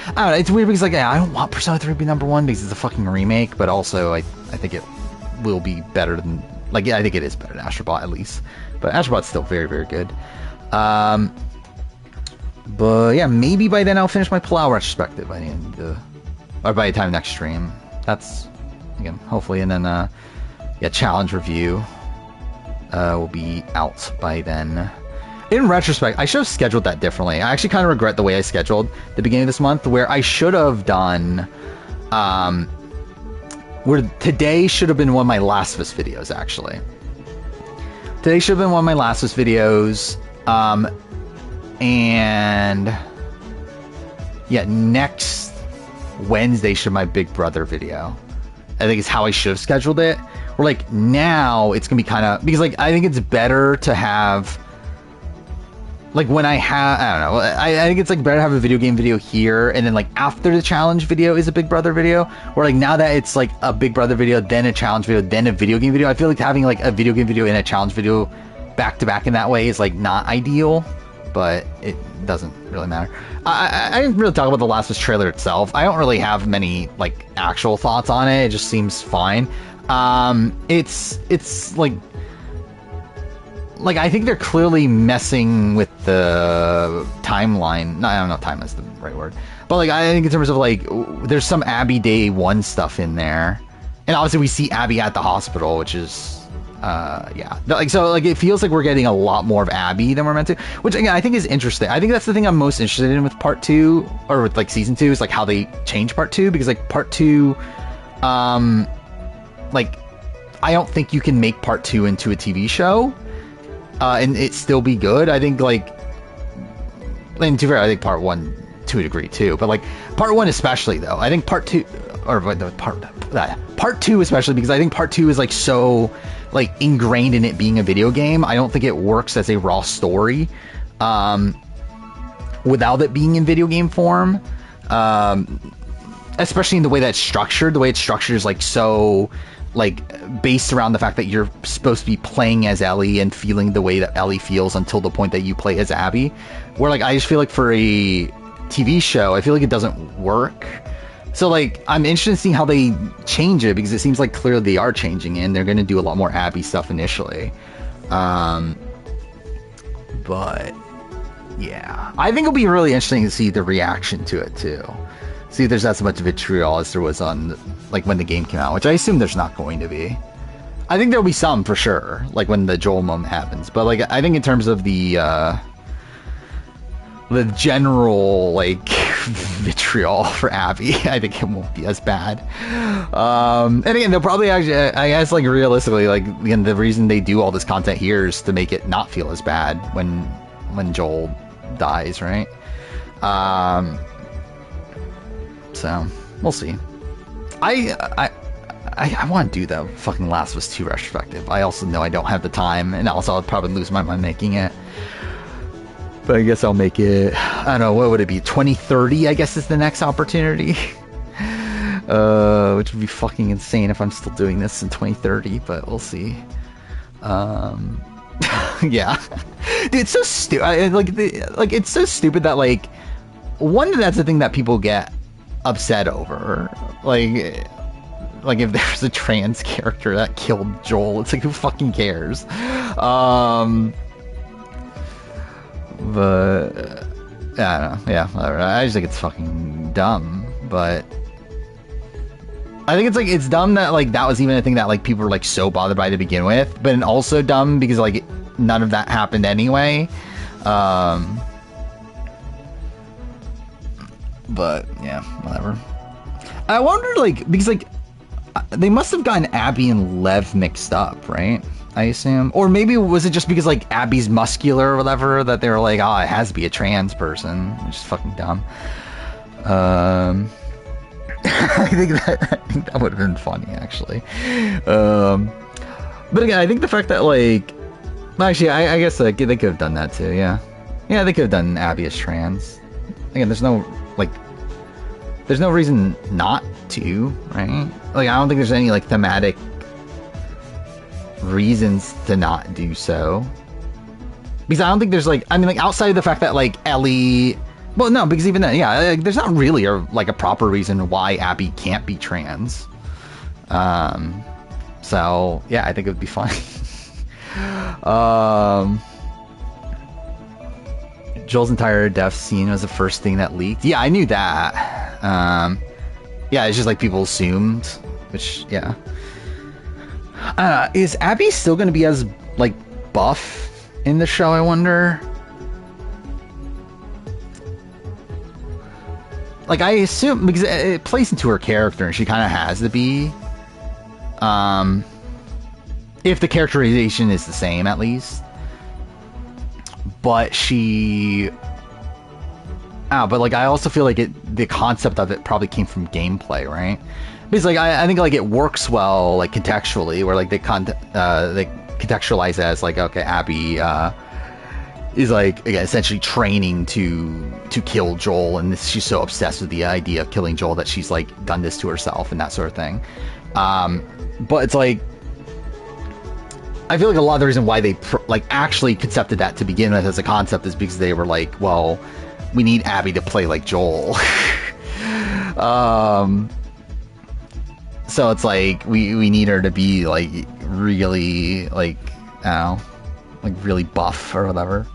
I don't know, it's weird because like I don't want Persona 3 to be #1 because it's a fucking remake, but also I think it will be better than, like, yeah, I think it is better than Astrobot at least. But Astrobot's still very, very good. But yeah, maybe by then I'll finish my Palau retrospective by the end or by the time next stream. That's, again, hopefully. And then, yeah, challenge review will be out by then. In retrospect, I should have scheduled that differently. I actually kind of regret the way I scheduled the beginning of this month, where I should have done, where today should have been one of my Last of Us videos, actually. Today should have been one of my Last of Us videos, and yeah, next Wednesday should be my Big Brother video. I think is how I should have scheduled it. Or like now it's gonna be kind of, because like I think it's better to have, like when I don't know, I think it's like better to have a video game video here, and then like after the challenge video is a Big Brother video. Or like now that it's like a Big Brother video, then a challenge video, then a video game video, I feel like having like a video game video and a challenge video back to back in that way is like not ideal, but it doesn't really matter. I didn't really talk about the Last of Us trailer itself. I don't really have many like actual thoughts on it. It just seems fine. It's like I think they're clearly messing with the timeline. No, I don't know if timeline's the right word, but like I think in terms of like there's some Abby Day 1 stuff in there, and obviously we see Abby at the hospital, which is yeah, like so like it feels like we're getting a lot more of Abby than we're meant to, which again I think is interesting. I think that's the thing I'm most interested in with part 2, or with like season 2, is like how they change part 2, because like part 2, like I don't think you can make part 2 into a TV show and it still be good. I think like, and to be fair, I think part 1 to a degree too, but like part 1 especially though, I think part 2, or part 2 especially, because I think part 2 is like so like ingrained in it being a video game. I don't think it works as a raw story without it being in video game form, especially in the way that it's structured. The way it's structured is like so like based around the fact that you're supposed to be playing as Ellie and feeling the way that Ellie feels until the point that you play as Abby, where like I just feel like for a TV show I feel like it doesn't work. So like I'm interested in seeing how they change it, because it seems like clearly they are changing it and they're going to do a lot more Abby stuff initially. But yeah, I think it'll be really interesting to see the reaction to it too. See if there's not so much vitriol as there was on like when the game came out, which I assume there's not going to be. I think there'll be some for sure, like when the Joel moment happens. But like I think in terms of the general like vitriol for Abby, I think it won't be as bad. And again, they'll probably actually, I guess, like realistically, like again, the reason they do all this content here is to make it not feel as bad when Joel dies, right? So we'll see. I want to do the fucking Last of Us 2 retrospective. I also know I don't have the time, and also I'll probably lose my mind making it. But I guess I'll make it, I don't know, what would it be? 2030, I guess, is the next opportunity. Which would be fucking insane if I'm still doing this in 2030, but we'll see. Yeah. Dude, it's so stupid. Like, it's so stupid that, like, one, that's the thing that people get upset over. Like if there's a trans character that killed Joel, it's like, who fucking cares? But I don't know. Yeah, whatever. I just think it's fucking dumb. But I think it's dumb that like that was even a thing that like people were like so bothered by to begin with. But also dumb because like none of that happened anyway. But yeah, whatever. I wonder, like, because like they must have gotten Abby and Lev mixed up, right? I assume, or maybe was it just because like Abby's muscular or whatever that they were like, oh, it has to be a trans person, which is fucking dumb. I think that would have been funny actually. But again, I think the fact that like, actually, I guess like they could have done that too. Yeah, they could have done Abby as trans. Again, there's there's no reason not to, right? Like, I don't think there's any, like, thematic reasons to not do so. Because I don't think there's, like, I mean, like, outside of the fact that, like, Ellie... Well, no, because even then, yeah, like, there's not really, a proper reason why Abby can't be trans. So, yeah, I think it would be fine. Joel's entire death scene was the first thing that leaked. Yeah, I knew that. Yeah, it's just like people assumed, which, yeah. Is Abby still going to be as, like, buff in the show, I wonder? Like, I assume, because it plays into her character, and she kind of has to be. If the characterization is the same, at least. But but like, I also feel like the concept of it probably came from gameplay, right? Because like, I think like it works well, like contextually, where like they contextualize it as like, okay, Abby is like, again, essentially training to kill Joel, and she's so obsessed with the idea of killing Joel that she's like done this to herself and that sort of thing. But it's like, I feel like a lot of the reason why they actually concepted that to begin with as a concept is because they were like, well, we need Abby to play like Joel. So it's like we need her to be like really like, I don't know, like really buff or whatever.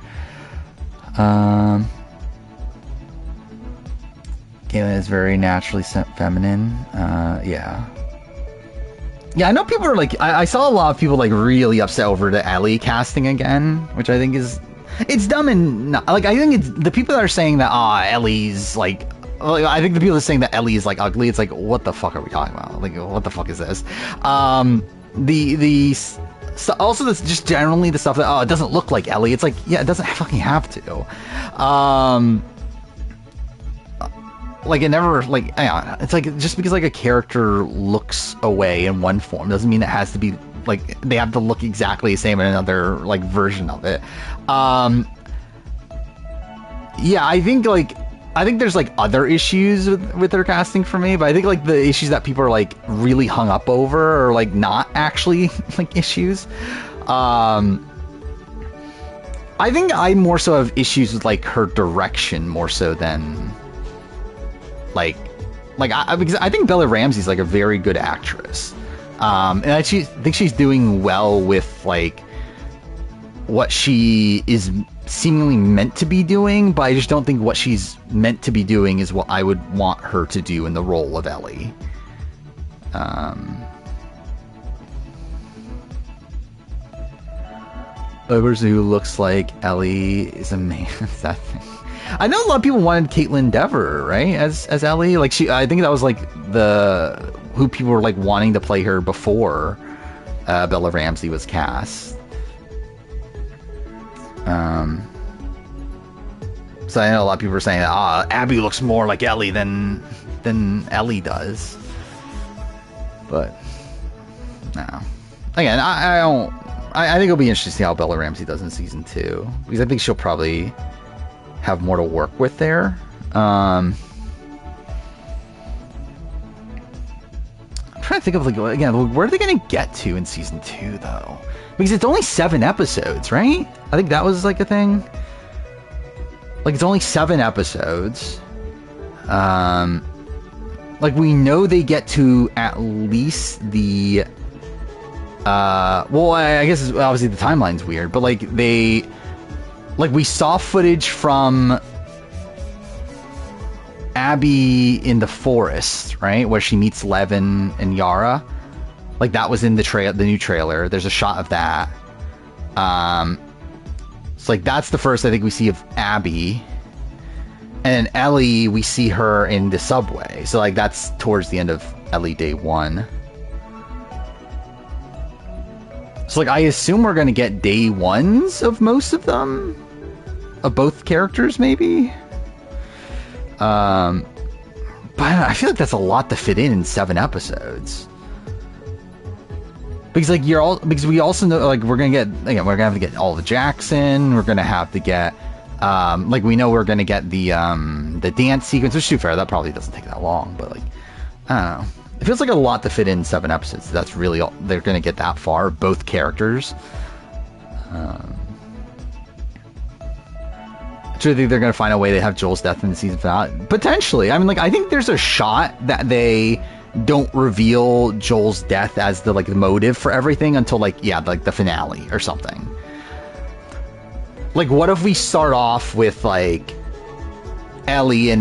Caitlyn is very naturally feminine. Yeah. Yeah, I know people are like, I saw a lot of people like really upset over the Ellie casting again, which I think is, it's dumb and not, like, I think it's the people that are saying that Ellie's like, I think the people that are saying that Ellie is like ugly, it's like, what the fuck are we talking about? Like, what the fuck is this? Also, this just generally the stuff that, it doesn't look like Ellie. It's like, yeah, it doesn't fucking have to. Like, it never, like, it's like, just because like a character looks away in one form doesn't mean it has to be like they have to look exactly the same in another like version of it. Yeah, I think there's like other issues with their casting for me, but I think like the issues that people are like really hung up over are like not actually like issues. I think I more so have issues with like her direction more so than because I think Bella Ramsey's like a very good actress, and I think she's doing well with like what she is seemingly meant to be doing, but I just don't think what she's meant to be doing is what I would want her to do in the role of Ellie. A person who looks like Ellie is a man. Is that thing? I know a lot of people wanted Caitlin Dever, right, as Ellie. Like, I think that was like who people were like wanting to play her before Bella Ramsey was cast. So I know a lot of people were saying that Abby looks more like Ellie than Ellie does. But no, again, I think it'll be interesting to see how Bella Ramsey does in season 2, because I think she'll probably have more to work with there. I'm trying to think of, like, again, where are they going to get to in season 2 though? Because it's only 7 episodes, right? I think that was like a thing. Like, it's only 7 episodes. Like, we know they get to at least the well, I guess obviously the timeline's weird, but like we saw footage from Abby in the forest, right, where she meets Levin and Yara. Like, that was in the new trailer. There's a shot of that. So like, that's the first I think we see of Abby. And then Ellie, we see her in the subway. So like, that's towards the end of Ellie Day 1. So like, I assume we're gonna get day 1s of most of them, of both characters, maybe. But I feel like that's a lot to fit in 7 episodes. Because like, because we also know, like, we're gonna have to get all the Jackson. We're gonna have to get Like we know we're gonna get the dance sequence, which, to be fair, that probably doesn't take that long, but like, I don't know. It feels like a lot to fit in 7 episodes. That's really all they're gonna get that far, both characters. Do you think they're gonna find a way to have Joel's death in the season finale? Potentially. I mean, like, I think there's a shot that they don't reveal Joel's death as the like the motive for everything until like the finale or something. Like, what if we start off with like Ellie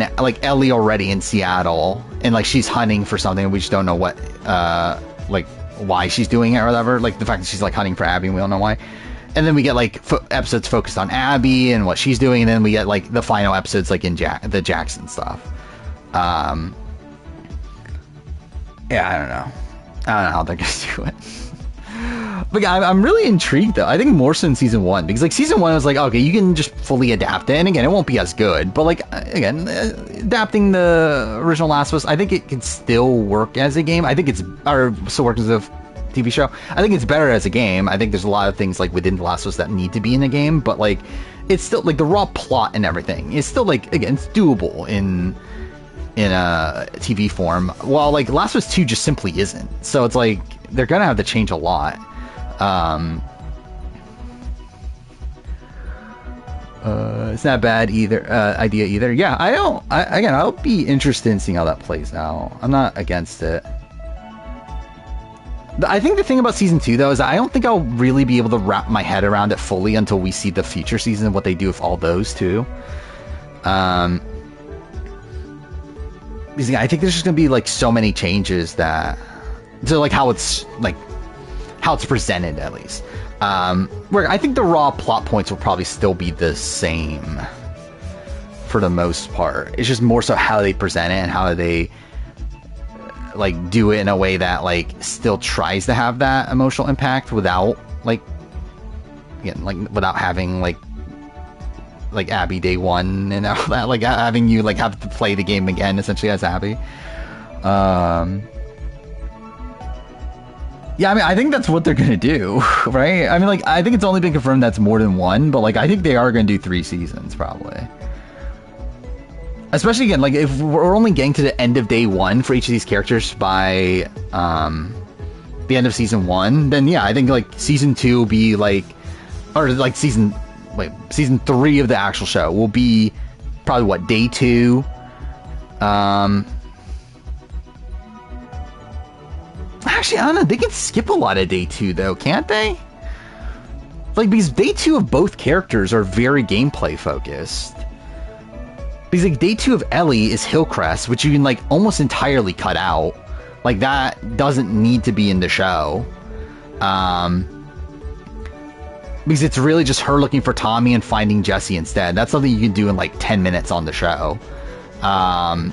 already in Seattle and like she's hunting for something and we just don't know what like why she's doing it or whatever, like the fact that she's like hunting for Abby and we don't know why. And then we get like episodes focused on Abby and what she's doing, and then we get like the final episodes like in the Jackson stuff. Yeah, I don't know how they're gonna do it. But yeah, I'm really intrigued though. I think more so in season 1, because like season 1 was like, okay, you can just fully adapt it, and again, it won't be as good, but like again, adapting the original Last of Us, I think it can still work as a game. I think still works as a TV show. I think it's better as a game. I think there's a lot of things like within The Last of Us that need to be in a game, but like it's still like the raw plot and everything is still like, again, it's doable in a TV form, while like Last of Us 2 just simply isn't. So it's like they're gonna have to change a lot. It's not a bad idea either. Yeah, I'll be interested in seeing how that plays out. I'm not against it. I think the thing about season 2 though is I don't think I'll really be able to wrap my head around it fully until we see the future season, what they do with all those too. Because I think there's just gonna be like so many changes to like how it's presented, at least. Where I think the raw plot points will probably still be the same for the most part. It's just more so how they present it and how they like do it in a way that like still tries to have that emotional impact without like, again, like without having like Abby day one and all that, like having you like have to play the game again essentially as Abby. Yeah, I mean, I think that's what they're gonna do, right? I mean, like, I think it's only been confirmed that's more than one, but like I think they are gonna do 3 seasons probably. Especially again, like if we're only getting to the end of day 1 for each of these characters by the end of season 1, then yeah, I think like season 2 will be like, or like season 3 of the actual show will be probably what, day 2. Actually, I don't know. They can skip a lot of day 2 though, can't they? Like, because day 2 of both characters are very gameplay focused. Because like day 2 of Ellie is Hillcrest, which you can like almost entirely cut out. Like that doesn't need to be in the show. Because it's really just her looking for Tommy and finding Jesse instead. That's something you can do in like 10 minutes on the show. And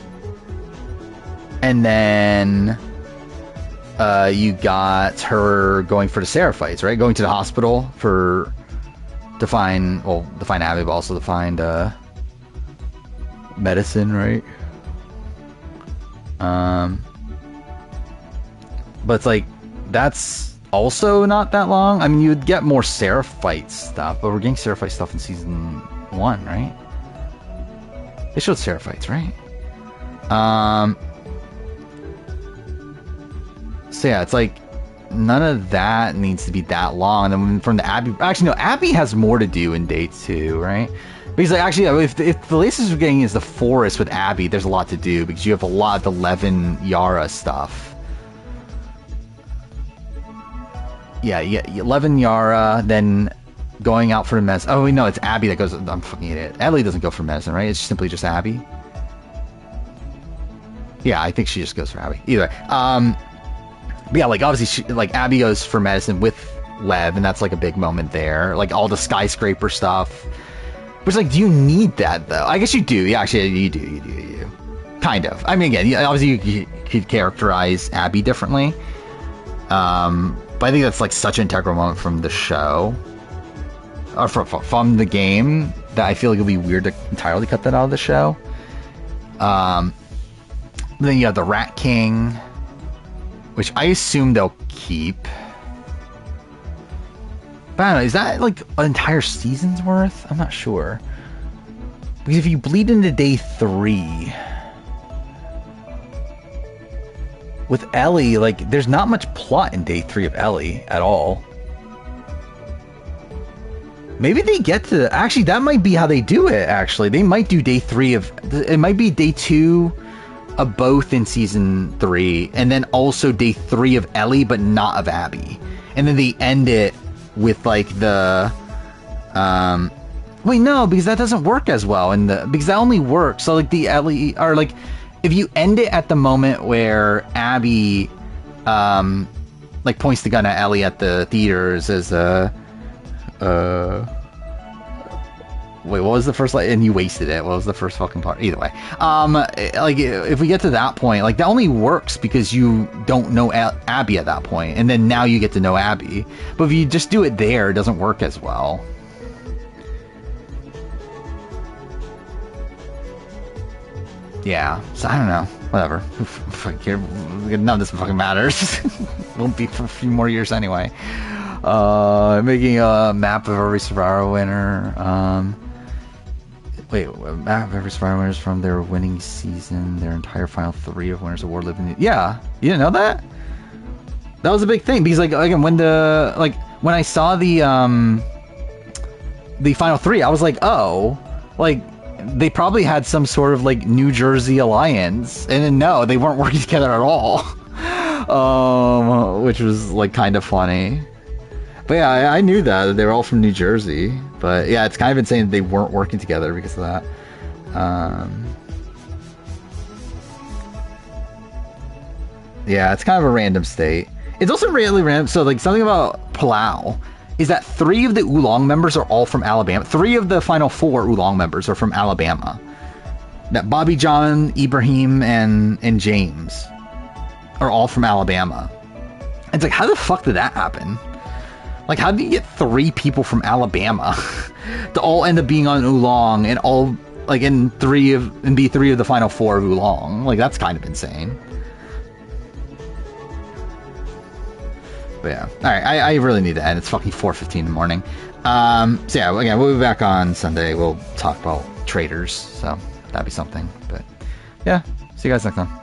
then you got her going for the Seraphites, right? Going to the hospital to find Abby, but also to find medicine, right? But it's like, that's also not that long. I mean, you would get more Seraphite stuff, but we're getting Seraphite stuff in season 1, right? They showed Seraphites, right? So yeah, it's like none of that needs to be that long. And then from the Abby, actually no, Abby has more to do in day 2, right? Because like actually, if the latest we're getting is the forest with Abby, there's a lot to do because you have a lot of the Levin Yara stuff. Yeah, Levin Yara, then going out for the medicine. Oh wait, no, it's Abby that goes. I'm fucking idiot. Ellie doesn't go for medicine, right? It's simply just Abby. Yeah, I think she just goes for Abby. Either way. But yeah, like obviously, Abby goes for medicine with Lev, and that's like a big moment there. Like all the skyscraper stuff. Which, like, do you need that though? I guess you do. Yeah, actually, you do. Kind of. I mean, again, obviously you could characterize Abby differently. But I think that's like such an integral moment from the show, or from the game, that I feel like it'll be weird to entirely cut that out of the show. Then you have the Rat King, which I assume they'll keep. But I don't know, is that like an entire season's worth? I'm not sure. Because if you bleed into day 3 with Ellie, like, there's not much plot in day 3 of Ellie at all. Maybe they get to... Actually, that might be how they do it, actually. They might do day 3 of... It might be day 2 of both in season 3, and then also day 3 of Ellie, but not of Abby. And then they end it with, like, the... Wait, no, because that doesn't work as well. Because that only works... So, like, the Ellie... Or, like... If you end it at the moment where Abby, like, points the gun at Ellie at the theaters as wait, what was the first, like, and you wasted it. What was the first fucking part? Either way. Like, if we get to that point, like, that only works because you don't know Abby at that point, and then now you get to know Abby. But if you just do it there, it doesn't work as well. Yeah, so I don't know. Whatever. None of this fucking matters. Won't be for a few more years anyway. Making a map of every Survivor winner. Wait, a map of every Survivor winners from their winning season, their entire final 3 of Winners Award living. Yeah, you didn't know that? That was a big thing because, like, again, when I saw the final 3, I was like, oh, like. They probably had some sort of, like, New Jersey alliance, and then no, they weren't working together at all. Which was, like, kind of funny. But yeah, I knew that they were all from New Jersey. But yeah, it's kind of insane that they weren't working together because of that. Yeah, it's kind of a random state. It's also really random. So, like, something about Palau is that 3 of the Oolong members are all from Alabama. 3 of the final 4 Oolong members are from Alabama. That Bobby, John, Ibrahim, and James are all from Alabama. It's like, how the fuck did that happen? Like, how did you get 3 people from Alabama to all end up being on Oolong and all, like, be 3 of the final 4 of Oolong? Like, that's kind of insane. But yeah, alright, I really need to end. It's fucking 4:15 in the morning. So yeah, again, we'll be back on Sunday. We'll talk about Traitors, so that'd be something. But yeah, see you guys next time.